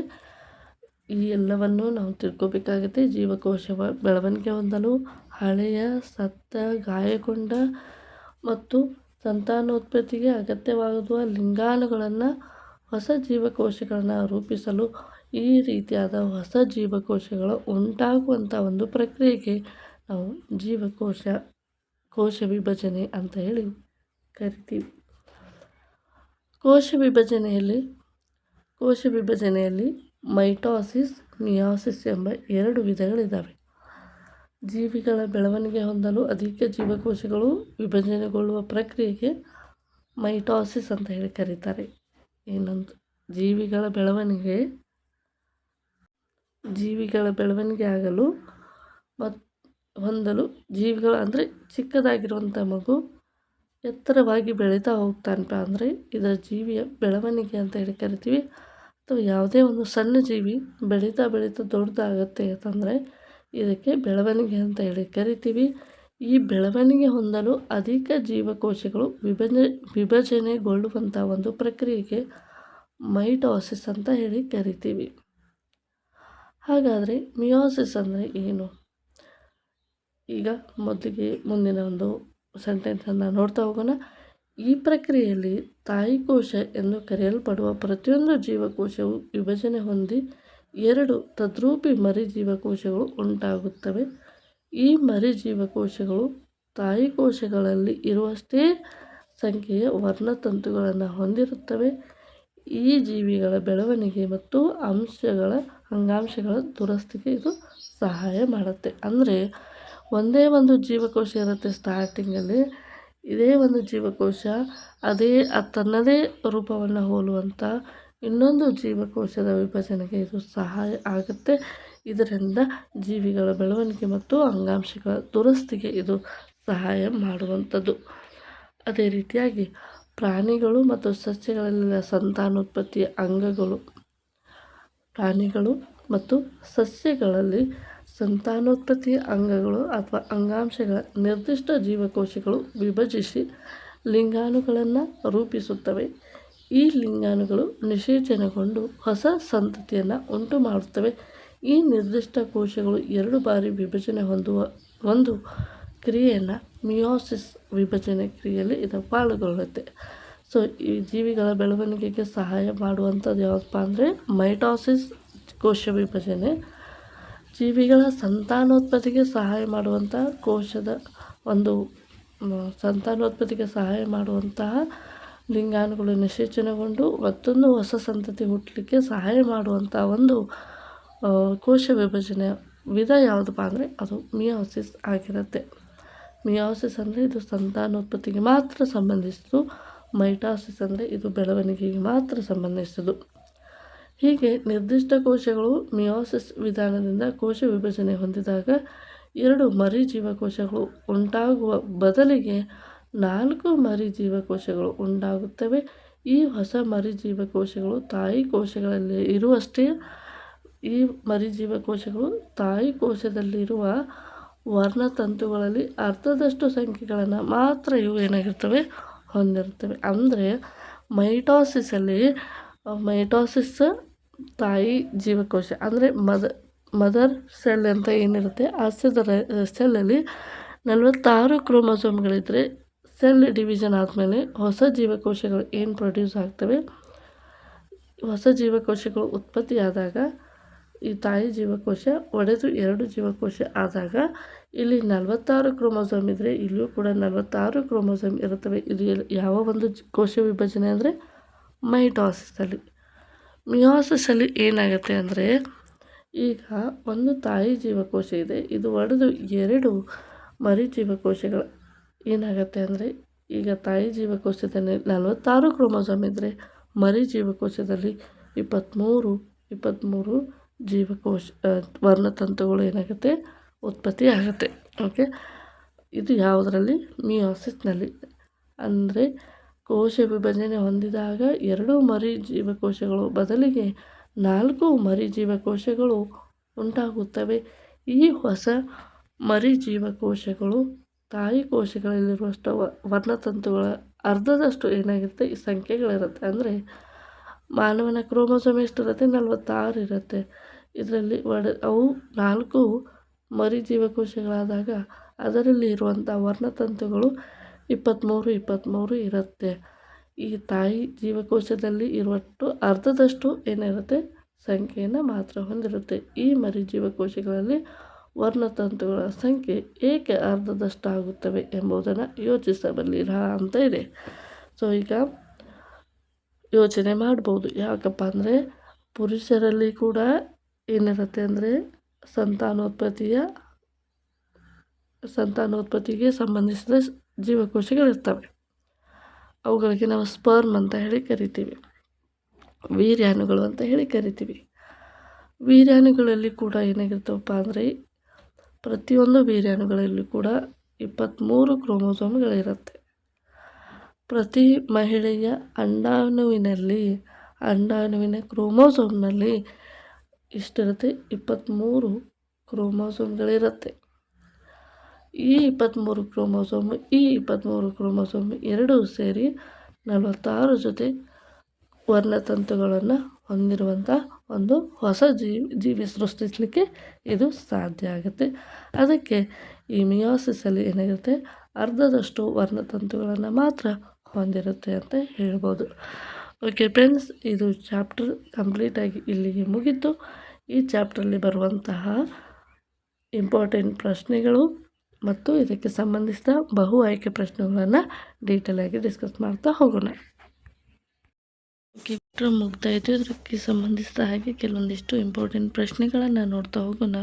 ಈ ಎಲ್ಲವನ್ನು ನಾವು ತಿಳ್ಕೊಬೇಕಾಗುತ್ತೆ. ಜೀವಕೋಶ ಬೆಳವಣಿಗೆ ಹೊಂದಲು ಹಳೆಯ ಸತ್ತ ಗಾಯಗೊಂಡ ಮತ್ತು ಸಂತಾನೋತ್ಪತ್ತಿಗೆ ಅಗತ್ಯವಾಗುವ ಲಿಂಗಾಣುಗಳನ್ನು ಹೊಸ ಜೀವಕೋಶಗಳನ್ನು ರೂಪಿಸಲು ಈ ರೀತಿಯಾದ ಹೊಸ ಜೀವಕೋಶಗಳು ಉಂಟಾಗುವಂಥ ಒಂದು ಪ್ರಕ್ರಿಯೆಗೆ ನಾವು ಕೋಶ ವಿಭಜನೆ ಅಂತ ಹೇಳಿ ಕರಿತೀವಿ. ಕೋಶ ವಿಭಜನೆಯಲ್ಲಿ ಮೈಟೋಸಿಸ್, ಮಿಯೋಸಿಸ್ ಎಂಬ 2 ವಿಧಗಳಿದ್ದಾವೆ. ಜೀವಿಗಳ ಬೆಳವಣಿಗೆ ಹೊಂದಲು ಅಧಿಕ ಜೀವಕೋಶಗಳು ವಿಭಜನೆಗೊಳ್ಳುವ ಪ್ರಕ್ರಿಯೆಗೆ ಮೈಟೋಸಿಸ್ ಅಂತ ಹೇಳಿ ಕರೀತಾರೆ. ಇನ್ನೊಂದು ಜೀವಿಗಳ ಬೆಳವಣಿಗೆ ಆಗಲು ಹೊಂದಲು ಜೀವಿಗಳು ಅಂದರೆ ಚಿಕ್ಕದಾಗಿರುವಂಥ ಮಗು ಎತ್ತರವಾಗಿ ಬೆಳೀತಾ ಹೋಗ್ತಾನಪ್ಪ ಅಂದರೆ ಇದರ ಜೀವಿಯ ಬೆಳವಣಿಗೆ ಅಂತ ಹೇಳಿ ಕರಿತೀವಿ. ಅಥವಾ ಯಾವುದೇ ಒಂದು ಸಣ್ಣ ಜೀವಿ ಬೆಳೀತಾ ದೊಡ್ಡದಾಗತ್ತೆ ಅಂತಂದರೆ ಇದಕ್ಕೆ ಬೆಳವಣಿಗೆ ಅಂತ ಹೇಳಿ ಕರಿತೀವಿ. ಈ ಬೆಳವಣಿಗೆ ಹೊಂದಲು ಅಧಿಕ ಜೀವಕೋಶಗಳು ವಿಭಜನೆಗೊಳ್ಳುವಂಥ ಒಂದು ಪ್ರಕ್ರಿಯೆಗೆ ಮೈಟೋಸಿಸ್ ಅಂತ ಹೇಳಿ ಕರಿತೀವಿ. ಹಾಗಾದರೆ ಮಿಯೋಸಿಸ್ ಅಂದರೆ ಏನು? ಈಗ ಮೊದಲಿಗೆ ಮುಂದಿನ ಒಂದು ಸೆಂಟೆನ್ಸನ್ನು ನೋಡ್ತಾ ಹೋಗೋಣ. ಈ ಪ್ರಕ್ರಿಯೆಯಲ್ಲಿ ತಾಯಿಕೋಶ ಎಂದು ಕರೆಯಲ್ಪಡುವ ಪ್ರತಿಯೊಂದು ಜೀವಕೋಶವು ವಿಭಜನೆ ಹೊಂದಿ 2 ತದ್ರೂಪಿ ಮರಿಜೀವಕೋಶಗಳು ಉಂಟಾಗುತ್ತವೆ. ಈ ಮರಿಜೀವಕೋಶಗಳು ತಾಯಿಕೋಶಗಳಲ್ಲಿ ಇರುವಷ್ಟೇ ಸಂಖ್ಯೆಯ ವರ್ಣತಂತುಗಳನ್ನು ಹೊಂದಿರುತ್ತವೆ. ಈ ಜೀವಿಗಳ ಬೆಳವಣಿಗೆ ಮತ್ತು ಅಂಗಾಂಶಗಳ ದುರಸ್ತಿಗೆ ಇದು ಸಹಾಯ ಮಾಡುತ್ತೆ. ಅಂದರೆ ಒಂದೇ ಒಂದು ಜೀವಕೋಶ ಇರುತ್ತೆ ಸ್ಟಾರ್ಟಿಂಗಲ್ಲಿ. ಇದೇ ಒಂದು ಜೀವಕೋಶ ತನ್ನದೇ ರೂಪವನ್ನು ಹೋಲುವಂಥ ಇನ್ನೊಂದು ಜೀವಕೋಶದ ವಿಭಜನೆಗೆ ಇದು ಸಹಾಯ ಆಗುತ್ತೆ. ಇದರಿಂದ ಜೀವಿಗಳ ಬೆಳವಣಿಗೆ ಮತ್ತು ಅಂಗಾಂಶಗಳ ದುರಸ್ತಿಗೆ ಇದು ಸಹಾಯ ಮಾಡುವಂಥದ್ದು. ಅದೇ ರೀತಿಯಾಗಿ ಪ್ರಾಣಿಗಳು ಮತ್ತು ಸಸ್ಯಗಳಲ್ಲಿನ ಸಂತಾನೋತ್ಪತ್ತಿಯ ಅಂಗಗಳು. ಪ್ರಾಣಿಗಳು ಮತ್ತು ಸಸ್ಯಗಳಲ್ಲಿ ಸಂತಾನೋತ್ಪತ್ತಿಯ ಅಂಗಗಳು ಅಥವಾ ಅಂಗಾಂಶಗಳ ನಿರ್ದಿಷ್ಟ ಜೀವಕೋಶಗಳು ವಿಭಜಿಸಿ ಲಿಂಗಾಣುಗಳನ್ನು ರೂಪಿಸುತ್ತವೆ. ಈ ಲಿಂಗಾಣುಗಳು ನಿಷೇಚನಗೊಂಡು ಹೊಸ ಸಂತತಿಯನ್ನು ಉಂಟು ಮಾಡುತ್ತವೆ. ಈ ನಿರ್ದಿಷ್ಟ ಕೋಶಗಳು 2 ಬಾರಿ ವಿಭಜನೆ ಹೊಂದುವ ಒಂದು ಕ್ರಿಯೆಯನ್ನು ಮಿಯೋಸಿಸ್ ವಿಭಜನೆ ಕ್ರಿಯೆಯಲ್ಲಿ ಇದು ಪಾಲ್ಗೊಳ್ಳುತ್ತೆ. ಸೊ ಈ ಜೀವಿಗಳ ಬೆಳವಣಿಗೆಗೆ ಸಹಾಯ ಮಾಡುವಂಥದ್ದು ಯಾವುದಪ್ಪ ಅಂದರೆ ಮೈಟೋಸಿಸ್ ಕೋಶ ವಿಭಜನೆ. ಜೀವಿಗಳ ಸಂತಾನೋತ್ಪತ್ತಿಗೆ ಸಹಾಯ ಮಾಡುವಂಥ ಸಂತಾನೋತ್ಪತ್ತಿಗೆ ಸಹಾಯ ಮಾಡುವಂತಹ ಲಿಂಗಾಣುಗಳು ನಿಷೇಚನಗೊಂಡು ಮತ್ತೊಂದು ಹೊಸ ಸಂತತಿ ಹುಟ್ಟಲಿಕ್ಕೆ ಸಹಾಯ ಮಾಡುವಂಥ ಒಂದು ಕೋಶ ವಿಭಜನೆ ವಿಧ ಯಾವುದಪ್ಪ ಅಂದರೆ ಅದು ಮಿಯೋಸಿಸ್ ಆಗಿರುತ್ತೆ. ಮಿಯೋಸಿಸ್ ಅಂದರೆ ಇದು ಸಂತಾನೋತ್ಪತ್ತಿಗೆ ಮಾತ್ರ ಸಂಬಂಧಿಸಿದ್ದು. ಮೈಟೋಸಿಸ್ ಅಂದರೆ ಇದು ಬೆಳವಣಿಗೆಗೆ ಮಾತ್ರ ಸಂಬಂಧಿಸಿದ್ದು. ಹೀಗೆ ನಿರ್ದಿಷ್ಟ ಕೋಶಗಳು ಮಿಯೋಸಿಸ್ ವಿಧಾನದಿಂದ ಕೋಶ ವಿಭಜನೆ ಹೊಂದಿದಾಗ 2 ಮರಿಜೀವಕೋಶಗಳು ಉಂಟಾಗುವ ಬದಲಿಗೆ 4 ಮರಿಜೀವಕೋಶಗಳು ಉಂಟಾಗುತ್ತವೆ. ಈ ಹೊಸ ಮರಿಜೀವಕೋಶಗಳು ತಾಯಿ ಕೋಶಗಳಲ್ಲಿ ಇರುವಷ್ಟೇ ಈ ಮರಿಜೀವಕೋಶಗಳು ತಾಯಿ ಕೋಶದಲ್ಲಿರುವ ವರ್ಣತಂತುಗಳಲ್ಲಿ ಅರ್ಧದಷ್ಟು ಸಂಖ್ಯೆಗಳನ್ನು ಮಾತ್ರ ಇವು ಏನಾಗಿರ್ತವೆ ಹೊಂದಿರ್ತವೆ. ಅಂದರೆ ಮೈಟೋಸಿಸ್ ತಾಯಿ ಜೀವಕೋಶ ಅಂದರೆ ಮದರ್ ಸೆಲ್ ಅಂತ ಏನಿರುತ್ತೆ ಆ ಸೆಲ್ಲಲ್ಲಿ 46 ಕ್ರೋಮೋಸೋಮ್ಗಳಿದ್ದರೆ ಸೆಲ್ ಡಿವಿಷನ್ ಆದಮೇಲೆ ಹೊಸ ಜೀವಕೋಶಗಳು ಏನು ಪ್ರೊಡ್ಯೂಸ್ ಆಗ್ತವೆ. ಹೊಸ ಜೀವಕೋಶಗಳು ಉತ್ಪತ್ತಿಯಾದಾಗ ಈ ತಾಯಿ ಜೀವಕೋಶ ಒಡೆದು 2 ಜೀವಕೋಶ ಆದಾಗ ಇಲ್ಲಿ 46 ಕ್ರೋಮೋಸೋಮ್ ಇದ್ದರೆ ಇಲ್ಲಿಯೂ ಕೂಡ 46 ಕ್ರೋಮೋಸೋಮ್ ಇರುತ್ತವೆ. ಇದು ಯಾವ ಒಂದು ಕೋಶ ವಿಭಜನೆ ಅಂದರೆ ಮೈಟೋಸಿಸಲ್ಲಿ. ಮಿಯೋಸಿಸಲ್ಲಿ ಏನಾಗುತ್ತೆ ಅಂದರೆ ಈಗ ಒಂದು ತಾಯಿ ಜೀವಕೋಶ ಇದೆ, ಇದು ಒಡೆದು 2 ಮರಿಜೀವಕೋಶಗಳು ಏನಾಗುತ್ತೆ ಅಂದರೆ ಈಗ ತಾಯಿ ಜೀವಕೋಶದಲ್ಲಿ 46 ಕ್ರೋಮೋಸೋಮ್ ಇದ್ದರೆ ಮರಿಜೀವಕೋಶದಲ್ಲಿ 23 ಜೀವಕೋಶ ವರ್ಣತಂತುಗಳು ಏನಾಗುತ್ತೆ ಉತ್ಪತ್ತಿ ಆಗುತ್ತೆ. ಓಕೆ, ಇದು ಯಾವುದರಲ್ಲಿ ಮಿಯೋಸಿಸ್ನಲ್ಲಿ. ಅಂದರೆ ಕೋಶ ವಿಭಜನೆ ಹೊಂದಿದಾಗ 2 ಮರಿಜೀವಕೋಶಗಳು ಬದಲಿಗೆ 4 ಮರಿಜೀವಕೋಶಗಳು ಉಂಟಾಗುತ್ತವೆ. ಈ ಹೊಸ ಮರಿಜೀವಕೋಶಗಳು ತಾಯಿ ಕೋಶಗಳಲ್ಲಿರುವಷ್ಟು ವರ್ಣತಂತುಗಳ ಅರ್ಧದಷ್ಟು ಏನಾಗಿರುತ್ತೆ ಈ ಸಂಖ್ಯೆಗಳಿರುತ್ತೆ. ಅಂದರೆ ಮಾನವನ ಕ್ರೋಮೋಸೋಮ್ ಎಷ್ಟಿರುತ್ತೆ 46 ಇರುತ್ತೆ. ಇದರಲ್ಲಿ ಅವು 4 ಮರಿಜೀವಕೋಶಗಳಾದಾಗ ಅದರಲ್ಲಿ ಇರುವಂಥ ವರ್ಣತಂತುಗಳು 23 ಇರುತ್ತೆ. ಈ ತಾಯಿ ಜೀವಕೋಶದಲ್ಲಿ ಇರುವಷ್ಟು ಅರ್ಧದಷ್ಟು ಏನಿರುತ್ತೆ ಸಂಖ್ಯೆಯನ್ನು ಮಾತ್ರ ಹೊಂದಿರುತ್ತೆ. ಈ ಮರಿಜೀವಕೋಶಗಳಲ್ಲಿ ವರ್ಣತಂತುಗಳ ಸಂಖ್ಯೆ ಏಕೆ ಅರ್ಧದಷ್ಟಾಗುತ್ತವೆ ಎಂಬುದನ್ನು ಯೋಚಿಸಬಲ್ಲಿರಾ ಅಂತ ಇದೆ. ಸೊ ಈಗ ಯೋಚನೆ ಮಾಡ್ಬೋದು. ಯಾಕಪ್ಪ ಅಂದರೆ ಪುರುಷರಲ್ಲಿ ಕೂಡ ಏನಿರುತ್ತೆ ಅಂದರೆ ಸಂತಾನೋತ್ಪತ್ತಿಗೆ ಸಂಬಂಧಿಸಿದ ಜೀವಕೋಶಗಳಿರ್ತವೆ. ಅವುಗಳಿಗೆ ನಾವು ಸ್ಪರ್ಮ್ ಅಂತ ಹೇಳಿ ಕರಿತೀವಿ, ವೀರ್ಯಾಣುಗಳು ಅಂತ ಹೇಳಿ ಕರಿತೀವಿ. ವೀರ್ಯಾಣುಗಳಲ್ಲಿ ಕೂಡ ಏನಾಗಿರ್ತವಪ್ಪ ಅಂದರೆ ಪ್ರತಿಯೊಂದು ವೀರ್ಯಾಣುಗಳಲ್ಲಿ ಕೂಡ 23 ಕ್ರೋಮೋಸೋಮ್ಗಳಿರುತ್ತೆ. ಪ್ರತಿ ಮಹಿಳೆಯ ಅಂಡಾಣುವಿನ ಕ್ರೋಮೋಸೋಮ್ನಲ್ಲಿ ಇಷ್ಟಿರುತ್ತೆ, 23 ಕ್ರೋಮೋಸೋಮ್ಗಳಿರುತ್ತೆ. ಈ 23 ಕ್ರೋಮೋಸೋಮ್ ಎರಡೂ ಸೇರಿ 46 ಜೊತೆ ವರ್ಣತಂತುಗಳನ್ನು ಹೊಂದಿರುವಂಥ ಒಂದು ಹೊಸ ಜೀವಿ ಸೃಷ್ಟಿಸಲಿಕ್ಕೆ ಇದು ಸಾಧ್ಯ ಆಗುತ್ತೆ. ಅದಕ್ಕೆ ಈ ಮಿಯೋಸಿಸಲ್ಲಿ ಏನಾಗಿರುತ್ತೆ, ಅರ್ಧದಷ್ಟು ವರ್ಣತಂತುಗಳನ್ನು ಮಾತ್ರ ಹೊಂದಿರುತ್ತೆ ಅಂತ ಹೇಳ್ಬೋದು. ಓಕೆ ಫ್ರೆಂಡ್ಸ್, ಇದು ಚಾಪ್ಟರ್ ಕಂಪ್ಲೀಟಾಗಿ ಇಲ್ಲಿಗೆ ಮುಗಿತು. ಈ ಚಾಪ್ಟ್ರಲ್ಲಿ ಬರುವಂತಹ ಇಂಪಾರ್ಟೆಂಟ್ ಪ್ರಶ್ನೆಗಳು ಮತ್ತು ಇದಕ್ಕೆ ಸಂಬಂಧಿಸಿದ ಬಹು ಆಯ್ಕೆ ಪ್ರಶ್ನೆಗಳನ್ನು ಡೀಟೇಲಾಗಿ ಡಿಸ್ಕಸ್ ಮಾಡ್ತಾ ಹೋಗೋಣ. ಚಾಪ್ಟರ್ ಮುಗ್ದಾಯಿತು. ಇದಕ್ಕೆ ಸಂಬಂಧಿಸಿದ ಹಾಗೆ ಕೆಲವೊಂದಿಷ್ಟು ಇಂಪಾರ್ಟೆಂಟ್ ಪ್ರಶ್ನೆಗಳನ್ನು ನೋಡ್ತಾ ಹೋಗೋಣ.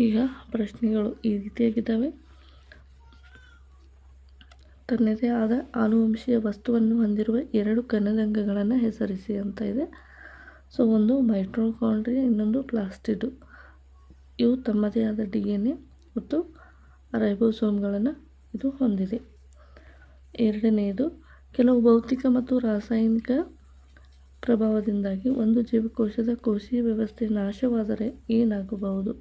ಈಗ ಪ್ರಶ್ನೆಗಳು ಈ ರೀತಿಯಾಗಿದ್ದಾವೆ. ತನ್ನದೇ ಆದ ಆನುವಂಶೀಯ ವಸ್ತುವನ್ನು ಹೊಂದಿರುವ 2 ಕಣದಂಗಗಳನ್ನು ಹೆಸರಿಸಿ ಅಂತ ಇದೆ. ಸೊ ಒಂದು ಮೈಟೊಕಾಂಡ್ರಿಯಾ, ಇನ್ನೊಂದು ಪ್ಲಾಸ್ಟಿಡ್. ಇವು ತಮ್ಮದೇ ಆದ DNA ಮತ್ತು ರೈಬೋಸೋಮ್ಗಳನ್ನು ಇದು ಹೊಂದಿದೆ. ಎರಡನೆಯದು, ಕೆಲವು ಭೌತಿಕ ಮತ್ತು ರಾಸಾಯನಿಕ ಪ್ರಭಾವದಿಂದಾಗಿ ಒಂದು ಜೀವಕೋಶದ ಕೋಶೀಯ ವ್ಯವಸ್ಥೆ ನಾಶವಾದರೆ ಏನಾಗಬಹುದು?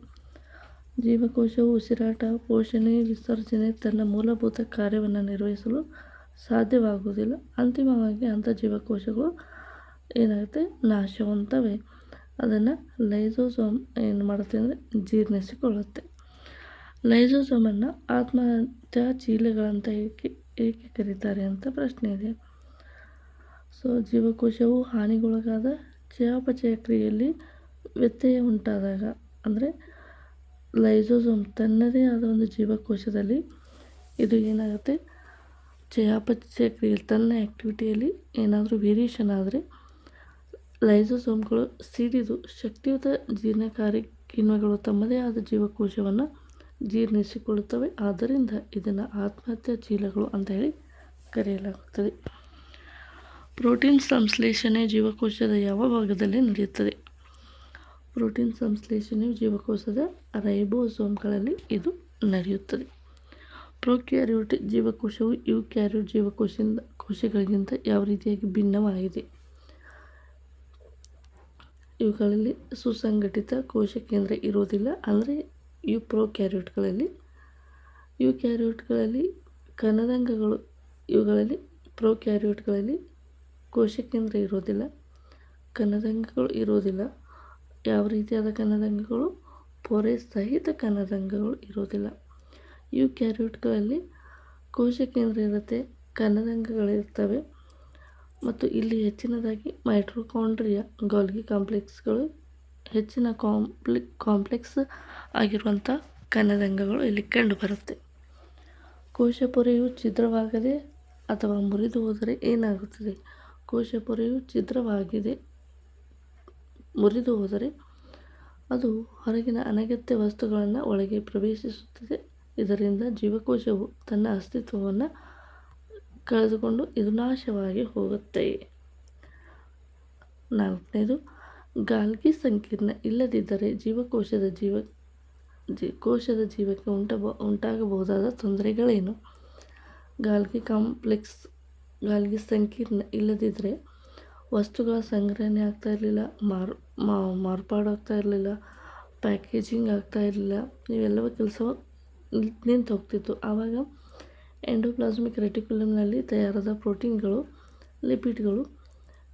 ಜೀವಕೋಶವು ಉಸಿರಾಟ, ಪೋಷಣೆ, ವಿಸರ್ಜನೆ ತನ್ನ ಮೂಲಭೂತ ಕಾರ್ಯವನ್ನು ನಿರ್ವಹಿಸಲು ಸಾಧ್ಯವಾಗುವುದಿಲ್ಲ. ಅಂತಿಮವಾಗಿ ಅಂಥ ಜೀವಕೋಶಗಳು ಏನಾಗುತ್ತೆ, ನಾಶವಂತವೆ. ಅದನ್ನು ಲೈಸೋಸೋಮ್ ಏನು ಮಾಡುತ್ತೆ ಅಂದರೆ ಜೀರ್ಣಿಸಿಕೊಳ್ಳುತ್ತೆ. ಲೈಸೋಸೋಮನ್ನು ಆತ್ಮಹತ್ಯಾ ಚೀಲಗಳಂತ ಏಕೆ ಕರೀತಾರೆ ಅಂತ ಪ್ರಶ್ನೆ ಇದೆ. ಸೊ ಜೀವಕೋಶವು ಹಾನಿಗೊಳಗಾದ ಚಯಾಪಚಯ ಕ್ರಿಯೆಯಲ್ಲಿ ವ್ಯತ್ಯಯ ಉಂಟಾದಾಗ, ಅಂದರೆ ಲೈಸೋಸೋಮ್ ತನ್ನದೇ ಆದ ಒಂದು ಜೀವಕೋಶದಲ್ಲಿ ಇದು ಏನಾಗುತ್ತೆ, ಚಯಾಪಚಯ ಕ್ರಿಯೆಯಲ್ಲಿ ತನ್ನ ಆ್ಯಕ್ಟಿವಿಟಿಯಲ್ಲಿ ಏನಾದರೂ ವೇರಿಯೇಷನ್ ಆದರೆ ಲೈಸೋಸೋಮ್ಗಳು ಸಿಡಿದು ಶಕ್ತಿಯುತ ಜೀರ್ಣಕಾರಿ ಕಿಣ್ವಗಳು ತಮ್ಮದೇ ಆದ ಜೀವಕೋಶವನ್ನು ಜೀರ್ಣಿಸಿಕೊಳ್ಳುತ್ತವೆ. ಆದ್ದರಿಂದ ಇದನ್ನು ಆತ್ಮಹತ್ಯಾ ಚೀಲಗಳು ಅಂತ ಹೇಳಿ ಕರೆಯಲಾಗುತ್ತದೆ. ಪ್ರೋಟೀನ್ ಸಂಶ್ಲೇಷಣೆ ಜೀವಕೋಶದ ಯಾವ ಭಾಗದಲ್ಲಿ ನಡೆಯುತ್ತದೆ? ಪ್ರೋಟೀನ್ ಸಂಶ್ಲೇಷಣೆಯು ಜೀವಕೋಶದ ರೈಬೋಸೋಮ್ಗಳಲ್ಲಿ ಇದು ನಡೆಯುತ್ತದೆ. ಪ್ರೊಕ್ಯಾರಿಯೋಟ್ ಜೀವಕೋಶವು ಯೂಕ್ಯಾರಿಯೋಟ್ ಕೋಶಗಳಿಗಿಂತ ಯಾವ ರೀತಿಯಾಗಿ ಭಿನ್ನವಾಗಿದೆ? ಇವುಗಳಲ್ಲಿ ಸುಸಂಘಟಿತ ಕೋಶ ಕೇಂದ್ರ ಇರೋದಿಲ್ಲ. ಅಂದರೆ ಯೂಕ್ಯಾರಿಯೋಟ್ಗಳಲ್ಲಿ ಕಣದಂಗಗಳು, ಇವುಗಳಲ್ಲಿ ಪ್ರೊಕ್ಯಾರಿಯೋಟ್ಗಳಲ್ಲಿ ಕೋಶ ಕೇಂದ್ರ ಇರೋದಿಲ್ಲ, ಕಣದಂಗಗಳು ಇರೋದಿಲ್ಲ. ಯಾವ ರೀತಿಯಾದ ಕಣದಂಗಗಳು? ಪೊರೆ ಸಹಿತ ಕಣದಂಗಗಳು ಇರೋದಿಲ್ಲ. ಯೂಕ್ಯಾರಿಯೋಟ್ಗಳಲ್ಲಿ ಕೋಶ ಕೇಂದ್ರ ಇರುತ್ತೆ, ಕಣದಂಗಗಳಿರ್ತವೆ. ಮತ್ತು ಇಲ್ಲಿ ಹೆಚ್ಚಿನದಾಗಿ ಮೈಟೊಕಾಂಡ್ರಿಯಾ, ಗಾಲ್ಗಿ ಕಾಂಪ್ಲೆಕ್ಸ್ಗಳು, ಹೆಚ್ಚಿನ ಕಾಂಪ್ಲೆಕ್ಸ್ ಆಗಿರುವಂಥ ಕಣದಂಗಗಳು ಇಲ್ಲಿ ಕಂಡುಬರುತ್ತೆ. ಕೋಶ ಪೊರೆಯು ಛಿದ್ರವಾಗದೆ ಅಥವಾ ಮುರಿದು ಹೋದರೆ ಏನಾಗುತ್ತದೆ? ಕೋಶ ಪೊರೆಯು ಛಿದ್ರವಾಗಿದೆ ಮುರಿದು ಹೋದರೆ ಅದು ಹೊರಗಿನ ಅನಗತ್ಯ ವಸ್ತುಗಳನ್ನು ಒಳಗೆ ಪ್ರವೇಶಿಸುತ್ತದೆ. ಇದರಿಂದ ಜೀವಕೋಶವು ತನ್ನ ಅಸ್ತಿತ್ವವನ್ನು ಕಳೆದುಕೊಂಡು ಇದು ನಾಶವಾಗಿ ಹೋಗುತ್ತೆ. 4ನೇದು, ಗಾಲ್ಗಿ ಸಂಕೀರ್ಣ ಇಲ್ಲದಿದ್ದರೆ ಕೋಶದ ಜೀವಕ್ಕೆ ಉಂಟಾಗಬಹುದಾದ ತೊಂದರೆಗಳೇನು? ಗಾಲ್ಗಿ ಸಂಕೀರ್ಣ ಇಲ್ಲದಿದ್ದರೆ ವಸ್ತುಗಳ ಸಂಗ್ರಹಣೆ ಆಗ್ತಾ ಇರಲಿಲ್ಲ, ಮಾರ್ಪಾಡಾಗ್ತಾ ಇರಲಿಲ್ಲ, ಪ್ಯಾಕೇಜಿಂಗ್ ಆಗ್ತಾ ಇರಲಿಲ್ಲ. ಇವೆಲ್ಲವೂ ಕೆಲಸ ನಿಂತು ಹೋಗ್ತಿತ್ತು. ಆವಾಗ ಎಂಡೋಪ್ಲಾಸ್ಮಿಕ್ ರೆಟಿಕ್ಯುಲಮ್ನಲ್ಲಿ ತಯಾರಾದ ಪ್ರೋಟೀನ್ಗಳು, ಲಿಪಿಡ್ಗಳು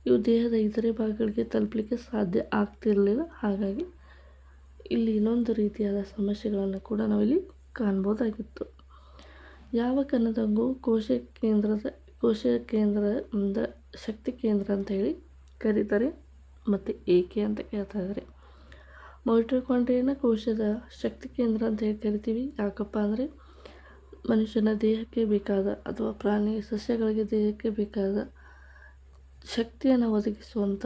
ಇವು ದೇಹದ ಇತರೆ ಭಾಗಗಳಿಗೆ ತಲುಪಲಿಕ್ಕೆ ಸಾಧ್ಯ ಆಗ್ತಿರಲಿಲ್ಲ. ಹಾಗಾಗಿ ಇಲ್ಲಿ ಇನ್ನೊಂದು ರೀತಿಯಾದ ಸಮಸ್ಯೆಗಳನ್ನು ಕೂಡ ನಾವಿಲ್ಲಿ ಕಾಣ್ಬೋದಾಗಿತ್ತು. ಯಾವ ಕಣದಂಗವು ಕೋಶ ಕೇಂದ್ರದ ಶಕ್ತಿ ಕೇಂದ್ರ ಅಂತ ಹೇಳಿ ಕರೀತಾರೆ ಮತ್ತು ಏಕೆ ಅಂತ ಕೇಳ್ತಾ ಇದ್ದಾರೆ. ಮೈಟೊಕಾಂಡ್ರಿಯಾನ ಕೋಶದ ಶಕ್ತಿ ಕೇಂದ್ರ ಅಂತ ಹೇಳಿ ಕರಿತೀವಿ. ಯಾಕಪ್ಪ ಅಂದರೆ ಮನುಷ್ಯನ ದೇಹಕ್ಕೆ ಬೇಕಾದ ಅಥವಾ ಪ್ರಾಣಿ ಸಸ್ಯಗಳಿಗೆ ದೇಹಕ್ಕೆ ಬೇಕಾದ ಶಕ್ತಿಯನ್ನು ಒದಗಿಸುವಂಥ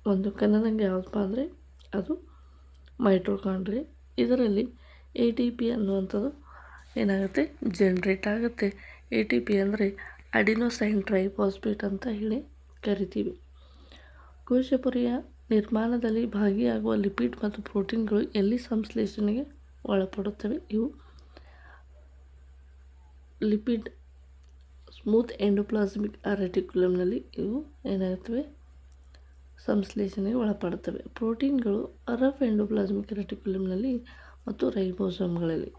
ಒಂದು ಕಣದಂಗೆ ಯಾವುದಪ್ಪ ಅಂದರೆ ಅದು ಮೈಟೊಕಾಂಡ್ರಿಯಾ. ಇದರಲ್ಲಿ ATP ಅನ್ನುವಂಥದ್ದು ಏನಾಗುತ್ತೆ, ಜನ್ರೇಟ್ ಆಗುತ್ತೆ. ATP ಅಂದರೆ ಅಡಿನೋಸೈನ್ ಟ್ರೈಫಾಸ್ಫೇಟ್ ಅಂತ ಹೇಳಿ ಕರಿತೀವಿ. ಕೋಶಪೊರೆಯ ನಿರ್ಮಾಣದಲ್ಲಿ ಭಾಗಿಯಾಗುವ ಲಿಪಿಡ್ ಮತ್ತು ಪ್ರೋಟೀನ್ಗಳು ಎಲ್ಲಿ ಸಂಶ್ಲೇಷಣೆಗೆ ಒಳಪಡುತ್ತವೆ? ಇವು ಲಿಪಿಡ್ ಸ್ಮೂತ್ ಎಂಡೋಪ್ಲಾಸ್ಮಿಕ್ ರೆಟಿಕ್ಯುಲಮ್ನಲ್ಲಿ ಇವು ಏನಾಗುತ್ತವೆ, ಸಂಶ್ಲೇಷಣೆಗೆ ಒಳಪಡುತ್ತವೆ. ಪ್ರೋಟೀನ್ಗಳು ರಫ್ ಎಂಡೋಪ್ಲಾಸ್ಮಿಕ್ ರೆಟಿಕ್ಯುಲಮ್ನಲ್ಲಿ ಮತ್ತು ರೈಬೋಸೋಮ್ಗಳಲ್ಲಿ.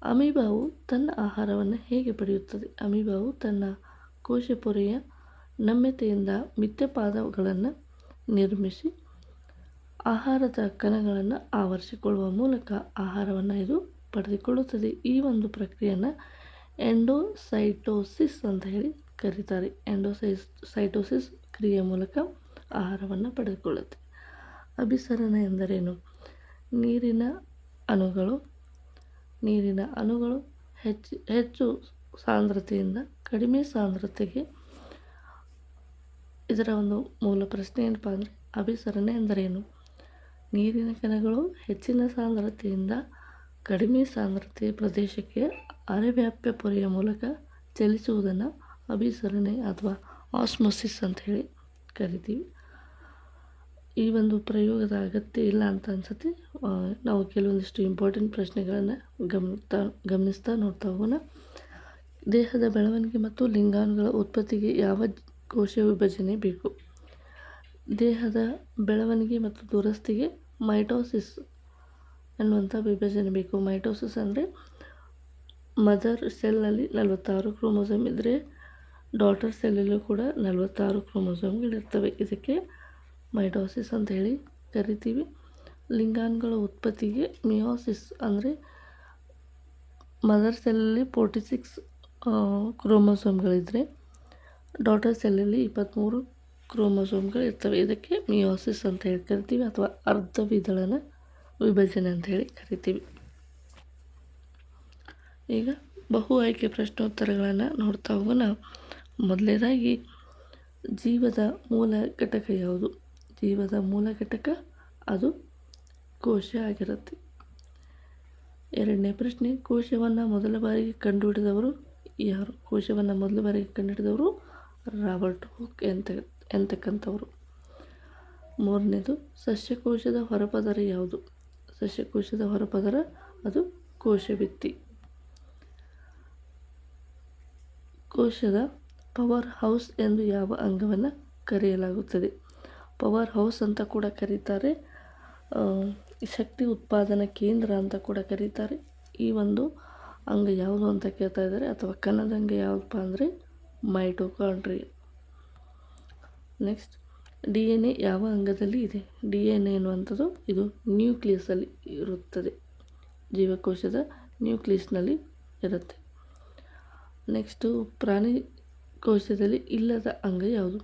ಅಮೀಬಾವು ತನ್ನ ಆಹಾರವನ್ನು ಹೇಗೆ ಪಡೆಯುತ್ತದೆ? ಅಮೀಬಾವು ತನ್ನ ಕೋಶಪೊರೆಯ ನಮ್ಯತೆಯಿಂದ ಮಿಥ್ಯಪಾದಗಳನ್ನು ನಿರ್ಮಿಸಿ ಆಹಾರದ ಕಣಗಳನ್ನು ಆವರಿಸಿಕೊಳ್ಳುವ ಮೂಲಕ ಆಹಾರವನ್ನು ಇದು ಪಡೆದುಕೊಳ್ಳುತ್ತದೆ. ಈ ಒಂದು ಪ್ರಕ್ರಿಯೆಯನ್ನು ಎಂಡೋಸೈಟೋಸಿಸ್ ಅಂತ ಹೇಳಿ ಕರೀತಾರೆ. ಎಂಡೋಸೈಟೋಸಿಸ್ ಕ್ರಿಯೆಯ ಮೂಲಕ ಆಹಾರವನ್ನು ಪಡೆದುಕೊಳ್ಳುತ್ತೆ. ಅಭಿಸರಣ ಎಂದರೇನು? ನೀರಿನ ಅಣುಗಳು ಹೆಚ್ಚು ಸಾಂದ್ರತೆಯಿಂದ ಕಡಿಮೆ ಸಾಂದ್ರತೆಗೆ. ಇದರ ಒಂದು ಮೂಲ ಪ್ರಶ್ನೆ ಏನಪ್ಪ ಅಂದರೆ ಅಭಿಸರಣ ಎಂದರೇನು? ನೀರಿನ ಕಣಗಳು ಹೆಚ್ಚಿನ ಸಾಂದ್ರತೆಯಿಂದ ಕಡಿಮೆ ಸಾಂದ್ರತೆಯ ಪ್ರದೇಶಕ್ಕೆ ಅರೆವ್ಯಾಪ್ಯ ಪೊರೆಯ ಮೂಲಕ ಚಲಿಸುವುದನ್ನು ಅಭಿಸರಣೆ ಅಥವಾ ಆಸ್ಮೋಸಿಸ್ ಅಂತ ಹೇಳಿ ಕರಿತೀವಿ. ಈ ಒಂದು ಪ್ರಯೋಗದ ಅಗತ್ಯ ಇಲ್ಲ ಅಂತ ಅನ್ಸುತ್ತೆ. ನಾವು ಕೆಲವೊಂದಿಷ್ಟು ಇಂಪಾರ್ಟೆಂಟ್ ಪ್ರಶ್ನೆಗಳನ್ನು ಗಮನಿಸ್ತಾ ನೋಡ್ತಾ ಹೋಗೋಣ. ದೇಹದ ಬೆಳವಣಿಗೆ ಮತ್ತು ಲಿಂಗಾಣುಗಳ ಉತ್ಪತ್ತಿಗೆ ಯಾವ ಕೋಶ ವಿಭಜನೆ ಬೇಕು? ದೇಹದ ಬೆಳವಣಿಗೆ ಮತ್ತು ದುರಸ್ತಿಗೆ ಮೈಟೋಸಿಸ್ ಅನ್ನುವಂಥ ವಿಭಜನೆ ಬೇಕು. ಮೈಟೋಸಿಸ್ ಅಂದರೆ ಮದರ್ ಸೆಲ್ನಲ್ಲಿ 46 ಕ್ರೋಮೋಸೋಮ್ ಇದ್ದರೆ ಡಾಟರ್ ಸೆಲ್ಲಲ್ಲೂ ಕೂಡ 46 ಕ್ರೋಮೋಸೋಮ್ಗಳಿರ್ತವೆ. ಇದಕ್ಕೆ ಮೈಟೋಸಿಸ್ ಅಂತ ಹೇಳಿ ಕರಿತೀವಿ. ಲಿಂಗಾಣುಗಳ ಉತ್ಪತ್ತಿಗೆ ಮಿಯೋಸಿಸ್ ಅಂದರೆ ಮದರ್ ಸೆಲ್ಲಲ್ಲಿ 46 ಕ್ರೋಮೋಸೋಮ್ಗಳಿದ್ದರೆ ಡಾಟರ್ ಸೆಲ್ಲಲ್ಲಿ 23 ಕ್ರೋಮೋಸೋಮ್ಗಳು ಇರ್ತವೆ. ಇದಕ್ಕೆ ಮಿಯೋಸಿಸ್ ಅಂತ ಹೇಳಿ ಕರಿತೀವಿ ಅಥವಾ ಅರ್ಧ ವಿದಳನ ವಿಭಜನೆ ಅಂತ ಹೇಳಿ ಕರಿತೀವಿ. ಈಗ ಬಹು ಆಯ್ಕೆ ಪ್ರಶ್ನೋತ್ತರಗಳನ್ನು ನೋಡ್ತಾ ಹೋಗೋಣ. ಮೊದಲನೇದಾಗಿ ಜೀವದ ಮೂಲ ಘಟಕ ಯಾವುದು? ಜೀವದ ಮೂಲ ಘಟಕ ಅದು ಕೋಶ ಆಗಿರುತ್ತೆ. ಎರಡನೇ ಪ್ರಶ್ನೆ, ಕೋಶವನ್ನು ಮೊದಲ ಬಾರಿಗೆ ಕಂಡುಹಿಡಿದವರು ಯಾರು? ಕೋಶವನ್ನು ಮೊದಲ ಬಾರಿಗೆ ಕಂಡುಹಿಡಿದವರು ರಾಬರ್ಟ್ ಹುಕ್ ಎಂತಕ್ಕಂಥವರು. ಮೂರನೇದು, ಸಸ್ಯಕೋಶದ ಹೊರಪದರ ಯಾವುದು? ಸಸ್ಯಕೋಶದ ಹೊರಪದರ ಅದು ಕೋಶಭಿತ್ತಿ. ಕೋಶದ ಪವರ್ ಹೌಸ್ ಎಂದು ಯಾವ ಅಂಗವನ್ನು ಕರೆಯಲಾಗುತ್ತದೆ? ಪವರ್ ಹೌಸ್ ಅಂತ ಕೂಡ ಕರೀತಾರೆ, ಶಕ್ತಿ ಉತ್ಪಾದನಾ ಕೇಂದ್ರ ಅಂತ ಕೂಡ ಕರೀತಾರೆ. ಈ ಒಂದು ಅಂಗ ಯಾವುದು ಅಂತ ಕೇಳ್ತಾ ಇದ್ದಾರೆ, ಅಥವಾ ಕಣದಂಗ ಯಾವುದಪ್ಪ ಅಂದರೆ ಮೈಟೊಕಾಂಡ್ರಿಯಾ. ನೆಕ್ಸ್ಟ್, DNA ಯಾವ ಅಂಗದಲ್ಲಿ ಇದೆ? DNA ಎನ್ನುವಂಥದ್ದು ಇದು ನ್ಯೂಕ್ಲಿಯಸ್ಸಲ್ಲಿ ಇರುತ್ತದೆ. ಜೀವಕೋಶದ ನ್ಯೂಕ್ಲಿಯಸ್ನಲ್ಲಿ ಇರುತ್ತೆ. ನೆಕ್ಸ್ಟು, ಪ್ರಾಣಿ ಕೋಶದಲ್ಲಿ ಇಲ್ಲದ ಅಂಗ ಯಾವುದು?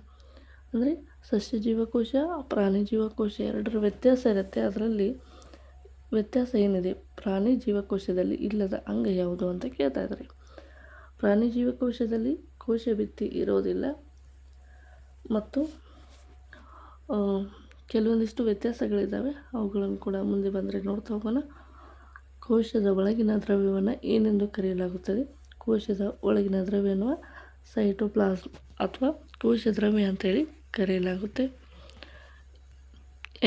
ಅಂದರೆ ಸಸ್ಯ ಜೀವಕೋಶ, ಪ್ರಾಣಿ ಜೀವಕೋಶ ಎರಡರ ವ್ಯತ್ಯಾಸ ಇರುತ್ತೆ. ಅದರಲ್ಲಿ ವ್ಯತ್ಯಾಸ ಏನಿದೆ? ಪ್ರಾಣಿ ಜೀವಕೋಶದಲ್ಲಿ ಇಲ್ಲದ ಅಂಗ ಯಾವುದು ಅಂತ ಕೇಳ್ತಾ ಇದ್ದಾರೆ. ಪ್ರಾಣಿ ಜೀವಕೋಶದಲ್ಲಿ ಕೋಶಭಿತ್ತಿ ಇರೋದಿಲ್ಲ ಮತ್ತು ಕೆಲವೊಂದಿಷ್ಟು ವ್ಯತ್ಯಾಸಗಳಿದ್ದಾವೆ. ಅವುಗಳನ್ನು ಕೂಡ ಮುಂದೆ ಬಂದರೆ ನೋಡ್ತಾ ಹೋಗೋಣ. ಕೋಶದ ಒಳಗಿನ ದ್ರವ್ಯವನ್ನು ಏನೆಂದು ಕರೆಯಲಾಗುತ್ತದೆ? ಕೋಶದ ಒಳಗಿನ ದ್ರವ್ಯವನ್ನು ಸೈಟೋಪ್ಲಾಸ್ಮ್ ಅಥವಾ ಕೋಶ ದ್ರವ್ಯ ಅಂತೇಳಿ ಕರೆಯಲಾಗುತ್ತೆ.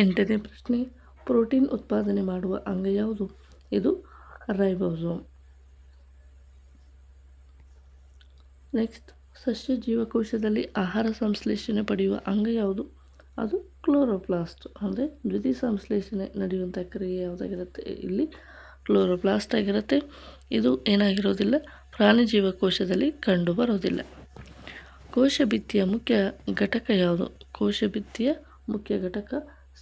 ಎಂಟನೇ ಪ್ರಶ್ನೆ, ಪ್ರೋಟೀನ್ ಉತ್ಪಾದನೆ ಮಾಡುವ ಅಂಗ ಯಾವುದು? ಇದು ರೈಬೋಸೋಮ್. ನೆಕ್ಸ್ಟ್, ಸಸ್ಯ ಜೀವಕೋಶದಲ್ಲಿ ಆಹಾರ ಸಂಶ್ಲೇಷಣೆ ಪಡೆಯುವ ಅಂಗ ಯಾವುದು? ಅದು ಕ್ಲೋರೋಪ್ಲಾಸ್ಟ್. ಅಂದರೆ ದ್ವಿತೀಯ ಸಂಶ್ಲೇಷಣೆ ನಡೆಯುವಂಥ ಕ್ರಿಯೆ ಯಾವುದಾಗಿರುತ್ತೆ? ಇಲ್ಲಿ ಕ್ಲೋರೋಪ್ಲಾಸ್ಟ್ ಆಗಿರುತ್ತೆ. ಇದು ಏನಾಗಿರೋದಿಲ್ಲ, ಪ್ರಾಣಿ ಜೀವಕೋಶದಲ್ಲಿ ಕಂಡುಬರೋದಿಲ್ಲ. ಕೋಶಭಿತ್ತಿಯ ಮುಖ್ಯ ಘಟಕ ಯಾವುದು? ಕೋಶಭಿತ್ತಿಯ ಮುಖ್ಯ ಘಟಕ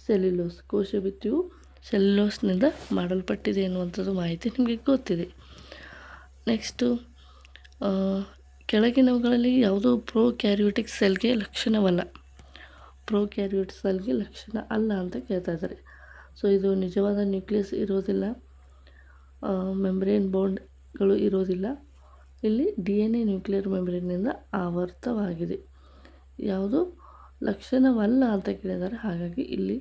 ಸೆಲ್ಯುಲೋಸ್. ಕೋಶಭಿತ್ತಿಯು ಸೆಲ್ಯುಲೋಸ್ನಿಂದ ಮಾಡಲ್ಪಟ್ಟಿದೆ ಎನ್ನುವಂಥದ್ದು ಮಾಹಿತಿ ನಿಮಗೆ ಗೊತ್ತಿದೆ. ನೆಕ್ಸ್ಟು, ಕೆಳಗಿನವುಗಳಲ್ಲಿ ಯಾವುದು ಪ್ರೋಕ್ಯಾರಿಯೋಟಿಕ್ ಸೆಲ್ಗೆ ಲಕ್ಷಣವಲ್ಲ? ಪ್ರೋಕ್ಯಾರಿಯೋಟ್ ಸೆಲ್ಗೆ ಲಕ್ಷಣ ಅಲ್ಲ ಅಂತ ಕೇಳ್ತಾ ಇದ್ದಾರೆ. ಸೊ ಇದು ನಿಜವಾದ ನ್ಯೂಕ್ಲಿಯಸ್ ಇರೋದಿಲ್ಲ, ಮೆಂಬ್ರೇನ್ ಬಾಂಡ್ಗಳು ಇರೋದಿಲ್ಲ. ಇಲ್ಲಿ DNA ನ್ಯೂಕ್ಲಿಯರ್ ಮೆಂಬ್ರೇನ್ನಿಂದ ಆವೃತವಾಗಿದೆ. ಯಾವುದು ಲಕ್ಷಣವಲ್ಲ ಅಂತ ಕೇಳಿದ್ದಾರೆ. ಹಾಗಾಗಿ ಇಲ್ಲಿ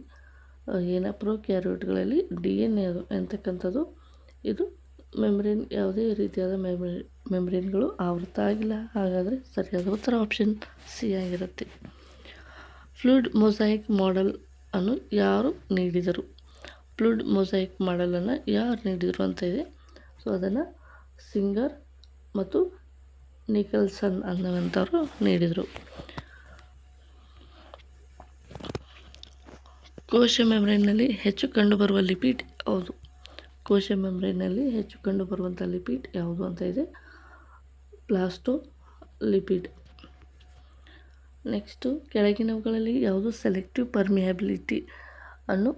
ಪ್ರೊಕ್ಯಾರಿಯೋಟ್ಗಳಲ್ಲಿ DNA ಅಂತಕ್ಕಂಥದ್ದು ಇದು ಮೆಂಬ್ರೇನ್ ಯಾವುದೇ ರೀತಿಯಾದ ಮೆಂಬ್ರೇನ್ಗಳು ಆವೃತ ಆಗಿಲ್ಲ. ಹಾಗಾದರೆ ಸರಿಯಾದ ಉತ್ತರ ಆಪ್ಷನ್ ಸಿ ಆಗಿರುತ್ತೆ. ಫ್ಲೂಯಿಡ್ ಮೊಸಾಯಿಕ್ ಮಾಡೆಲ್ ಅನ್ನು ಯಾರು ನೀಡಿದರು? ಫ್ಲೂಯಿಡ್ ಮೊಸಾಯಿಕ್ ಮಾಡೆಲನ್ನು ಯಾರು ನೀಡಿದರು ಅಂತ ಇದೆ. ಸೊ ಅದನ್ನು ಸಿಂಗರ್ ಮತ್ತು ನಿಕಲ್ಸನ್ ಅನ್ನುವಂಥವ್ರು ನೀಡಿದರು. ಕೋಶ ಮೆಂಬ್ರೇನ್ನಲ್ಲಿ ಹೆಚ್ಚು ಕಂಡುಬರುವ ಲಿಪಿಡ್ ಯಾವುದು? ಕೋಶ ಮೆಂಬ್ರೇನ್ನಲ್ಲಿ ಹೆಚ್ಚು ಕಂಡುಬರುವಂಥ ಲಿಪಿಡ್ ಯಾವುದು ಅಂತ ಇದೆ. ಪ್ಲಾಸ್ಟೋಲಿಪಿಡ್. ನೆಕ್ಸ್ಟು ಕೆಳಗಿನವುಗಳಲ್ಲಿ ಯಾವುದು ಸೆಲೆಕ್ಟಿವ್ ಪರ್ಮಿಯಾಬಿಲಿಟಿ ಅನ್ನು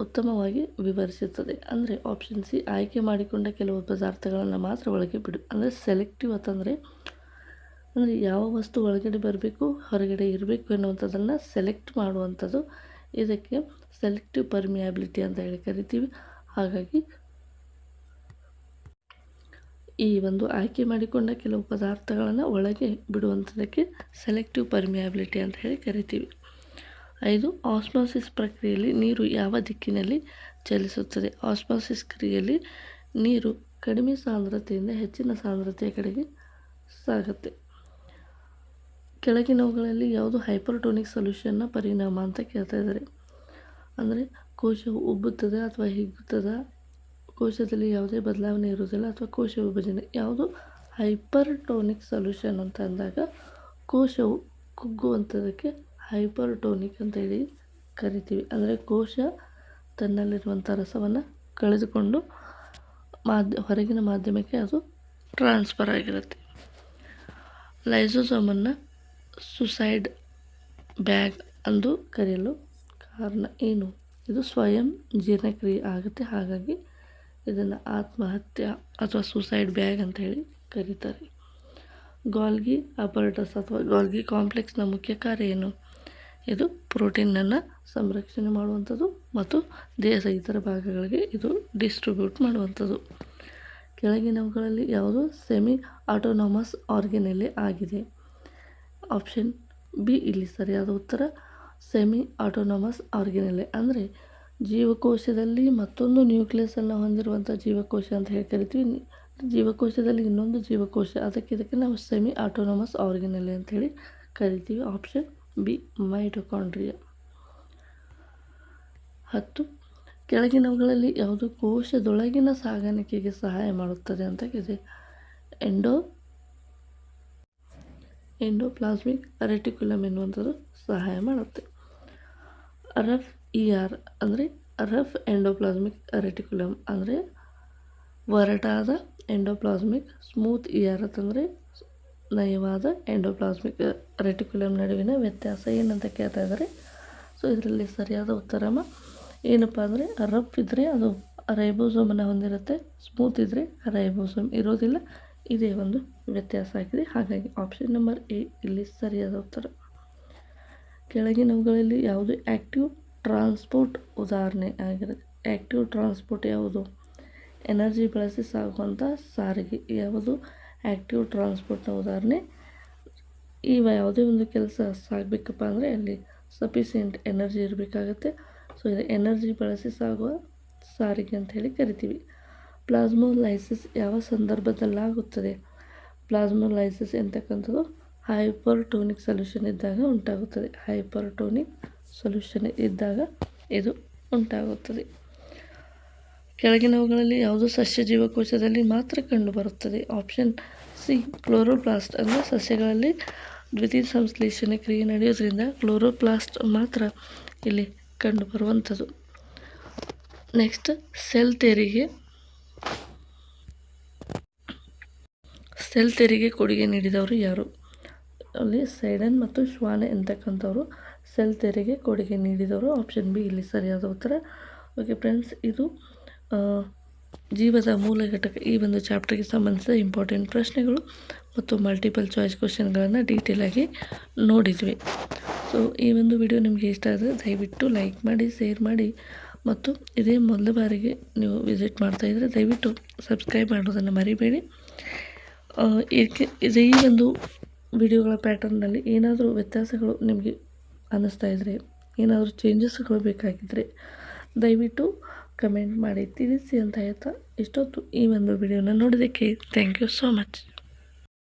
ಉತ್ತಮವಾಗಿ ವಿವರಿಸುತ್ತದೆ? ಅಂದರೆ ಆಪ್ಷನ್ ಸಿ, ಆಯ್ಕೆ ಮಾಡಿಕೊಂಡ ಕೆಲವು ಪದಾರ್ಥಗಳನ್ನು ಮಾತ್ರ ಒಳಗೆ ಬಿಡು. ಅಂದರೆ ಸೆಲೆಕ್ಟಿವ್ ಅಂತಂದರೆ ಯಾವ ವಸ್ತು ಒಳಗಡೆ ಬರಬೇಕು ಹೊರಗಡೆ ಇರಬೇಕು ಎನ್ನುವಂಥದ್ದನ್ನು ಸೆಲೆಕ್ಟ್ ಮಾಡುವಂಥದ್ದು. ಇದಕ್ಕೆ ಸೆಲೆಕ್ಟಿವ್ ಪರ್ಮಿಯಾಬಿಲಿಟಿ ಅಂತ ಹೇಳಿ ಕರಿತೀವಿ. ಹಾಗಾಗಿ ಈ ಒಂದು ಆಯ್ಕೆ ಮಾಡಿಕೊಂಡ ಕೆಲವು ಪದಾರ್ಥಗಳನ್ನು ಒಳಗೆ ಬಿಡುವಂಥದ್ದಕ್ಕೆ ಸೆಲೆಕ್ಟಿವ್ ಪರ್ಮಿಯಾಬಿಲಿಟಿ ಅಂತ ಹೇಳಿ ಕರಿತೀವಿ. 5. ಆಸ್ಮಾಸಿಸ್ ಪ್ರಕ್ರಿಯೆಯಲ್ಲಿ ನೀರು ಯಾವ ದಿಕ್ಕಿನಲ್ಲಿ ಚಲಿಸುತ್ತದೆ? ಆಸ್ಮಾಸಿಸ್ ಕ್ರಿಯೆಯಲ್ಲಿ ನೀರು ಕಡಿಮೆ ಸಾಂದ್ರತೆಯಿಂದ ಹೆಚ್ಚಿನ ಸಾಂದ್ರತೆಯ ಕಡೆಗೆ ಸಾಗುತ್ತೆ. ಕೆಳಗಿನವುಗಳಲ್ಲಿ ಯಾವುದು ಹೈಪರ್ಟೋನಿಕ್ ಸೊಲ್ಯೂಷನ್ನ ಪರಿಣಾಮ ಅಂತ ಕೇಳ್ತಾ ಇದ್ದಾರೆ. ಅಂದರೆ ಕೋಶವು ಉಬ್ಬುತ್ತದೆ ಅಥವಾ ಹಿಗ್ಗುತ್ತದೆ, ಕೋಶದಲ್ಲಿ ಯಾವುದೇ ಬದಲಾವಣೆ ಇರುವುದಿಲ್ಲ ಅಥವಾ ಕೋಶ ವಿಭಜನೆ. ಯಾವುದು ಹೈಪರ್ಟೋನಿಕ್ ಸೊಲ್ಯೂಷನ್ ಅಂತ ಅಂದಾಗ ಕೋಶವು ಕುಗ್ಗುವಂಥದ್ದಕ್ಕೆ ಹೈಪರ್ಟೋನಿಕ್ ಅಂತ ಹೇಳಿ ಕರಿತೀವಿ. ಅಂದರೆ ಕೋಶ ತನ್ನಲ್ಲಿರುವಂಥ ರಸವನ್ನು ಕಳೆದುಕೊಂಡು ಹೊರಗಿನ ಮಾಧ್ಯಮಕ್ಕೆ ಅದು ಟ್ರಾನ್ಸ್ಫರ್ ಆಗಿರುತ್ತೆ. ಲೈಸೋಸೋಮನ್ನು ಸುಸೈಡ್ ಬ್ಯಾಗ್ ಎಂದು ಕರೆಯಲು ಕಾರಣ ಏನು? ಇದು ಸ್ವಯಂ ಜೀರ್ಣಕ್ರಿಯೆ ಆಗುತ್ತೆ. ಹಾಗಾಗಿ ಇದನ್ನು ಆತ್ಮಹತ್ಯೆ ಅಥವಾ ಸುಸೈಡ್ ಬ್ಯಾಗ್ ಅಂತ ಹೇಳಿ ಕರೀತಾರೆ. ಗಾಲ್ಗಿ ಅಪರಟಸ್ ಅಥವಾ ಗಾಲ್ಗಿ ಕಾಂಪ್ಲೆಕ್ಸ್ನ ಮುಖ್ಯ ಕಾರ್ಯ ಏನು? ಇದು ಪ್ರೋಟೀನನ್ನು ಸಂರಕ್ಷಣೆ ಮಾಡುವಂಥದ್ದು ಮತ್ತು ದೇಹದ ಇತರ ಭಾಗಗಳಿಗೆ ಇದು ಡಿಸ್ಟ್ರಿಬ್ಯೂಟ್ ಮಾಡುವಂಥದ್ದು. ಕೆಳಗಿನವುಗಳಲ್ಲಿ ಯಾವುದು ಸೆಮಿ ಆಟೋನಮಸ್ ಆರ್ಗನೆಲೆ ಆಗಿದೆ? ಆಪ್ಷನ್ ಬಿ ಇಲ್ಲಿ ಸರಿಯಾದ ಉತ್ತರ. ಸೆಮಿ ಆಟೋನಮಸ್ ಆರ್ಗನೆಲೆ ಅಂದರೆ ಜೀವಕೋಶದಲ್ಲಿ ಮತ್ತೊಂದು ನ್ಯೂಕ್ಲಿಯಸನ್ನು ಹೊಂದಿರುವಂಥ ಜೀವಕೋಶ ಅಂತ ಹೇಳಿ ಕರಿತೀವಿ. ಜೀವಕೋಶದಲ್ಲಿ ಇನ್ನೊಂದು ಜೀವಕೋಶ, ಇದಕ್ಕೆ ನಾವು ಸೆಮಿ ಆಟೋನಮಸ್ ಆರ್ಗನೆಲೆ ಅಂಥೇಳಿ ಕರಿತೀವಿ. Option B mitochondria. 10. ಕೆಳಗಿನವುಗಳಲ್ಲಿ ಯಾವುದು ಕೋಶದೊಳಗಿನ ಸಾಗಾಣಿಕೆಗೆ ಸಹಾಯ ಮಾಡುತ್ತದೆ ಅಂತ ಇದೆ? ಎಂಡೋಪ್ಲಾಸ್ಮಿಕ್ ರೆಟಿಕ್ಯುಲಮ್ ಎನ್ನುವಂಥದ್ದು ಸಹಾಯ ಮಾಡುತ್ತೆ. RFER ಅಂದರೆ ರಫ್ ಎಂಡೋಪ್ಲಾಸ್ಮಿಕ್ ರೆಟಿಕ್ಯುಲಮ್ ಅಂದರೆ ಒರಟಾದ ಎಂಡೋಪ್ಲಾಸ್ಮಿಕ್, ಸ್ಮೂತ್ ER ಅಂತಂದರೆ ನಯವಾದ ಎಂಡೋಪ್ಲಾಸ್ಮಿಕ್ ರೆಟಿಕ್ಯುಲಮ್ ನಡುವಿನ ವ್ಯತ್ಯಾಸ ಏನಂತ ಕೇಳ್ತಾ ಇದ್ದಾರೆ. ಸೊ ಇದರಲ್ಲಿ ಸರಿಯಾದ ಉತ್ತರ ಏನಪ್ಪ ಅಂದರೆ ರಫ್ ಇದ್ದರೆ ಅದು ರೈಬೋಸೋಮನ್ನು ಹೊಂದಿರುತ್ತೆ, ಸ್ಮೂತ್ ಇದ್ದರೆ ರೈಬೋಸೋಮ್ ಇರೋದಿಲ್ಲ. ಇದೇ ಒಂದು ವ್ಯತ್ಯಾಸ ಆಗಿದೆ. ಹಾಗಾಗಿ ಆಪ್ಷನ್ ನಂಬರ್ ಎ ಇಲ್ಲಿ ಸರಿಯಾದ ಉತ್ತರ. ಕೆಳಗಿನವುಗಳಲ್ಲಿ ಯಾವುದು ಆ್ಯಕ್ಟಿವ್ ಟ್ರಾನ್ಸ್ಪೋರ್ಟ್ ಉದಾಹರಣೆ ಆಗಿರುತ್ತೆ? ಆ್ಯಕ್ಟಿವ್ ಟ್ರಾನ್ಸ್ಪೋರ್ಟ್ ಯಾವುದು? ಎನರ್ಜಿ ಬಳಸಿ ಸಾಗುವಂಥ ಸಾರಿಗೆ ಯಾವುದು ಆ್ಯಕ್ಟಿವ್ ಟ್ರಾನ್ಸ್ಪೋರ್ಟ್ನ ಉದಾಹರಣೆ? ಯಾವುದೇ ಒಂದು ಕೆಲಸ ಸಾಗಬೇಕಪ್ಪ ಅಂದರೆ ಅಲ್ಲಿ ಸಫಿಷಿಯೆಂಟ್ ಎನರ್ಜಿ ಇರಬೇಕಾಗತ್ತೆ. ಸೊ ಇದು ಎನರ್ಜಿ ಬಳಸಿ ಸಾಗುವ ಸಾರಿಗೆ ಅಂತ ಹೇಳಿ ಕರಿತೀವಿ. ಪ್ಲಾಸ್ಮೋಲೈಸಿಸ್ ಯಾವ ಸಂದರ್ಭದಲ್ಲಾಗುತ್ತದೆ? ಪ್ಲಾಸ್ಮೋಲೈಸಿಸ್ ಎಂತಕ್ಕಂಥದ್ದು ಹೈಪರ್ಟೋನಿಕ್ ಸೊಲ್ಯೂಷನ್ ಇದ್ದಾಗ ಉಂಟಾಗುತ್ತದೆ. ಹೈಪರ್ಟೋನಿಕ್ ಸೊಲ್ಯೂಷನ್ ಇದ್ದಾಗ ಇದು ಉಂಟಾಗುತ್ತದೆ. ಕೆಳಗಿನವುಗಳಲ್ಲಿ ಯಾವುದು ಸಸ್ಯ ಜೀವಕೋಶದಲ್ಲಿ ಮಾತ್ರ ಕಂಡುಬರುತ್ತದೆ? Option C chloroplast. ಅಂದರೆ ಸಸ್ಯಗಳಲ್ಲಿ ದ್ವಿತೀಯ ಸಂಶ್ಲೇಷಣೆ ಕ್ರಿಯೆ ನಡೆಯೋದ್ರಿಂದ ಕ್ಲೋರೋಪ್ಲಾಸ್ಟ್ ಮಾತ್ರ ಇಲ್ಲಿ ಕಂಡುಬರುವಂಥದ್ದು. ನೆಕ್ಸ್ಟ್ ಸೆಲ್ ತೆರಿಗೆ ಕೊಡುಗೆ ನೀಡಿದವರು ಯಾರು? ಅಲ್ಲಿ ಸೈಡನ್ ಮತ್ತು ಶ್ವಾನೆ ಎಂತಕ್ಕಂಥವ್ರು ಸೆಲ್ ತೆರಿಗೆ ಕೊಡುಗೆ ನೀಡಿದವರು. ಆಪ್ಷನ್ ಬಿ ಇಲ್ಲಿ ಸರಿಯಾದ ಉತ್ತರ. ಓಕೆ ಫ್ರೆಂಡ್ಸ್, ಇದು ಜೀವದ ಮೂಲ ಘಟಕ ಈ ಒಂದು ಚಾಪ್ಟರ್ಗೆ ಸಂಬಂಧಿಸಿದ ಇಂಪಾರ್ಟೆಂಟ್ ಪ್ರಶ್ನೆಗಳು ಮತ್ತು ಮಲ್ಟಿಪಲ್ ಚಾಯ್ಸ್ ಕ್ವೆಶ್ಚನ್ಗಳನ್ನು ಡೀಟೇಲಾಗಿ ನೋಡಿದ್ವಿ. ಸೊ ಈ ಒಂದು ವಿಡಿಯೋ ನಿಮಗೆ ಇಷ್ಟ ಆದರೆ ದಯವಿಟ್ಟು ಲೈಕ್ ಮಾಡಿ, ಶೇರ್ ಮಾಡಿ ಮತ್ತು ಇದೇ ಮೊದಲ ಬಾರಿಗೆ ನೀವು ವಿಸಿಟ್ ಮಾಡ್ತಾಯಿದ್ರೆ ದಯವಿಟ್ಟು ಸಬ್ಸ್ಕ್ರೈಬ್ ಮಾಡೋದನ್ನು ಮರಿಬೇಡಿ. ಇದು ಈ ಒಂದು ವಿಡಿಯೋಗಳ ಪ್ಯಾಟರ್ನ್ನಲ್ಲಿ ಏನಾದರೂ ವ್ಯತ್ಯಾಸಗಳು ನಿಮಗೆ ಅನ್ನಿಸ್ತಾ ಇದ್ದರೆ, ಏನಾದರೂ ಚೇಂಜಸ್ಗಳು ಬೇಕಾಗಿದ್ದರೆ ದಯವಿಟ್ಟು ಕಮೆಂಟ್ ಮಾಡಿ ತಿಳಿಸಿ ಅಂತ ಹೇಳ್ತಾ, ಇಷ್ಟೊತ್ತು ಈ ಒಂದು ವಿಡಿಯೋನ ನೋಡೋದಕ್ಕೆ ಥ್ಯಾಂಕ್ ಯು ಸೋ ಮಚ್.